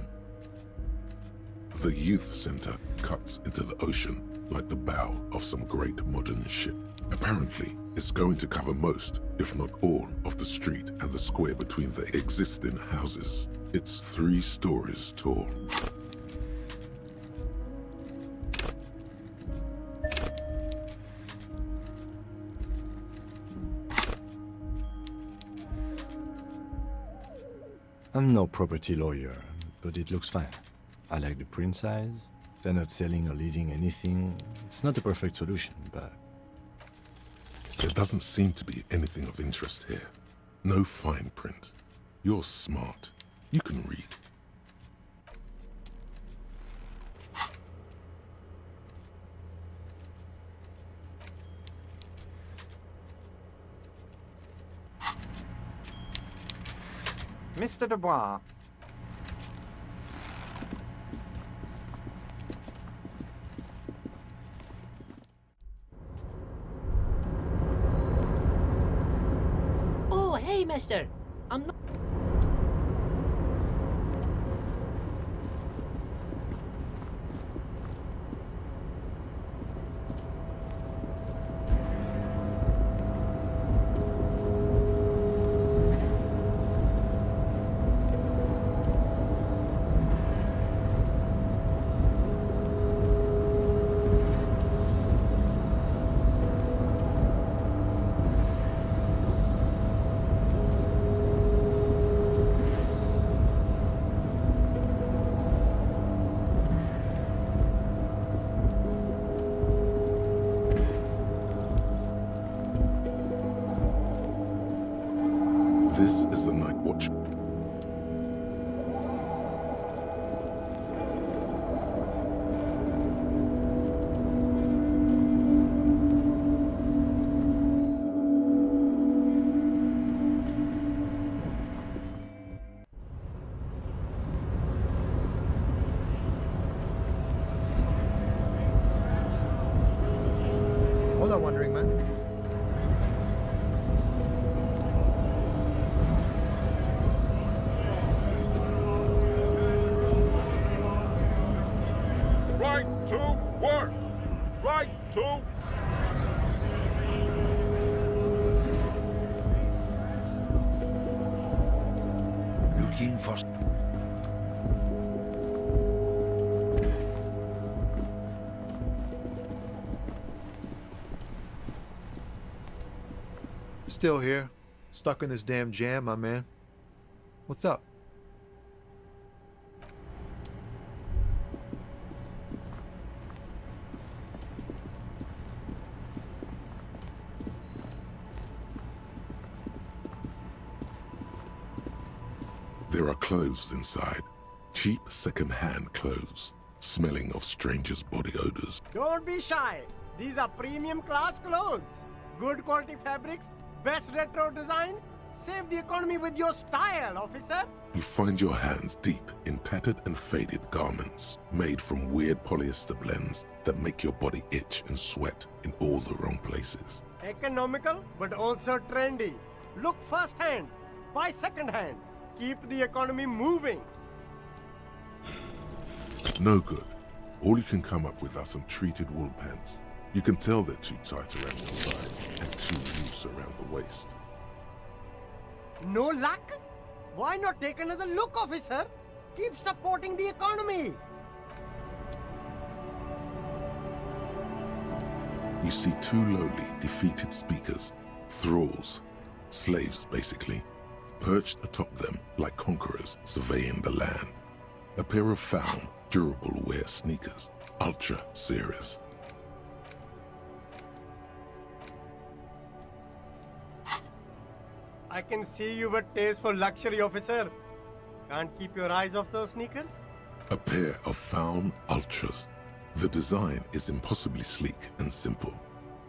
The youth center cuts into the ocean like the bow of some great modern ship. Apparently, it's going to cover most, if not all, of the street and the square between the existing houses. It's 3 stories tall. I'm no property lawyer, but it looks fine. I like the print size. They're not selling or leasing anything. It's not a perfect solution, but... There doesn't seem to be anything of interest here. No fine print. You're smart. You can read. Mr. Dubois. Oh, hey, mister. I'm not... This is the night watch. Hold on, Wandering Man. Right to work! Right to... Looking for... Still here. Stuck in this damn jam, my man. What's up? There are clothes inside. Cheap second-hand clothes, smelling of strangers' body odors. Don't be shy. These are premium class clothes. Good quality fabrics, best retro design. Save the economy with your style, officer. You find your hands deep in tattered and faded garments, made from weird polyester blends that make your body itch and sweat in all the wrong places. Economical, but also trendy. Look first-hand, buy second-hand. Keep the economy moving. No good. All you can come up with are some treated wool pants. You can tell they're too tight around your side and too loose around the waist. No luck? Why not take another look, officer? Keep supporting the economy. You see 2 lowly, defeated speakers, thralls, slaves basically, perched atop them like conquerors surveying the land. A pair of found, durable wear sneakers, ultra series. I can see you've a taste for luxury, officer. Can't keep your eyes off those sneakers? A pair of found ultras. The design is impossibly sleek and simple.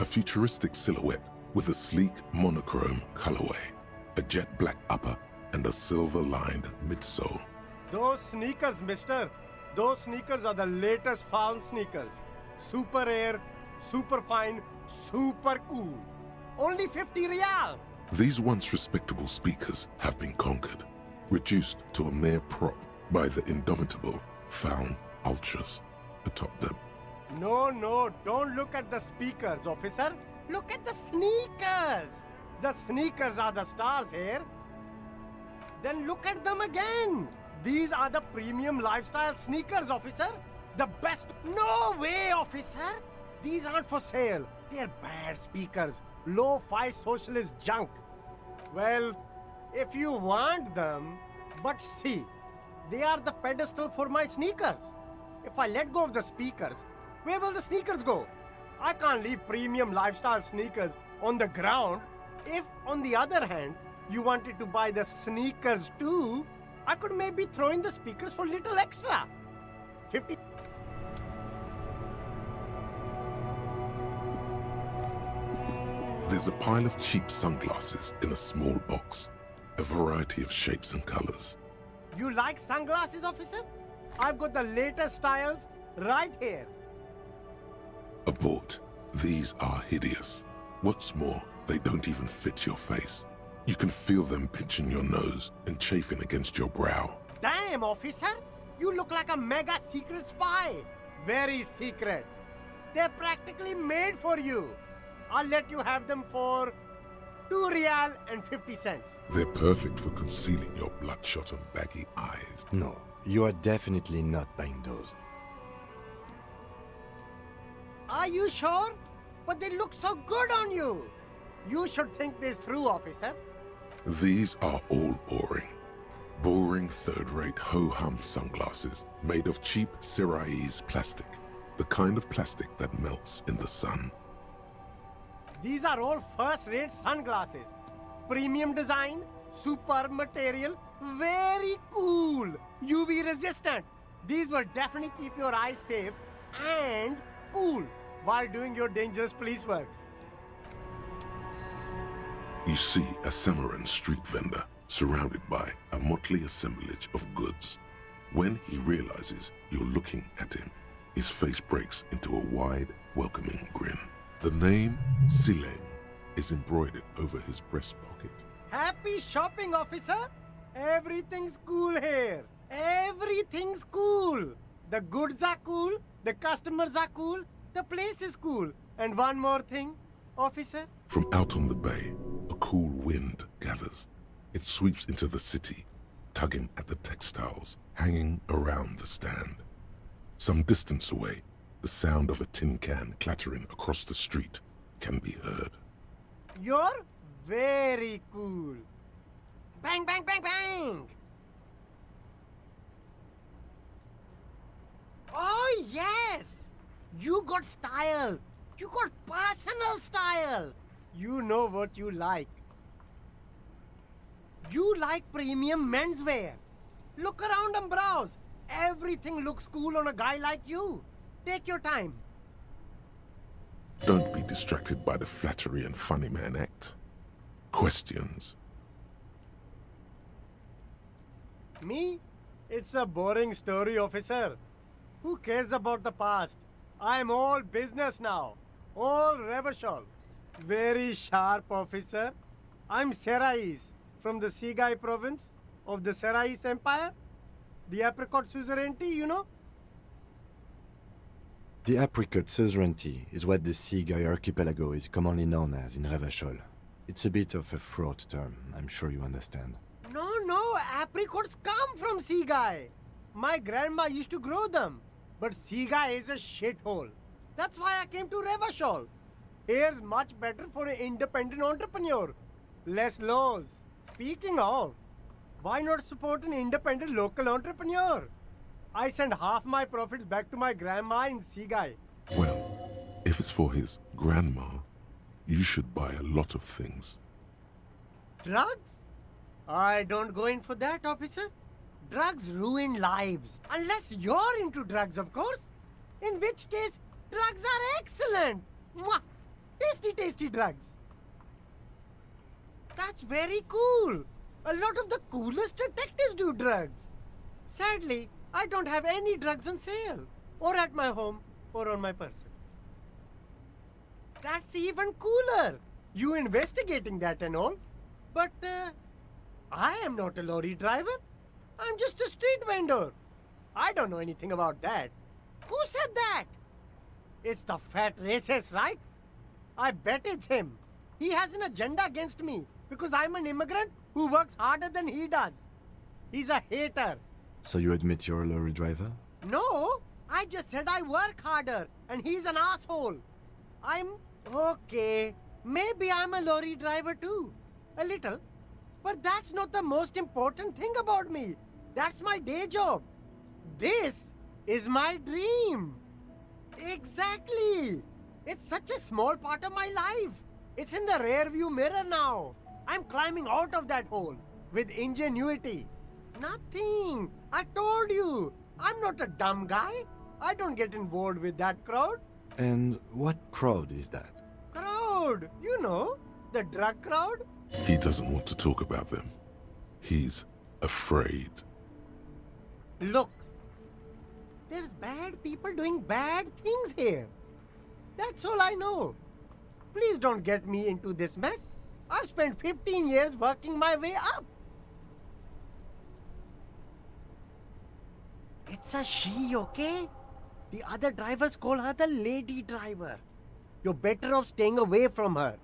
A futuristic silhouette with a sleek monochrome colorway, a jet black upper, and a silver-lined midsole. Those sneakers, mister. Those sneakers are the latest found sneakers. Super air, super fine, super cool. Only 50 real. These once respectable speakers have been conquered, reduced to a mere prop by the indomitable found ultras atop them. No, don't look at the speakers, officer. Look at the sneakers. The sneakers are the stars here. Then look at them again. These are the premium lifestyle sneakers, officer. The best. No way, officer. These aren't for sale. They're bad speakers. Low-fi socialist junk. Well, if you want them, but see, they are the pedestal for my sneakers. If I let go of the speakers, where will the sneakers go? I can't leave premium lifestyle sneakers on the ground. If, on the other hand, you wanted to buy the sneakers too, I could maybe throw in the speakers for little extra. 50. There's a pile of cheap sunglasses in a small box, a variety of shapes and colors. You like sunglasses, officer? I've got the latest styles right here. Abort. These are hideous. What's more, they don't even fit your face. You can feel them pinching your nose and chafing against your brow. Damn, officer! You look like a mega secret spy. Very secret. They're practically made for you. I'll let you have them for 2 real and 50 cents. They're perfect for concealing your bloodshot and baggy eyes. No, you are definitely not buying those. Are you sure? But they look so good on you. You should think this through, officer. These are all boring. Boring third-rate ho-hum sunglasses made of cheap Syrahese plastic. The kind of plastic that melts in the sun. These are all first-rate sunglasses. Premium design, super material, very cool, UV resistant. These will definitely keep your eyes safe and cool while doing your dangerous police work. You see a Samarran street vendor surrounded by a motley assemblage of goods. When he realizes you're looking at him, his face breaks into a wide, welcoming grin. The name Sileng is embroidered over his breast pocket. Happy shopping, officer! Everything's cool here. Everything's cool. The goods are cool, the customers are cool, the place is cool. And one more thing, officer. From out on the bay, a cool wind gathers. It sweeps into the city, tugging at the textiles hanging around the stand. Some distance away, the sound of a tin can clattering across the street can be heard. You're very cool. Bang, bang, bang, bang! Oh, yes! You got style. You got personal style. You know what you like. You like premium menswear. Look around and browse. Everything looks cool on a guy like you. Take your time. Don't be distracted by the flattery and funny man act. Questions? Me? It's a boring story, officer. Who cares about the past? I'm all business now. All Revachol. Very sharp, officer. I'm Syrahese, from the Sigai province of the Syrahese Empire. The apricot suzerainty, you know? The apricot suzerainty is what the Sigai archipelago is commonly known as in Revachol. It's a bit of a fraught term, I'm sure you understand. No, apricots come from Sigai. My grandma used to grow them. But Sigai is a shithole. That's why I came to Revachol. Here's much better for an independent entrepreneur. Less laws. Speaking of, why not support an independent local entrepreneur? I send half my profits back to my grandma in Sigai. Well, if it's for his grandma, you should buy a lot of things. Drugs? I don't go in for that, officer. Drugs ruin lives. Unless you're into drugs, of course. In which case, drugs are excellent. Mwah! Tasty, tasty drugs. That's very cool. A lot of the coolest detectives do drugs. Sadly, I don't have any drugs on sale. Or at my home, or on my person. That's even cooler. You investigating that and all. But, I am not a lorry driver. I'm just a street vendor. I don't know anything about that. Who said that? It's the fat racist, right? I bet it's him. He has an agenda against me because I'm an immigrant who works harder than he does. He's a hater. So you admit you're a lorry driver? No, I just said I work harder and he's an asshole. I'm okay. Maybe I'm a lorry driver too. A little. But that's not the most important thing about me. That's my day job. This is my dream. Exactly. It's such a small part of my life. It's in the rear view mirror now. I'm climbing out of that hole with ingenuity. Nothing. I told you. I'm not a dumb guy. I don't get involved with that crowd. And what crowd is that? Crowd. You know, the drug crowd. He doesn't want to talk about them. He's afraid. Look. There's bad people doing bad things here. That's all I know. Please don't get me into this mess. I've spent 15 years working my way up. It's a she, okay? The other drivers call her the lady driver. You're better off staying away from her.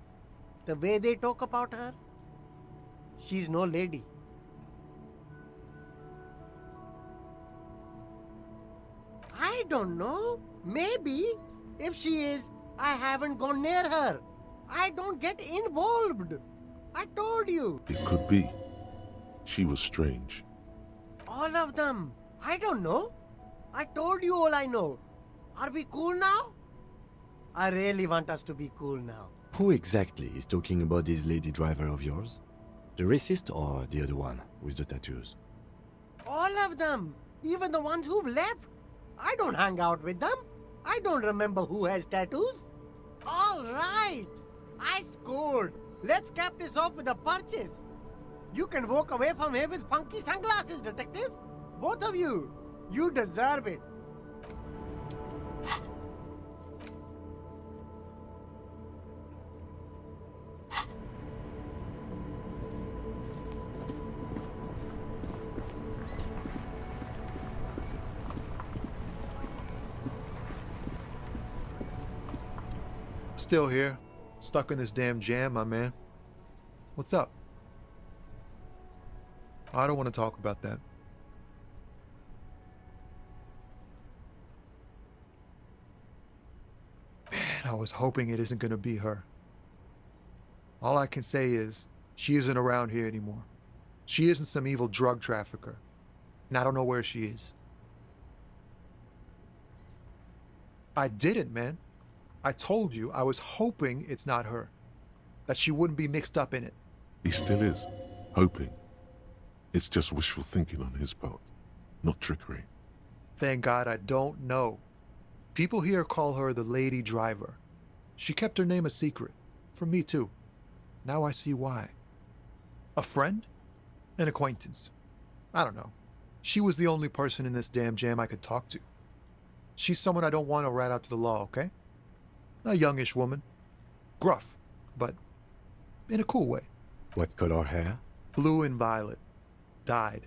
The way they talk about her, she's no lady. I don't know. Maybe. If she is, I haven't gone near her. I don't get involved. I told you. It could be. She was strange. All of them. I don't know. I told you all I know. Are we cool now? I really want us to be cool now. Who exactly is talking about this lady driver of yours? The racist or the other one with the tattoos? All of them. Even the ones who've left. I don't hang out with them. I don't remember who has tattoos. All right. I scored. Let's cap this off with a purchase. You can walk away from here with funky sunglasses, detectives. Both of you. You deserve it. Still here. Stuck in this damn jam, my man. What's up? I don't want to talk about that. Man, I was hoping it isn't going to be her. All I can say is, she isn't around here anymore. She isn't some evil drug trafficker. And I don't know where she is. I didn't, man. I told you I was hoping it's not her. That she wouldn't be mixed up in it. He still is. Hoping. It's just wishful thinking on his part. Not trickery. Thank God I don't know. People here call her the lady driver. She kept her name a secret. From me too. Now I see why. A friend? An acquaintance. I don't know. She was the only person in this damn jam I could talk to. She's someone I don't want to rat out to the law, okay? A youngish woman. Gruff, but in a cool way. What color hair? Blue and violet. Died.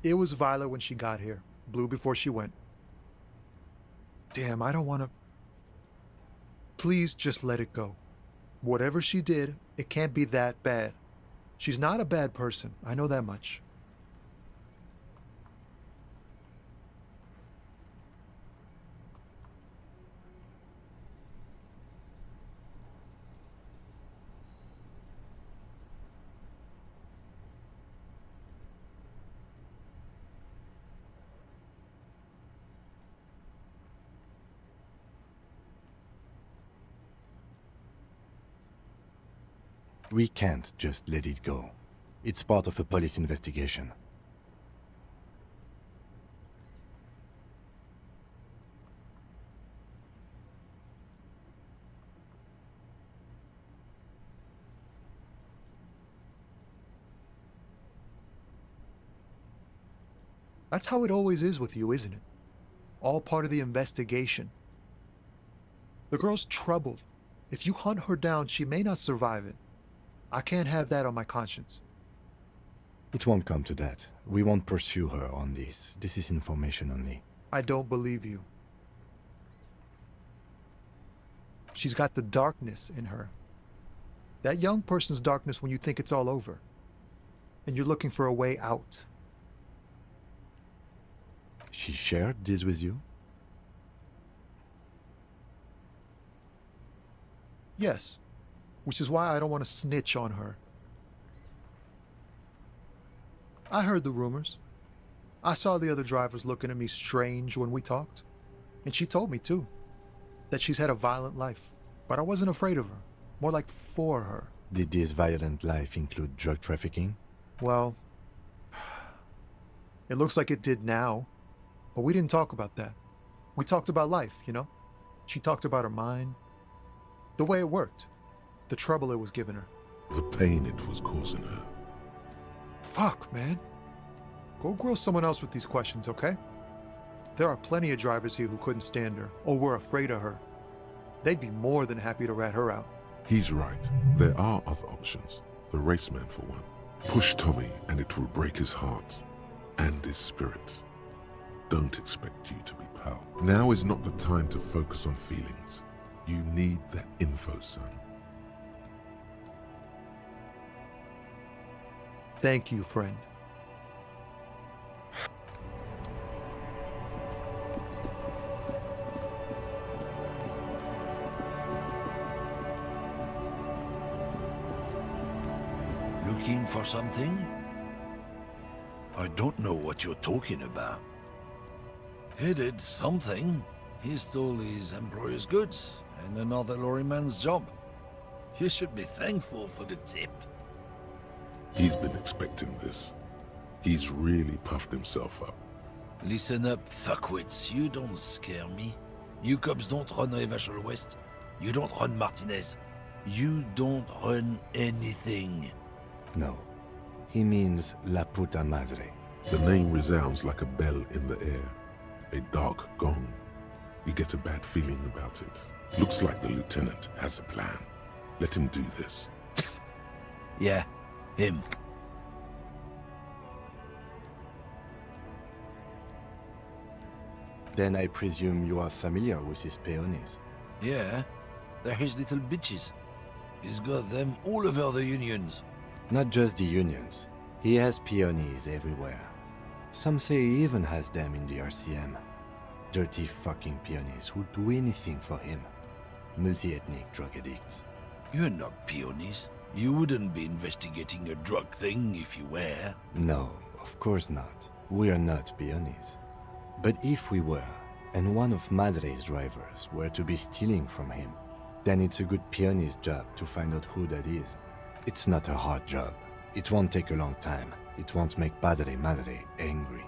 It was violet when she got here. Blue before she went. Damn, I don't want to... Please just let it go. Whatever she did, it can't be that bad. She's not a bad person. I know that much. We can't just let it go. It's part of a police investigation. That's how it always is with you, isn't it? All part of the investigation. The girl's troubled. If you hunt her down, she may not survive it. I can't have that on my conscience. It won't come to that. We won't pursue her on this. This is information only. I don't believe you. She's got the darkness in her. That young person's darkness when you think it's all over. And you're looking for a way out. She shared this with you? Yes. Which is why I don't want to snitch on her. I heard the rumors. I saw the other drivers looking at me strange when we talked. And she told me, too, that she's had a violent life. But I wasn't afraid of her. More like for her. Did this violent life include drug trafficking? Well, it looks like it did now. But we didn't talk about that. We talked about life, you know? She talked about her mind. The way it worked. The trouble it was giving her. The pain it was causing her. Fuck, man. Go grill someone else with these questions, okay? There are plenty of drivers here who couldn't stand her, or were afraid of her. They'd be more than happy to rat her out. He's right. There are other options. The raceman, for one. Push Tommy and it will break his heart. And his spirit. Don't expect you to be pal. Now is not the time to focus on feelings. You need that info, son. Thank you, friend. Looking for something? I don't know what you're talking about. He did something. He stole his employer's goods and another lorryman's job. You should be thankful for the tip. He's been expecting this. He's really puffed himself up. Listen up, fuckwits. You don't scare me. You cops don't run Evashel West. You don't run Martinez. You don't run anything. No. He means La Puta Madre. The name resounds like a bell in the air. A dark gong. You get a bad feeling about it. Looks like the lieutenant has a plan. Let him do this. Yeah, him. Then I presume you are familiar with his peonies. Yeah, they're his little bitches. He's got them all over the unions. Not just the unions. He has peonies everywhere. Some say he even has them in the RCM. Dirty fucking peonies who'd do anything for him. Multi-ethnic drug addicts. You're not peonies. You wouldn't be investigating a drug thing if you were. No, of course not. We are not peonies. But if we were, and one of Madre's drivers were to be stealing from him, then it's a good peony's job to find out who that is. It's not a hard job. It won't take a long time. It won't make Padre Madre angry.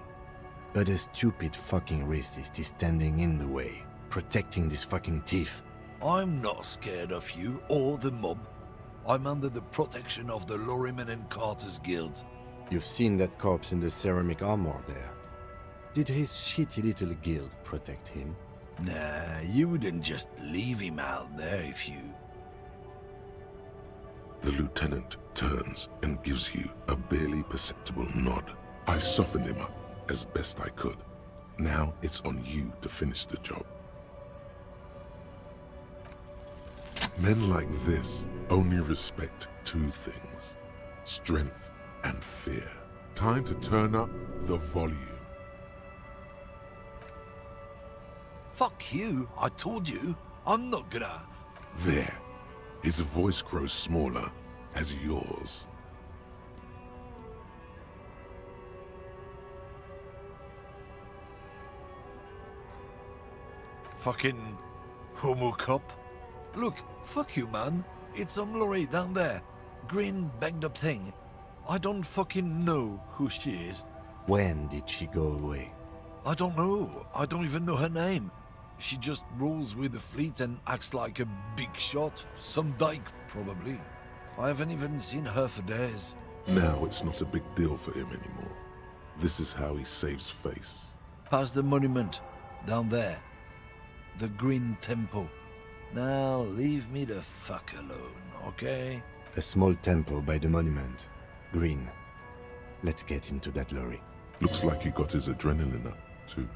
But a stupid fucking racist is standing in the way, protecting this fucking thief. I'm not scared of you or the mob. I'm under the protection of the Lorrymen and Carters Guild. You've seen that corpse in the ceramic armor there. Did his shitty little guild protect him? Nah, you wouldn't just leave him out there if you... The lieutenant turns and gives you a barely perceptible nod. I softened him up as best I could. Now it's on you to finish the job. Men like this only respect two things: strength and fear. Time to turn up the volume. Fuck you, I told you. I'm not gonna... There. His voice grows smaller as yours. Fucking homo cop. Look, fuck you, man. It's some lorry down there. Green banged up thing. I don't fucking know who she is. When did she go away? I don't know. I don't even know her name. She just rolls with the fleet and acts like a big shot. Some dyke, probably. I haven't even seen her for days. Now it's not a big deal for him anymore. This is how he saves face. Past the monument. Down there. The Green Temple. Now leave me the fuck alone, okay? A small temple by the monument. Green. Let's get into that lorry. Looks like he got his adrenaline up, too.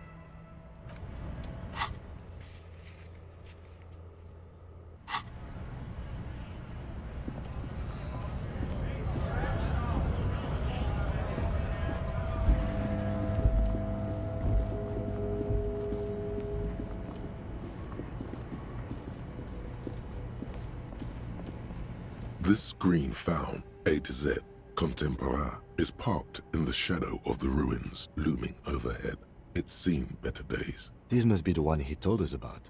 This screen found A to Z, Contemporain, is parked in the shadow of the ruins looming overhead. It's seen better days. This must be the one he told us about,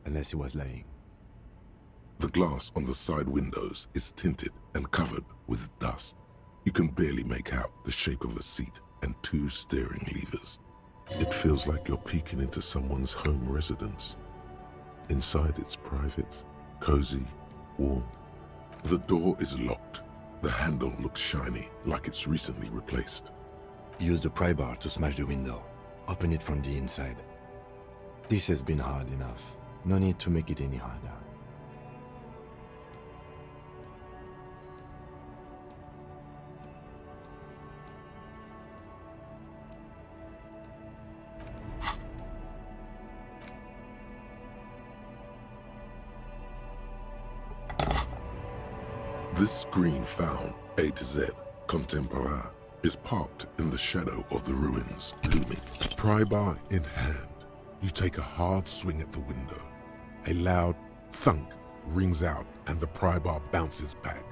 unless he was lying. The glass on the side windows is tinted and covered with dust. You can barely make out the shape of the seat and 2 steering levers. It feels like you're peeking into someone's home residence. Inside it's private, cozy, warm. The door is locked. The handle looks shiny, like it's recently replaced. Use the pry bar to smash the window. Open it from the inside. This has been hard enough. No need to make it any harder. This screen found A to Z, Contemporain, is parked in the shadow of the ruins looming. Pry bar in hand, you take a hard swing at the window. A loud thunk rings out and the pry bar bounces back,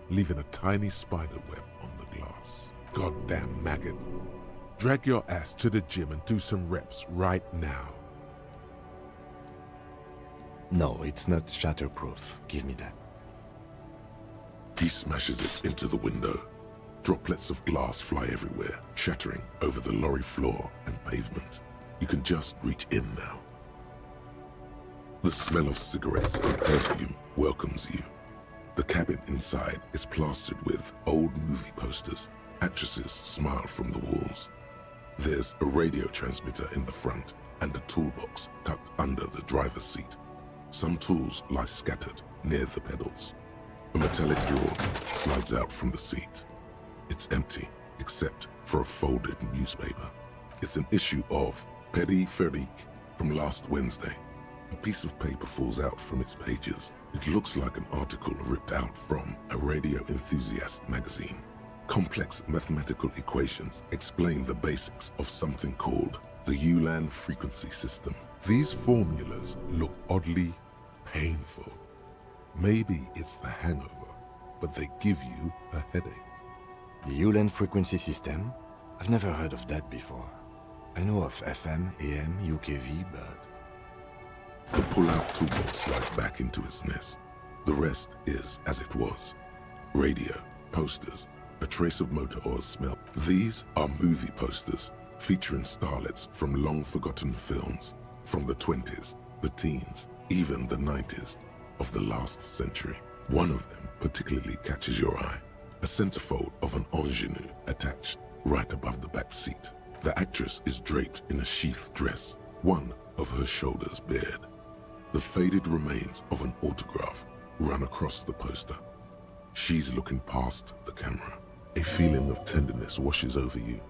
leaving a tiny spider web on the glass. Goddamn maggot. Drag your ass to the gym and do some reps right now. No, it's not shatterproof. Give me that. He smashes it into the window. Droplets of glass fly everywhere, shattering over the lorry floor and pavement. You can just reach in now. The smell of cigarettes and perfume welcomes you. The cabin inside is plastered with old movie posters. Actresses smile from the walls. There's a radio transmitter in the front and a toolbox tucked under the driver's seat. Some tools lie scattered near the pedals. A metallic drawer slides out from the seat. It's empty, except for a folded newspaper. It's an issue of Périphérique from last Wednesday. A piece of paper falls out from its pages. It looks like an article ripped out from a radio enthusiast magazine. Complex mathematical equations explain the basics of something called the Ulan frequency system. These formulas look oddly painful. Maybe it's the hangover, but they give you a headache. The Ulan frequency system? I've never heard of that before. I know of FM, AM, UKV, but... The pull-out toolbox slides back into its nest. The rest is as it was. Radio, posters, a trace of motor oil smell. These are movie posters featuring starlets from long-forgotten films from the 20s, the teens, even the 90s of the last century. One of them particularly catches your eye. A centerfold of an ingenue attached right above the back seat. The actress is draped in a sheath dress, one of her shoulders bared. The faded remains of an autograph run across the poster. She's looking past the camera. A feeling of tenderness washes over you.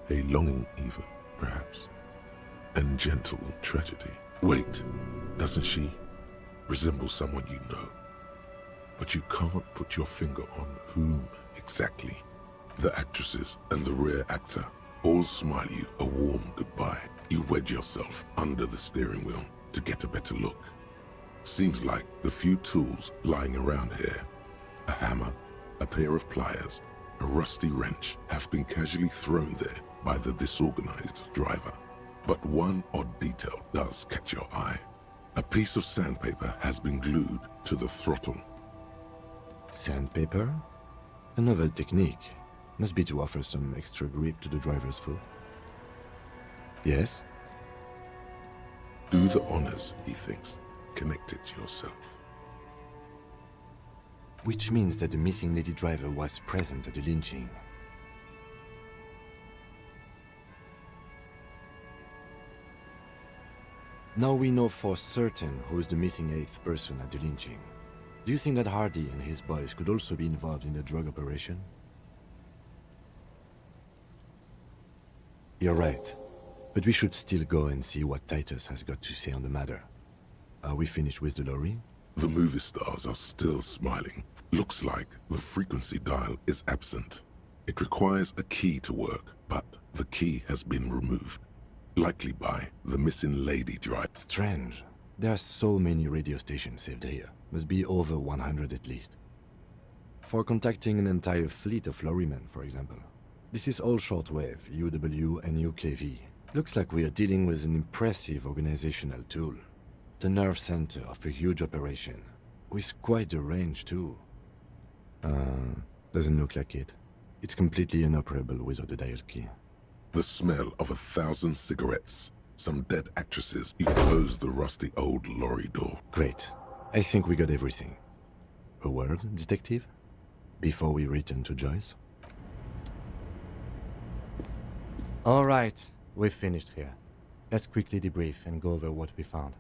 A longing even, perhaps. And gentle tragedy. Wait, doesn't she resemble someone you know? But you can't put your finger on whom exactly. The actresses and the rear actor all smile you a warm goodbye. You wedge yourself under the steering wheel to get a better look. Seems like the few tools lying around here, a hammer, a pair of pliers, a rusty wrench, have been casually thrown there by the disorganized driver. But one odd detail does catch your eye. A piece of sandpaper has been glued to the throttle. Sandpaper? A novel technique. Must be to offer some extra grip to the driver's foot. Yes? Do the honors, he thinks. Connect it yourself. Which means that the missing lady driver was present at the lynching. Now we know for certain who's the missing 8th person at the lynching. Do you think that Hardy and his boys could also be involved in the drug operation? You're right. But we should still go and see what Titus has got to say on the matter. Are we finished with the lorry? The movie stars are still smiling. Looks like the frequency dial is absent. It requires a key to work, but the key has been removed. Likely by the missing lady driver. Strange. There are so many radio stations saved here. Must be over 100 at least. for contacting an entire fleet of lorrymen, for example. This is all shortwave, UW and UKV. Looks like we are dealing with an impressive organizational tool. The nerve center of a huge operation. With quite a range, too. Doesn't look like it. It's completely inoperable without the dial key. The smell of 1,000 cigarettes, some dead actresses, he closed the rusty old lorry door. Great. I think we got everything. A word, detective? Before we return to Joyce? All right, we've finished here. Let's quickly debrief and go over what we found,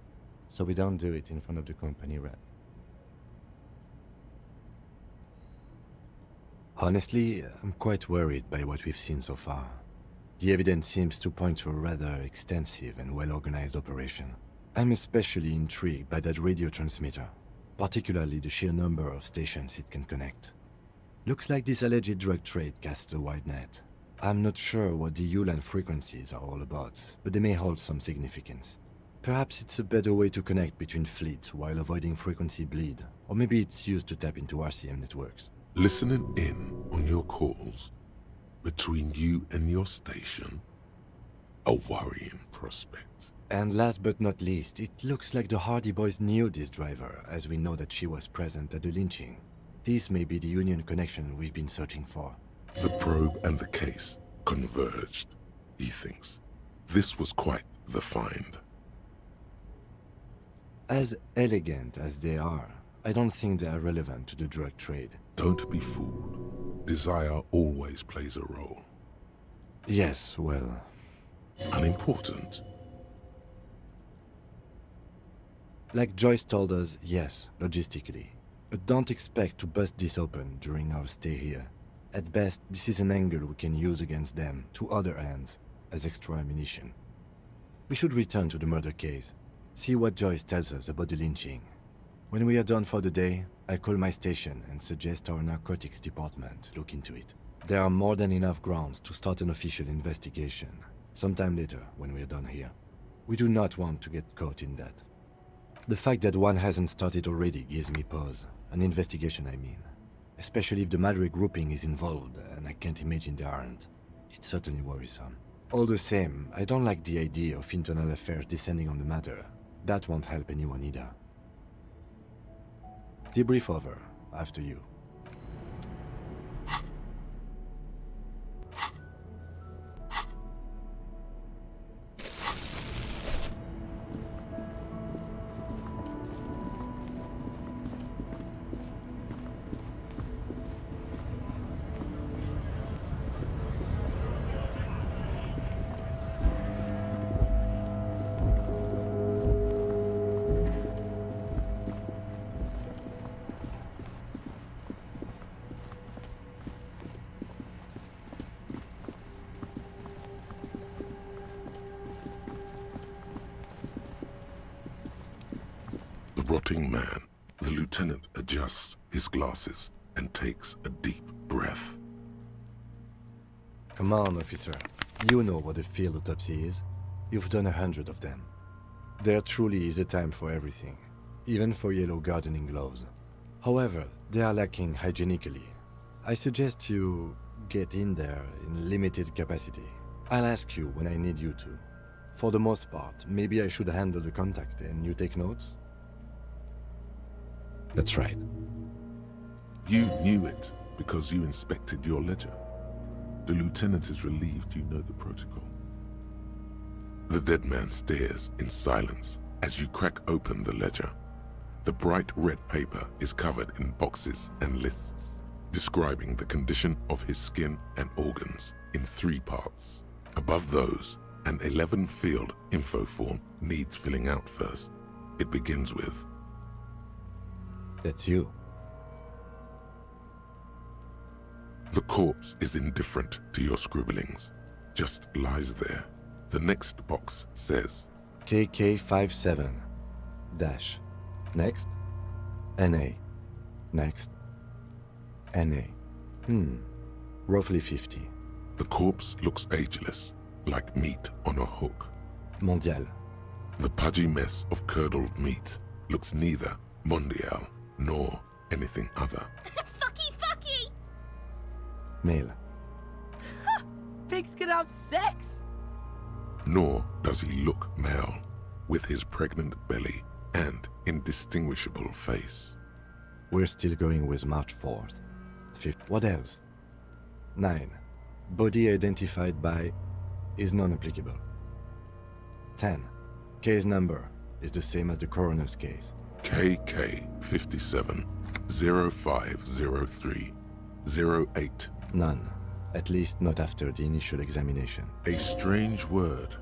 so we don't do it in front of the company rep. Honestly, I'm quite worried by what we've seen so far. The evidence seems to point to a rather extensive and well-organized operation. I'm especially intrigued by that radio transmitter, particularly the sheer number of stations it can connect. Looks like this alleged drug trade casts a wide net. I'm not sure what the ULAN frequencies are all about, but they may hold some significance. Perhaps it's a better way to connect between fleets while avoiding frequency bleed, or maybe it's used to tap into RCM networks. Listening in on your calls between you and your station? A worrying prospect. And last but not least, it looks like the Hardy Boys knew this driver, as we know that she was present at the lynching. This may be the Union connection we've been searching for. The probe and the case converged, he thinks. This was quite the find. As elegant as they are, I don't think they are relevant to the drug trade. Don't be fooled. Desire always plays a role. Yes, well... Unimportant. Like Joyce told us, yes, logistically. But don't expect to bust this open during our stay here. At best, this is an angle we can use against them, to other ends, as extra ammunition. We should return to the murder case, see what Joyce tells us about the lynching. When we are done for the day, I call my station and suggest our narcotics department look into it. There are more than enough grounds to start an official investigation, sometime later when we are done here. We do not want to get caught in that. The fact that one hasn't started already gives me pause. An investigation, I mean. Especially if the Madrid grouping is involved, and I can't imagine they aren't. It's certainly worrisome. All the same, I don't like the idea of internal affairs descending on the matter. That won't help anyone either. Debrief over. After you. The rotting man. The lieutenant adjusts his glasses and takes a deep breath. Come on, officer. You know what a field autopsy is. You've done 100 of them. There truly is a time for everything, even for yellow gardening gloves. However, they are lacking hygienically. I suggest you get in there in limited capacity. I'll ask you when I need you to. For the most part, maybe I should handle the contact and you take notes? That's right. You knew it because you inspected your ledger. The lieutenant is relieved you know the protocol. The dead man stares in silence as you crack open the ledger. The bright red paper is covered in boxes and lists, describing the condition of his skin and organs in 3 parts. Above those, an 11-field info form needs filling out first. It begins with, "That's you." The corpse is indifferent to your scribblings, just lies there. The next box says, KK57 dash. Next. NA. Next. NA. Roughly 50. The corpse looks ageless, like meat on a hook. Mondial. The pudgy mess of curdled meat looks neither mondial nor anything other. Fucky, fucky! Male. Pigs can have sex! Nor does he look male, with his pregnant belly and indistinguishable face. We're still going with March 4th. 5th. What else? 9. Body identified by is non-applicable. 10. Case number is the same as the coroner's case. KK 57 0503 08. None. At least not after the initial examination. A strange word.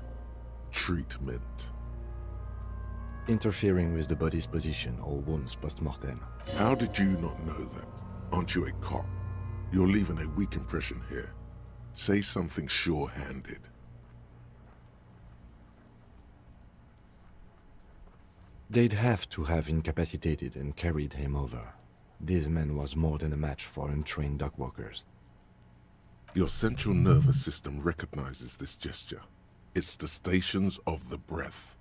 Treatment. Interfering with the body's position or wounds post-mortem. How did you not know that? Aren't you a cop? You're leaving a weak impression here. Say something sure-handed. They'd have to have incapacitated and carried him over. This man was more than a match for untrained dock workers. Your central nervous system recognizes this gesture. It's the stations of the breath.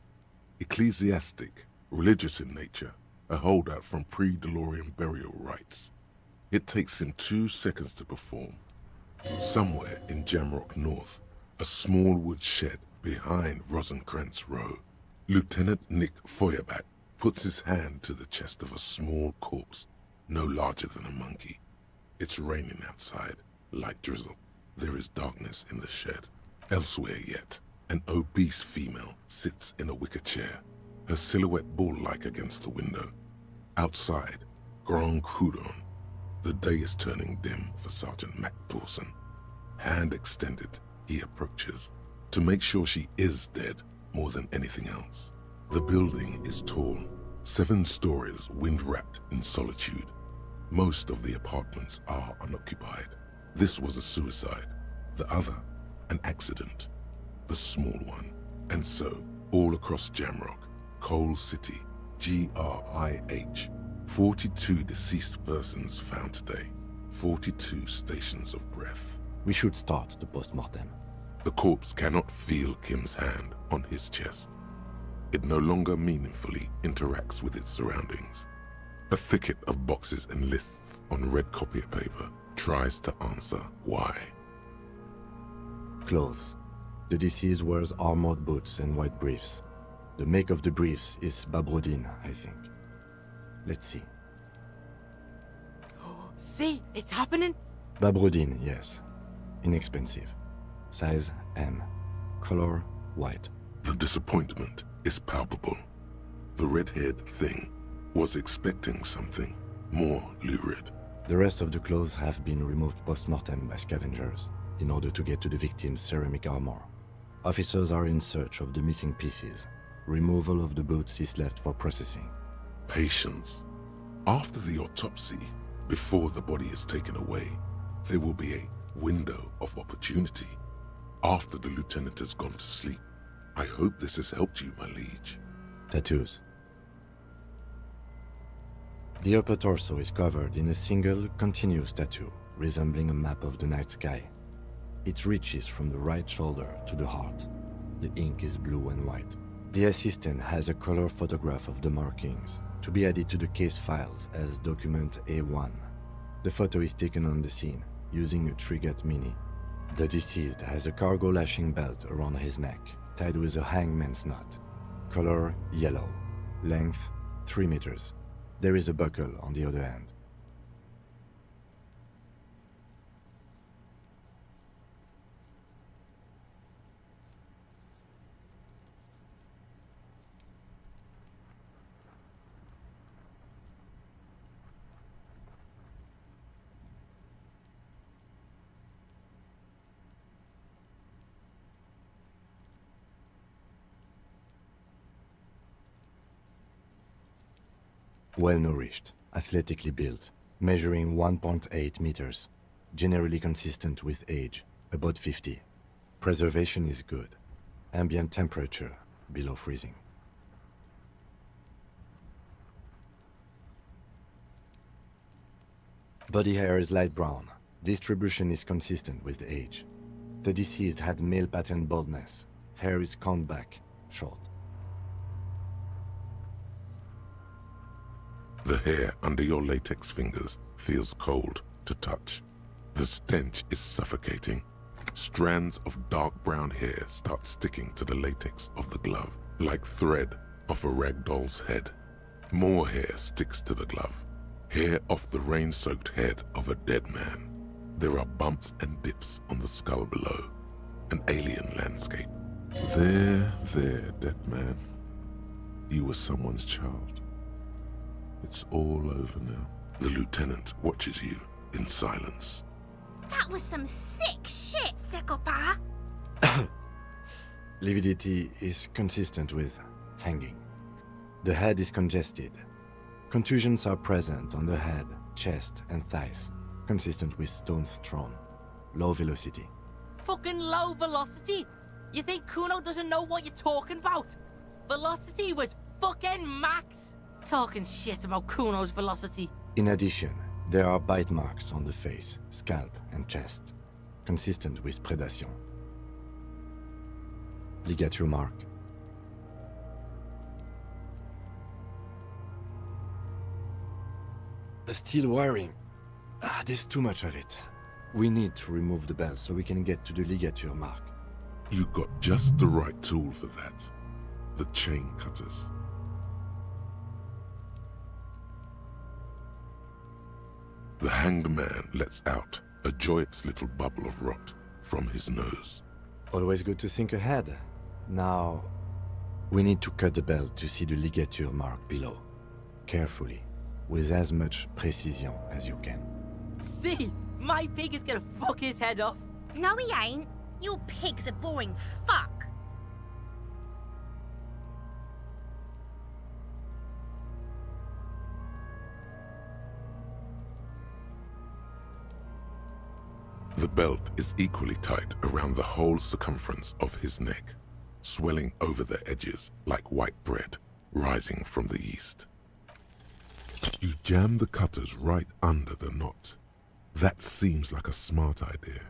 Ecclesiastic, religious in nature, a holdout from pre-DeLorean burial rites. It takes him 2 seconds to perform. Somewhere in Jamrock North, a small wood shed behind Rosencrantz Row, Lieutenant Nick Feuerbat puts his hand to the chest of a small corpse, no larger than a monkey. It's raining outside, light drizzle. There is darkness in the shed. Elsewhere yet, an obese female sits in a wicker chair, her silhouette bull-like against the window. Outside, Grand Coudon. The day is turning dim for Sergeant Mac Dawson. Hand extended, he approaches, to make sure she is dead more than anything else. The building is tall, 7 stories wind-wrapped in solitude. Most of the apartments are unoccupied. This was a suicide, the other an accident, the small one. And so, all across Jamrock, Coal City, GRIH, 42 deceased persons found today, 42 stations of breath. We should start the post-mortem. The corpse cannot feel Kim's hand on his chest. It no longer meaningfully interacts with its surroundings. A thicket of boxes and lists on red copier paper tries to answer why. Clothes. The deceased wears armored boots and white briefs. The make of the briefs is Babrodine, I think. Let's see. See, it's happening. Babrodine, yes. Inexpensive. Size M. Color white. The disappointment is palpable. The red-haired thing was expecting something more lurid. The rest of the clothes have been removed post-mortem by scavengers in order to get to the victim's ceramic armor. Officers are in search of the missing pieces. Removal of the boots is left for processing. Patience. After the autopsy, before the body is taken away, there will be a window of opportunity. After the lieutenant has gone to sleep. I hope this has helped you, my liege. Tattoos. The upper torso is covered in a single, continuous tattoo, resembling a map of the night sky. It reaches from the right shoulder to the heart. The ink is blue and white. The assistant has a color photograph of the markings, to be added to the case files as document A1. The photo is taken on the scene, using a Trigat Mini. The deceased has a cargo lashing belt around his neck, tied with a hangman's knot. Color yellow. Length 3 meters. There is a buckle on the other end. Well-nourished, athletically built, measuring 1.8 meters, generally consistent with age, about 50. Preservation is good. Ambient temperature, below freezing. Body hair is light brown. Distribution is consistent with age. The deceased had male pattern baldness. Hair is combed back, short. The hair under your latex fingers feels cold to touch. The stench is suffocating. Strands of dark brown hair start sticking to the latex of the glove, like thread off a rag doll's head. More hair sticks to the glove. Hair off the rain-soaked head of a dead man. There are bumps and dips on the skull below. An alien landscape. There, dead man. You were someone's child. It's all over now. The lieutenant watches you in silence. That was some sick shit, Sekopa. Lividity is consistent with hanging. The head is congested. Contusions are present on the head, chest, and thighs, consistent with stones thrown. Low velocity. Fucking low velocity? You think Kuno doesn't know what you're talking about? Velocity was fucking max. Talking shit about Kuno's velocity. In addition, there are bite marks on the face, scalp, and chest, consistent with predation. Ligature mark. Still wiring. There's too much of it. We need to remove the belt so we can get to the ligature mark. You got just the right tool for that. The chain cutters. The hanged man lets out a joyous little bubble of rot from his nose. Always good to think ahead. Now, we need to cut the belt to see the ligature mark below. Carefully, with as much precision as you can. See? My pig is gonna fuck his head off. No, he ain't. Your pig's a boring fuck. The belt is equally tight around the whole circumference of his neck, swelling over the edges like white bread rising from the east. You jam the cutters right under the knot. That seems like a smart idea.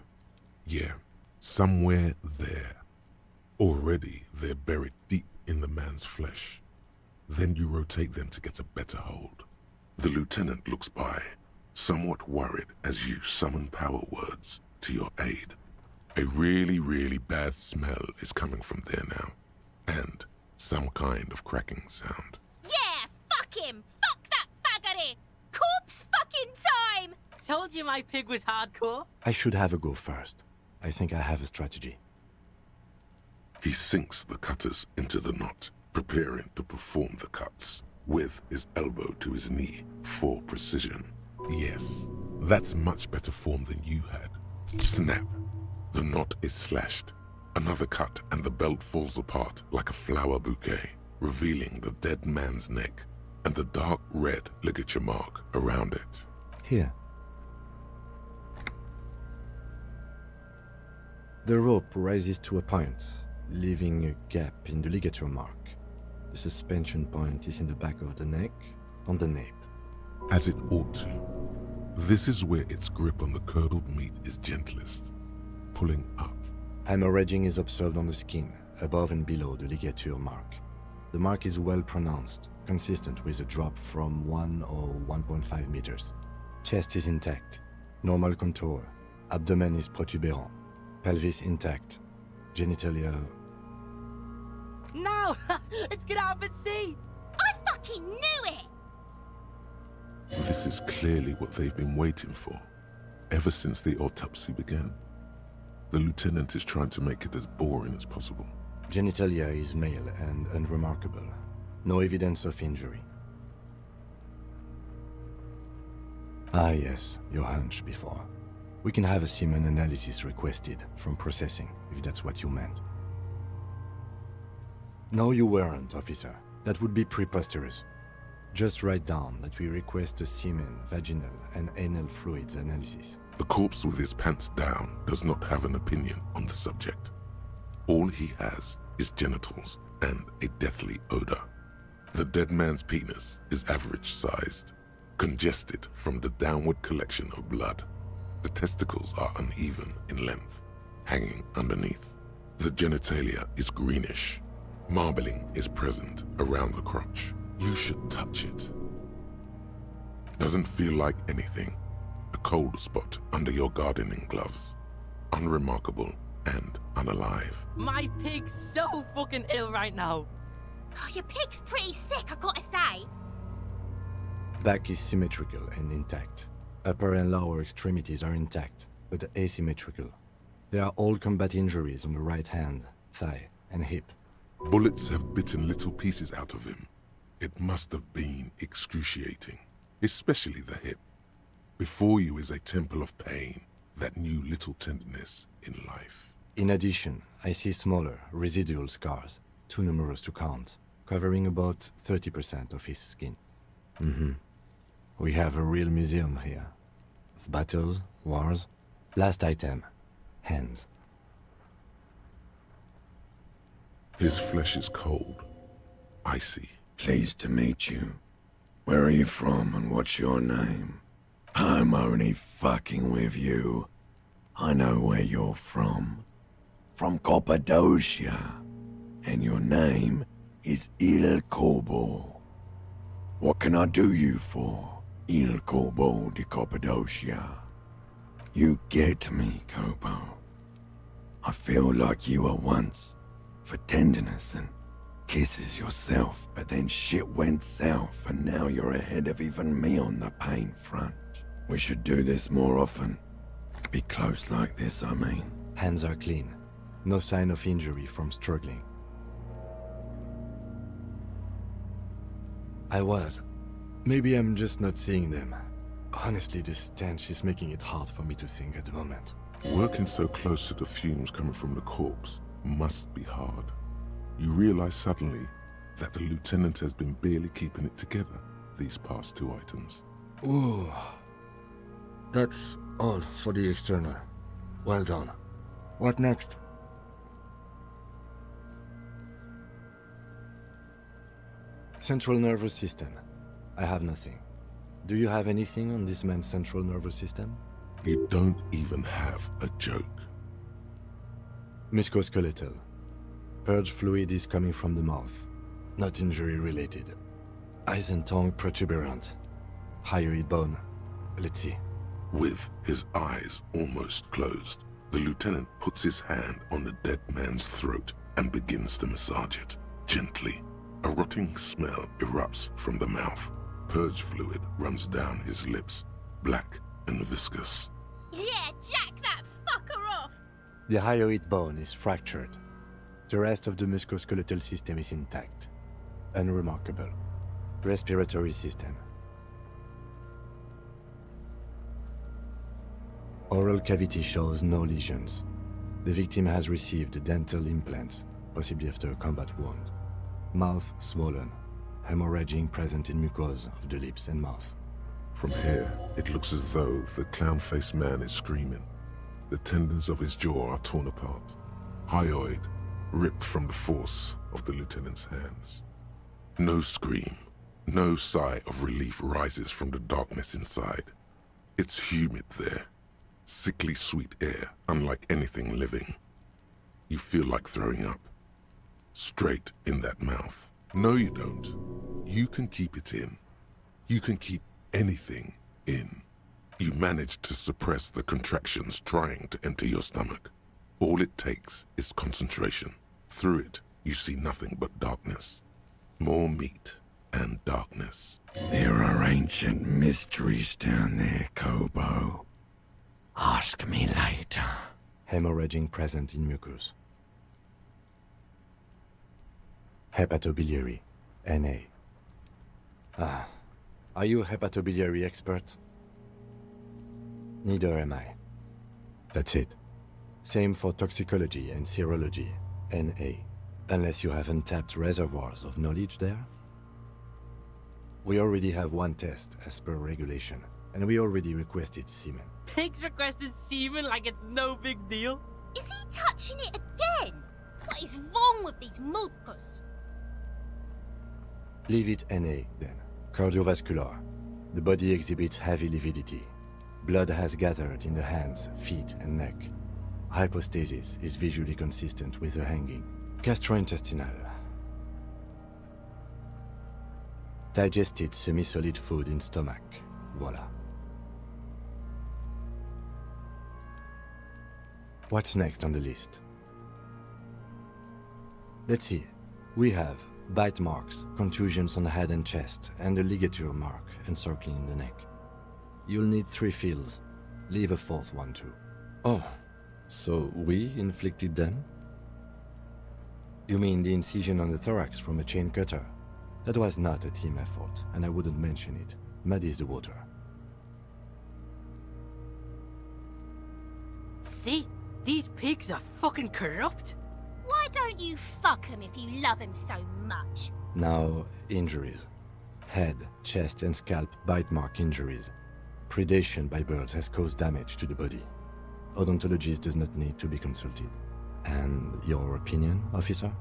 Yeah, somewhere there. Already they're buried deep in the man's flesh. Then you rotate them to get a better hold. The lieutenant looks by, somewhat worried as you summon power words to your aid. A really bad smell is coming from there now, and some kind of cracking sound. Yeah, fuck him! Fuck that faggoty! Corpse fucking time! Told you my pig was hardcore. I should have a go first. I think I have a strategy. He sinks the cutters into the knot, preparing to perform the cuts, with his elbow to his knee for precision. Yes, that's much better form than you had. Snap. The knot is slashed. Another cut and the belt falls apart like a flower bouquet, revealing the dead man's neck and the dark red ligature mark around it. Here. The rope rises to a point, leaving a gap in the ligature mark. The suspension point is in the back of the neck, on the nape. As it ought to. This is where its grip on the curdled meat is gentlest, pulling up. Hemorrhaging is observed on the skin, above and below the ligature mark. The mark is well pronounced, consistent with a drop from 1 or 1.5 meters. Chest is intact, normal contour. Abdomen is protuberant, pelvis intact, genitalia... No! Let's get out and see! I fucking knew it! This is clearly what they've been waiting for, ever since the autopsy began. The lieutenant is trying to make it as boring as possible. Genitalia is male and unremarkable. No evidence of injury. Ah yes, your hunch before. We can have a semen analysis requested from processing, if that's what you meant. No, you weren't, officer. That would be preposterous. Just write down that we request a semen, vaginal, and anal fluids analysis. The corpse with his pants down does not have an opinion on the subject. All he has is genitals and a deathly odor. The dead man's penis is average-sized, congested from the downward collection of blood. The testicles are uneven in length, hanging underneath. The genitalia is greenish. Marbling is present around the crotch. You should touch it. Doesn't feel like anything. A cold spot under your gardening gloves. Unremarkable and unalive. My pig's so fucking ill right now. Oh, your pig's pretty sick, I gotta say. Back is symmetrical and intact. Upper and lower extremities are intact, but asymmetrical. There are all combat injuries on the right hand, thigh, and hip. Bullets have bitten little pieces out of him. It must have been excruciating, especially the hip. Before you is a temple of pain that knew little tenderness in life. In addition, I see smaller, residual scars, too numerous to count, covering about 30% of his skin. We have a real museum here. Of battles, wars. Last item, hands. His flesh is cold, icy. Pleased to meet you. Where are you from and what's your name? I'm only fucking with you. I know where you're from. From Cappadocia. And your name is Il Corbo. What can I do you for, Il Corbo de Cappadocia? You get me, Kobo. I feel like you were once, for tenderness and kisses yourself, but then shit went south and now you're ahead of even me on the pain front. We should do this more often. Be close like this, I mean. Hands are clean. No sign of injury from struggling. I was. Maybe I'm just not seeing them. Honestly, this stench is making it hard for me to think at the moment. Working so close to the fumes coming from the corpse must be hard. You realize suddenly that the lieutenant has been barely keeping it together these past 2 items. Ooh. That's all for the external. Well done. What next? Central nervous system. I have nothing. Do you have anything on this man's central nervous system? You don't even have a joke. Musculoskeletal. Purge fluid is coming from the mouth. Not injury related. Eyes and tongue protuberant. Hyoid bone. Let's see. With his eyes almost closed, the lieutenant puts his hand on the dead man's throat and begins to massage it, gently. A rotting smell erupts from the mouth. Purge fluid runs down his lips, black and viscous. Yeah, jack that fucker off! The hyoid bone is fractured. The rest of the musculoskeletal system is intact. Unremarkable. Respiratory system. Oral cavity shows no lesions. The victim has received dental implants, possibly after a combat wound. Mouth swollen. Hemorrhaging present in mucosa of the lips and mouth. From here, it looks as though the clown-faced man is screaming. The tendons of his jaw are torn apart. Hyoid ripped from the force of the lieutenant's hands. No scream, no sigh of relief rises from the darkness inside. It's humid there. Sickly sweet air, unlike anything living. You feel like throwing up. Straight in that mouth. No, you don't. You can keep it in. You can keep anything in. You manage to suppress the contractions trying to enter your stomach. All it takes is concentration. Through it, you see nothing but darkness. More meat and darkness. There are ancient mysteries down there, Kobo. Ask me later. Hemorrhaging present in mucus. Hepatobiliary, NA. Are you a hepatobiliary expert? Neither am I. That's it. Same for toxicology and serology, NA. Unless you have untapped reservoirs of knowledge there? We already have one test as per regulation, and we already requested semen. Pigs requested semen like it's no big deal. Is he touching it again? What is wrong with these mulkers? Leave it NA, then. Cardiovascular. The body exhibits heavy lividity. Blood has gathered in the hands, feet, and neck. Hypostasis is visually consistent with the hanging. Gastrointestinal. Digested semi-solid food in stomach. Voila. What's next on the list? Let's see. We have bite marks, contusions on the head and chest, and a ligature mark encircling the neck. You'll need 3 fields. Leave a 4th one too. Oh, so we inflicted them? You mean the incision on the thorax from a chain cutter? That was not a team effort, and I wouldn't mention it. Muddies the water. See? These pigs are fucking corrupt. Why don't you fuck him if you love him so much? Now, injuries. Head, chest and scalp bite mark injuries. Predation by birds has caused damage to the body. Odontologist does not need to be consulted. And your opinion, officer?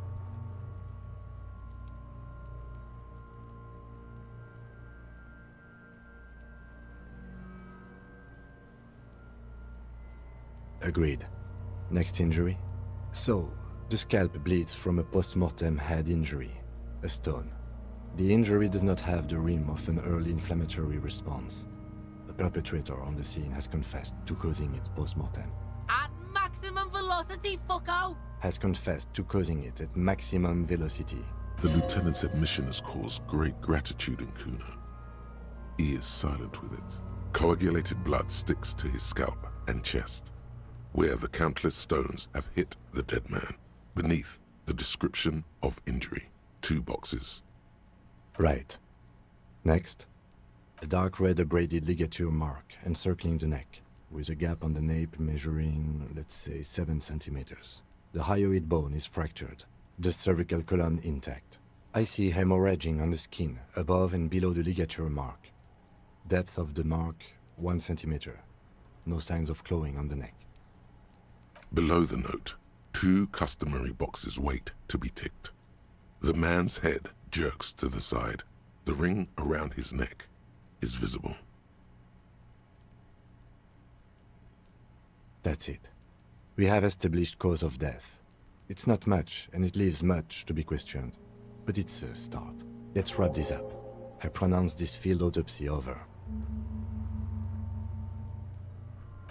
Agreed. Next injury? So, the scalp bleeds from a post-mortem head injury, a stone. The injury does not have the rim of an early inflammatory response. The perpetrator on the scene has confessed to causing it post-mortem. At maximum velocity, fucko! Has confessed to causing it at maximum velocity. The lieutenant's admission has caused great gratitude in Kuna. He is silent with it. Coagulated blood sticks to his scalp and chest, where the countless stones have hit the dead man. Beneath, the description of injury. 2 boxes. Right. Next. A dark red abraded ligature mark encircling the neck, with a gap on the nape measuring, let's say, 7 centimeters. The hyoid bone is fractured, the cervical column intact. I see hemorrhaging on the skin, above and below the ligature mark. Depth of the mark, 1 centimeter. No signs of clawing on the neck. Below the note, 2 customary boxes wait to be ticked. The man's head jerks to the side. The ring around his neck is visible. That's it. We have established cause of death. It's not much, and it leaves much to be questioned. But it's a start. Let's wrap this up. I pronounce this field autopsy over.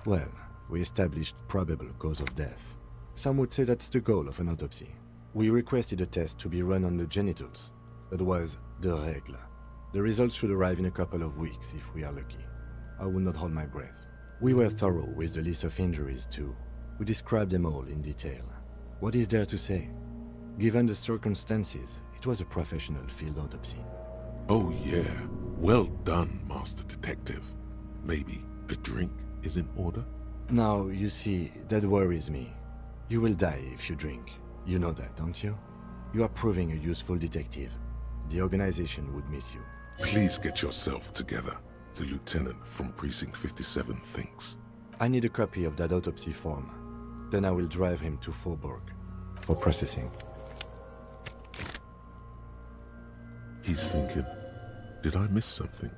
Well, we established probable cause of death. Some would say that's the goal of an autopsy. We requested a test to be run on the genitals. That was the règle. The results should arrive in a couple of weeks if we are lucky. I will not hold my breath. We were thorough with the list of injuries too. We described them all in detail. What is there to say? Given the circumstances, it was a professional field autopsy. Oh yeah, well done, Master Detective. Maybe a drink is in order? Now, you see, that worries me. You will die if you drink. You know that, don't you? You are proving a useful detective. The organization would miss you. Please get yourself together. The lieutenant from Precinct 57 thinks. I need a copy of that autopsy form. Then I will drive him to Faubourg for processing. He's thinking, did I miss something?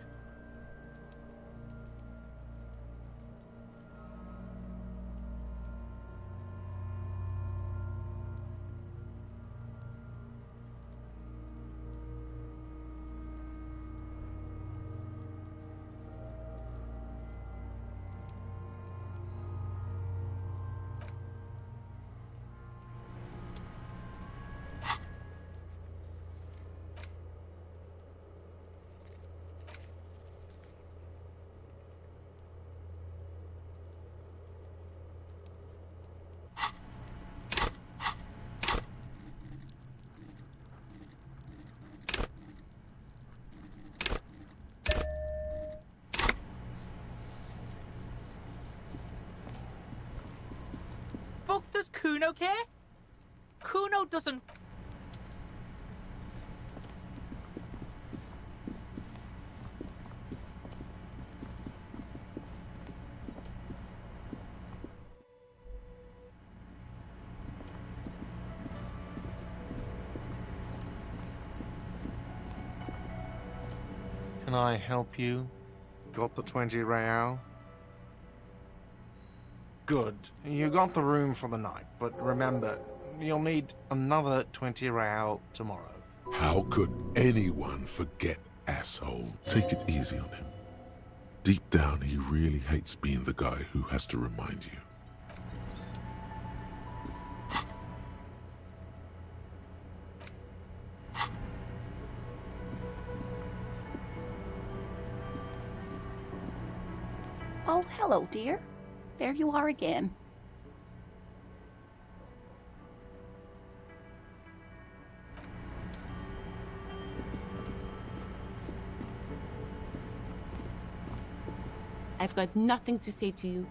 Fuck does Kuno care? Kuno doesn't... Can I help you? Got the 20 real? Good. You got the room for the night, but remember, you'll need another 20 real tomorrow. How could anyone forget, asshole? Take it easy on him. Deep down, he really hates being the guy who has to remind you. Oh, hello, dear. There you are again. I've got nothing to say to you.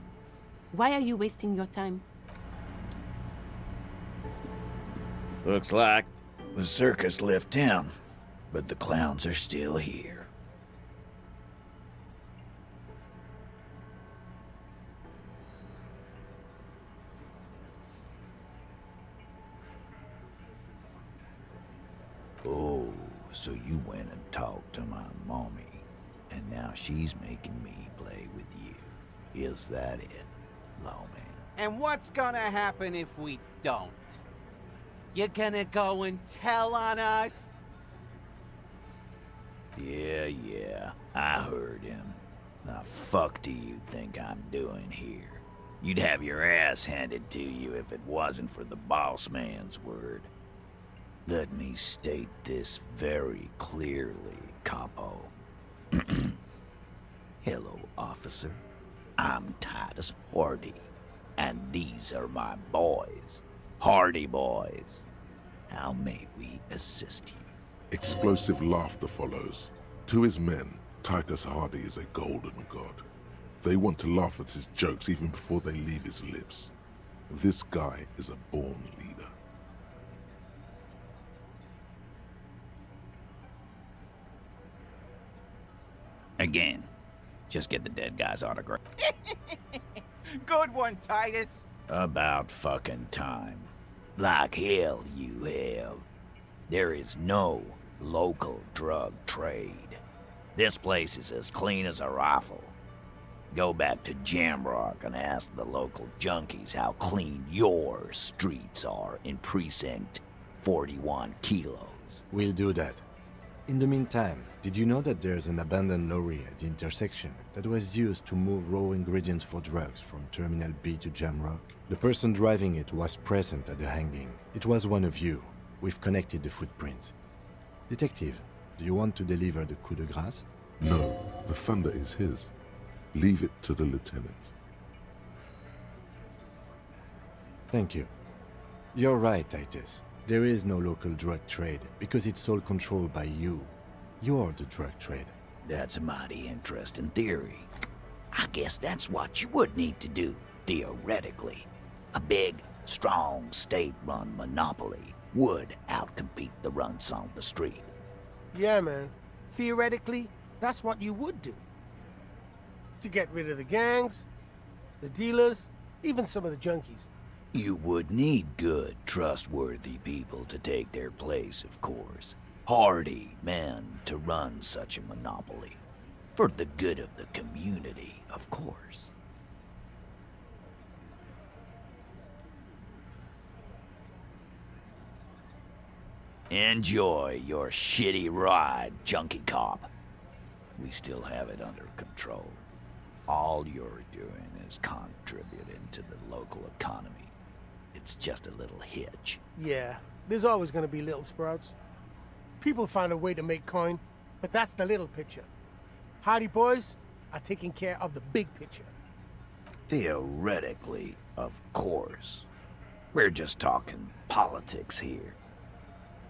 Why are you wasting your time? Looks like the circus left town, but the clowns are still here. Oh, so you went and talked to my mommy, and now she's making me play with you. Is that it, lawman? And what's gonna happen if we don't? You're gonna go and tell on us? Yeah, I heard him. The fuck do you think I'm doing here? You'd have your ass handed to you if it wasn't for the boss man's word. Let me state this very clearly, Capo. Hello, officer. I'm Titus Hardy, and these are my boys. Hardy boys. How may we assist you? Explosive laughter follows. To his men, Titus Hardy is a golden god. They want to laugh at his jokes even before they leave his lips. This guy is a born leader. Again, just get the dead guy's autograph. Good one, Titus. About fucking time. Like hell you have. There is no local drug trade. This place is as clean as a rifle. Go back to Jamrock and ask the local junkies how clean your streets are in Precinct 41 Kilos. We'll do that. In the meantime, did you know that there's an abandoned lorry at the intersection that was used to move raw ingredients for drugs from Terminal B to Jamrock? The person driving it was present at the hanging. It was one of you. We've connected the footprints. Detective, do you want to deliver the coup de grâce? No, the thunder is his. Leave it to the lieutenant. Thank you. You're right, Titus. There is no local drug trade because it's all controlled by you. You're the drug trade. That's a mighty interesting theory. I guess that's what you would need to do, theoretically. A big, strong, state-run monopoly would outcompete the runts on the street. Yeah, man. Theoretically, that's what you would do. To get rid of the gangs, the dealers, even some of the junkies. You would need good, trustworthy people to take their place, of course. Hardy men to run such a monopoly. For the good of the community, of course. Enjoy your shitty ride, junkie cop. We still have it under control. All you're doing is contributing to the local economy. It's just a little hitch. Yeah, there's always gonna be little sprouts. People find a way to make coin, but that's the little picture. Hardy boys are taking care of the big picture. Theoretically, of course. We're just talking politics here.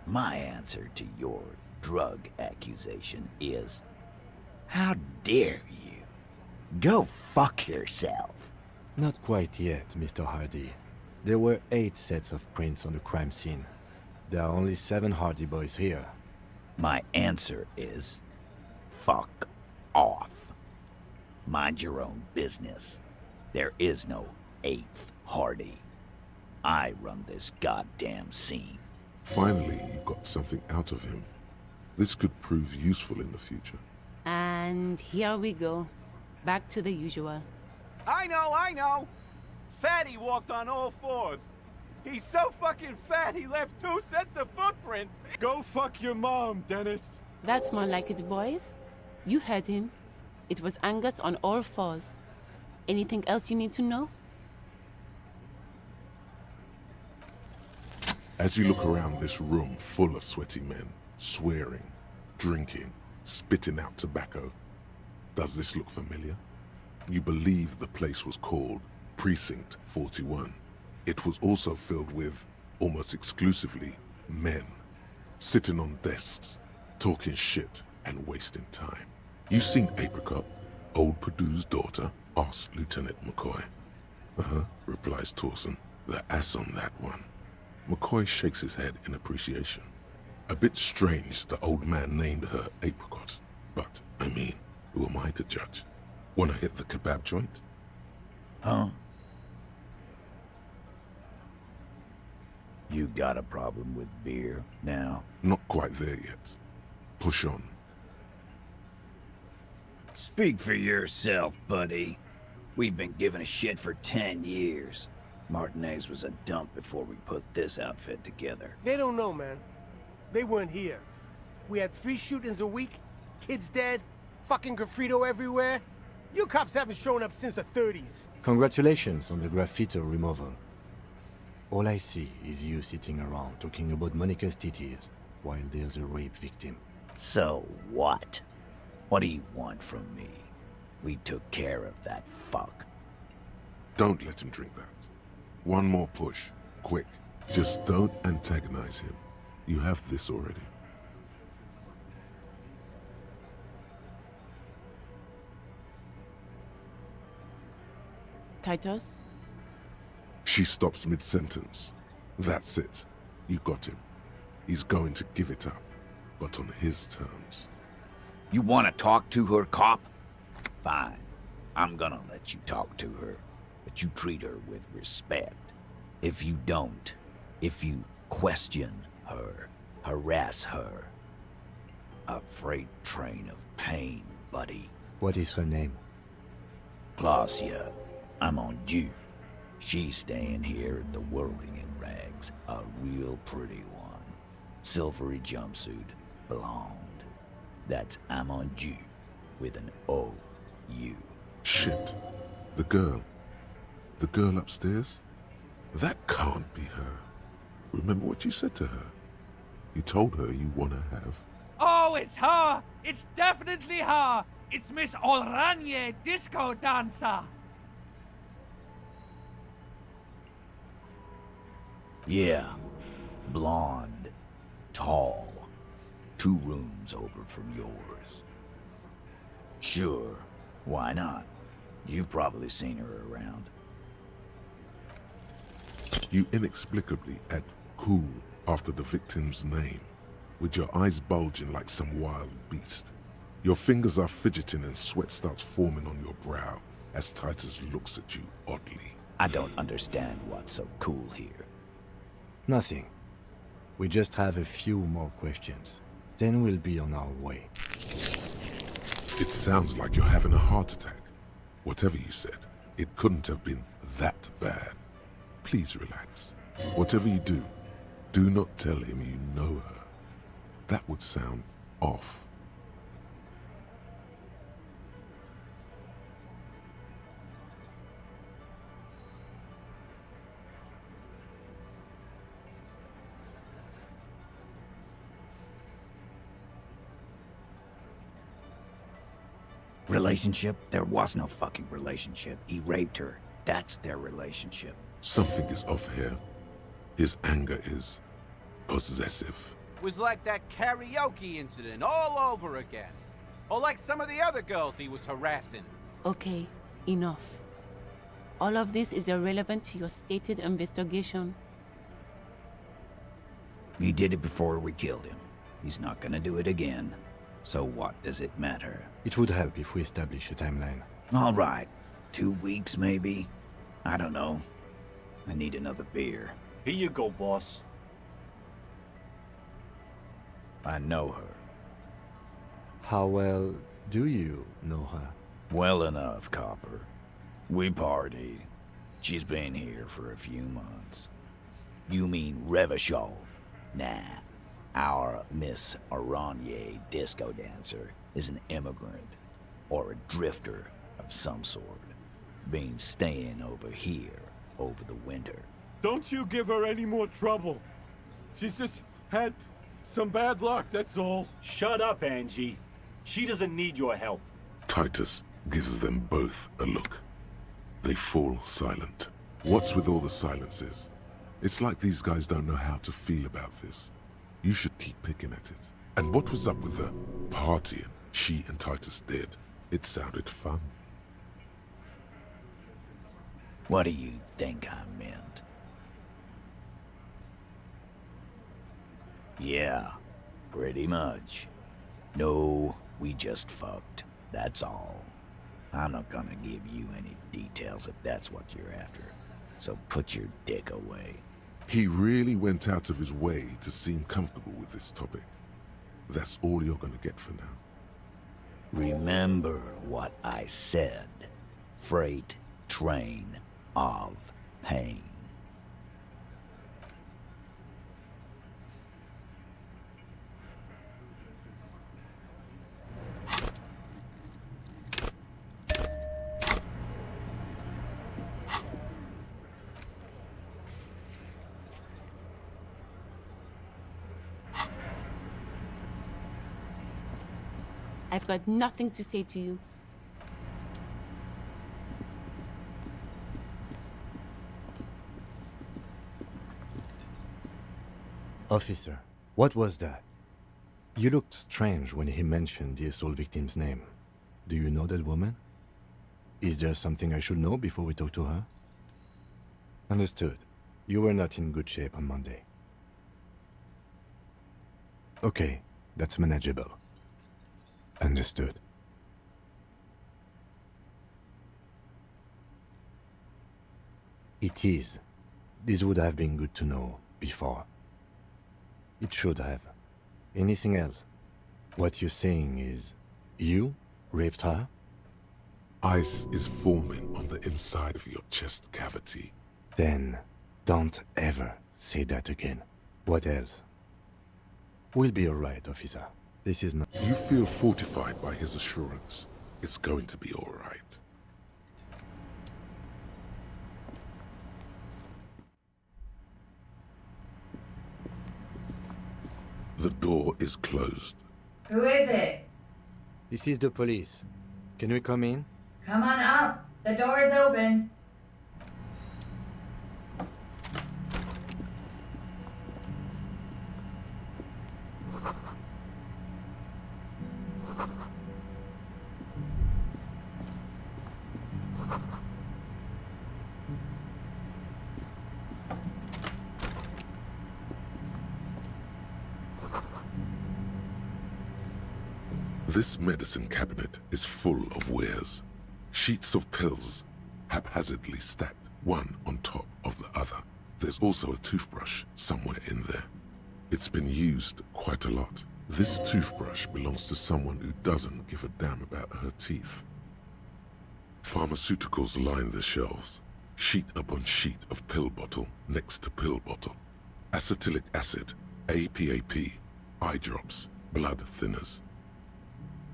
My answer to your drug accusation is, how dare you? Go fuck yourself. Not quite yet, Mr. Hardy. There were 8 sets of prints on the crime scene. There are only 7 Hardy boys here. My answer is, fuck off. Mind your own business. There is no 8th Hardy. I run this goddamn scene. Finally, you got something out of him. This could prove useful in the future. And here we go. Back to the usual. I know! Fatty walked on all 4s. He's so fucking fat he left 2 sets of footprints. Go fuck your mom, Dennis. That's more like it, boys. You heard him. It was Angus on all 4s. Anything else you need to know? As you look around this room full of sweaty men, swearing, drinking, spitting out tobacco, does this look familiar? You believe the place was called Precinct 41. It was also filled with, almost exclusively, men. Sitting on desks, talking shit and wasting time. You seen Apricot, old Purdue's daughter? Asks Lieutenant McCoy. Uh-huh, replies Torson. The ass on that one. McCoy shakes his head in appreciation. A bit strange the old man named her Apricot. But, I mean, who am I to judge? Wanna hit the kebab joint? Huh? You got a problem with beer now? Not quite there yet. Push on. Speak for yourself, buddy. We've been giving a shit for 10 years. Martinez was a dump before we put this outfit together. They don't know, man. They weren't here. We had 3 shootings a week, kids dead, fucking graffito everywhere. You cops haven't shown up since the 30s. Congratulations on the graffiti removal. All I see is you sitting around talking about Monica's titties while there's a rape victim. So what? What do you want from me? We took care of that fuck. Don't let him drink that. One more push. Quick. Just don't antagonize him. You have this already. Titus? She stops mid-sentence. That's it. You got him. He's going to give it up, but on his terms. You want to talk to her, cop? Fine. I'm gonna let you talk to her, but you treat her with respect. If you don't, if you question her, harass her, a freight train of pain, buddy. What is her name? Glacia, I'm on due. She's staying here at the Whirling in Rags, a real pretty one. Silvery jumpsuit, blonde. That's Amonju, with an O-U. Shit. The girl. The girl upstairs? That can't be her. Remember what you said to her? You told her you want to have... Oh, it's her! It's definitely her! It's Miss Oranje, disco dancer! Yeah. Blonde. Tall. 2 rooms over from yours. Sure. Why not? You've probably seen her around. You inexplicably add cool after the victim's name, with your eyes bulging like some wild beast. Your fingers are fidgeting and sweat starts forming on your brow as Titus looks at you oddly. I don't understand what's so cool here. Nothing. We just have a few more questions. Then we'll be on our way. It sounds like you're having a heart attack. Whatever you said, it couldn't have been that bad. Please relax. Whatever you do, do not tell him you know her. That would sound off. Relationship? There was no fucking relationship. He raped her. That's their relationship. Something is off here. His anger is possessive. Was like that karaoke incident all over again. Or like some of the other girls he was harassing. Okay, enough. All of this is irrelevant to your stated investigation. He did it before we killed him. He's not gonna do it again. So what does it matter? It would help if we establish a timeline. All right. 2 weeks, maybe? I don't know. I need another beer. Here you go, boss. I know her. How well do you know her? Well enough, Copper. We partied. She's been here for a few months. You mean Revachol? Nah. Our Miss Oranje disco dancer is an immigrant, or a drifter of some sort. Been staying over here over the winter. Don't you give her any more trouble. She's just had some bad luck, that's all. Shut up, Angie. She doesn't need your help. Titus, gives them both a look. They fall silent. What's with all the silences? It's like these guys don't know how to feel about this. You should keep picking at it. And what was up with the partying she and Titus did? It sounded fun. What do you think I meant? Yeah, pretty much. No, we just fucked. That's all. I'm not gonna give you any details if that's what you're after. So put your dick away. He really went out of his way to seem comfortable with this topic. That's all you're gonna get for now. Remember what I said. Freight train of pain. I've got nothing to say to you. Officer, what was that? You looked strange when he mentioned the assault victim's name. Do you know that woman? Is there something I should know before we talk to her? Understood. You were not in good shape on Monday. Okay, that's manageable. Understood. It is. This would have been good to know before. It should have. Anything else? What you're saying is, you raped her? Ice is forming on the inside of your chest cavity. Then, don't ever say that again. What else? We'll be alright, officer. This is not... You feel fortified by his assurance. It's going to be alright. The door is closed. Who is it? This is the police. Can we come in? Come on up. The door is open. This medicine cabinet is full of wares. Sheets of pills, haphazardly stacked, one on top of the other. There's also a toothbrush somewhere in there. It's been used quite a lot. This toothbrush belongs to someone who doesn't give a damn about her teeth. Pharmaceuticals line the shelves, sheet upon sheet of pill bottle next to pill bottle. Acetylic acid, APAP, eye drops, blood thinners.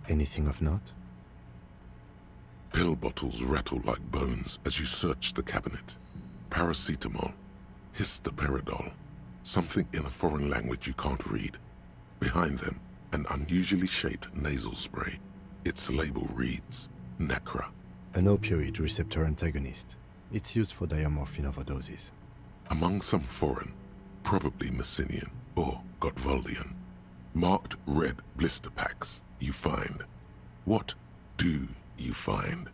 Anything of note? Pill bottles rattle like bones as you search the cabinet. Paracetamol, histoperidol, something in a foreign language you can't read. Behind them, an unusually shaped nasal spray. Its label reads, Nacra. An opioid receptor antagonist. It's used for diamorphine overdoses. Among some foreign, probably Messinian or Gotwaldian, marked red blister packs you find. What do you find?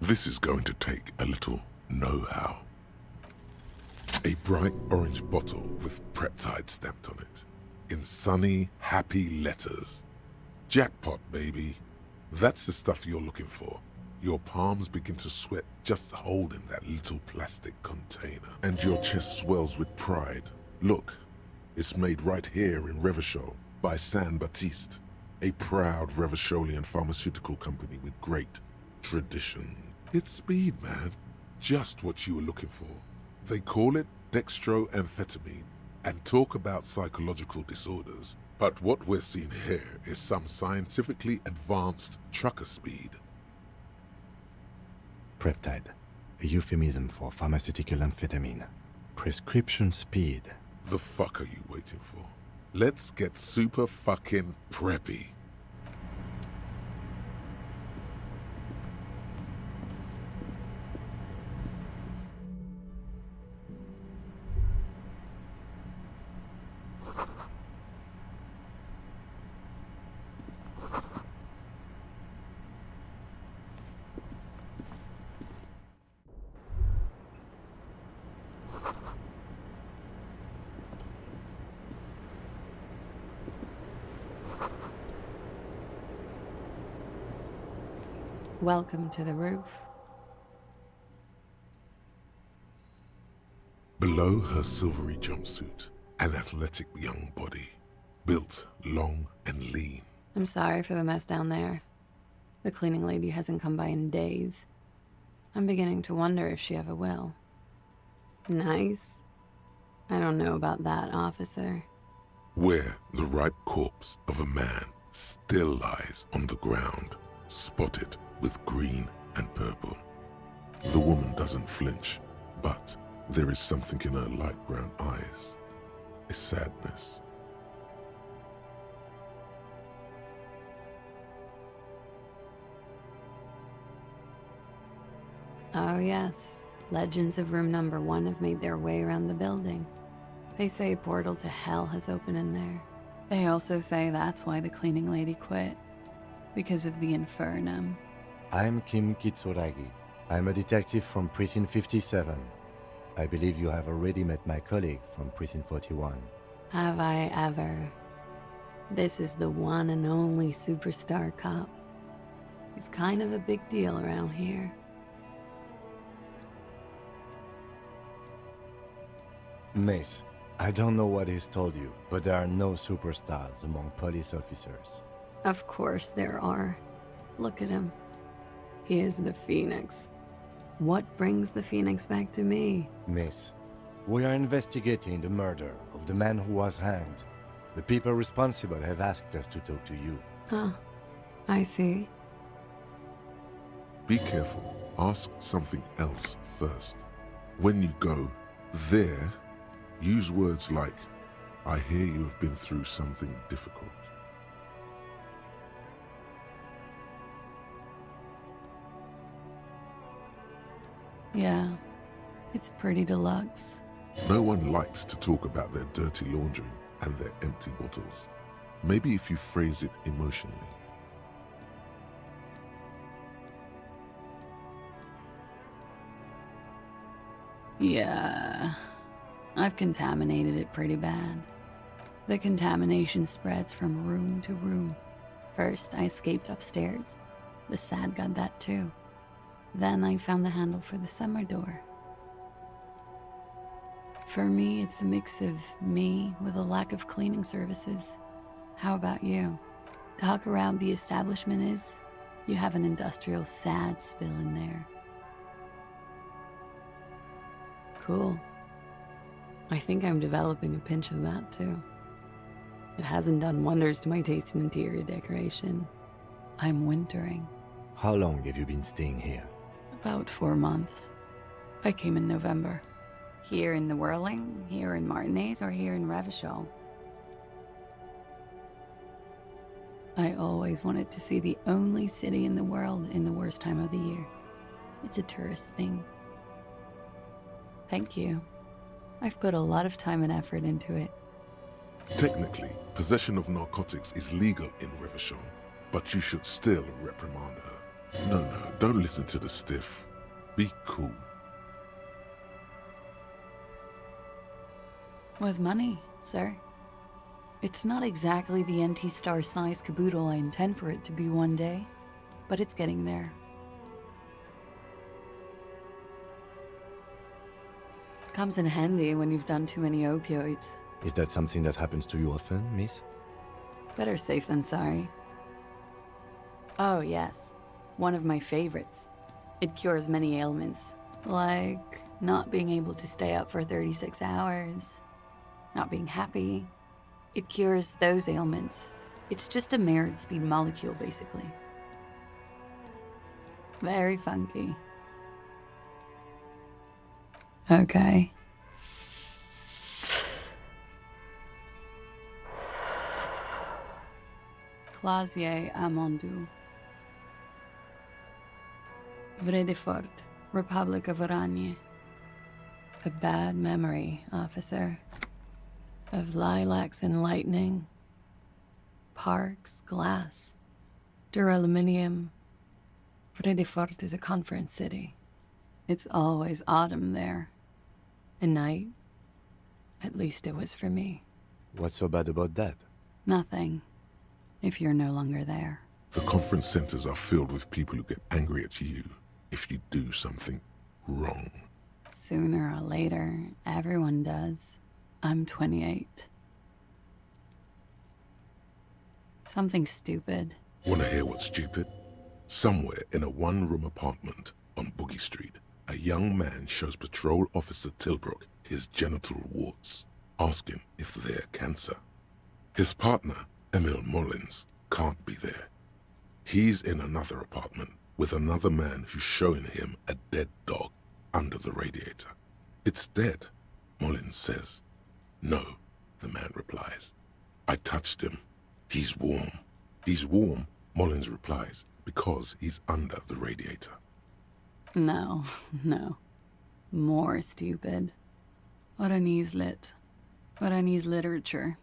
This is going to take a little know-how. A bright orange bottle with Preptide stamped on it, in sunny, happy letters. Jackpot, baby. That's the stuff you're looking for. Your palms begin to sweat just holding that little plastic container, and your chest swells with pride. Look, it's made right here in Revachol by San Baptiste, a proud Revacholian pharmaceutical company with great tradition. It's speed, man. Just what you were looking for. They call it dextroamphetamine and talk about psychological disorders. But what we're seeing here is some scientifically advanced trucker speed. Preptide, a euphemism for pharmaceutical amphetamine. Prescription speed. The fuck are you waiting for? Let's get super fucking preppy. Welcome to the roof. Below her silvery jumpsuit, an athletic young body, built long and lean. I'm sorry for the mess down there. The cleaning lady hasn't come by in days. I'm beginning to wonder if she ever will. Nice? I don't know about that, officer. Where the ripe corpse of a man still lies on the ground, spotted with green and purple. The woman doesn't flinch, but there is something in her light brown eyes, a sadness. Oh yes, legends of room number 1 have made their way around the building. They say a portal to hell has opened in there. They also say that's why the cleaning lady quit. Because of the infernum. I'm Kim Kitsuragi. I'm a detective from Precinct 57. I believe you have already met my colleague from Precinct 41. Have I ever? This is the one and only superstar cop. He's kind of a big deal around here. Mace, I don't know what he's told you, but there are no superstars among police officers. Of course there are. Look at him. He is the Phoenix. What brings the Phoenix back to me? Miss, we are investigating the murder of the man who was hanged. The people responsible have asked us to talk to you. Huh. I see. Be careful. Ask something else first. When you go there, use words like, I hear you have been through something difficult. Yeah, it's pretty deluxe. No one likes to talk about their dirty laundry and their empty bottles. Maybe if you phrase it emotionally. Yeah, I've contaminated it pretty bad. The contamination spreads from room to room. First, I escaped upstairs. The SAD got that too. Then I found the handle for the summer door. For me, it's a mix of me with a lack of cleaning services. How about you? Talk around the establishment is, you have an industrial SAD spill in there. Cool. I think I'm developing a pinch of that too. It hasn't done wonders to my taste in interior decoration. I'm wintering. How long have you been staying here? About 4 months. I came in November. Here in the Whirling, here in Martinez, or here in Revachol. I always wanted to see the only city in the world in the worst time of the year. It's a tourist thing. Thank you. I've put a lot of time and effort into it. Technically, possession of narcotics is legal in Revachol, but you should still reprimand her. No, don't listen to the stiff. Be cool. With money, sir. It's not exactly the NT-star size caboodle I intend for it to be one day, but it's getting there. Comes in handy when you've done too many opioids. Is that something that happens to you often, miss? Better safe than sorry. Oh yes, one of my favorites. It cures many ailments, like not being able to stay up for 36 hours, not being happy. It cures those ailments. It's just a merit speed molecule, basically. Very funky. Okay. Clasier Amandou. Vredefort, Republic of Oranje. A bad memory, officer. Of lilacs and lightning. Parks, glass. Duraluminium. Vredefort is a conference city. It's always autumn there. A night. At least it was for me. What's so bad about that? Nothing. If you're no longer there. The conference centers are filled with people who get angry at you if you do something wrong. Sooner or later, everyone does. I'm 28. Something stupid. Want to hear what's stupid? Somewhere in a one-room apartment on Boogie Street, a young man shows Patrol Officer Tilbrook his genital warts, asking if they're cancer. His partner, Emil Mullins, can't be there. He's in another apartment with another man who's showing him a dead dog under the radiator. It's dead, Mullins says. No, the man replies. I touched him. He's warm. He's warm, Mullins replies, because he's under the radiator. No. More stupid. Oranese lit. Oranese literature.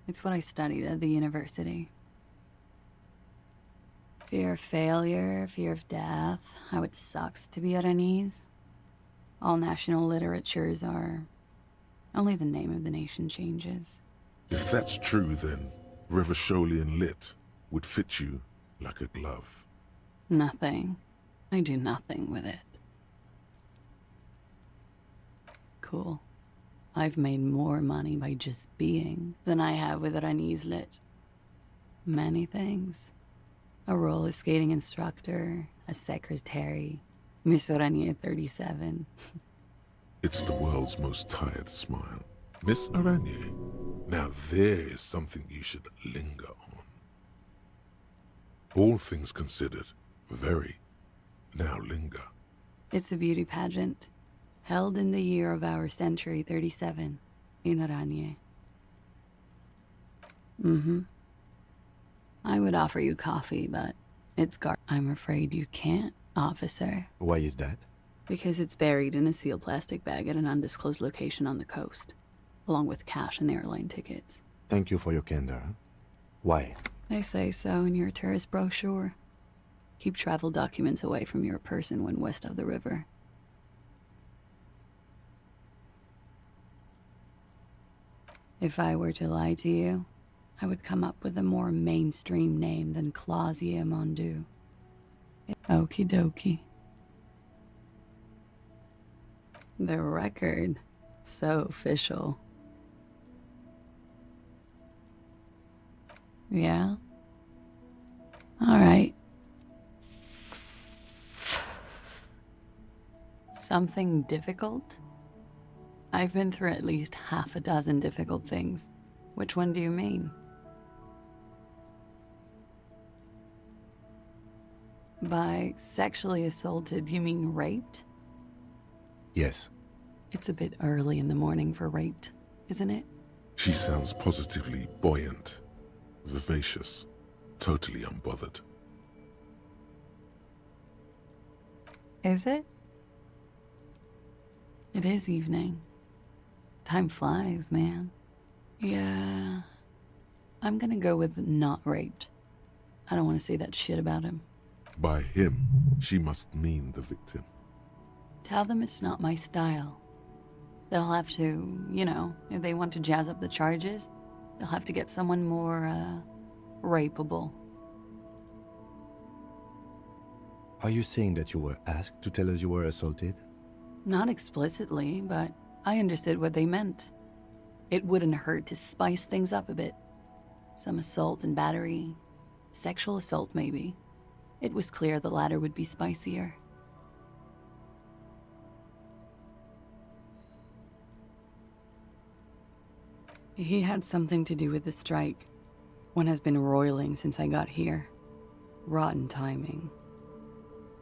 It's what I studied at the university. Fear of failure, fear of death, how it sucks to be Oranese. All national literatures are... Only the name of the nation changes. If that's true, then Revacholian lit would fit you like a glove. Nothing. I do nothing with it. Cool. I've made more money by just being than I have with Oranese lit. Many things. A roller skating instructor, a secretary, Miss Oranje 37. It's the world's most tired smile. Miss Oranje, now there is something you should linger on. All things considered, very. Now linger. It's a beauty pageant, held in the year of our century 37, in Oranje. I would offer you coffee, but it's I'm afraid you can't, officer. Why is that? Because it's buried in a sealed plastic bag at an undisclosed location on the coast, along with cash and airline tickets. Thank you for your candor. Why? They say so in your tourist brochure. Keep travel documents away from your person when west of the river. If I were to lie to you, I would come up with a more mainstream name than Clausia Mondu. Okie dokie. The record. So official. Yeah? Alright. Something difficult? I've been through at least half a dozen difficult things. Which one do you mean? By sexually assaulted, you mean raped? Yes. It's a bit early in the morning for raped, isn't it? She sounds positively buoyant, vivacious, totally unbothered. Is it? It is evening. Time flies, man. Yeah. I'm gonna go with not raped. I don't want to say that shit about him. By him, she must mean the victim. Tell them it's not my style. They'll have to, if they want to jazz up the charges, they'll have to get someone more, rapeable. Are you saying that you were asked to tell us you were assaulted? Not explicitly, but I understood what they meant. It wouldn't hurt to spice things up a bit. Some assault and battery. Sexual assault, maybe. It was clear the latter would be spicier. He had something to do with the strike. One has been roiling since I got here. Rotten timing.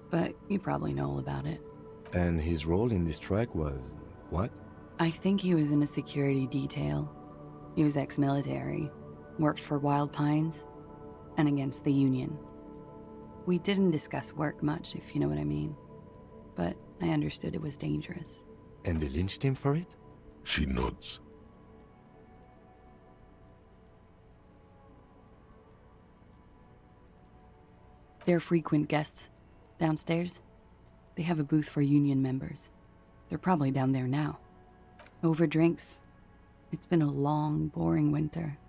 But you probably know all about it. And his role in this strike was what? I think he was in a security detail. He was ex-military, worked for Wild Pines, and against the Union. We didn't discuss work much, if you know what I mean. But I understood it was dangerous. And they lynched him for it? She nods. They're frequent guests. Downstairs, they have a booth for Union members. They're probably down there now. Over drinks. It's been a long, boring winter.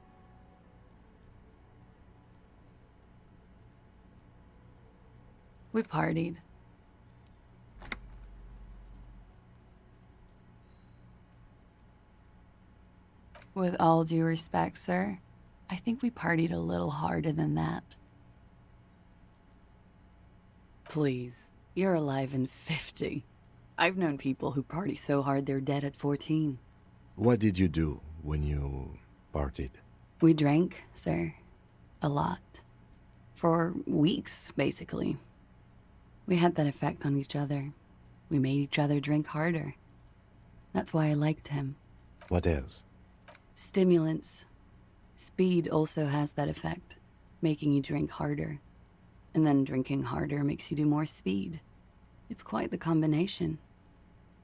We partied. With all due respect, sir, I think we partied a little harder than that. Please, you're alive in 50. I've known people who party so hard they're dead at 14. What did you do when you partied? We drank, sir. A lot. For weeks, basically. We had that effect on each other. We made each other drink harder. That's why I liked him. What else? Stimulants. Speed also has that effect, making you drink harder. And then drinking harder makes you do more speed. It's quite the combination.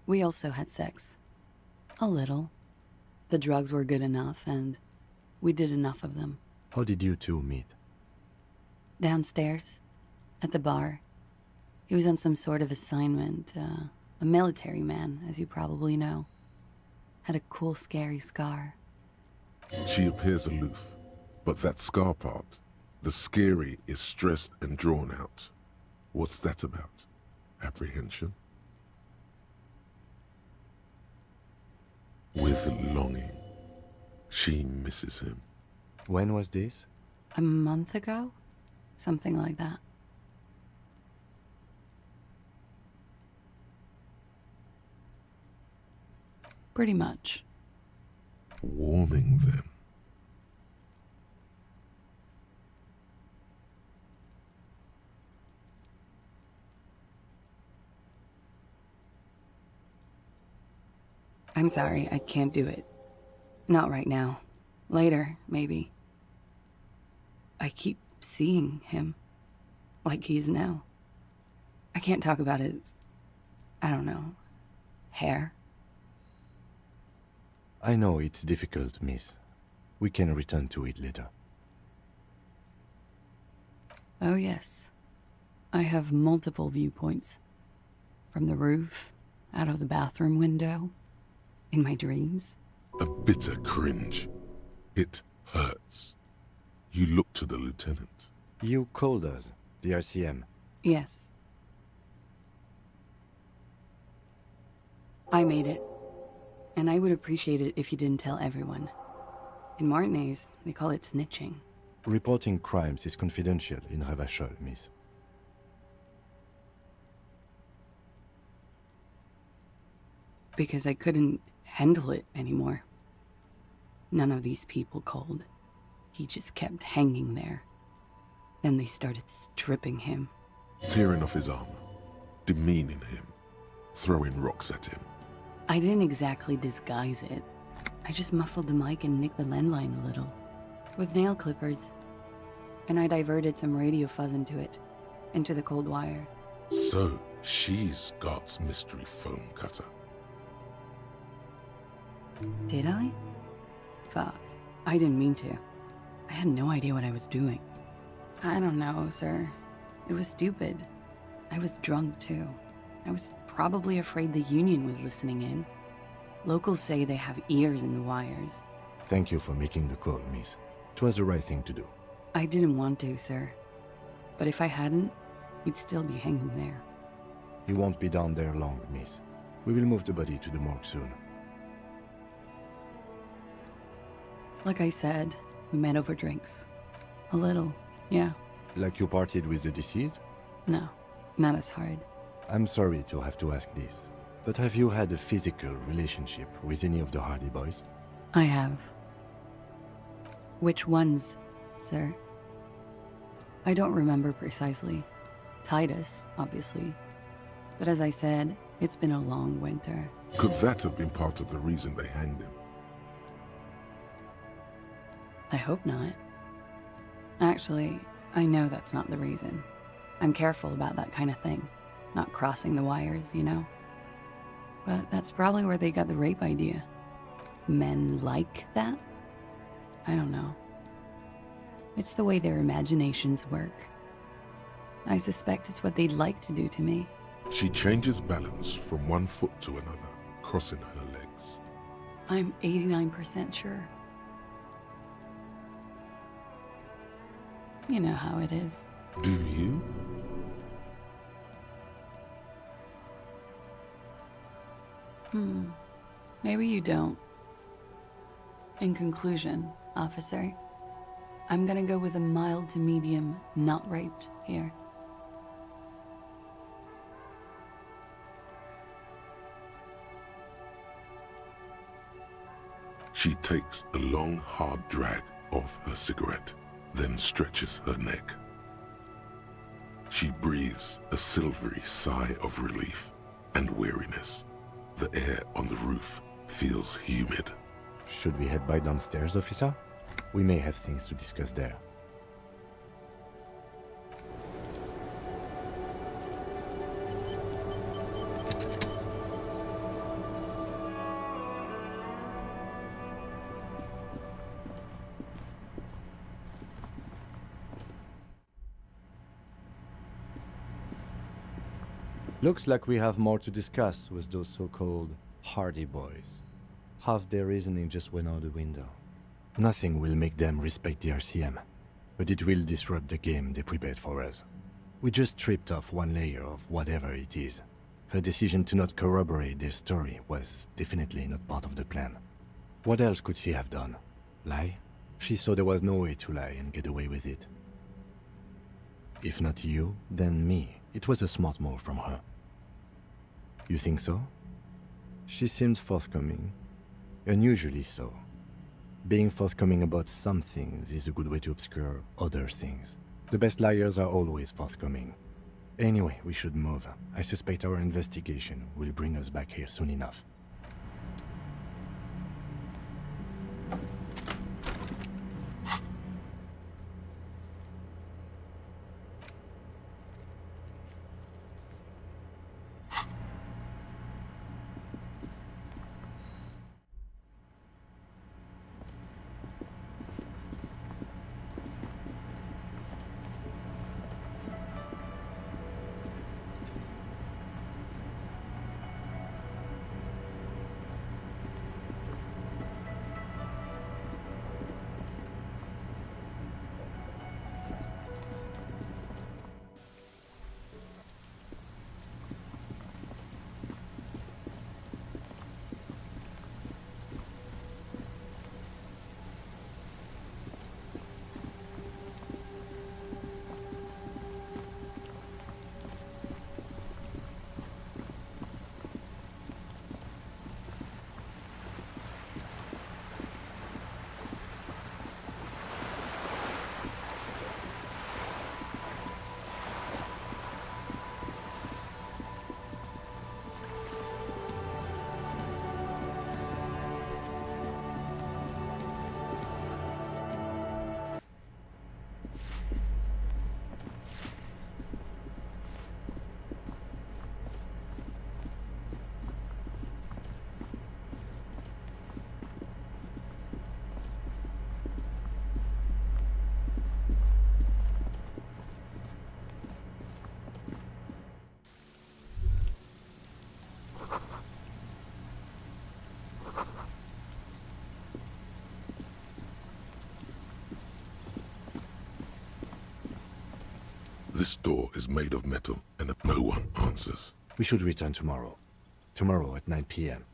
We also had sex. A little. The drugs were good enough, and we did enough of them. How did you two meet? Downstairs, at the bar. He was on some sort of assignment, a military man, as you probably know. Had a cool, scary scar. She appears aloof, but that scar part, the scary, is stressed and drawn out. What's that about? Apprehension? With longing. She misses him. When was this? A month ago? Something like that. Pretty much. Warming them. I'm sorry, I can't do it. Not right now. Later, maybe. I keep seeing him. Like he is now. I can't talk about his... I don't know... hair. I know it's difficult, miss. We can return to it later. Oh yes. I have multiple viewpoints. From the roof, out of the bathroom window, in my dreams. A bitter cringe. It hurts. You look to the lieutenant. You called us, the RCM. Yes. I made it. And I would appreciate it if you didn't tell everyone. In Martinez, they call it snitching. Reporting crimes is confidential in Revachol, miss. Because I couldn't handle it anymore. None of these people called. He just kept hanging there. Then they started stripping him. Tearing off his armor. Demeaning him. Throwing rocks at him. I didn't exactly disguise it. I just muffled the mic and nicked the landline a little. With nail clippers. And I diverted some radio fuzz into it. Into the cold wire. So, she's God's mystery foam cutter. Did I? Fuck. I didn't mean to. I had no idea what I was doing. I don't know, sir. It was stupid. I was drunk, too. I was probably afraid the Union was listening in. Locals say they have ears in the wires. Thank you for making the call, miss. It was the right thing to do. I didn't want to, sir. But if I hadn't, he'd still be hanging there. He won't be down there long, miss. We will move the body to the morgue soon. Like I said, we met over drinks. A little, yeah. Like you partied with the deceased? No, not as hard. I'm sorry to have to ask this, but have you had a physical relationship with any of the Hardy Boys? I have. Which ones, sir? I don't remember precisely. Titus, obviously. But as I said, it's been a long winter. Could that have been part of the reason they hanged him? I hope not. Actually, I know that's not the reason. I'm careful about that kind of thing. Not crossing the wires, you know? But that's probably where they got the rape idea. Men like that? I don't know. It's the way their imaginations work. I suspect it's what they'd like to do to me. She changes balance from one foot to another, crossing her legs. I'm 89% sure. You know how it is. Do you? Maybe you don't. In conclusion, officer, I'm gonna go with a mild to medium not raped here. She takes a long, hard drag off her cigarette, then stretches her neck. She breathes a silvery sigh of relief and weariness. The air on the roof feels humid. Should we head by downstairs, officer? We may have things to discuss there. Looks like we have more to discuss with those so-called Hardy Boys. Half their reasoning just went out the window. Nothing will make them respect the RCM, but it will disrupt the game they prepared for us. We just stripped off one layer of whatever it is. Her decision to not corroborate their story was definitely not part of the plan. What else could she have done? Lie? She saw there was no way to lie and get away with it. If not you, then me. It was a smart move from her. You think so? She seemed forthcoming. Unusually so. Being forthcoming about some things is a good way to obscure other things. The best liars are always forthcoming. Anyway, we should move. I suspect our investigation will bring us back here soon enough. This door is made of metal, and no one answers. We should return tomorrow. Tomorrow at 9 p.m.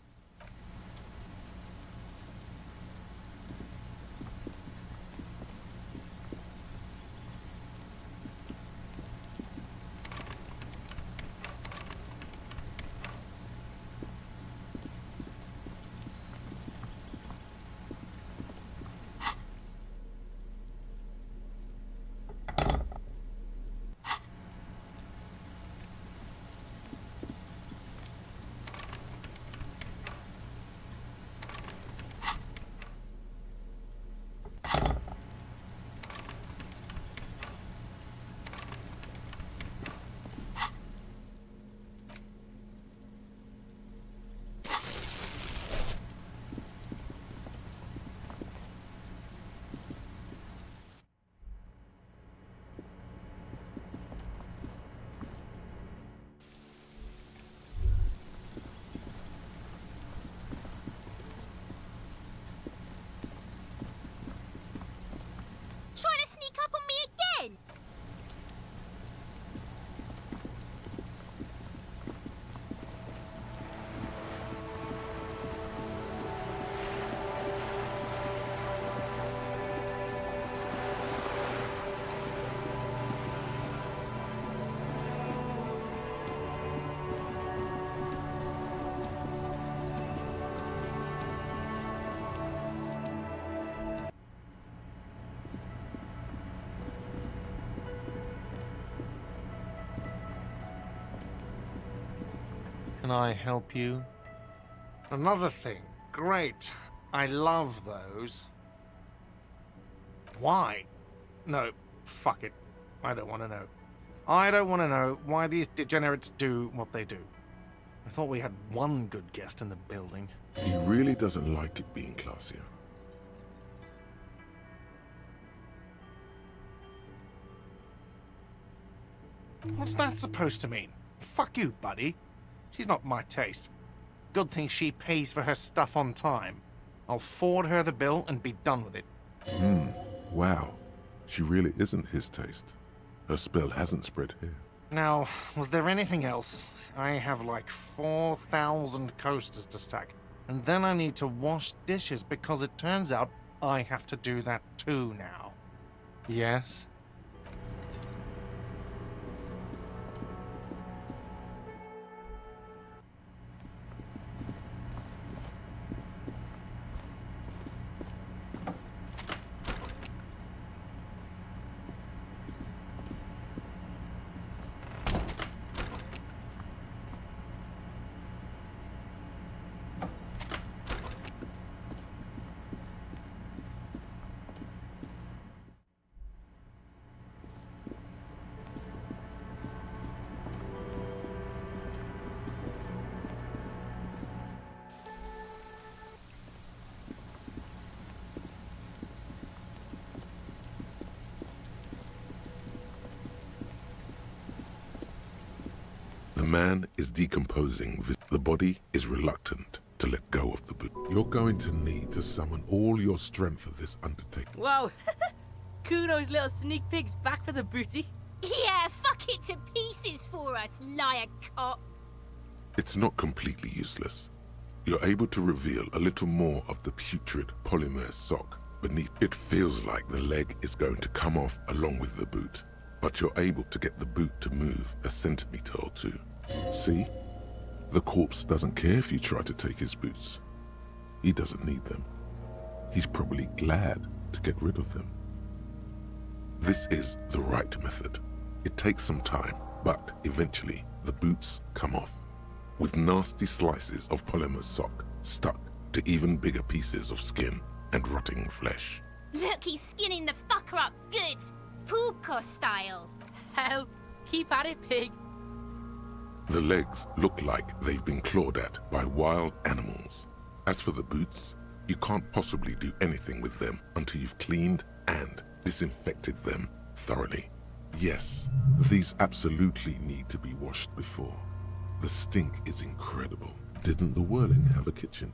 Can I help you? Another thing. Great. I love those. Why? No, fuck it. I don't want to know. I don't want to know why these degenerates do what they do. I thought we had one good guest in the building. He really doesn't like it being classier. What's that supposed to mean? Fuck you, buddy. She's not my taste. Good thing she pays for her stuff on time. I'll forward her the bill and be done with it. Wow. She really isn't his taste. Her spell hasn't spread here. Now, was there anything else? I have like 4,000 coasters to stack. And then I need to wash dishes because it turns out I have to do that too now. Yes? The man is decomposing. The body is reluctant to let go of the boot. You're going to need to summon all your strength for this undertaking. Wow. Kuno's little sneak pig's back for the booty. Yeah, fuck it to pieces for us, liar cop. It's not completely useless. You're able to reveal a little more of the putrid polymer sock beneath. It feels like the leg is going to come off along with the boot, but you're able to get the boot to move a centimeter or two. See? The corpse doesn't care if you try to take his boots. He doesn't need them. He's probably glad to get rid of them. This is the right method. It takes some time, but eventually the boots come off, with nasty slices of polymer sock stuck to even bigger pieces of skin and rotting flesh. Look, he's skinning the fucker up good. Puka style. Hell, keep at it, pig. The legs look like they've been clawed at by wild animals. As for the boots, you can't possibly do anything with them until you've cleaned and disinfected them thoroughly. Yes, these absolutely need to be washed before. The stink is incredible. Didn't the Whirling have a kitchen?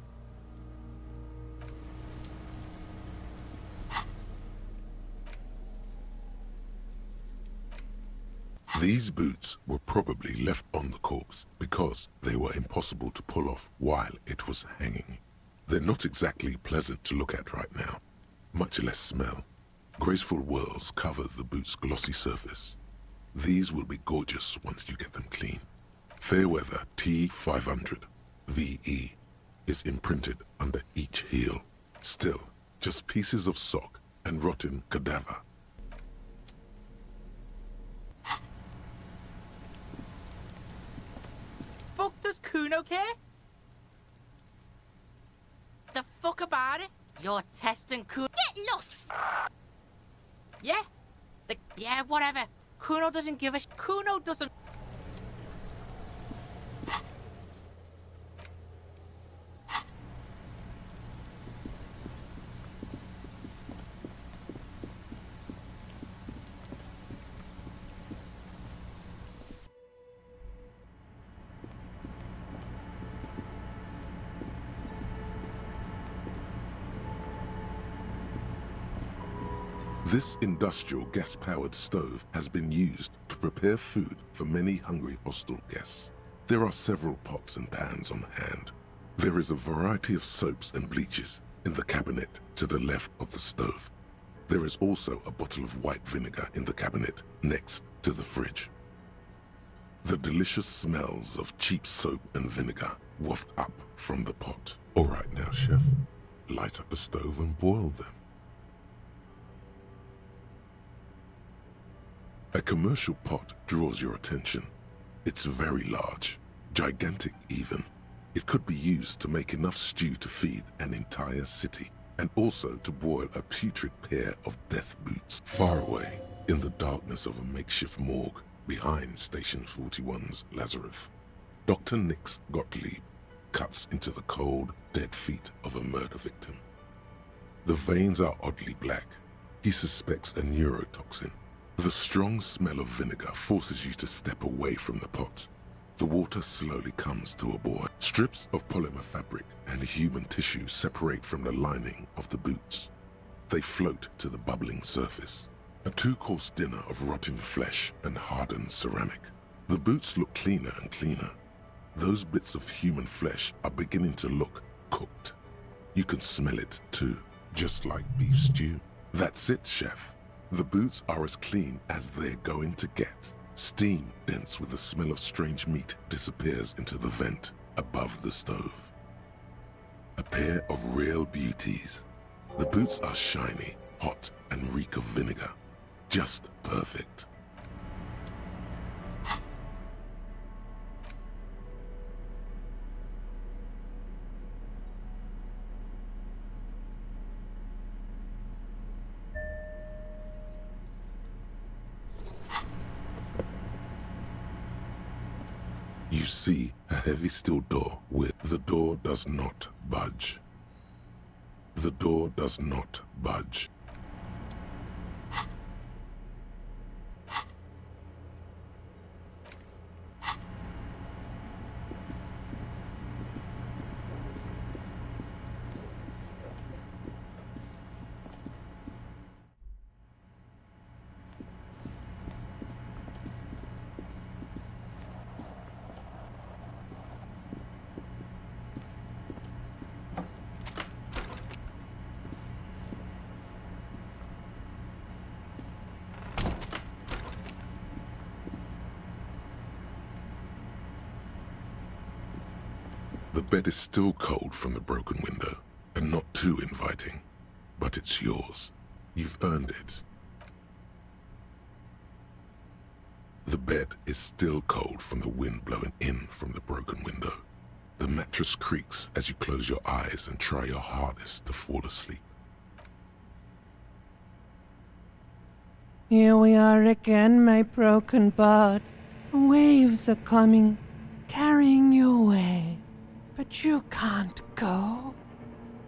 These boots were probably left on the corpse because they were impossible to pull off while it was hanging. They're not exactly pleasant to look at right now, much less smell. Graceful whirls cover the boot's glossy surface. These will be gorgeous once you get them clean. Fairweather T500 VE is imprinted under each heel. Still, just pieces of sock and rotten cadaver. Fuck does Kuno care? The fuck about it? You're testing Kuno. Get lost. Yeah? Yeah, whatever. Kuno doesn't give a Kuno doesn't. This industrial gas-powered stove has been used to prepare food for many hungry hostel guests. There are several pots and pans on hand. There is a variety of soaps and bleaches in the cabinet to the left of the stove. There is also a bottle of white vinegar in the cabinet next to the fridge. The delicious smells of cheap soap and vinegar waft up from the pot. All right now, chef, light up the stove and boil them. A commercial pot draws your attention. It's very large, gigantic even. It could be used to make enough stew to feed an entire city, and also to boil a putrid pair of death boots far away in the darkness of a makeshift morgue behind Station 41's Lazarus. Dr. Nix Gottlieb cuts into the cold, dead feet of a murder victim. The veins are oddly black. He suspects a neurotoxin. The strong smell of vinegar forces you to step away from the pot. The water slowly comes to a boil. Strips of polymer fabric and human tissue separate from the lining of the boots. They float to the bubbling surface. A two-course dinner of rotten flesh and hardened ceramic. The boots look cleaner and cleaner. Those bits of human flesh are beginning to look cooked. You can smell it too, just like beef stew. That's it, chef. The boots are as clean as they're going to get. Steam, dense with the smell of strange meat, disappears into the vent above the stove. A pair of real beauties. The boots are shiny, hot, and reek of vinegar. Just perfect. You see a heavy steel door with the door does not budge. The door does not budge. The bed is still cold from the broken window, and not too inviting, but it's yours. You've earned it. The bed is still cold from the wind blowing in from the broken window. The mattress creaks as you close your eyes and try your hardest to fall asleep. Here we are again, my broken bird. The waves are coming, carrying you away. But you can't go.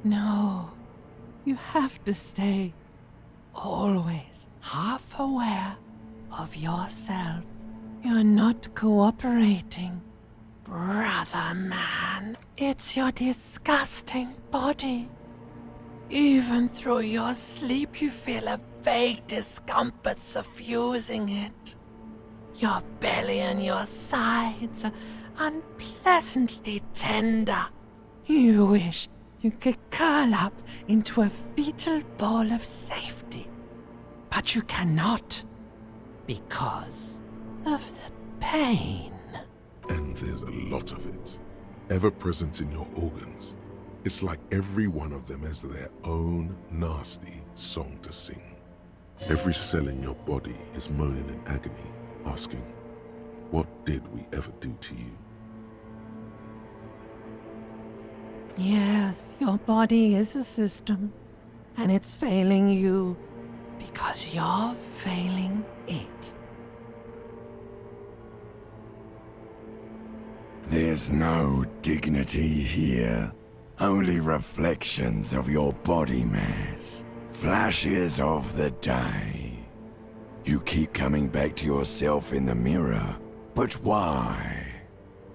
No, you have to stay. Always half aware of yourself. You're not cooperating, brother man. It's your disgusting body. Even through your sleep you feel a vague discomfort suffusing it. Your belly and your sides are unpleasantly tender. You wish you could curl up into a fetal ball of safety. But you cannot, because of the pain. And there's a lot of it, ever present in your organs. It's like every one of them has their own nasty song to sing. Every cell in your body is moaning in agony, asking, what did we ever do to you? Yes, your body is a system, and it's failing you because you're failing it. There's no dignity here. Only reflections of your body mass. Flashes of the day. You keep coming back to yourself in the mirror. But why?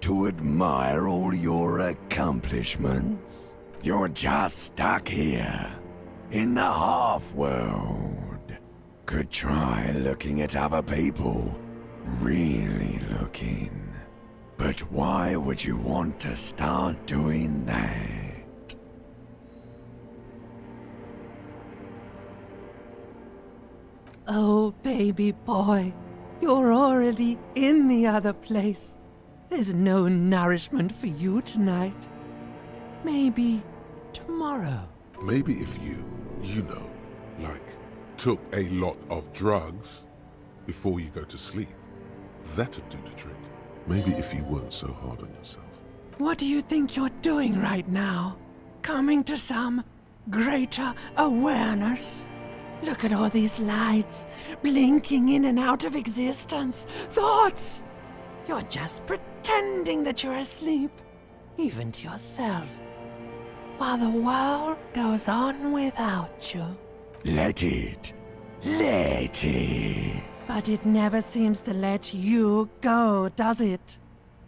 To admire all your accomplishments? You're just stuck here, in the half-world. Could try looking at other people. Really looking. But why would you want to start doing that? Oh, baby boy, you're already in the other place. There's no nourishment for you tonight. Maybe tomorrow. Maybe if you know, like, took a lot of drugs before you go to sleep, that'd do the trick. Maybe if you weren't so hard on yourself. What do you think you're doing right now? Coming to some greater awareness? Look at all these lights, blinking in and out of existence. Thoughts! You're just pretending that you're asleep, even to yourself, while the world goes on without you. Let it. Let it. But it never seems to let you go, does it?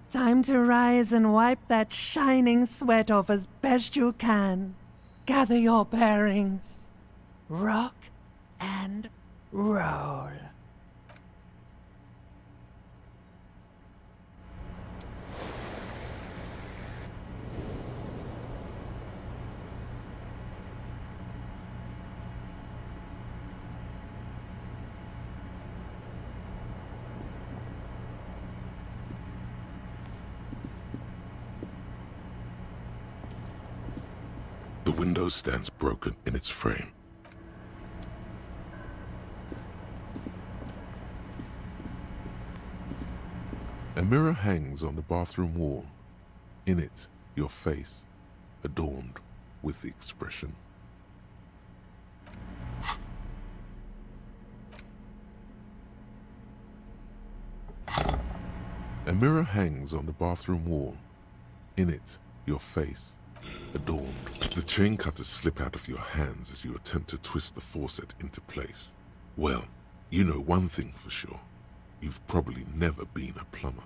Time to rise and wipe that shining sweat off as best you can. Gather your bearings. Rock and roll. The window stands broken in its frame. A mirror hangs on the bathroom wall. In it, your face, adorned with the expression. A mirror hangs on the bathroom wall. In it, your face, adorned. The chain cutters slip out of your hands as you attempt to twist the faucet into place. Well, you know one thing for sure. You've probably never been a plumber.